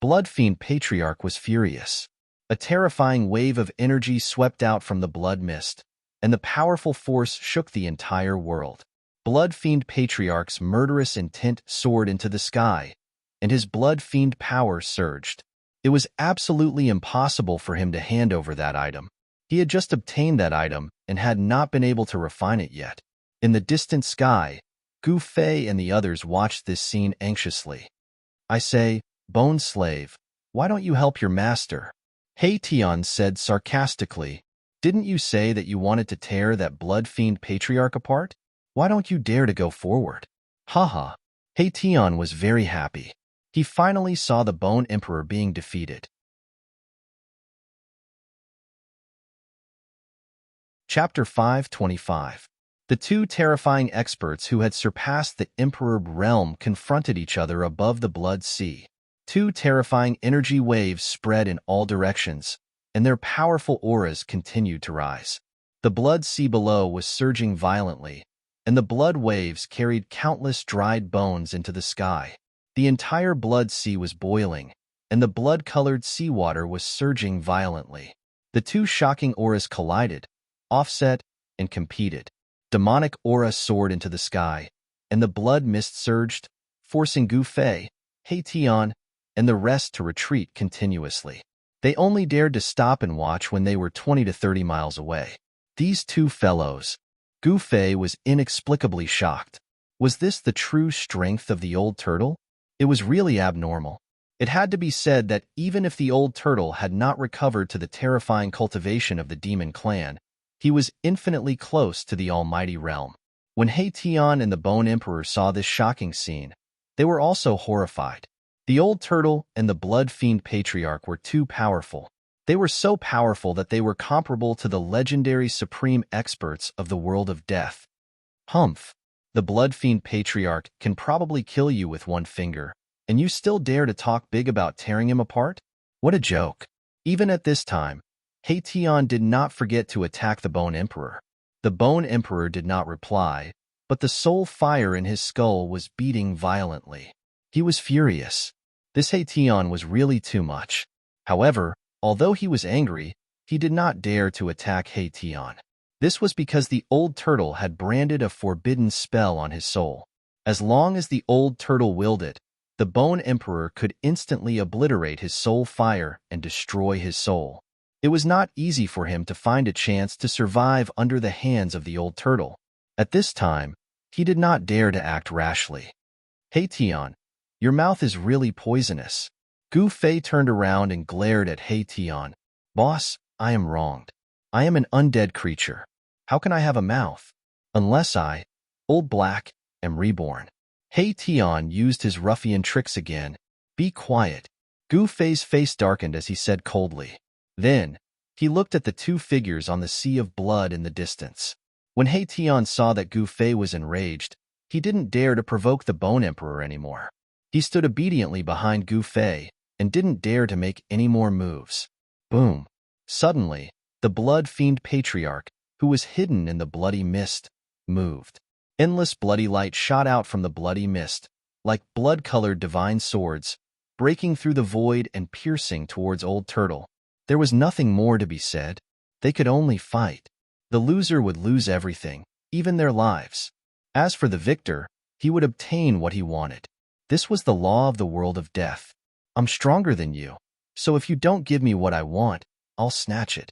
Blood fiend patriarch was furious. A terrifying wave of energy swept out from the blood mist, and the powerful force shook the entire world. Blood fiend patriarch's murderous intent soared into the sky, and his blood fiend power surged. It was absolutely impossible for him to hand over that item. He had just obtained that item and had not been able to refine it yet. In the distant sky, Gu Fei and the others watched this scene anxiously. I say, Bone Slave, why don't you help your master? He Tian said sarcastically, didn't you say that you wanted to tear that blood fiend patriarch apart? Why don't you dare to go forward? Haha. He Tian was very happy. He finally saw the Bone Emperor being defeated. Chapter 525. The two terrifying experts who had surpassed the Emperor realm confronted each other above the blood sea. Two terrifying energy waves spread in all directions, and their powerful auras continued to rise. The blood sea below was surging violently, and the blood waves carried countless dried bones into the sky. The entire blood sea was boiling, and the blood-colored seawater was surging violently. The two shocking auras collided, offset, and competed. Demonic aura soared into the sky, and the blood mist surged, forcing Gu Fei, He Tian, and the rest to retreat continuously. They only dared to stop and watch when they were 20 to 30 miles away. These two fellows. Gu Fei was inexplicably shocked. Was this the true strength of the old turtle? It was really abnormal. It had to be said that even if the old turtle had not recovered to the terrifying cultivation of the demon clan, he was infinitely close to the almighty realm. When He Tian and the Bone Emperor saw this shocking scene, they were also horrified. The old turtle and the blood fiend patriarch were too powerful. They were so powerful that they were comparable to the legendary supreme experts of the world of death. Humph. The blood fiend patriarch can probably kill you with one finger, and you still dare to talk big about tearing him apart? What a joke. Even at this time, Heition did not forget to attack the Bone Emperor. The Bone Emperor did not reply, but the soul fire in his skull was beating violently. He was furious. This Heition was really too much. However, although he was angry, he did not dare to attack Heition. This was because the old turtle had branded a forbidden spell on his soul. As long as the old turtle willed it, the Bone Emperor could instantly obliterate his soul fire and destroy his soul. It was not easy for him to find a chance to survive under the hands of the old turtle. At this time, he did not dare to act rashly. Heition, your mouth is really poisonous. Gu Fei turned around and glared at Heition. Boss, I am wronged. I am an undead creature. How can I have a mouth? Unless I, Old Black, am reborn. Heition used his ruffian tricks again. Be quiet. Gu Fei's face darkened as he said coldly. Then, he looked at the two figures on the sea of blood in the distance. When Heition saw that Gu Fei was enraged, he didn't dare to provoke the Bone Emperor anymore. He stood obediently behind Gu Fei and didn't dare to make any more moves. Boom. Suddenly, the blood fiend patriarch, who was hidden in the bloody mist, moved. Endless bloody light shot out from the bloody mist, like blood-colored divine swords, breaking through the void and piercing towards Old Turtle. There was nothing more to be said. They could only fight. The loser would lose everything, even their lives. As for the victor, he would obtain what he wanted. This was the law of the world of death. I'm stronger than you, so if you don't give me what I want, I'll snatch it.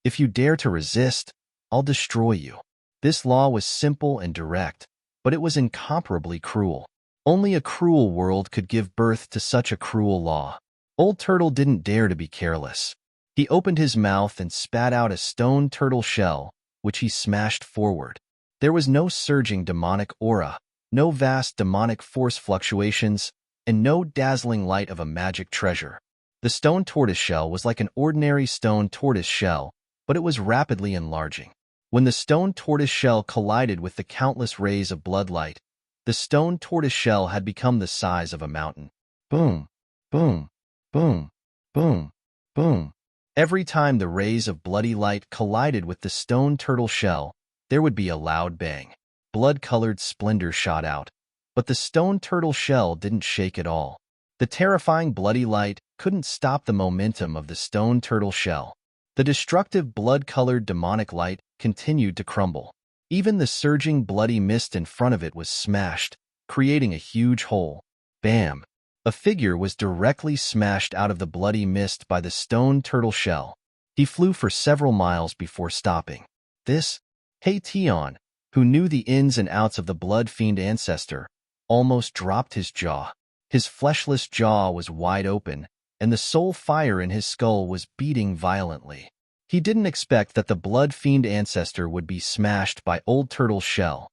If you dare to resist, I'll destroy you. This law was simple and direct, but it was incomparably cruel. Only a cruel world could give birth to such a cruel law. Old Turtle didn't dare to be careless. He opened his mouth and spat out a stone turtle shell, which he smashed forward. There was no surging demonic aura, no vast demonic force fluctuations, and no dazzling light of a magic treasure. The stone tortoise shell was like an ordinary stone tortoise shell, but it was rapidly enlarging. When the stone tortoise shell collided with the countless rays of bloodlight, the stone tortoise shell had become the size of a mountain. Boom, boom, boom, boom, boom. Every time the rays of bloody light collided with the stone turtle shell, there would be a loud bang. Blood-colored splendor shot out, but the stone turtle shell didn't shake at all. The terrifying bloody light couldn't stop the momentum of the stone turtle shell. The destructive blood-colored demonic light continued to crumble. Even the surging bloody mist in front of it was smashed, creating a huge hole. Bam! A figure was directly smashed out of the bloody mist by the stone turtle shell. He flew for several miles before stopping. This, Heition, who knew the ins and outs of the blood fiend ancestor, almost dropped his jaw. His fleshless jaw was wide open, and the soul fire in his skull was beating violently. He didn't expect that the blood fiend ancestor would be smashed by Old Turtle's shell.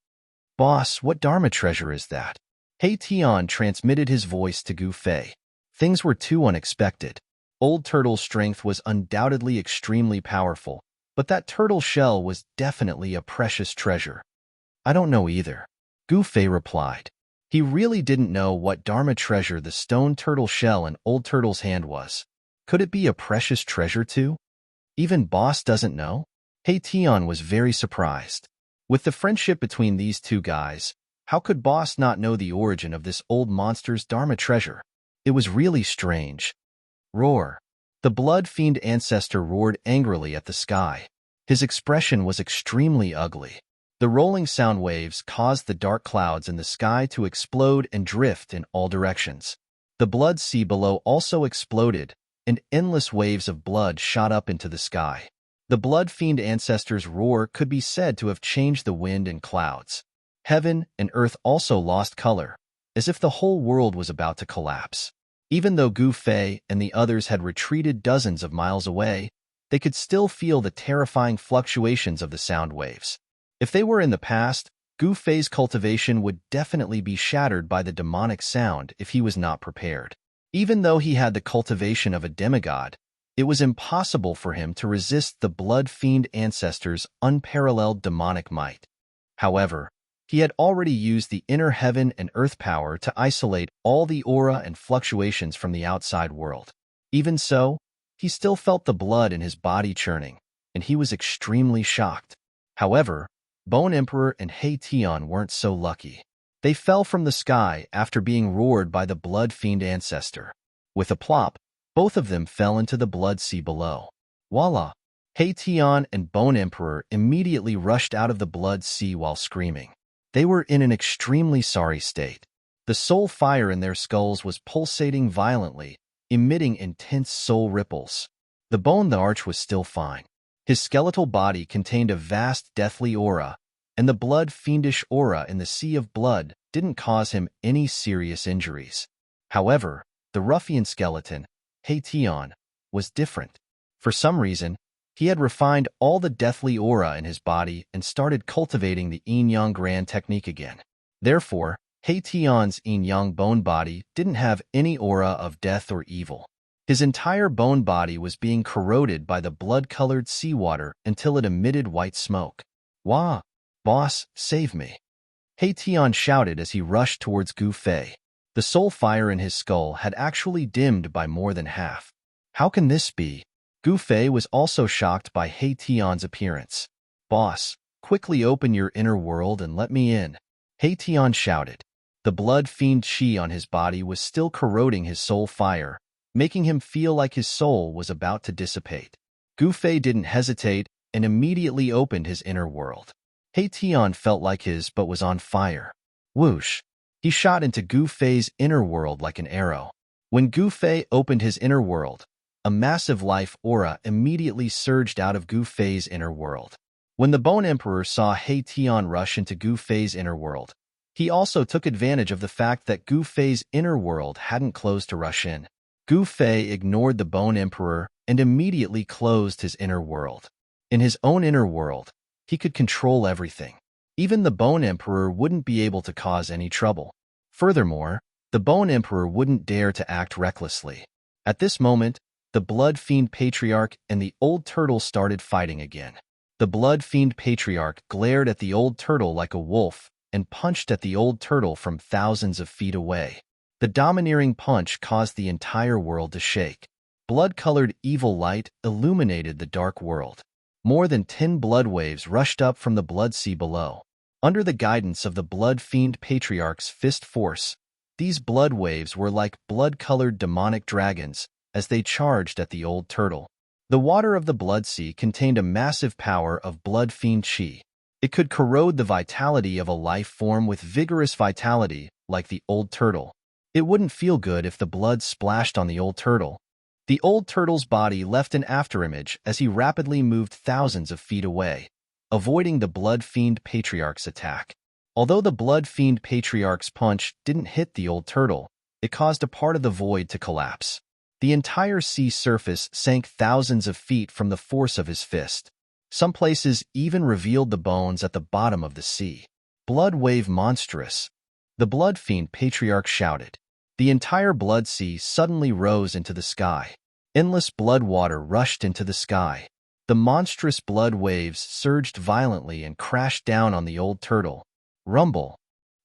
Boss, what Dharma treasure is that? Heition transmitted his voice to Gu Fei. Things were too unexpected. Old Turtle's strength was undoubtedly extremely powerful, but that turtle shell was definitely a precious treasure. I don't know either, Gu Fei replied. He really didn't know what Dharma treasure the stone turtle shell in Old Turtle's hand was. Could it be a precious treasure too? Even Boss doesn't know? Heition was very surprised. With the friendship between these two guys, how could Boss not know the origin of this old monster's Dharma treasure? It was really strange. Roar. The blood fiend ancestor roared angrily at the sky. His expression was extremely ugly. The rolling sound waves caused the dark clouds in the sky to explode and drift in all directions. The blood sea below also exploded, and endless waves of blood shot up into the sky. The blood fiend ancestor's roar could be said to have changed the wind and clouds. Heaven and earth also lost color, as if the whole world was about to collapse. Even though Gu Fei and the others had retreated dozens of miles away, they could still feel the terrifying fluctuations of the sound waves. If they were in the past, Gu Fei's cultivation would definitely be shattered by the demonic sound if he was not prepared. Even though he had the cultivation of a demigod, it was impossible for him to resist the blood fiend ancestor's unparalleled demonic might. However, He had already used the inner heaven and earth power to isolate all the aura and fluctuations from the outside world. Even so, he still felt the blood in his body churning, and he was extremely shocked. However, Bone Emperor and Hei-Tian weren't so lucky. They fell from the sky after being roared by the blood fiend ancestor. With a plop, both of them fell into the blood sea below. Voila! Hei-Tian and Bone Emperor immediately rushed out of the blood sea while screaming. They were in an extremely sorry state. The soul fire in their skulls was pulsating violently, emitting intense soul ripples. The Arch was still fine. His skeletal body contained a vast deathly aura, and the blood fiendish aura in the sea of blood didn't cause him any serious injuries. However, the ruffian skeleton, Hei-Tian, was different. For some reason, he had refined all the deathly aura in his body and started cultivating the yin-yang grand technique again. Therefore, Hei-Tian's yin-yang bone body didn't have any aura of death or evil. His entire bone body was being corroded by the blood-colored seawater until it emitted white smoke. "Wah! Boss, save me!" Hei-Tian shouted as he rushed towards Gu Fei. The soul fire in his skull had actually dimmed by more than half. How can this be? Gu Fei was also shocked by Hei-Tian's appearance. "Boss, quickly open your inner world and let me in," Hei-Tian shouted. The blood fiend qi on his body was still corroding his soul fire, making him feel like his soul was about to dissipate. Gu Fei didn't hesitate and immediately opened his inner world. Hei-Tian felt like his but was on fire. Whoosh! He shot into Gu Fei's inner world like an arrow. When Gu Fei opened his inner world, a massive life aura immediately surged out of Gu Fei's inner world. When the Bone Emperor saw Hei-Tian rush into Gu Fei's inner world, he also took advantage of the fact that Gu Fei's inner world hadn't closed to rush in. Gu Fei ignored the Bone Emperor and immediately closed his inner world. In his own inner world, he could control everything. Even the Bone Emperor wouldn't be able to cause any trouble. Furthermore, the Bone Emperor wouldn't dare to act recklessly. At this moment, the Blood Fiend Patriarch and the Old Turtle started fighting again. The Blood Fiend Patriarch glared at the Old Turtle like a wolf and punched at the Old Turtle from thousands of feet away. The domineering punch caused the entire world to shake. Blood-colored evil light illuminated the dark world. More than 10 blood waves rushed up from the blood sea below. Under the guidance of the Blood Fiend Patriarch's fist force, these blood waves were like blood-colored demonic dragons as they charged at the Old Turtle. The water of the blood sea contained a massive power of blood fiend qi. It could corrode the vitality of a life form with vigorous vitality like the Old Turtle. It wouldn't feel good if the blood splashed on the Old Turtle. The Old Turtle's body left an afterimage as he rapidly moved thousands of feet away, avoiding the Blood Fiend Patriarch's attack. Although the Blood Fiend Patriarch's punch didn't hit the Old Turtle, it caused a part of the void to collapse. The entire sea surface sank thousands of feet from the force of his fist. Some places even revealed the bones at the bottom of the sea. "Blood wave monstrous," the Blood Fiend Patriarch shouted. The entire blood sea suddenly rose into the sky. Endless blood water rushed into the sky. The monstrous blood waves surged violently and crashed down on the Old Turtle. Rumble!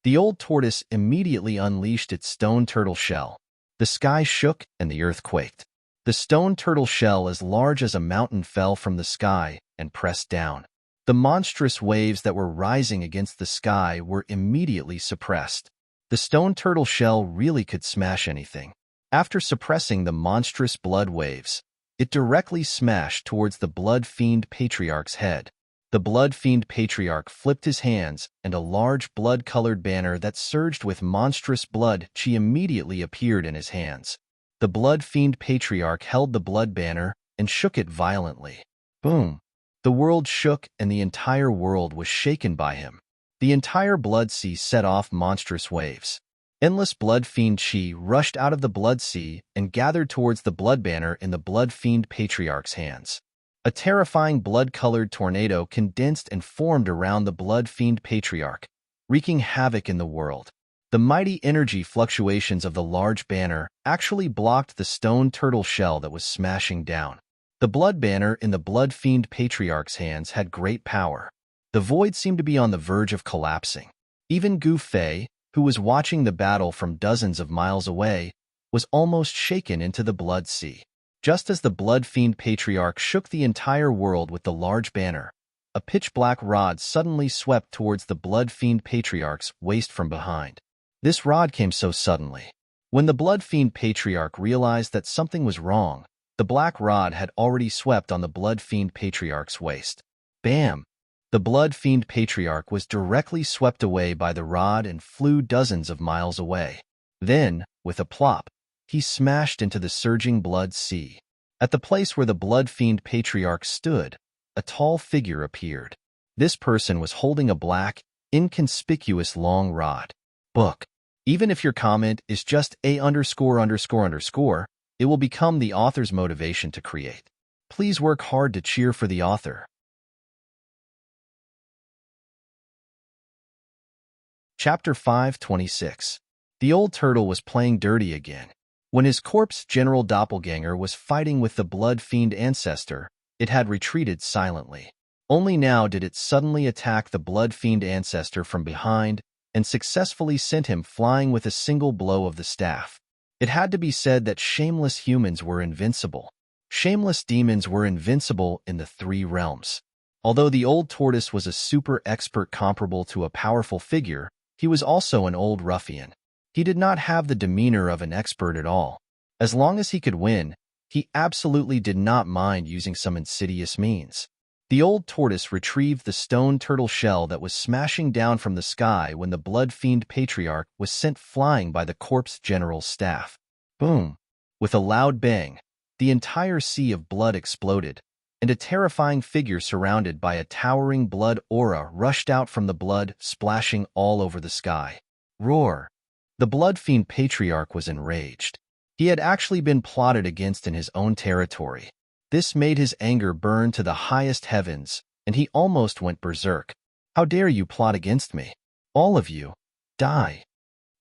The old tortoise immediately unleashed its stone turtle shell. The sky shook and the earth quaked. The stone turtle shell as large as a mountain fell from the sky and pressed down. The monstrous waves that were rising against the sky were immediately suppressed. The stone turtle shell really could smash anything. After suppressing the monstrous blood waves, it directly smashed towards the Blood Fiend Patriarch's head. The Blood Fiend Patriarch flipped his hands, and a large blood-colored banner that surged with monstrous blood qi immediately appeared in his hands. The Blood Fiend Patriarch held the blood banner and shook it violently. Boom! The world shook and the entire world was shaken by him. The entire blood sea set off monstrous waves. Endless blood fiend qi rushed out of the blood sea and gathered towards the blood banner in the Blood Fiend Patriarch's hands. A terrifying blood-colored tornado condensed and formed around the Blood Fiend Patriarch, wreaking havoc in the world. The mighty energy fluctuations of the large banner actually blocked the stone turtle shell that was smashing down. The blood banner in the Blood Fiend Patriarch's hands had great power. The void seemed to be on the verge of collapsing. Even Gu Fei, who was watching the battle from dozens of miles away, was almost shaken into the blood sea. Just as the Blood Fiend Patriarch shook the entire world with the large banner, a pitch-black rod suddenly swept towards the Blood Fiend Patriarch's waist from behind. This rod came so suddenly. When the Blood Fiend Patriarch realized that something was wrong, the black rod had already swept on the Blood Fiend Patriarch's waist. Bam! The Blood Fiend Patriarch was directly swept away by the rod and flew dozens of miles away. Then, with a plop, he smashed into the surging blood sea. At the place where the Blood Fiend Patriarch stood, a tall figure appeared. This person was holding a black, inconspicuous long rod. Book. Even if your comment is just ______, it will become the author's motivation to create. Please work hard to cheer for the author. Chapter 526. The old turtle was playing dirty again. When his corpse general doppelganger was fighting with the Blood Fiend ancestor, it had retreated silently. Only now did it suddenly attack the Blood Fiend ancestor from behind and successfully sent him flying with a single blow of the staff. It had to be said that shameless humans were invincible. Shameless demons were invincible in the three realms. Although the old tortoise was a super expert comparable to a powerful figure, he was also an old ruffian. He did not have the demeanor of an expert at all. As long as he could win, he absolutely did not mind using some insidious means. The old tortoise retrieved the stone turtle shell that was smashing down from the sky when the Blood Fiend Patriarch was sent flying by the corpse general's staff. Boom! With a loud bang, the entire sea of blood exploded, and a terrifying figure surrounded by a towering blood aura rushed out from the blood, splashing all over the sky. Roar! The Blood Fiend Patriarch was enraged. He had actually been plotted against in his own territory. This made his anger burn to the highest heavens, and he almost went berserk. How dare you plot against me? All of you, die!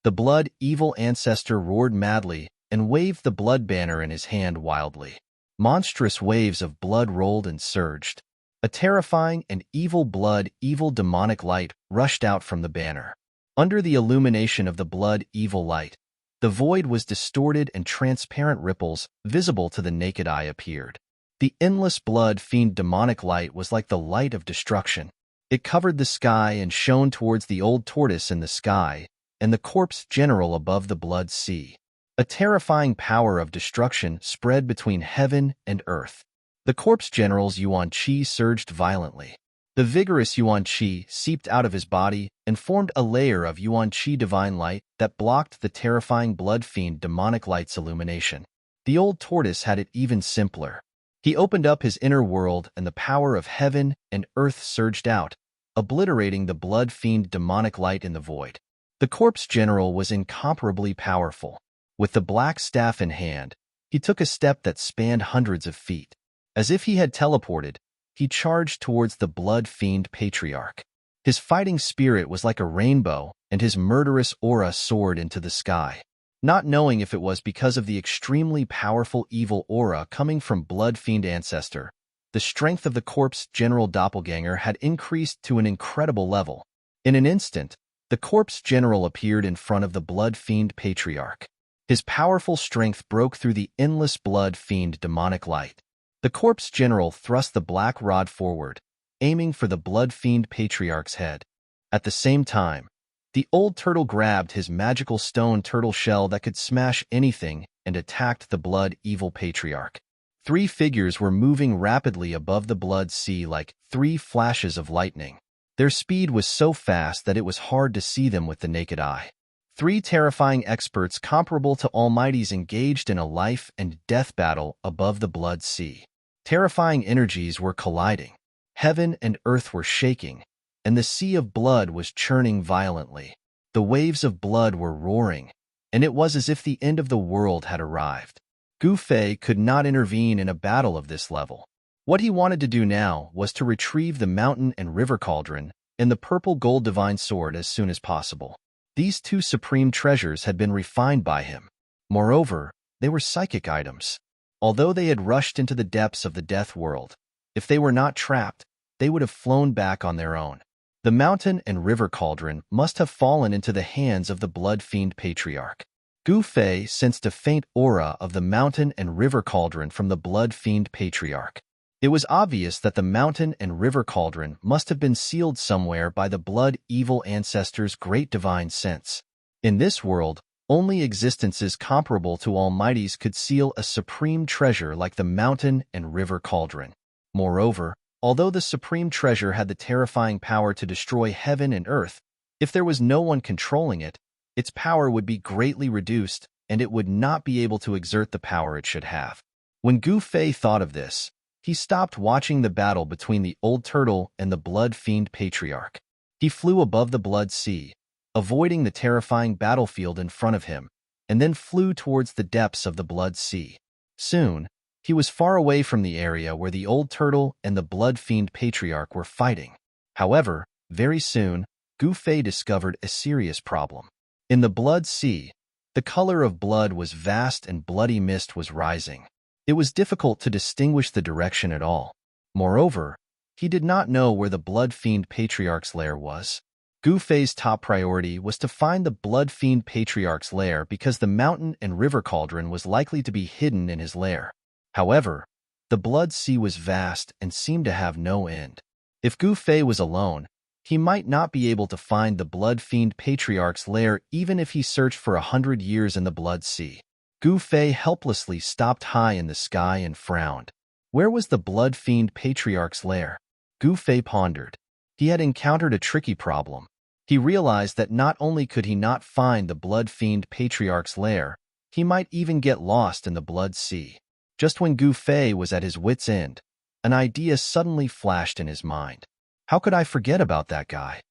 The blood evil ancestor roared madly and waved the blood banner in his hand wildly. Monstrous waves of blood rolled and surged. A terrifying and evil demonic light rushed out from the banner. Under the illumination of the blood evil light, the void was distorted and transparent ripples, visible to the naked eye, appeared. The endless blood fiend demonic light was like the light of destruction. It covered the sky and shone towards the old tortoise in the sky and the corpse general above the blood sea. A terrifying power of destruction spread between heaven and earth. The corpse general's Yuan Qi surged violently. The vigorous Yuan Qi seeped out of his body and formed a layer of Yuan Qi divine light that blocked the terrifying blood fiend demonic light's illumination. The old tortoise had it even simpler. He opened up his inner world and the power of heaven and earth surged out, obliterating the blood fiend demonic light in the void. The corpse general was incomparably powerful. With the black staff in hand, he took a step that spanned hundreds of feet. As if he had teleported, he charged towards the Blood Fiend Patriarch. His fighting spirit was like a rainbow, and his murderous aura soared into the sky. Not knowing if it was because of the extremely powerful evil aura coming from Blood Fiend Ancestor, the strength of the corpse general doppelganger had increased to an incredible level. In an instant, the corpse general appeared in front of the Blood Fiend Patriarch. His powerful strength broke through the endless blood fiend demonic light. The corpse general thrust the black rod forward, aiming for the Blood Fiend Patriarch's head. At the same time, the old turtle grabbed his magical stone turtle shell that could smash anything and attacked the blood evil patriarch. Three figures were moving rapidly above the blood sea like three flashes of lightning. Their speed was so fast that it was hard to see them with the naked eye. Three terrifying experts comparable to almighties engaged in a life and death battle above the blood sea. Terrifying energies were colliding. Heaven and earth were shaking, and the sea of blood was churning violently. The waves of blood were roaring, and it was as if the end of the world had arrived. Gu Fei could not intervene in a battle of this level. What he wanted to do now was to retrieve the mountain and river cauldron and the purple gold divine sword as soon as possible. These two supreme treasures had been refined by him. Moreover, they were psychic items. Although they had rushed into the depths of the death world, if they were not trapped, they would have flown back on their own. The mountain and river cauldron must have fallen into the hands of the blood fiend patriarch. Gu Fei sensed a faint aura of the mountain and river cauldron from the blood fiend patriarch. It was obvious that the mountain and river cauldron must have been sealed somewhere by the blood evil ancestor's great divine sense. In this world, only existences comparable to Almighty's could seal a supreme treasure like the mountain and river cauldron. Moreover, although the supreme treasure had the terrifying power to destroy heaven and earth, if there was no one controlling it, its power would be greatly reduced, and it would not be able to exert the power it should have. When Gu Fei thought of this, he stopped watching the battle between the old turtle and the blood fiend patriarch. He flew above the blood sea, avoiding the terrifying battlefield in front of him, and then flew towards the depths of the blood sea. Soon, he was far away from the area where the old turtle and the blood fiend patriarch were fighting. However, very soon, Gu Fei discovered a serious problem. In the blood sea, the color of blood was vast and bloody mist was rising. It was difficult to distinguish the direction at all. Moreover, he did not know where the blood fiend patriarch's lair was. Gu Fei's top priority was to find the blood fiend patriarch's lair because the mountain and river cauldron was likely to be hidden in his lair. However, the blood sea was vast and seemed to have no end. If Gu Fei was alone, he might not be able to find the blood fiend patriarch's lair even if he searched for 100 years in the blood sea. Gu Fei helplessly stopped high in the sky and frowned. Where was the blood fiend patriarch's lair? Gu Fei pondered. He had encountered a tricky problem. He realized that not only could he not find the blood fiend patriarch's lair, he might even get lost in the blood sea. Just when Gu Fei was at his wit's end, an idea suddenly flashed in his mind. How could I forget about that guy?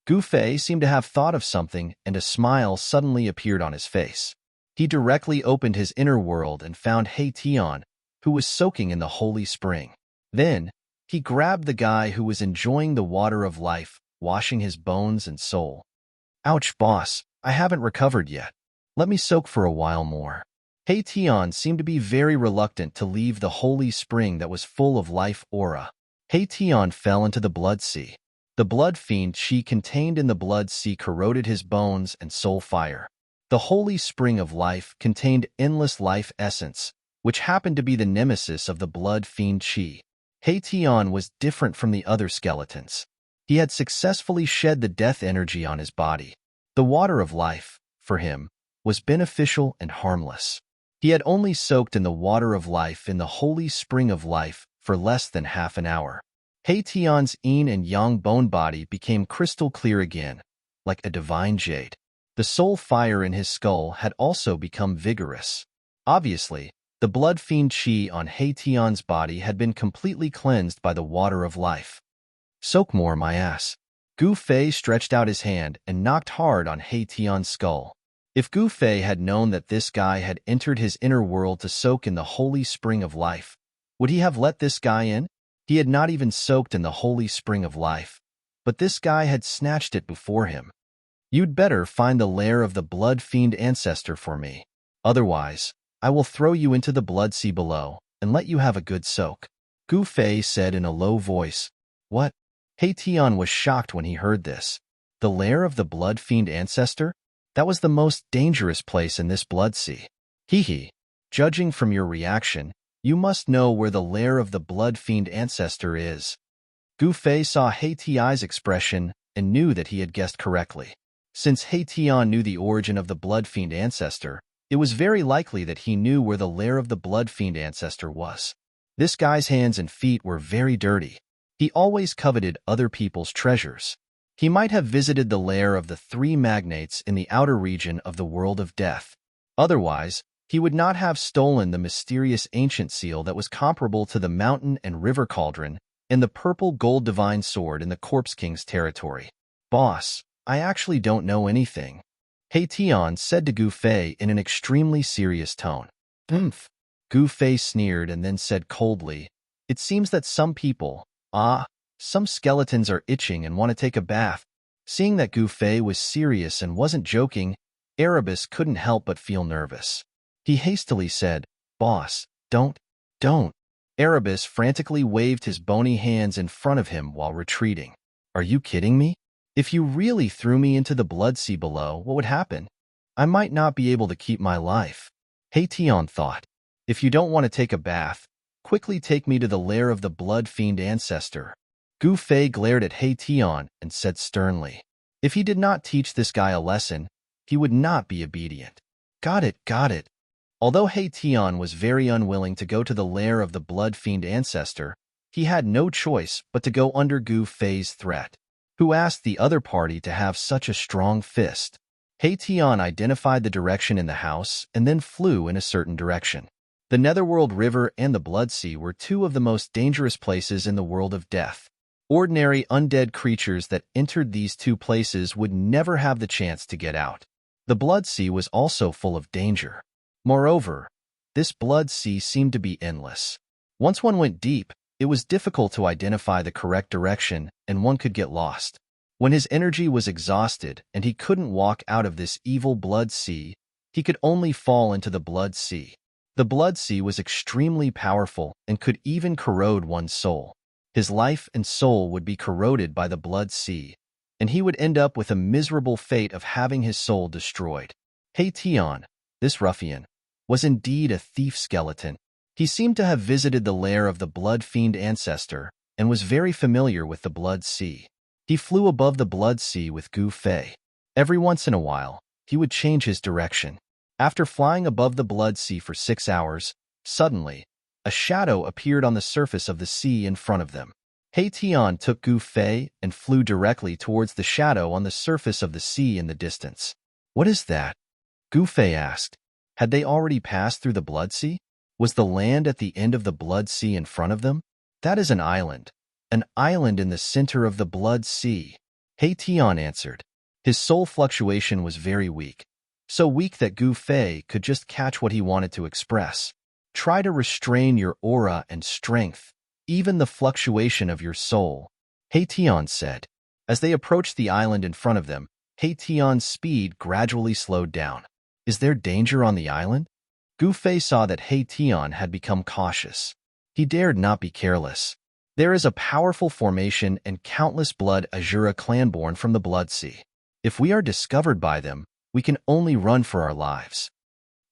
Gu Fei seemed to have thought of something, and a smile suddenly appeared on his face. He directly opened his inner world and found He Tian, who was soaking in the holy spring. Then, he grabbed the guy who was enjoying the water of life, washing his bones and soul. Ouch, boss, I haven't recovered yet. Let me soak for a while more. He Tian seemed to be very reluctant to leave the holy spring that was full of life aura. He Tian fell into the blood sea. The blood fiend chi contained in the blood sea corroded his bones and soul fire. The holy spring of life contained endless life essence, which happened to be the nemesis of the blood fiend chi. He Tian was different from the other skeletons. He had successfully shed the death energy on his body. The water of life, for him, was beneficial and harmless. He had only soaked in the water of life in the holy spring of life for less than half an hour. He Tian's yin and yang bone body became crystal clear again, like a divine jade. The soul fire in his skull had also become vigorous. Obviously, the blood fiend chi on He Tian's body had been completely cleansed by the water of life. Soak more, my ass. Gu Fei stretched out his hand and knocked hard on He Tian's skull. If Gu Fei had known that this guy had entered his inner world to soak in the holy spring of life, would he have let this guy in? He had not even soaked in the holy spring of life, but this guy had snatched it before him. You'd better find the lair of the blood fiend ancestor for me. Otherwise, I will throw you into the blood sea below and let you have a good soak. Gu Fei said in a low voice. What? He Tian was shocked when he heard this. The lair of the blood fiend ancestor? That was the most dangerous place in this blood sea. Hee. Judging from your reaction, you must know where the lair of the blood fiend ancestor is. Gu Fei saw He Tian's expression and knew that he had guessed correctly. Since He Tian knew the origin of the blood fiend ancestor, it was very likely that he knew where the lair of the blood fiend ancestor was. This guy's hands and feet were very dirty. He always coveted other people's treasures. He might have visited the lair of the three magnates in the outer region of the world of death. Otherwise, he would not have stolen the mysterious ancient seal that was comparable to the mountain and river cauldron and the purple gold divine sword in the Corpse King's territory. Boss, I actually don't know anything. He Tian said to Gu Fei in an extremely serious tone. Gu Fei sneered and then said coldly, It seems that some people, some skeletons are itching and want to take a bath. Seeing that Gu Fei was serious and wasn't joking, Erebus couldn't help but feel nervous. He hastily said, Boss, don't. Erebus frantically waved his bony hands in front of him while retreating. Are you kidding me? If you really threw me into the blood sea below, what would happen? I might not be able to keep my life. Heition thought. If you don't want to take a bath, quickly take me to the lair of the blood fiend ancestor. Gu Fei glared at Heition and said sternly. If he did not teach this guy a lesson, he would not be obedient. Got it, got it. Although Heition was very unwilling to go to the lair of the blood fiend ancestor, he had no choice but to go under Gu Fei's threat, who asked the other party to have such a strong fist. Heition identified the direction in the house and then flew in a certain direction. The Netherworld River and the Blood Sea were two of the most dangerous places in the world of death. Ordinary undead creatures that entered these two places would never have the chance to get out. The Blood Sea was also full of danger. Moreover, this Blood Sea seemed to be endless. Once one went deep, it was difficult to identify the correct direction and one could get lost. When his energy was exhausted and he couldn't walk out of this evil Blood Sea, he could only fall into the Blood Sea. The Blood Sea was extremely powerful and could even corrode one's soul. His life and soul would be corroded by the Blood Sea, and he would end up with a miserable fate of having his soul destroyed. Heition, this ruffian, was indeed a thief skeleton. He seemed to have visited the lair of the blood fiend ancestor and was very familiar with the Blood Sea. He flew above the Blood Sea with Gu Fei. Every once in a while, he would change his direction. After flying above the Blood Sea for 6 hours, suddenly, a shadow appeared on the surface of the sea in front of them. Heition took Gu Fei and flew directly towards the shadow on the surface of the sea in the distance. What is that? Gu Fei asked. Had they already passed through the Blood Sea? Was the land at the end of the Blood Sea in front of them? That is an island in the center of the Blood Sea. Heition answered. His soul fluctuation was very weak, so weak that Gu Fei could just catch what he wanted to express. Try to restrain your aura and strength, even the fluctuation of your soul, Heition said. As they approached the island in front of them, Heition's speed gradually slowed down. Is there danger on the island? Gu Fei saw that Heition had become cautious. He dared not be careless. There is a powerful formation and countless blood Azura clan born from the Blood Sea. If we are discovered by them, we can only run for our lives.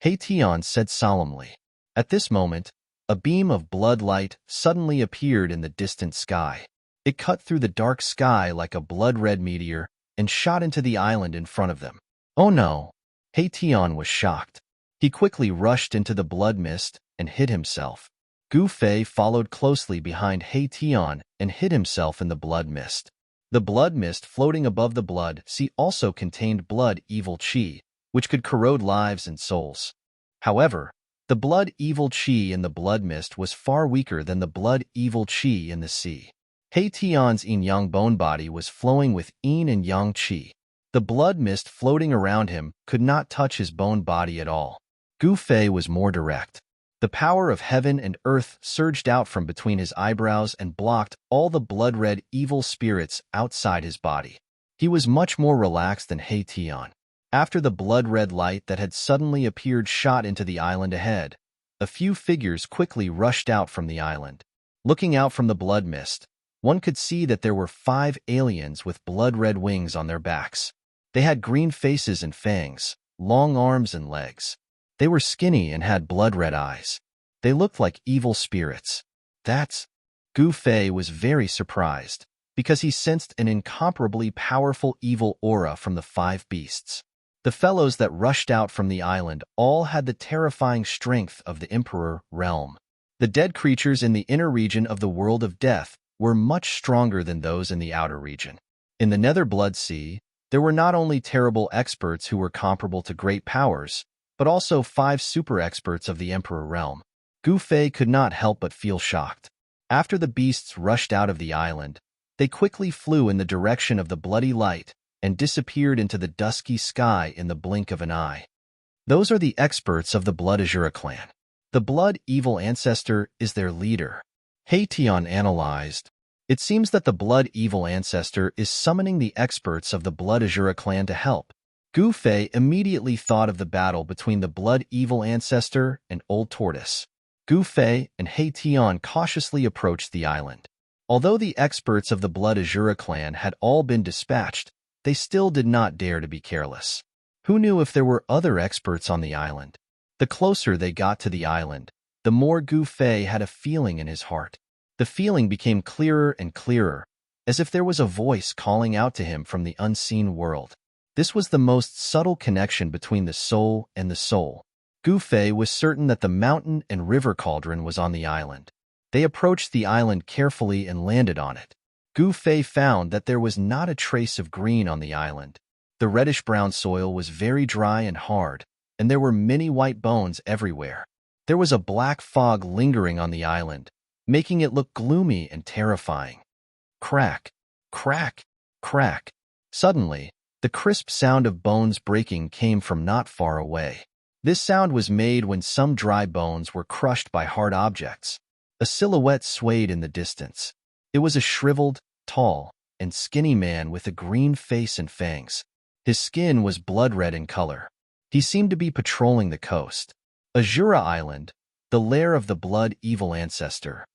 Heition said solemnly. At this moment, a beam of blood light suddenly appeared in the distant sky. It cut through the dark sky like a blood-red meteor and shot into the island in front of them. Oh no! Heition was shocked. He quickly rushed into the blood mist and hid himself. Gu Fei followed closely behind Heition and hid himself in the blood mist. The blood mist floating above the Blood Sea also contained blood evil chi, which could corrode lives and souls. However, the blood evil chi in the blood mist was far weaker than the blood evil chi in the sea. Heition's yin-yang bone body was flowing with yin and yang chi. The blood mist floating around him could not touch his bone body at all. Gu Fei was more direct. The power of heaven and earth surged out from between his eyebrows and blocked all the blood-red evil spirits outside his body. He was much more relaxed than Heition. After the blood-red light that had suddenly appeared shot into the island ahead, a few figures quickly rushed out from the island. Looking out from the blood mist, one could see that there were 5 aliens with blood-red wings on their backs. They had green faces and fangs, long arms and legs. They were skinny and had blood-red eyes. They looked like evil spirits. Gu Fei was very surprised, because he sensed an incomparably powerful evil aura from the 5 beasts. The fellows that rushed out from the island all had the terrifying strength of the Emperor realm. The dead creatures in the inner region of the world of death were much stronger than those in the outer region. In the Nether Blood Sea, there were not only terrible experts who were comparable to great powers, but also 5 super experts of the Emperor realm. Gu Fei could not help but feel shocked. After the beasts rushed out of the island, they quickly flew in the direction of the bloody light and disappeared into the dusky sky in the blink of an eye. Those are the experts of the Blood Azura clan. The Blood Evil Ancestor is their leader. Heition analyzed. It seems that the Blood Evil Ancestor is summoning the experts of the Blood Azura clan to help. Gu Fei immediately thought of the battle between the Blood Evil Ancestor and Old Tortoise. Gu Fei and Heition cautiously approached the island. Although the experts of the Blood Azura clan had all been dispatched, they still did not dare to be careless. Who knew if there were other experts on the island? The closer they got to the island, the more Gu Fei had a feeling in his heart. The feeling became clearer and clearer, as if there was a voice calling out to him from the unseen world. This was the most subtle connection between the soul and the soul. Gu Fei was certain that the mountain and river cauldron was on the island. They approached the island carefully and landed on it. Gu Fei found that there was not a trace of green on the island. The reddish-brown soil was very dry and hard, and there were many white bones everywhere. There was a black fog lingering on the island, making it look gloomy and terrifying. Crack, crack, crack. Suddenly, the crisp sound of bones breaking came from not far away. This sound was made when some dry bones were crushed by hard objects. A silhouette swayed in the distance. It was a shriveled, tall, and skinny man with a green face and fangs. His skin was blood-red in color. He seemed to be patrolling the coast. Azura Island, the lair of the blood-evil ancestor,